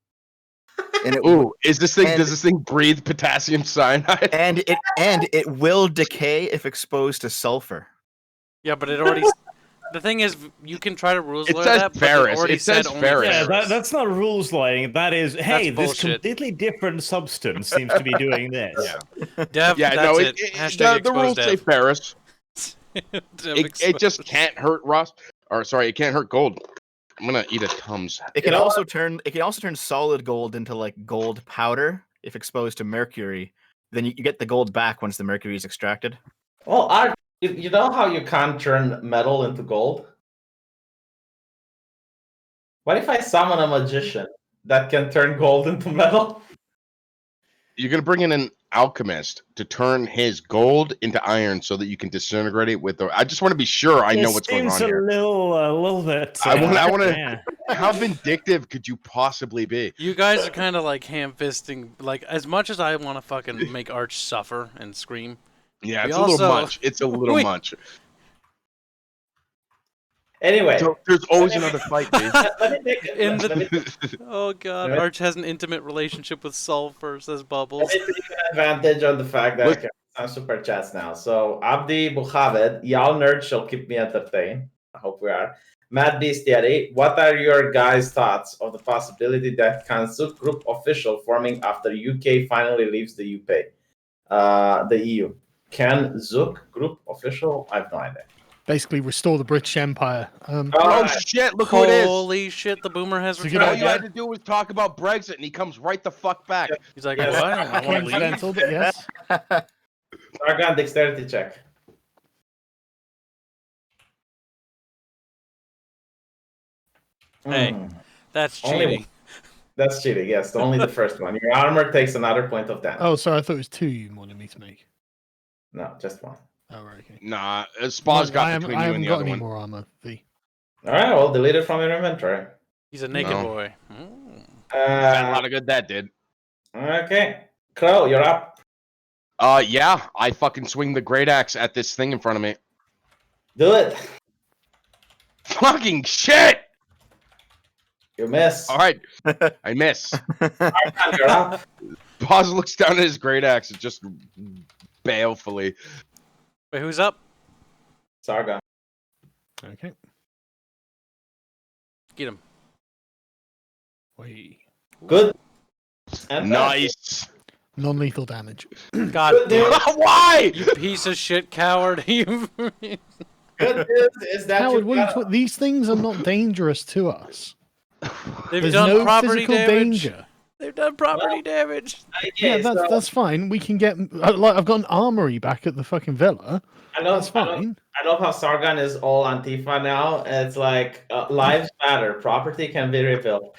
Speaker 6: And it
Speaker 5: Ooh, does this
Speaker 6: and-
Speaker 5: thing breathe potassium cyanide?
Speaker 6: and it will decay if exposed to sulfur.
Speaker 1: Yeah, but it already. The thing is, you can try to rules
Speaker 5: It
Speaker 1: lawyer
Speaker 5: says
Speaker 1: that, but
Speaker 5: ferrous.
Speaker 1: it already
Speaker 5: It says
Speaker 1: said only
Speaker 5: ferrous.
Speaker 3: Yeah,
Speaker 1: ferrous.
Speaker 3: that's not rules lying. That is, hey, this
Speaker 1: bullshit.
Speaker 3: completely different substance seems to be doing this.
Speaker 5: Yeah.
Speaker 1: Dev,
Speaker 5: Yeah,
Speaker 1: that's
Speaker 5: no,
Speaker 1: it. Hashtag
Speaker 5: the
Speaker 1: expose
Speaker 5: rules say
Speaker 1: Dev.
Speaker 5: ferrous.
Speaker 1: Dev
Speaker 5: It just
Speaker 1: exposed.
Speaker 5: can't hurt rust. Or sorry, it can't hurt gold. I'm gonna eat a Tums.
Speaker 6: It can also turn solid gold into like gold powder if exposed to mercury. Then you get the gold back once the mercury is extracted.
Speaker 2: Well, you know how you can't turn metal into gold? What if I summon a magician that can turn gold into metal?
Speaker 5: You're gonna bring in an alchemist to turn his gold into iron so that you can disintegrate it with the. I just want to be sure I know what's going on
Speaker 3: Seems
Speaker 5: here.
Speaker 3: a little bit.
Speaker 5: I wanna-
Speaker 3: Yeah.
Speaker 5: How vindictive could you possibly be?
Speaker 1: You guys are kind of like ham-fisting. Like, as much as I want to fucking make Arch suffer and scream.
Speaker 5: Yeah,
Speaker 1: We
Speaker 5: it's a little
Speaker 1: also-
Speaker 5: much. It's a little
Speaker 1: we-
Speaker 5: much.
Speaker 2: Anyway,
Speaker 5: So there's always another fight, dude.
Speaker 2: let me take
Speaker 1: In the-
Speaker 2: let me
Speaker 1: Oh god,
Speaker 2: Right.
Speaker 1: Arch has an intimate relationship with sulfur, says Bubbles.
Speaker 2: take advantage of the fact that I can some super chats now. So Abdi Muhammad, y'all nerds shall keep me entertained. I hope we are. Matt Bestiary, what are your guys' thoughts of the possibility that Kansuk group official forming after UK finally leaves the the EU? Can Zook group official? I have no idea.
Speaker 4: Basically, restore the British Empire.
Speaker 5: Oh shit! Look who it is.
Speaker 1: Holy shit, the boomer has
Speaker 4: It's a good
Speaker 5: All
Speaker 1: returned.
Speaker 5: you
Speaker 4: idea.
Speaker 5: had to do was talk about Brexit, and he comes right the fuck back.
Speaker 1: He's like,
Speaker 2: Yes.
Speaker 1: what? I want to leave.
Speaker 4: Coincidental, but yes.
Speaker 2: Sargon dexterity check.
Speaker 1: Hey.
Speaker 2: Hmm.
Speaker 1: That's
Speaker 2: Only
Speaker 1: cheating.
Speaker 2: That's cheating, yes. Only the first one. Your armor takes another point of damage.
Speaker 4: Oh, sorry, I thought it was two you wanted me to make.
Speaker 2: No, just one.
Speaker 4: Oh, right, okay.
Speaker 5: Nah, Spa's
Speaker 4: I
Speaker 5: got
Speaker 4: haven't,
Speaker 5: between
Speaker 4: I
Speaker 5: you
Speaker 4: haven't
Speaker 5: and the
Speaker 4: got
Speaker 5: other
Speaker 4: any
Speaker 5: one.
Speaker 4: more armor, V.
Speaker 2: Alright, well, delete it from your inventory.
Speaker 1: He's a naked
Speaker 5: No.
Speaker 1: boy.
Speaker 5: A lot of good that did.
Speaker 2: Okay. Crow, you're up.
Speaker 5: Yeah, I fucking swing the great axe at this thing in front of me.
Speaker 2: Do it.
Speaker 5: Fucking shit!
Speaker 2: You miss.
Speaker 5: All right, I miss.
Speaker 2: Sargon, you're up.
Speaker 5: Paz looks down at his great axe and just balefully.
Speaker 1: Wait, who's up?
Speaker 2: Sargon.
Speaker 4: Okay.
Speaker 1: Get him.
Speaker 4: Wait.
Speaker 2: Good. And
Speaker 5: Nice.
Speaker 4: Non-lethal damage.
Speaker 1: God
Speaker 2: Good
Speaker 1: damn
Speaker 2: news.
Speaker 1: it.
Speaker 5: Why?
Speaker 1: You piece of shit coward. You.
Speaker 2: Good news is that
Speaker 4: Howard,
Speaker 2: you
Speaker 4: what are you
Speaker 2: got
Speaker 4: talking- these things are not dangerous to us.
Speaker 1: They've
Speaker 4: There's
Speaker 1: done
Speaker 4: no
Speaker 1: property
Speaker 4: physical
Speaker 1: damage.
Speaker 4: danger.
Speaker 1: They've done property damage.
Speaker 4: Yeah, that's fine. We can get like I've got an armory back at the fucking villa.
Speaker 2: I know,
Speaker 4: That's fine.
Speaker 2: I love how Sargon is all Antifa now. And it's like lives matter. Property can be rebuilt.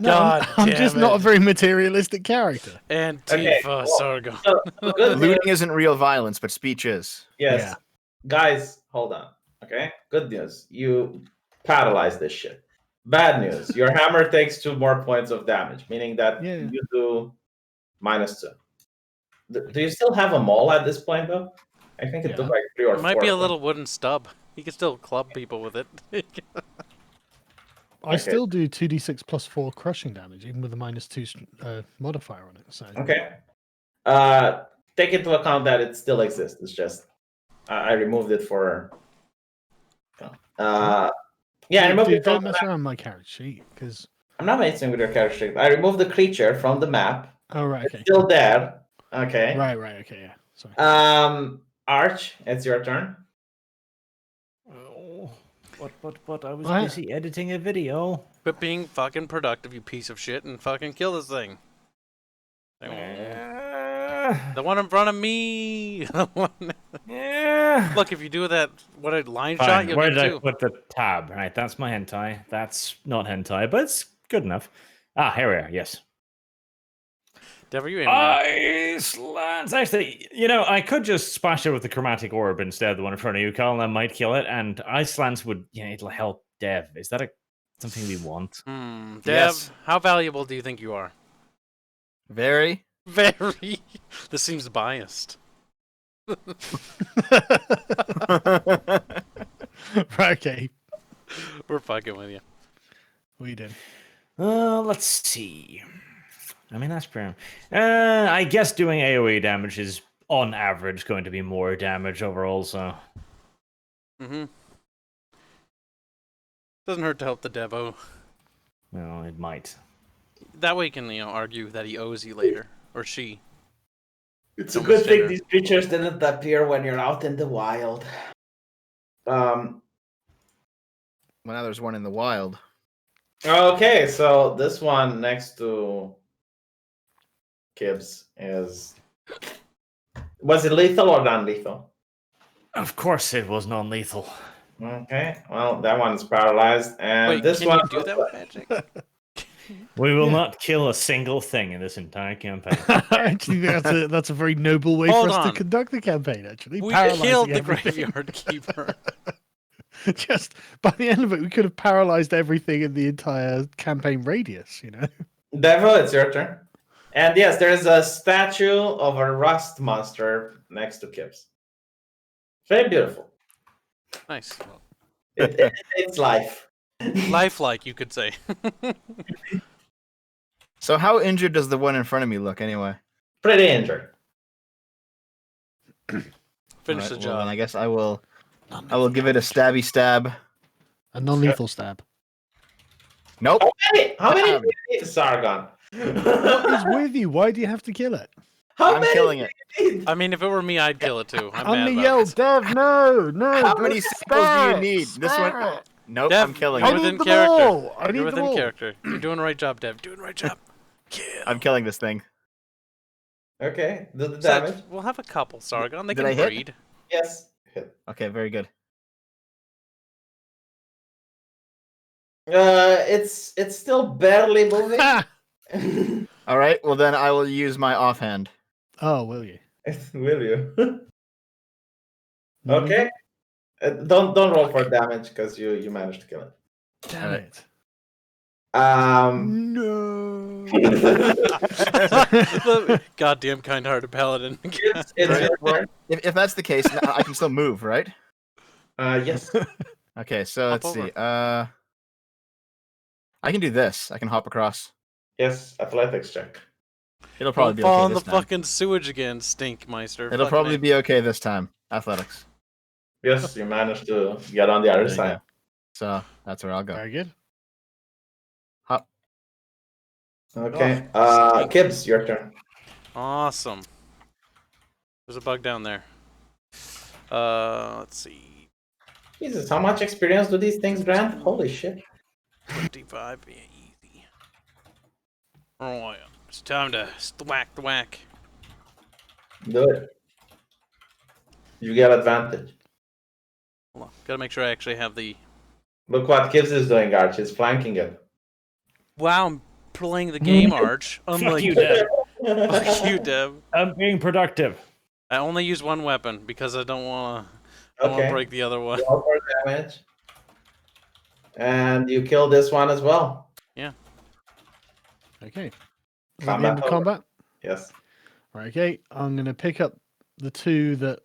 Speaker 4: No,
Speaker 1: God
Speaker 4: I'm
Speaker 1: damn
Speaker 4: just
Speaker 1: it.
Speaker 4: not a very materialistic character.
Speaker 1: Antifa,
Speaker 2: Okay, cool.
Speaker 1: Sargon.
Speaker 2: So, good news.
Speaker 6: Looting isn't real violence, but speech is.
Speaker 2: Yes.
Speaker 4: Yeah.
Speaker 2: Guys, hold on. Okay? Good news. You paralyze this shit. Bad news. Your hammer takes 2 more points of damage, meaning that
Speaker 4: Yeah.
Speaker 2: you do -2. Do you still have a mole at this point, though? I think it
Speaker 4: Yeah.
Speaker 2: took like 3 or
Speaker 1: It
Speaker 2: 4.
Speaker 1: might be a little wooden stub. He can still club people with it.
Speaker 4: I still do 2d6 plus 4 crushing damage, even with a -2 modifier on it. So
Speaker 2: Okay. Take into account that it still exists. It's just I removed it for. Yeah, I removed
Speaker 4: dude,
Speaker 2: it from
Speaker 4: don't
Speaker 2: the
Speaker 4: mess
Speaker 2: map.
Speaker 4: around my character sheet because.
Speaker 2: I'm not messing with your character sheet. I removed the creature from the map.
Speaker 4: Oh right,
Speaker 2: It's
Speaker 4: okay.
Speaker 2: still there. Okay.
Speaker 4: Right, okay, yeah. Sorry.
Speaker 2: Arch, it's your turn.
Speaker 3: Oh, but I was
Speaker 4: What?
Speaker 3: busy editing a video.
Speaker 1: Quit being fucking productive, you piece of shit, and fucking kill this thing. The one in front of me. The one.
Speaker 3: Yeah.
Speaker 1: Look, if you do that, what a line
Speaker 3: Fine.
Speaker 1: shot, you'll
Speaker 3: Where
Speaker 1: get
Speaker 3: did I
Speaker 1: two.
Speaker 3: put the tab? Right, that's my hentai. That's not hentai, but it's good enough. Ah, here we are. Yes.
Speaker 1: Dev, are you aiming at?
Speaker 3: Icelands. Actually, I could just splash it with the chromatic orb instead of the one in front of you, Carl, and that might kill it. And Icelands would, it'll help Dev. Is that something we want?
Speaker 1: Dev,
Speaker 6: Yes.
Speaker 1: how valuable do you think you are?
Speaker 6: Very.
Speaker 1: Very. This seems biased.
Speaker 4: Okay,
Speaker 1: We're fucking with you.
Speaker 4: we did.
Speaker 3: Let's see. I mean, that's pretty. I guess doing AoE damage is on average going to be more damage overall. So.
Speaker 1: Doesn't hurt to help the Devo.
Speaker 3: Well, it might.
Speaker 1: That way you can, argue that he owes you later. Or she.
Speaker 2: It's a
Speaker 1: Almost
Speaker 2: good thing
Speaker 1: dinner.
Speaker 2: these creatures didn't appear when you're out in the wild.
Speaker 6: Well, now there's one in the wild.
Speaker 2: Okay, so this one next to Gibbs is. Was it lethal or non-lethal?
Speaker 3: Of course, it was non-lethal.
Speaker 2: Okay, well that one's paralyzed, and
Speaker 1: Wait,
Speaker 2: this
Speaker 1: can
Speaker 2: one.
Speaker 1: you do that with magic?
Speaker 3: We will not kill a single thing in this entire campaign.
Speaker 4: Actually, that's a very noble way
Speaker 1: Hold
Speaker 4: for us
Speaker 1: on.
Speaker 4: to conduct the campaign. Actually,
Speaker 1: We
Speaker 4: Paralyzing
Speaker 1: killed the
Speaker 4: everything.
Speaker 1: graveyard keeper.
Speaker 4: Just by the end of it, we could have paralyzed everything in the entire campaign radius.
Speaker 2: Devil, it's your turn. And yes, there's a statue of a rust monster next to Gibbs. Very beautiful.
Speaker 1: Nice.
Speaker 2: It's life.
Speaker 1: Lifelike, you could say.
Speaker 6: So how injured does the one in front of me look anyway?
Speaker 2: Pretty injured.
Speaker 1: Finish
Speaker 6: Alright,
Speaker 1: the
Speaker 6: well,
Speaker 1: job.
Speaker 6: then I guess I will give it a stabby stab.
Speaker 4: A non-lethal stab.
Speaker 6: Nope.
Speaker 2: How many do you need, Sargon?
Speaker 4: What is with you? Why do you have to kill it?
Speaker 2: How
Speaker 6: I'm
Speaker 2: many
Speaker 6: killing
Speaker 2: do
Speaker 6: it.
Speaker 2: you need?
Speaker 1: I mean, if it were me, I'd kill it too. I'm
Speaker 4: I'm
Speaker 1: mad
Speaker 4: the
Speaker 1: about
Speaker 4: yell,
Speaker 1: this.
Speaker 4: Dev. No.
Speaker 6: How
Speaker 4: don't
Speaker 6: many samples do
Speaker 4: spare
Speaker 6: you
Speaker 4: it,
Speaker 6: need? This
Speaker 4: spare
Speaker 6: one.
Speaker 4: it.
Speaker 6: Nope.
Speaker 1: Dev,
Speaker 6: I'm killing
Speaker 1: you're
Speaker 6: it.
Speaker 4: I
Speaker 1: within
Speaker 4: need them
Speaker 1: character.
Speaker 4: all. I
Speaker 1: You're
Speaker 4: need them
Speaker 1: within
Speaker 4: all.
Speaker 1: character. You're doing the right job, Dev. Doing the right job. Kill.
Speaker 6: I'm killing this thing.
Speaker 2: Okay, do the
Speaker 1: So,
Speaker 2: damage.
Speaker 1: we'll have a couple, Sargon. They
Speaker 6: Did
Speaker 1: can
Speaker 6: I hit?
Speaker 1: breed.
Speaker 2: Yes. Hit.
Speaker 6: Okay, very good.
Speaker 2: It's still barely moving.
Speaker 4: Ha!
Speaker 6: All right. Well, then I will use my offhand.
Speaker 4: Oh, will you?
Speaker 2: Will you?
Speaker 4: No,
Speaker 2: Okay. Don't roll for damage because you managed to kill it.
Speaker 4: Damn
Speaker 6: Alright.
Speaker 4: it.
Speaker 2: Um.
Speaker 4: No.
Speaker 1: The goddamn kind-hearted paladin.
Speaker 2: It's
Speaker 6: Right,
Speaker 2: your
Speaker 6: well,
Speaker 2: turn.
Speaker 6: if that's the case, I can still move, right?
Speaker 2: Yes.
Speaker 6: Okay, so
Speaker 1: Hop
Speaker 6: let's see.
Speaker 1: over.
Speaker 6: I can do this. I can hop across.
Speaker 2: Yes. Athletics check.
Speaker 6: It'll probably
Speaker 1: Don't
Speaker 6: be
Speaker 1: fall
Speaker 6: okay
Speaker 1: in the
Speaker 6: this time.
Speaker 1: fucking sewage again, Stinkmeister.
Speaker 6: It'll
Speaker 1: Fucking
Speaker 6: probably
Speaker 1: A.
Speaker 6: be okay this time. Athletics.
Speaker 2: Yes, you managed to get on the other
Speaker 6: There you
Speaker 2: side.
Speaker 6: go. So that's where I'll go.
Speaker 4: Very good.
Speaker 6: Hop.
Speaker 2: Okay.
Speaker 1: Oh,
Speaker 2: Gibbs, your turn.
Speaker 1: Awesome. There's a bug down there. Let's see.
Speaker 2: Jesus, how much experience do these things grant? Holy shit.
Speaker 1: 55, yeah, easy. Oh, yeah. It's time to thwack the whack.
Speaker 2: Do it. You get advantage.
Speaker 1: Hold on. Gotta make sure I actually have the.
Speaker 2: Look what Gibbs is doing, Arch. He's flanking it.
Speaker 1: Wow, I'm playing the game, Arch.
Speaker 3: Fuck
Speaker 1: Unlike
Speaker 3: you, Dev.
Speaker 1: Fuck you, Dev.
Speaker 3: I'm being productive.
Speaker 1: I only use one weapon because I don't wanna. I don't wanna
Speaker 2: Okay.
Speaker 1: break the other one.
Speaker 2: Roll for damage. And you kill this one as well.
Speaker 4: Okay. Is that the
Speaker 2: Combat
Speaker 4: end of
Speaker 2: over.
Speaker 4: combat?
Speaker 2: Yes.
Speaker 4: Right, okay. I'm going to pick up the two that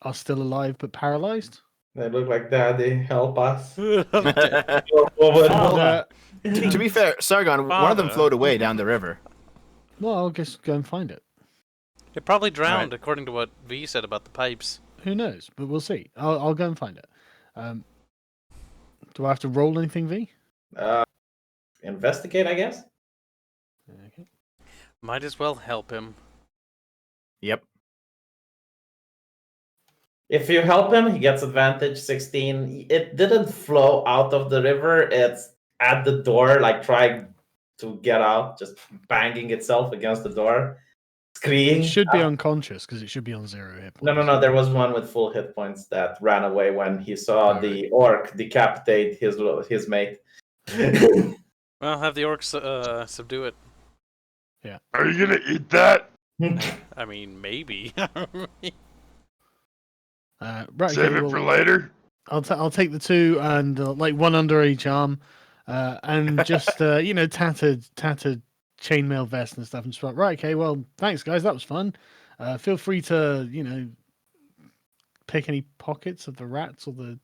Speaker 4: are still alive but paralyzed.
Speaker 2: They look like Daddy. Help us.
Speaker 1: I'm dead.
Speaker 2: Go forward.
Speaker 3: Father.
Speaker 6: To be fair, Sargon, one of them
Speaker 1: Father.
Speaker 6: flowed away down the river.
Speaker 4: Well, I'll just go and find it.
Speaker 1: It probably drowned, according to what V said about the pipes.
Speaker 4: Who knows? But we'll see. I'll go and find it. Do I have to roll anything, V?
Speaker 2: Investigate, I guess.
Speaker 4: Okay.
Speaker 1: Might as well help him.
Speaker 6: Yep.
Speaker 2: If you help him, he gets advantage 16. It didn't flow out of the river. It's at the door, like trying to get out, just banging itself against the door. Screaming.
Speaker 4: It should be unconscious because it should be on 0 hit points.
Speaker 2: No. There was one with full hit points that ran away when he saw the orc decapitate his mate.
Speaker 1: Well, have the orcs subdue it.
Speaker 5: Are you gonna eat that?
Speaker 1: I mean, maybe.
Speaker 4: Right,
Speaker 5: Save
Speaker 4: okay,
Speaker 5: it for
Speaker 4: well,
Speaker 5: later.
Speaker 4: I'll take the 2 and like one under each arm, and just tattered chainmail vest and stuff, and just like, right, okay, well, thanks guys, that was fun. Feel free to pick any pockets of the rats or the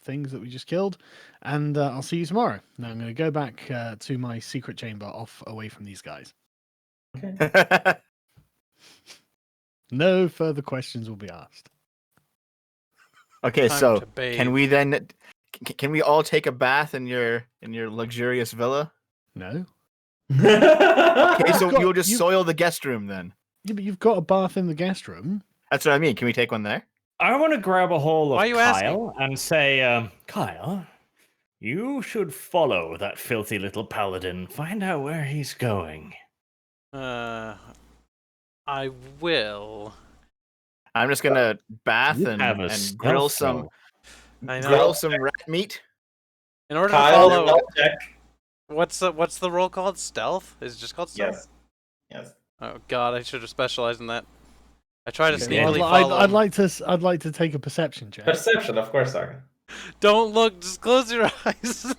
Speaker 4: things that we just killed, and I'll see you tomorrow. Now I'm going to go back to my secret chamber, off away from these guys. No further questions will be asked.
Speaker 6: Okay,
Speaker 1: Time
Speaker 6: so
Speaker 1: to bathe.
Speaker 6: can we then? Can we all take a bath in your luxurious villa?
Speaker 4: No.
Speaker 6: Okay, so
Speaker 4: got-
Speaker 6: you'll just
Speaker 4: you-
Speaker 6: soil the guest room then.
Speaker 4: Yeah, but you've got a bath in the guest room.
Speaker 6: That's what I mean. Can we take one there?
Speaker 3: I want to grab a hold of
Speaker 1: Why are you
Speaker 3: Kyle and say, Kyle, you should follow that filthy little paladin. Find out where he's going.
Speaker 1: I will.
Speaker 6: I'm just gonna bath
Speaker 3: You
Speaker 6: and,
Speaker 3: have a
Speaker 6: and grill
Speaker 3: stealth
Speaker 6: some
Speaker 1: I know.
Speaker 6: grill some rat meat.
Speaker 1: In order to
Speaker 2: Kyle,
Speaker 1: follow,
Speaker 2: stealth check.
Speaker 1: what's the roll called? Stealth? Is it just called stealth?
Speaker 2: Yes.
Speaker 1: Oh God, I should have specialized in that. I try to
Speaker 3: Okay,
Speaker 1: sneakily
Speaker 4: Well,
Speaker 1: follow.
Speaker 4: I'd like to take a perception check.
Speaker 2: Perception, of course, Arkin.
Speaker 1: Don't look. Just close your eyes.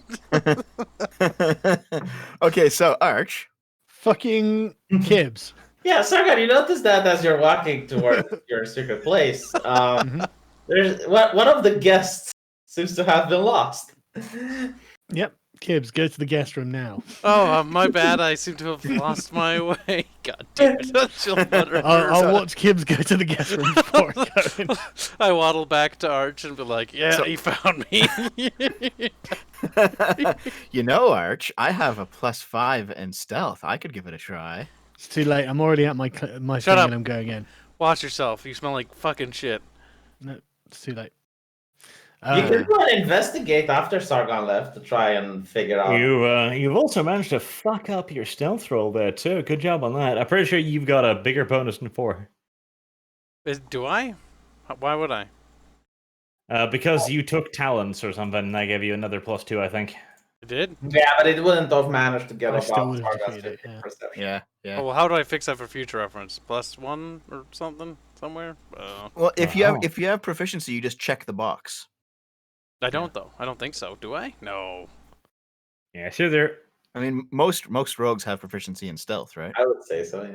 Speaker 6: Okay, so Arch.
Speaker 4: Fucking Kibbs.
Speaker 2: Yeah, Sargon, you notice that as you're walking toward your secret place,
Speaker 4: Mhm.
Speaker 2: there's one of the guests seems to have been lost.
Speaker 4: Yep, Kibbs, go to the guest room now.
Speaker 1: Oh, my bad. I seem to have lost my way. God damn it. She'll mutter.
Speaker 4: I'll watch Kibbs go to the guest room before going.
Speaker 1: I waddle back to Arch and be like, yeah,
Speaker 6: So-
Speaker 1: he found me.
Speaker 6: You know, Arch, I have a +5 in stealth. I could give it a try.
Speaker 4: It's too late. I'm already at my
Speaker 1: Shut
Speaker 4: thing
Speaker 1: up.
Speaker 4: and I'm going in.
Speaker 1: Watch yourself. You smell like fucking shit.
Speaker 4: No, it's too late.
Speaker 2: You can go and investigate after Sargon left to try and figure out.
Speaker 3: You've also managed to fuck up your stealth roll there too. Good job on that. I'm pretty sure you've got a bigger bonus than 4.
Speaker 1: Do I? Why would I?
Speaker 3: Because you took talents or something, and I gave you another +2, I think.
Speaker 1: I did?
Speaker 2: Yeah, but it wouldn't have managed to get
Speaker 4: I
Speaker 2: up
Speaker 4: still
Speaker 2: on
Speaker 4: would have
Speaker 2: Sargon's
Speaker 4: defeated it, yeah.
Speaker 2: perception.
Speaker 6: Yeah, yeah.
Speaker 1: Oh, well, how do I fix that for future reference? +1 or something? Somewhere?
Speaker 6: Well, if
Speaker 3: Wow.
Speaker 6: you have proficiency, you just check the box.
Speaker 1: I don't, though. I don't think so. Do I? No.
Speaker 3: Yeah, sure there.
Speaker 6: I mean, most rogues have proficiency in stealth, right?
Speaker 2: I would say so, yeah.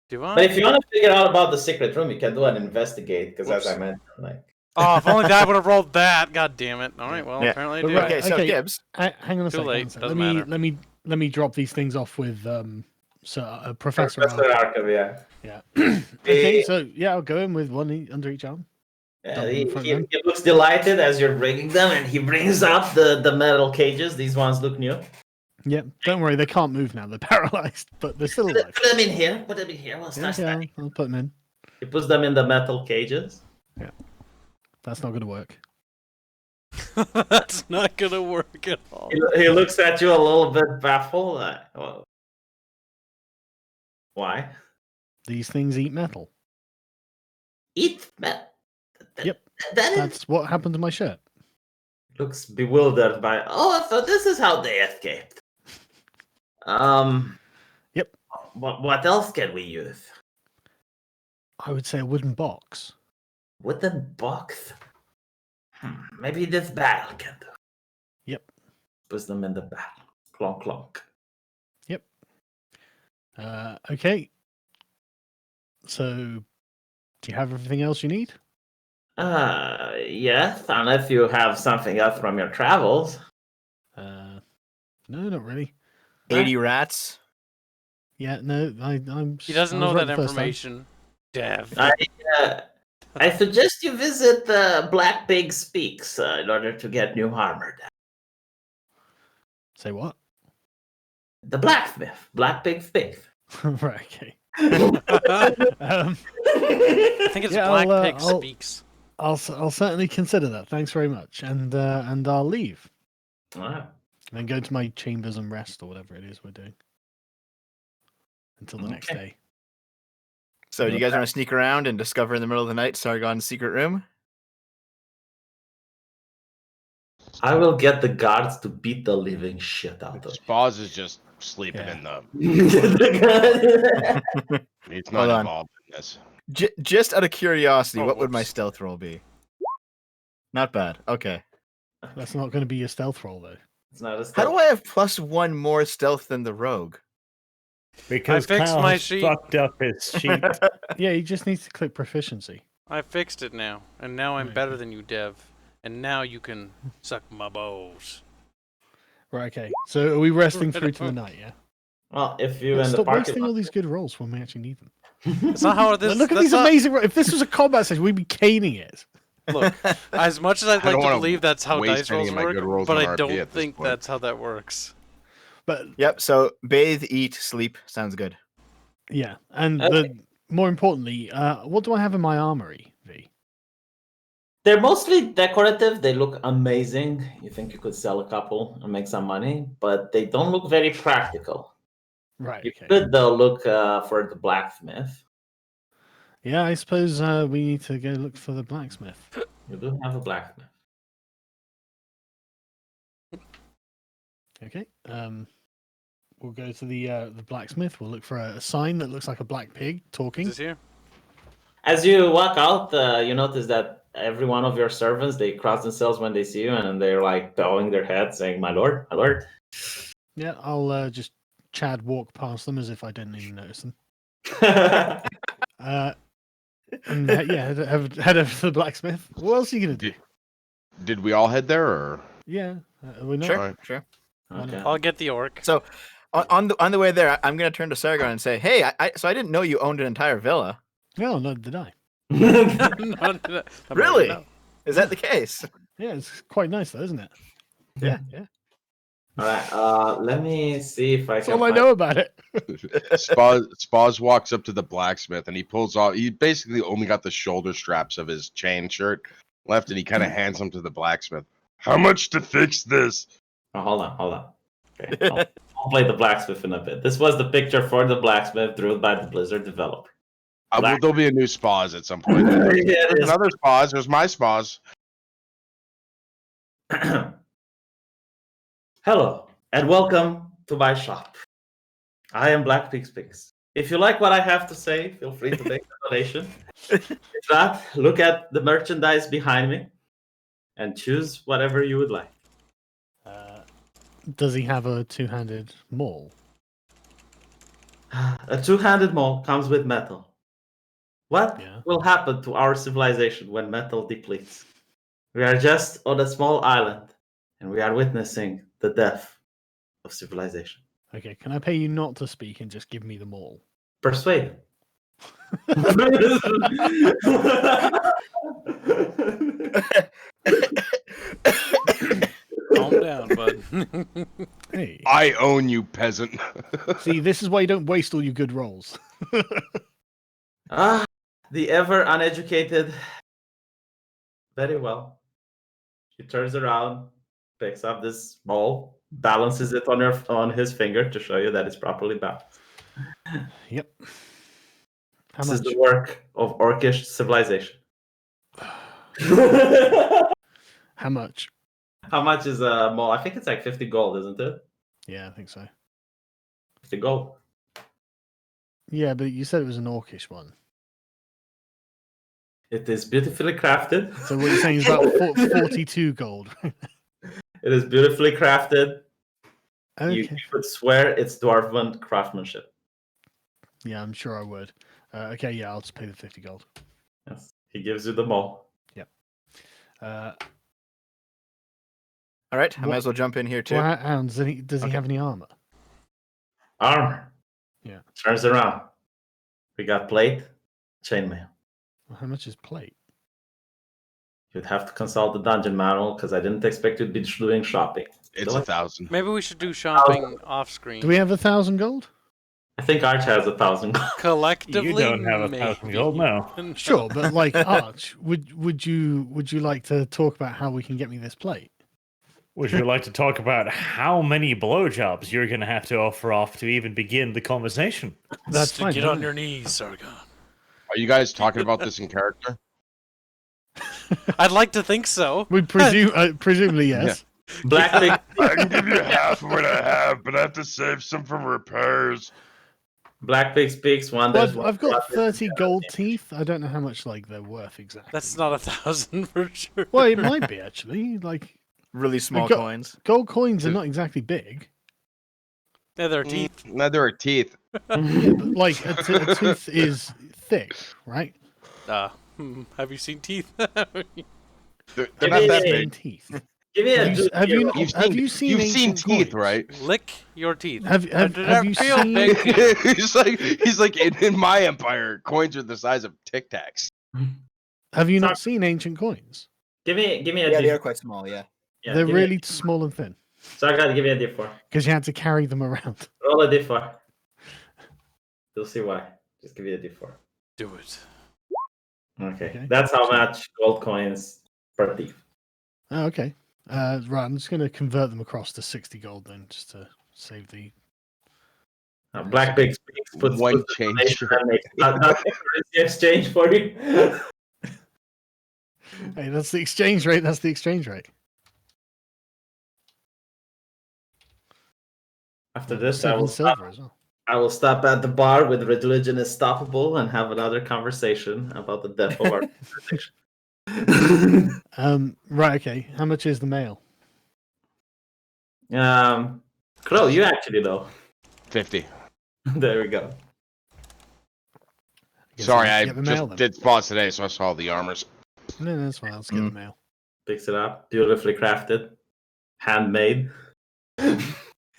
Speaker 1: Do I?
Speaker 2: But if you want to figure out about the secret room, you can do an investigate, because as
Speaker 1: Whoops.
Speaker 2: I mentioned, like...
Speaker 1: Oh, if only I would have rolled that. God damn it. All right, well,
Speaker 6: Yeah.
Speaker 1: apparently I
Speaker 4: But
Speaker 1: do.
Speaker 4: right,
Speaker 6: Okay, so
Speaker 4: okay.
Speaker 6: Gibbs.
Speaker 4: Hang on a
Speaker 1: Too
Speaker 4: second.
Speaker 1: late, doesn't matter.
Speaker 4: Let me drop these things off with Professor.
Speaker 2: Professor
Speaker 4: Arkin.
Speaker 2: Arkin, yeah.
Speaker 4: Yeah. Okay, so yeah, I'll go in with one under each arm.
Speaker 2: Yeah,
Speaker 4: Double
Speaker 2: he,
Speaker 4: in front
Speaker 2: he,
Speaker 4: then.
Speaker 2: he looks delighted as you're bringing them, and he brings up the metal cages. These ones look new.
Speaker 4: Yep. Don't worry, they can't move now. They're paralyzed, but they're still
Speaker 2: Put
Speaker 4: alive.
Speaker 2: them in here. Put them in here. We'll
Speaker 4: Yeah,
Speaker 2: start
Speaker 4: yeah,
Speaker 2: studying.
Speaker 4: I'll put them in.
Speaker 2: He puts them in the metal cages.
Speaker 4: That's not going to work.
Speaker 1: That's not going to work at all.
Speaker 2: He looks at you a little bit baffled. Well, why?
Speaker 4: These things eat metal.
Speaker 2: Eat metal.
Speaker 4: Yep.
Speaker 2: That is,
Speaker 4: That's what happened to my shirt.
Speaker 2: looks bewildered by. Oh, so this is how they escaped.
Speaker 4: Yep.
Speaker 2: What else can we use?
Speaker 4: I would say a wooden box.
Speaker 2: Wooden box. Maybe this barrel can do.
Speaker 4: Yep.
Speaker 2: Puts them in the barrel. Clonk clonk.
Speaker 4: Yep. Okay. So, do you have everything else you need?
Speaker 2: Yes, unless you have something else from your travels.
Speaker 4: No, not really.
Speaker 6: 80 rats.
Speaker 4: Yeah, no, I'm.
Speaker 1: He doesn't
Speaker 4: I was
Speaker 1: know
Speaker 4: right
Speaker 1: that
Speaker 4: the first time.
Speaker 1: information. Dev.
Speaker 2: I suggest you visit Black Pig Speaks in order to get new armor.
Speaker 4: Say what?
Speaker 2: The blacksmith, Black Pig Speaks.
Speaker 4: Right. Okay.
Speaker 1: I think it's
Speaker 4: Yeah,
Speaker 1: Black Pig
Speaker 4: I'll-
Speaker 1: Speaks.
Speaker 4: I'll certainly consider that. Thanks very much, and I'll leave
Speaker 2: Alright.
Speaker 4: and then go to my chambers and rest or whatever it is we're doing until the next
Speaker 2: Okay.
Speaker 4: day.
Speaker 6: So do you guys want to sneak around and discover in the middle of the night Sargon's secret room?
Speaker 2: I will get the guards to beat the living shit out of
Speaker 5: Spaz is just sleeping
Speaker 4: Yeah.
Speaker 5: in the.
Speaker 2: you.
Speaker 5: He's
Speaker 6: Hold
Speaker 5: not
Speaker 6: on.
Speaker 5: involved in this.
Speaker 6: Just out of curiosity,
Speaker 1: Oh,
Speaker 6: what would my
Speaker 1: whoops.
Speaker 6: stealth roll be? Not bad. Okay.
Speaker 4: That's not going to be your stealth roll though.
Speaker 2: It's not a
Speaker 6: How do I have +1 more stealth than the rogue?
Speaker 3: Because
Speaker 1: fixed
Speaker 3: Kyle
Speaker 1: my
Speaker 3: has
Speaker 1: sheet.
Speaker 3: fucked up his sheet.
Speaker 4: Yeah, you just need to click proficiency.
Speaker 1: I fixed it now, and now I'm
Speaker 4: Right.
Speaker 1: better than you, Dev. And now you can suck my balls.
Speaker 4: Right. Okay. So are we resting
Speaker 1: Right
Speaker 4: through to the
Speaker 1: on.
Speaker 4: night? Yeah.
Speaker 2: Well, if you
Speaker 4: Yeah,
Speaker 2: and the
Speaker 4: stop
Speaker 2: party
Speaker 4: wasting all these good rolls when we actually need them.
Speaker 1: That's not how this.
Speaker 4: Look at
Speaker 1: that's
Speaker 4: these
Speaker 1: not-
Speaker 4: amazing. If this was a combat session, we'd be caning it.
Speaker 1: Look, as much as I'd
Speaker 5: I don't
Speaker 1: like to
Speaker 5: wanna
Speaker 1: believe that's how
Speaker 5: waste
Speaker 1: dice
Speaker 5: any
Speaker 1: rolls
Speaker 5: of my
Speaker 1: work,
Speaker 5: good rolls
Speaker 1: but
Speaker 5: on
Speaker 1: I
Speaker 5: RP
Speaker 1: don't
Speaker 5: at this
Speaker 1: think
Speaker 5: point.
Speaker 1: that's how that works.
Speaker 4: But
Speaker 6: Yep. So bathe, eat, sleep. Sounds good.
Speaker 4: yeah, and
Speaker 2: Okay.
Speaker 4: more importantly, what do I have in my armory, V?
Speaker 2: They're mostly decorative. They look amazing. You think you could sell a couple and make some money, but they don't look very practical.
Speaker 4: Right.
Speaker 2: You
Speaker 4: Okay.
Speaker 2: could though look for the blacksmith.
Speaker 4: Yeah, I suppose we need to go look for the blacksmith.
Speaker 2: You do have a blacksmith.
Speaker 4: Okay. We'll go to the blacksmith. We'll look for a sign that looks like a black pig
Speaker 1: Is
Speaker 4: talking.
Speaker 1: this here?
Speaker 2: As you walk out, you notice that every one of your servants, they cross themselves when they see you, and they're like bowing their head, saying, "My lord, my lord."
Speaker 4: Yeah, I'll just Chad walk past them as if I didn't even notice them. And yeah, head over to the blacksmith. What else are you gonna do?
Speaker 5: Did we all head there, or
Speaker 4: Yeah, we're not.
Speaker 6: Sure.
Speaker 5: Alright.
Speaker 6: Sure.
Speaker 2: Okay.
Speaker 1: I'll get the orc.
Speaker 6: So on the way there, I'm gonna turn to Sargon and say, "Hey, so I didn't know you owned an entire villa.
Speaker 4: No, no, did I?
Speaker 6: Really? Is that the case?"
Speaker 4: Yeah, it's quite nice though, isn't it?
Speaker 2: Yeah.
Speaker 4: Yeah.
Speaker 2: All right. Let me see if I
Speaker 4: That's
Speaker 2: can.
Speaker 4: all I
Speaker 2: find-
Speaker 4: know about it.
Speaker 5: Spaz walks up to the blacksmith and he pulls off. He basically only got the shoulder straps of his chain shirt left, and he kind of hands them to the blacksmith. How much to fix this?
Speaker 2: Oh, hold on. Okay. I'll play the blacksmith in a bit. This was the picture for the blacksmith drew by the Blizzard developer.
Speaker 5: Well, there'll be a new Spaz at some point.
Speaker 2: Yeah,
Speaker 5: There's
Speaker 2: it is.
Speaker 5: another Spaz. There's my Spaz.
Speaker 2: Hello, and welcome to my shop. I am Black Pig Speaks. If you like what I have to say, feel free to make a donation. If not, look at the merchandise behind me and choose whatever you would like.
Speaker 4: Does he have a two-handed maul?
Speaker 2: A two-handed maul comes with metal. What
Speaker 4: Yeah.
Speaker 2: will happen to our civilization when metal depletes? We are just on a small island, and we are witnessing the death of civilization.
Speaker 4: Okay, can I pay you not to speak and just give me the maul?
Speaker 2: Persuade.
Speaker 1: Calm down, bud.
Speaker 4: Hey,
Speaker 5: I own you, peasant.
Speaker 4: see, this is why you don't waste all your good rolls.
Speaker 2: The ever uneducated. Very well. He turns around, picks up this ball, balances it on his finger to show you that it's properly balanced.
Speaker 4: Yep. How
Speaker 2: This
Speaker 4: much?
Speaker 2: is the work of orcish civilization.
Speaker 4: How much?
Speaker 2: How much is a mole? I think it's like 50 gold, isn't it?
Speaker 4: Yeah, I think so.
Speaker 2: 50 gold.
Speaker 4: Yeah, but you said it was an orcish one.
Speaker 2: It is beautifully crafted.
Speaker 4: So what you're saying is about 42 gold.
Speaker 2: It is beautifully crafted.
Speaker 4: Okay.
Speaker 2: You could swear it's dwarven craftsmanship.
Speaker 4: Yeah, I'm sure I would. Okay, yeah, I'll just pay the 50 gold.
Speaker 2: Yes. He gives you the mole.
Speaker 4: Yep. Uh,
Speaker 6: All right, I
Speaker 4: What-
Speaker 6: might as well jump in here too.
Speaker 4: well, Hounds, does he
Speaker 6: Okay.
Speaker 4: have any armor?
Speaker 2: Armor.
Speaker 4: Yeah.
Speaker 2: Turns around. We got plate, chainmail.
Speaker 4: Well, how much is plate?
Speaker 2: You'd have to consult the dungeon manual because I didn't expect you to be doing shopping.
Speaker 5: It's 1,000.
Speaker 1: Maybe we should do shopping off screen.
Speaker 4: Do we have 1,000 gold?
Speaker 2: I think Arch has 1,000 gold.
Speaker 1: Collectively,
Speaker 3: You don't have 1,000
Speaker 1: maybe.
Speaker 3: gold, no.
Speaker 4: Sure, but like Arch, would you like to talk about how we can get me this plate?
Speaker 3: Would you like to talk about how many blowjobs you're going to have to offer off to even begin the conversation?
Speaker 4: That's
Speaker 1: Just to
Speaker 4: fine.
Speaker 1: Get
Speaker 4: no,
Speaker 1: on
Speaker 4: no.
Speaker 1: your knees, Sargon.
Speaker 5: Are you guys talking about this in character?
Speaker 1: I'd like to think so.
Speaker 4: We presume, presumably yes.
Speaker 2: Black Pig.
Speaker 5: I can give you half of what I have, but I have to save some for repairs.
Speaker 2: Black Pig speaks. One
Speaker 4: Well,
Speaker 2: there's one
Speaker 4: I've got
Speaker 2: drop.
Speaker 4: 30 gold teeth. I don't know how much like they're worth exactly.
Speaker 1: That's not 1,000 for sure.
Speaker 4: Well, it might be actually. Like
Speaker 6: Really small
Speaker 4: got-
Speaker 6: coins.
Speaker 4: gold coins are not exactly big.
Speaker 1: Yeah, their teeth.
Speaker 5: Neither are teeth.
Speaker 4: Yeah, but like a tooth is thick, right?
Speaker 1: Have you seen teeth?
Speaker 5: They're not that
Speaker 2: Hey.
Speaker 5: big.
Speaker 4: Teeth.
Speaker 2: Give me a
Speaker 4: Have you-
Speaker 2: juicy
Speaker 4: have you-
Speaker 2: roll.
Speaker 4: Have you seen
Speaker 5: You've seen
Speaker 4: ancient
Speaker 5: teeth,
Speaker 4: coins?
Speaker 5: right?
Speaker 1: Lick your teeth.
Speaker 4: Have you
Speaker 1: feel
Speaker 4: seen?
Speaker 1: big?
Speaker 5: he's like in my empire, coins are the size of Tic Tacs.
Speaker 4: Have you not seen ancient coins?
Speaker 2: Give me a
Speaker 6: Yeah, they
Speaker 2: D4.
Speaker 6: are quite small. Yeah.
Speaker 2: Yeah,
Speaker 4: They're
Speaker 2: give me
Speaker 4: really small and thin
Speaker 2: So I gotta give you a D4.
Speaker 4: because you had to carry them around.
Speaker 2: Roll a D4. You'll see why. Just give you a D4.
Speaker 1: Do it.
Speaker 2: Okay. That's how much gold coins per thief.
Speaker 4: Oh, okay. Right, I'm just going to convert them across to 60 gold then, just to save the.
Speaker 2: Black Pig speaks. Puts
Speaker 5: One
Speaker 2: the
Speaker 5: change
Speaker 2: donation
Speaker 5: shirt.
Speaker 2: and makes that currency exchange for you.
Speaker 4: Hey, that's the exchange rate. That's the exchange rate.
Speaker 2: After this, I will
Speaker 4: 7 silver as well.
Speaker 2: I will stop at the bar with Religion is Stoppable and have another conversation about the death of our civilization.
Speaker 4: Right. Okay. How much is the mail?
Speaker 2: Crow, you actually know.
Speaker 5: 50.
Speaker 2: There we go.
Speaker 4: guess
Speaker 5: Sorry,
Speaker 4: I'll
Speaker 5: I
Speaker 4: get the mail
Speaker 5: just
Speaker 4: then.
Speaker 5: did spots today, so I saw the armors.
Speaker 4: No, that's fine. Let's get the mail.
Speaker 2: Picks it up, beautifully crafted, handmade.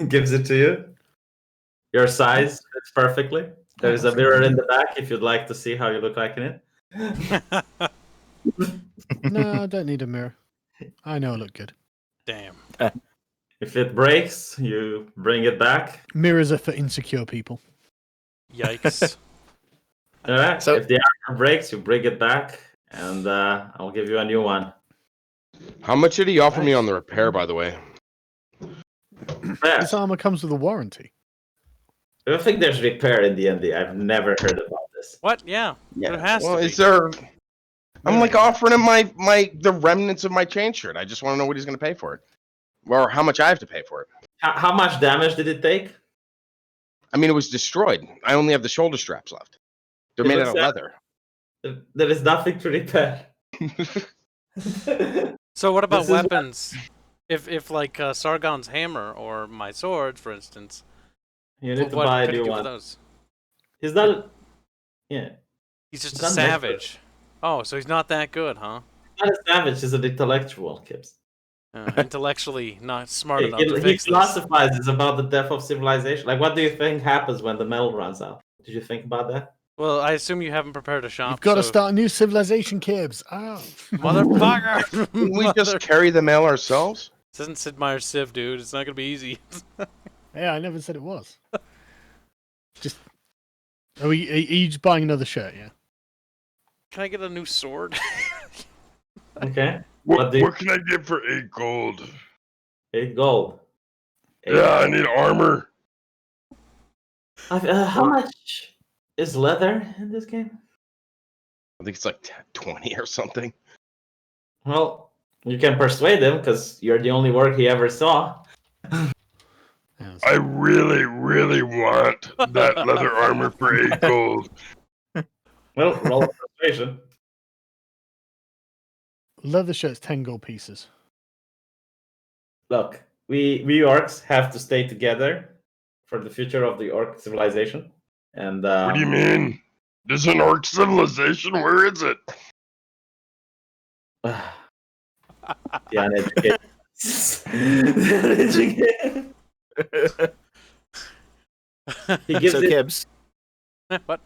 Speaker 2: Gives it to you. Your size fits perfectly. There's a mirror in the back if you'd like to see how you look like in it.
Speaker 4: No, I don't need a mirror. I know I look good.
Speaker 1: Damn.
Speaker 2: If it breaks, you bring it back.
Speaker 4: Mirrors are for insecure people.
Speaker 1: Yikes.
Speaker 2: All right.
Speaker 6: So-
Speaker 2: If the armor breaks, you bring it back, and I'll give you a new one.
Speaker 5: How much did he offer me
Speaker 4: Nice.
Speaker 5: on the repair, by the way?
Speaker 2: Yeah.
Speaker 4: This armor comes with a warranty.
Speaker 2: I don't think there's repair in D&D. I've never heard about this.
Speaker 1: What? Yeah. There has
Speaker 5: Well,
Speaker 1: to be.
Speaker 5: is there? I'm like offering him the remnants of my chain shirt. I just want to know what he's going to pay for it, or how much I have to pay for it.
Speaker 2: How much damage did it take?
Speaker 5: I mean, it was destroyed. I only have the shoulder straps left. They're
Speaker 2: It
Speaker 5: made out
Speaker 2: looks
Speaker 5: of
Speaker 2: like-
Speaker 5: leather.
Speaker 2: There is nothing to repair.
Speaker 1: So what about
Speaker 2: This is-
Speaker 1: weapons? If like Sargon's hammer or my sword, for instance,
Speaker 2: You need to
Speaker 1: what
Speaker 2: buy a
Speaker 1: could he
Speaker 2: new
Speaker 1: do
Speaker 2: one.
Speaker 1: with those?
Speaker 2: He's not. Yeah.
Speaker 1: He's just
Speaker 2: He's
Speaker 1: a
Speaker 2: not an expert.
Speaker 1: savage. Oh, so he's not that good, huh?
Speaker 2: Not a savage. He's an intellectual, Kips.
Speaker 1: Intellectually not smart
Speaker 2: He,
Speaker 1: enough to
Speaker 2: he
Speaker 1: fix this.
Speaker 2: philosophizes about the death of civilization. Like, what do you think happens when the metal runs out? Did you think about that?
Speaker 1: Well, I assume you haven't prepared a shop.
Speaker 4: You've got to
Speaker 1: so-
Speaker 4: start a new civilization, Kibbs. Oh.
Speaker 1: Motherfucker!
Speaker 5: Can we just carry the mail ourselves?
Speaker 1: This isn't Sid Meier's Civ, dude. It's not gonna be easy.
Speaker 4: Yeah, I never said it was. Just. Are you just buying another shirt? Yeah.
Speaker 1: Can I get a new sword?
Speaker 2: Okay.
Speaker 5: What,
Speaker 2: do you-
Speaker 5: what can I get for 8 gold?
Speaker 2: 8 gold. Eight
Speaker 5: Yeah, I
Speaker 2: gold.
Speaker 5: need armor.
Speaker 2: How much is leather in this game?
Speaker 5: I think it's like 20 or something.
Speaker 2: Well, you can persuade him because you're the only work he ever saw.
Speaker 4: Yeah,
Speaker 5: I really, really want that leather armor for 8 gold.
Speaker 2: Well, roll a persuasion.
Speaker 4: leather shirt's 10 gold pieces.
Speaker 2: Look, we orcs have to stay together for the future of the orc civilization. And
Speaker 5: What do you mean? There's an orc civilization? Where is it?
Speaker 2: The uneducated. The uneducated. He gives
Speaker 6: So
Speaker 2: it.
Speaker 6: Gibbs,
Speaker 1: What?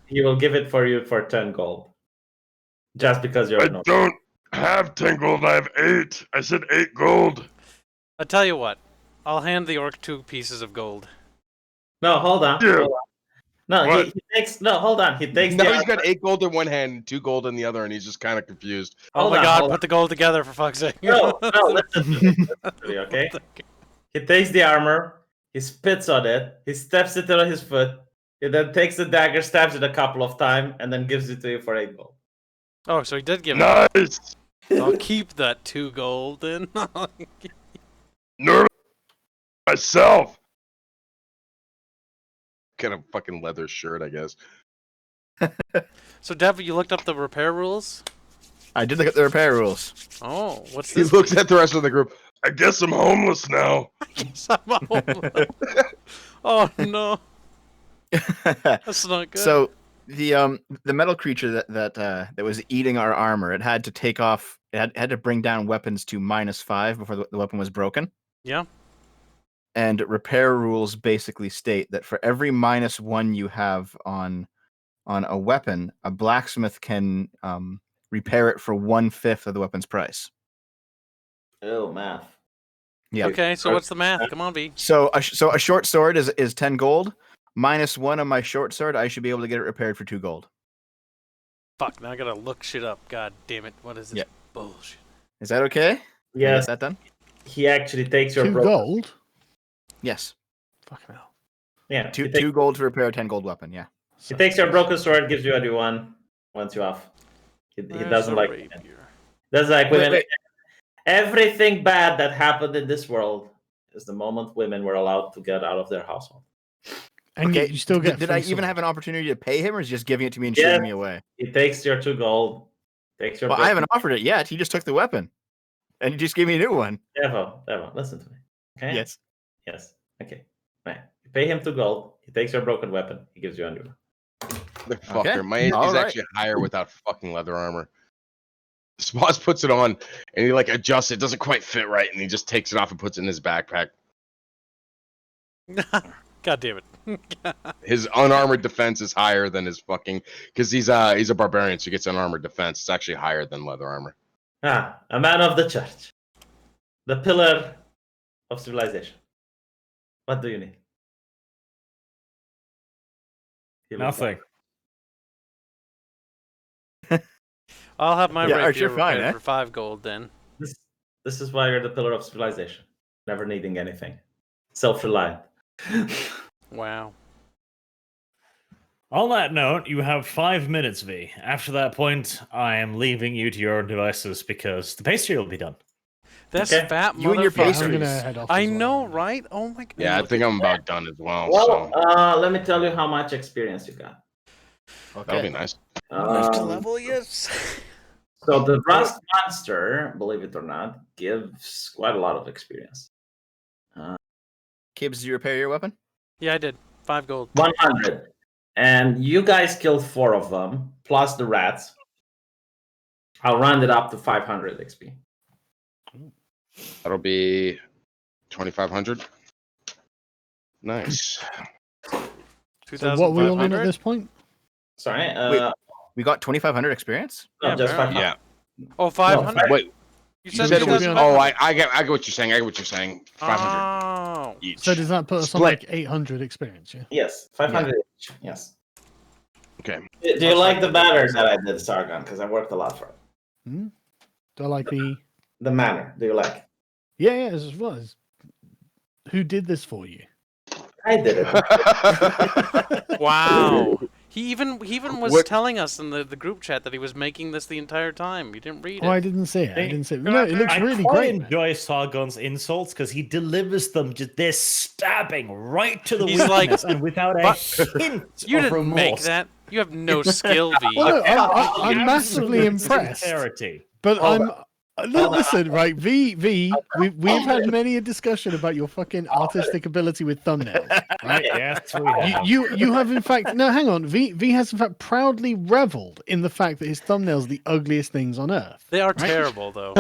Speaker 2: He will give it for you for 10 gold. Just because you're
Speaker 5: I
Speaker 2: no.
Speaker 5: don't have 10 gold. I have 8. I said 8 gold.
Speaker 1: I tell you what, I'll hand the orc 2 pieces of gold.
Speaker 2: No, hold on.
Speaker 5: Yeah.
Speaker 2: Hold on. No,
Speaker 5: What?
Speaker 2: he takes. No, hold on. He takes.
Speaker 5: Now
Speaker 2: the
Speaker 5: he's got
Speaker 2: armor.
Speaker 5: 8 gold in one hand and 2 gold in the other, and he's just kind of confused.
Speaker 1: Oh
Speaker 2: Hold
Speaker 1: my
Speaker 2: on,
Speaker 1: god,
Speaker 2: hold
Speaker 1: put the gold together for fuck's sake.
Speaker 2: No, listen to me. Listen to me, okay? He takes the armor. He spits on it. He steps it on his foot. He then takes the dagger, stabs it a couple of times, and then gives it to you for 8 gold.
Speaker 1: Oh, so he did give it.
Speaker 5: Nice!
Speaker 1: So I'll keep that 2 gold then.
Speaker 5: Nervous myself! Kind of fucking leather shirt, I guess.
Speaker 1: So Dev, you looked up the repair rules?
Speaker 6: I did look at the repair rules.
Speaker 1: Oh, what's
Speaker 5: He
Speaker 1: this?
Speaker 5: looks at the rest of the group. I guess I'm homeless now.
Speaker 1: Oh no, that's not good.
Speaker 6: So the metal creature that was eating our armor, it had to take off. It had to bring down weapons to -5 before the weapon was broken.
Speaker 1: Yeah.
Speaker 6: And repair rules basically state that for every -1 you have on a weapon, a blacksmith can repair it for 1/5 of the weapon's price.
Speaker 2: Oh, math.
Speaker 6: Yeah.
Speaker 1: Okay, so what's the math? Come on, V.
Speaker 6: So a short sword is 10 gold. -1 on my short sword, I should be able to get it repaired for 2 gold.
Speaker 1: Fuck, now I gotta look shit up. God damn it. What is this
Speaker 6: Yeah.
Speaker 1: bullshit?
Speaker 6: Is that okay? Can I
Speaker 2: Yes,
Speaker 6: get that done?
Speaker 2: he actually takes your
Speaker 4: 2
Speaker 2: broken.
Speaker 4: gold?
Speaker 6: Yes.
Speaker 4: Fucking hell.
Speaker 2: Yeah,
Speaker 6: Two
Speaker 2: he, take-
Speaker 6: 2 gold to repair a 10 gold weapon. Yeah.
Speaker 2: he takes your broken sword, gives you a new one, wants you off. He
Speaker 1: Where's
Speaker 2: doesn't
Speaker 1: the
Speaker 2: like.
Speaker 1: rapier?
Speaker 2: Doesn't like
Speaker 6: Wait,
Speaker 2: women.
Speaker 6: wait.
Speaker 2: Everything bad that happened in this world is the moment women were allowed to get out of their household.
Speaker 4: And
Speaker 6: Okay.
Speaker 4: you still get
Speaker 6: Did
Speaker 4: free
Speaker 6: I even
Speaker 4: sword.
Speaker 6: have an opportunity to pay him, or is he just giving it to me and
Speaker 2: Yes.
Speaker 6: shooing me away?
Speaker 2: He takes your 2 gold. Takes your.
Speaker 6: Well, I haven't offered it yet. He just took the weapon, and he just gave me a new one.
Speaker 2: Devo, listen to me. Okay.
Speaker 6: Yes.
Speaker 2: Yes. Okay. Right. You pay him 2 gold. He takes your broken weapon. He gives you a new one.
Speaker 5: The fucker.
Speaker 6: Okay.
Speaker 5: My AC is
Speaker 6: All right.
Speaker 5: actually higher without fucking leather armor. Sposs puts it on, and he like adjusts it. Doesn't quite fit right, and he just takes it off and puts it in his backpack.
Speaker 1: God damn it.
Speaker 5: His unarmored defense is higher than his fucking, because he's a barbarian, so he gets unarmored defense. It's actually higher than leather armor.
Speaker 2: Ah, a man of the church. The pillar of civilization. What do you need? He looks
Speaker 3: Nothing.
Speaker 1: I'll have my
Speaker 6: Yeah,
Speaker 1: rapier
Speaker 6: you're fine,
Speaker 1: repaired
Speaker 6: eh?
Speaker 1: for 5 gold then.
Speaker 2: This is why you're the pillar of civilization. Never needing anything. Self-reliant.
Speaker 1: Wow.
Speaker 3: On that note, you have 5 minutes, V. After that point, I am leaving you to your own devices because the pastry will be done.
Speaker 1: This
Speaker 2: Okay.
Speaker 1: fat
Speaker 6: You and your
Speaker 1: motherfucker.
Speaker 6: pastries.
Speaker 4: I'm gonna head off.
Speaker 1: I
Speaker 4: as well.
Speaker 1: know, right? Oh my god.
Speaker 5: Yeah, I think I'm about done as well.
Speaker 2: Well,
Speaker 5: So
Speaker 2: let me tell you how much experience you got.
Speaker 5: that'll be nice.
Speaker 1: Left
Speaker 2: Um,
Speaker 1: level, yes.
Speaker 2: So the Rust Monster, believe it or not, gives quite a lot of experience.
Speaker 6: Kibbs, did you repair your weapon?
Speaker 1: Yeah, I did. 5 gold.
Speaker 2: 100. And you guys killed 4 of them, plus the rats. I'll round it up to 500 XP.
Speaker 5: That'll be 2,500. Nice.
Speaker 4: So what are we all in at
Speaker 1: 2,500?
Speaker 4: this point?
Speaker 2: Sorry,
Speaker 6: Wait. We got 2,500 experience.
Speaker 2: no,
Speaker 1: Yeah,
Speaker 2: just
Speaker 1: apparently.
Speaker 2: 500.
Speaker 5: Yeah.
Speaker 1: Oh, 500?
Speaker 5: Wait.
Speaker 1: You
Speaker 5: You
Speaker 1: said
Speaker 5: said it was.
Speaker 1: 2,500?
Speaker 5: Oh, I get what you're saying. I get what you're saying. 500
Speaker 1: Oh.
Speaker 5: each.
Speaker 4: So does that put us on
Speaker 5: Split.
Speaker 4: like 800 experience? Yeah.
Speaker 2: Yes, 500 each. Yes.
Speaker 5: Okay.
Speaker 2: Do you like the banner that I did, Sargon? Because I worked a lot for it.
Speaker 4: Hmm? Do I like the?
Speaker 2: The manor. Do you like?
Speaker 4: Yeah, as well as. Who did this for you?
Speaker 2: I did it.
Speaker 1: Wow. He even was
Speaker 5: What-
Speaker 1: telling us in the group chat that he was making this the entire time. You didn't read
Speaker 4: Oh, I
Speaker 1: it.
Speaker 4: didn't see it. I
Speaker 3: Hey,
Speaker 4: didn't see it. No, it looks
Speaker 3: I
Speaker 4: really
Speaker 3: quite
Speaker 4: great. man.
Speaker 3: enjoy Sargon's insults because he delivers them just this stabbing right to the
Speaker 1: He's like,
Speaker 3: weakness and without a
Speaker 1: "But
Speaker 3: hint
Speaker 1: You
Speaker 3: of
Speaker 1: didn't
Speaker 3: remorse.
Speaker 1: make that. You have no skill, V.
Speaker 4: Well, no, I'm massively
Speaker 3: Absolute
Speaker 4: impressed,
Speaker 3: sincerity.
Speaker 4: but
Speaker 2: Hold
Speaker 4: I'm Listen, right, we've had many a discussion about your fucking artistic ability with thumbnails, right?
Speaker 3: Yes, we have.
Speaker 4: You have in fact no, hang on. V has in fact proudly reveled in the fact that his thumbnails are the ugliest things on earth.
Speaker 1: They are
Speaker 4: right?
Speaker 1: terrible, though.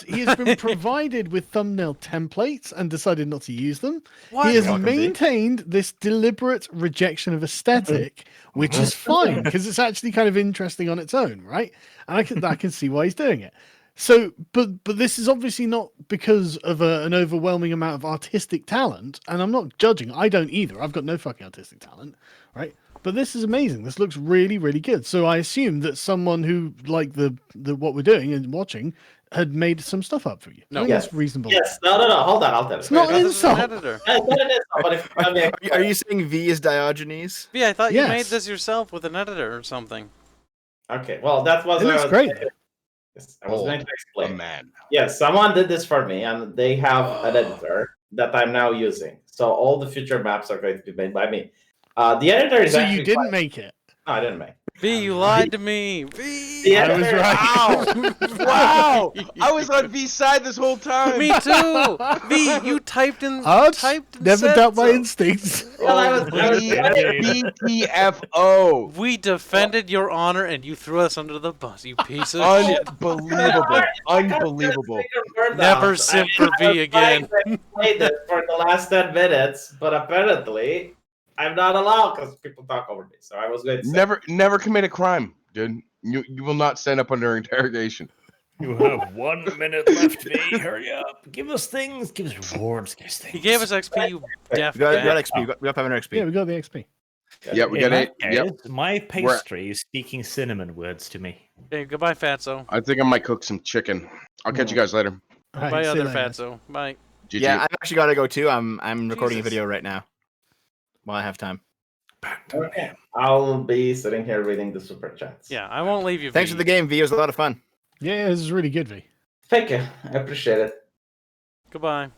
Speaker 4: He has been provided with thumbnail templates and decided not to use them.
Speaker 1: What?
Speaker 4: He has
Speaker 6: Welcome, V.
Speaker 4: maintained this deliberate rejection of aesthetic, which is fine because it's actually kind of interesting on its own, right? And I can see why he's doing it. So, but this is obviously not because of an overwhelming amount of artistic talent, and I'm not judging. I don't either. I've got no fucking artistic talent, right? But this is amazing. This looks really, really good. So I assume that someone who like the what we're doing and watching had made some stuff up for you.
Speaker 1: No.
Speaker 4: I think
Speaker 2: Yes.
Speaker 4: that's reasonable.
Speaker 2: Yes. No. Hold on. I'll tell you.
Speaker 4: It's not
Speaker 1: Wait,
Speaker 4: an
Speaker 1: this is an
Speaker 4: insult.
Speaker 1: editor.
Speaker 2: It's not an insult, but if you tell me,
Speaker 6: Are you saying V is Diogenes?
Speaker 1: Yeah, I thought you made
Speaker 4: Yes.
Speaker 1: this yourself with an editor or something.
Speaker 2: okay. Well, that was
Speaker 4: It
Speaker 2: what I
Speaker 4: looks
Speaker 2: was
Speaker 4: great.
Speaker 2: saying. Yes, I was going to
Speaker 5: A
Speaker 2: explain.
Speaker 5: man.
Speaker 2: Yes, someone did this for me, and they have an editor that I'm now using. So all the future maps are going to be made by me. The editor is
Speaker 4: So
Speaker 2: actually
Speaker 4: you didn't make it.
Speaker 2: No, I didn't make.
Speaker 1: V, you lied to me. V.
Speaker 2: The
Speaker 4: I was
Speaker 2: editor-
Speaker 4: right.
Speaker 5: Wow! I was on V's side this whole time.
Speaker 1: Me too. V, you typed in.
Speaker 4: Odds?
Speaker 1: Typed and
Speaker 4: Never
Speaker 1: said
Speaker 4: doubt my
Speaker 1: so.
Speaker 4: instincts.
Speaker 2: Well, I was-
Speaker 5: BTFO.
Speaker 1: We defended your honor, and you threw us under the bus. You piece of shit.
Speaker 5: Unbelievable. Unbelievable.
Speaker 1: Never simp for V again.
Speaker 2: I played this for the last 10 minutes, but apparently I'm not allowed because people talk over me. So I was going to say,
Speaker 5: Never commit a crime, dude. You will not stand up under interrogation.
Speaker 3: You have 1 minute left, V. Hurry up. Give us things. Give us rewards. Give us things.
Speaker 1: He gave us XP, you deaf
Speaker 6: We got
Speaker 1: guy.
Speaker 6: XP. We got 500 XP.
Speaker 4: Yeah, we got the XP.
Speaker 5: Yeah, we
Speaker 3: In
Speaker 5: got
Speaker 3: that
Speaker 5: it. Yep.
Speaker 3: case, my pastry is speaking cinnamon words to me.
Speaker 1: Okay, goodbye, Fatso.
Speaker 5: I think I might cook some chicken. I'll catch you guys later.
Speaker 4: All right,
Speaker 1: Bye,
Speaker 4: see you
Speaker 1: other
Speaker 4: later.
Speaker 1: Fatso. Bye.
Speaker 5: GG.
Speaker 6: Yeah, I've actually got to go too. I'm recording a
Speaker 1: Jesus.
Speaker 6: video right now while I have time.
Speaker 2: okay, I'll be sitting here reading the super chats.
Speaker 1: Yeah, I won't leave you.
Speaker 6: Thanks
Speaker 1: V.
Speaker 6: for the game, V. It was a lot of fun.
Speaker 4: Yeah, this is really good, V.
Speaker 2: Thank you. I appreciate it.
Speaker 1: Goodbye.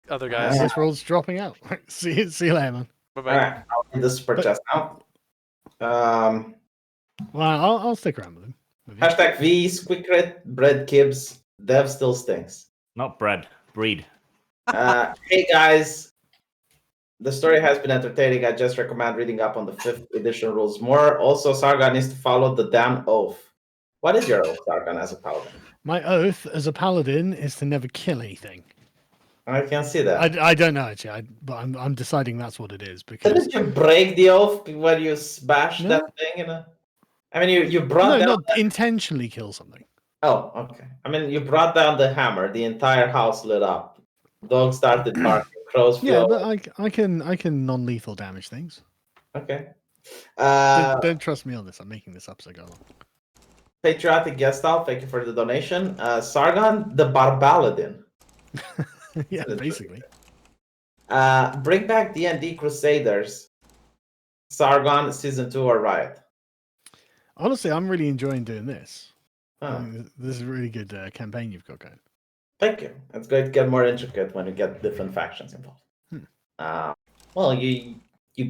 Speaker 1: Other
Speaker 2: Yeah.
Speaker 1: guys.
Speaker 4: This roll's dropping out. See you later, man.
Speaker 1: Bye
Speaker 2: All
Speaker 1: bye.
Speaker 2: right, I'll read the super chats now.
Speaker 4: Well, I'll stick around with him. With you.
Speaker 2: Hashtag V, Squickret, Bread Kibs, Dev still stinks.
Speaker 3: Not bread. Breed.
Speaker 2: Hey guys, the story has been entertaining. I just recommend reading up on the 5th edition rules more. Also, Sargon needs to follow the damn oath. What is your oath, Sargon, as a paladin?
Speaker 4: My oath as a paladin is to never kill anything.
Speaker 2: I can see that.
Speaker 4: I don't know actually, but I'm deciding that's what it is because
Speaker 2: Didn't you break the oath when you smashed
Speaker 4: No.
Speaker 2: that thing? I mean, you brought
Speaker 4: no,
Speaker 2: down.
Speaker 4: not intentionally kill something.
Speaker 2: Oh, okay. I mean, you brought down the hammer. The entire house lit up. Dogs started barking. Crows flew.
Speaker 4: Yeah,
Speaker 2: over.
Speaker 4: but I can non-lethal damage things.
Speaker 2: Okay.
Speaker 4: Don't trust me on this. I'm making this up so go along.
Speaker 2: Patriotic guest star, thank you for the donation. Sargon the Barbaladin.
Speaker 4: Yeah, basically.
Speaker 2: Bring back D&D Crusaders. Sargon Season 2 or Riot.
Speaker 4: Honestly, I'm really enjoying doing this.
Speaker 2: Oh,
Speaker 4: This is a really good campaign you've got going.
Speaker 2: thank you. It's going to get more intricate when you get different factions involved. Well, you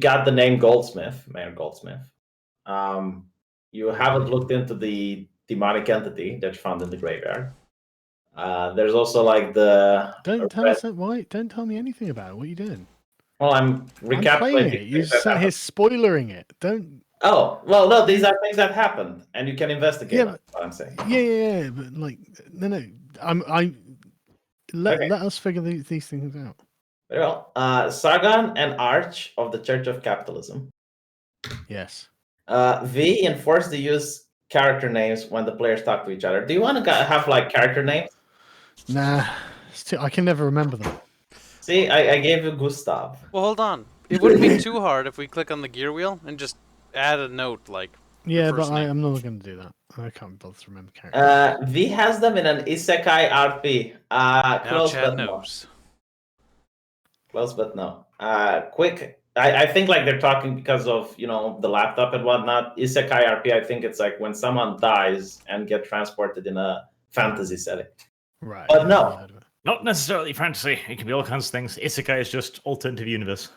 Speaker 2: got the name Goldsmith, Mayor Goldsmith. You haven't looked into the demonic entity that you found in the graveyard. There's also like the.
Speaker 4: Don't tell us that. Why? Don't tell me anything about it. What are you doing?
Speaker 2: Well, I'm
Speaker 4: I'm playing
Speaker 2: recapitulating.
Speaker 4: it. You're
Speaker 2: things that
Speaker 4: sat here
Speaker 2: happened.
Speaker 4: spoilering it. Don't.
Speaker 2: Oh, well, no, these are things that happened, and you can investigate.
Speaker 4: Yeah,
Speaker 2: them, what I'm saying.
Speaker 4: Yeah, but like, no. Let
Speaker 2: Okay.
Speaker 4: us figure these things out.
Speaker 2: Very well. Sargon and Arch of the Church of Capitalism.
Speaker 4: Yes.
Speaker 2: V enforce the use character names when the players talk to each other. Do you want to have like character names?
Speaker 4: Nah. I can never remember them.
Speaker 2: See, I gave you Gustav.
Speaker 1: Well, hold on. It wouldn't be too hard if we click on the gear wheel and just add a note like.
Speaker 4: Yeah,
Speaker 1: first
Speaker 4: but
Speaker 1: name.
Speaker 4: I'm not going to do that. I can't bother to remember characters.
Speaker 2: V has them in an Isekai RP.
Speaker 1: Now
Speaker 2: Close
Speaker 1: Chad
Speaker 2: but no.
Speaker 1: knows.
Speaker 2: Close but no. Quick. I think like they're talking because of the laptop and whatnot. Isekai RP. I think it's like when someone dies and get transported in a fantasy setting.
Speaker 4: Right.
Speaker 2: but no.
Speaker 4: I've heard of it.
Speaker 3: Not necessarily fantasy. It can be all kinds of things. Isekai is just alternative universe.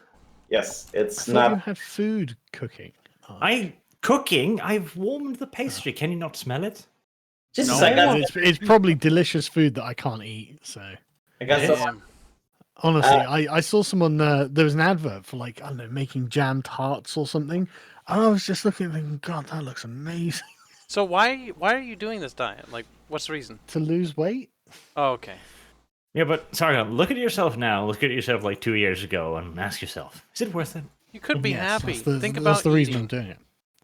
Speaker 2: Yes, it's
Speaker 4: I thought you
Speaker 2: not.
Speaker 4: had food cooking. Oh,
Speaker 3: I've warmed the pastry. Can you not smell it?
Speaker 2: Jesus,
Speaker 1: No.
Speaker 2: I got,
Speaker 4: It's probably delicious food that I can't eat. So
Speaker 2: I got
Speaker 1: Damn.
Speaker 2: some.
Speaker 4: honestly, I saw someone. There was an advert for like I don't know making jam tarts or something, and I was just looking and thinking, God, that looks amazing.
Speaker 1: So why are you doing this diet? Like, what's the reason?
Speaker 4: To lose weight.
Speaker 1: Oh, okay.
Speaker 3: Yeah, but Sargon, look at yourself now. Look at yourself like 2 years ago, and ask yourself: is it worth it?
Speaker 1: You could be
Speaker 4: Yes,
Speaker 1: happy.
Speaker 4: that's
Speaker 1: Think about
Speaker 4: the reason
Speaker 1: eating.
Speaker 4: I'm doing it.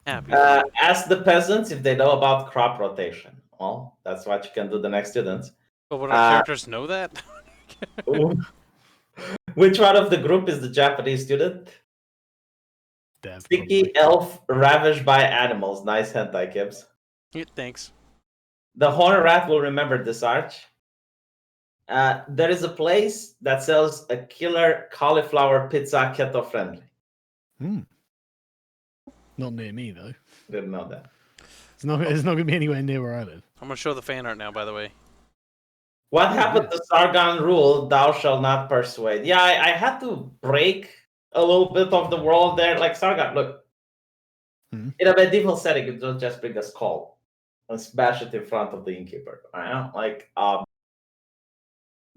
Speaker 1: Happy.
Speaker 2: Ask the peasants if they know about crop rotation. Well, that's what you can do the next student.
Speaker 1: But would our characters know that?
Speaker 2: Which one of the group is the Japanese student?
Speaker 4: Dev,
Speaker 2: Sticky
Speaker 4: probably.
Speaker 2: elf ravished by animals. Nice hentai, Gibbs.
Speaker 1: Yeah, thanks.
Speaker 2: The horned rat will remember this arch. There is a place that sells a killer cauliflower pizza keto friendly.
Speaker 4: Not near me though.
Speaker 2: Didn't know that.
Speaker 4: It's not going to be anywhere near where I live.
Speaker 1: I'm gonna show the fan art now. By the way.
Speaker 2: What happened to Sargon rule? Thou shall not persuade. Yeah, I had to break a little bit of the world there. Like Sargon, look.
Speaker 4: Hmm.
Speaker 2: In a medieval setting, you don't just bring a skull and smash it in front of the innkeeper. Right? Like,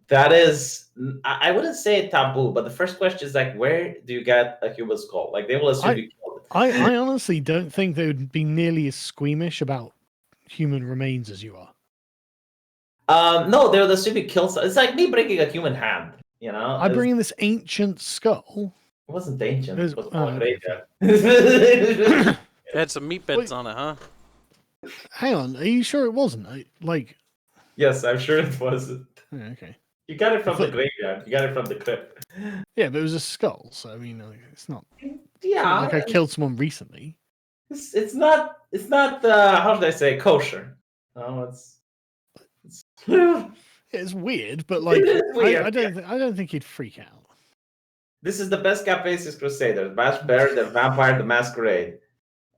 Speaker 2: that is, I wouldn't say taboo, but the first question is like, where do you get a human skull? Like, they will assume you killed it.
Speaker 4: I honestly don't think they would be nearly as squeamish about human remains as you are.
Speaker 2: No, they would assume you killed. It's like me breaking a human hand. You know,
Speaker 4: I bring in this ancient skull.
Speaker 2: It wasn't ancient.
Speaker 4: It was-
Speaker 2: It was
Speaker 4: oh,
Speaker 2: more
Speaker 4: okay,
Speaker 2: graveyard.
Speaker 1: It had some meat beds on it, huh?
Speaker 4: Hang on, are you sure it wasn't?
Speaker 2: Yes, I'm sure it wasn't.
Speaker 4: Yeah, okay.
Speaker 2: You got it from the graveyard. You got it from the crypt.
Speaker 4: Yeah, but it was a skull, so I mean, it's not
Speaker 2: Yeah,
Speaker 4: like I killed someone recently.
Speaker 2: it's not how should I say kosher? No, it's
Speaker 4: It's weird, but like
Speaker 2: It's weird,
Speaker 4: I don't think he'd freak out.
Speaker 2: This is the best Capacious Crusaders. Bash Bear, the Vampire, the Masquerade.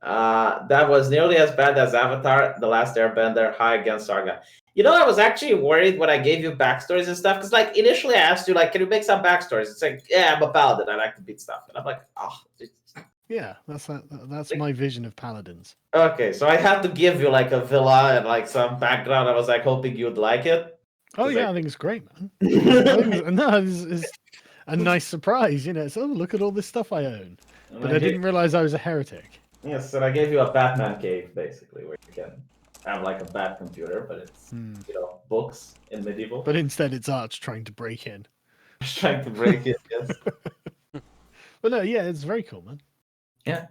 Speaker 2: That was nearly as bad as Avatar, The Last Airbender, High Against Sargon. You know, I was actually worried when I gave you backstories and stuff, because like initially I asked you, like, can you make some backstories? It's like, yeah, I'm a paladin. I like to beat stuff. And I'm like, oh.
Speaker 4: Yeah, that's my vision of paladins.
Speaker 2: Okay, so I had to give you like a villa and like some background. I was like hoping you'd like it.
Speaker 4: Oh
Speaker 2: It's
Speaker 4: yeah,
Speaker 2: like-
Speaker 4: I think it's great, man. It's a nice surprise, you know. So look at all this stuff I own, but I didn't realize I was a heretic.
Speaker 2: Yes, and I gave you a Batman cave, basically, where you can have like a bat computer, but it's books in medieval.
Speaker 4: But instead, it's Arch trying to break in.
Speaker 2: Just trying to break it. Yes.
Speaker 4: But no, yeah, it's very cool, man.
Speaker 2: Yeah.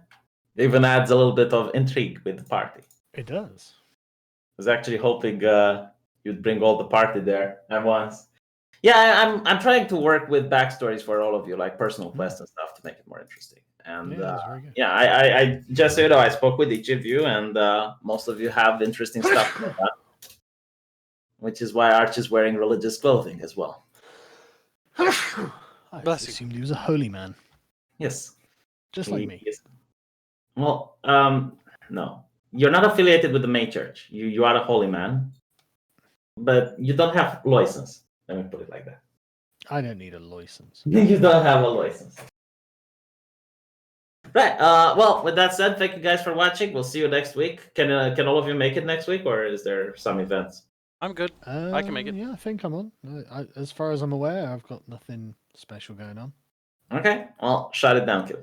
Speaker 2: It even adds a little bit of intrigue with the party.
Speaker 4: It does.
Speaker 2: I was actually hoping you'd bring all the party there at once. Yeah, I'm trying to work with backstories for all of you, like personal quests and stuff, to make it more interesting. And
Speaker 4: Yeah, that's very good.
Speaker 2: yeah, I just so you know, I spoke with each of you, and most of you have interesting stuff, like that, which is why Arch is wearing religious clothing as well.
Speaker 4: I
Speaker 1: Bless you.
Speaker 4: assumed he was a holy man,
Speaker 2: Yes,
Speaker 4: just like me.
Speaker 2: Yes. Well, no, you're not affiliated with the main church. You are a holy man, but you don't have license. Let me put it like that.
Speaker 4: I don't need a license.
Speaker 2: You don't have a license. Right. Well, with that said, thank you guys for watching. We'll see you next week. Can all of you make it next week, or is there some events?
Speaker 1: I'm good. I can make it.
Speaker 4: Yeah, I think I'm on. As far as I'm aware, I've got nothing special going on.
Speaker 2: Okay. Well, shut it down, kid.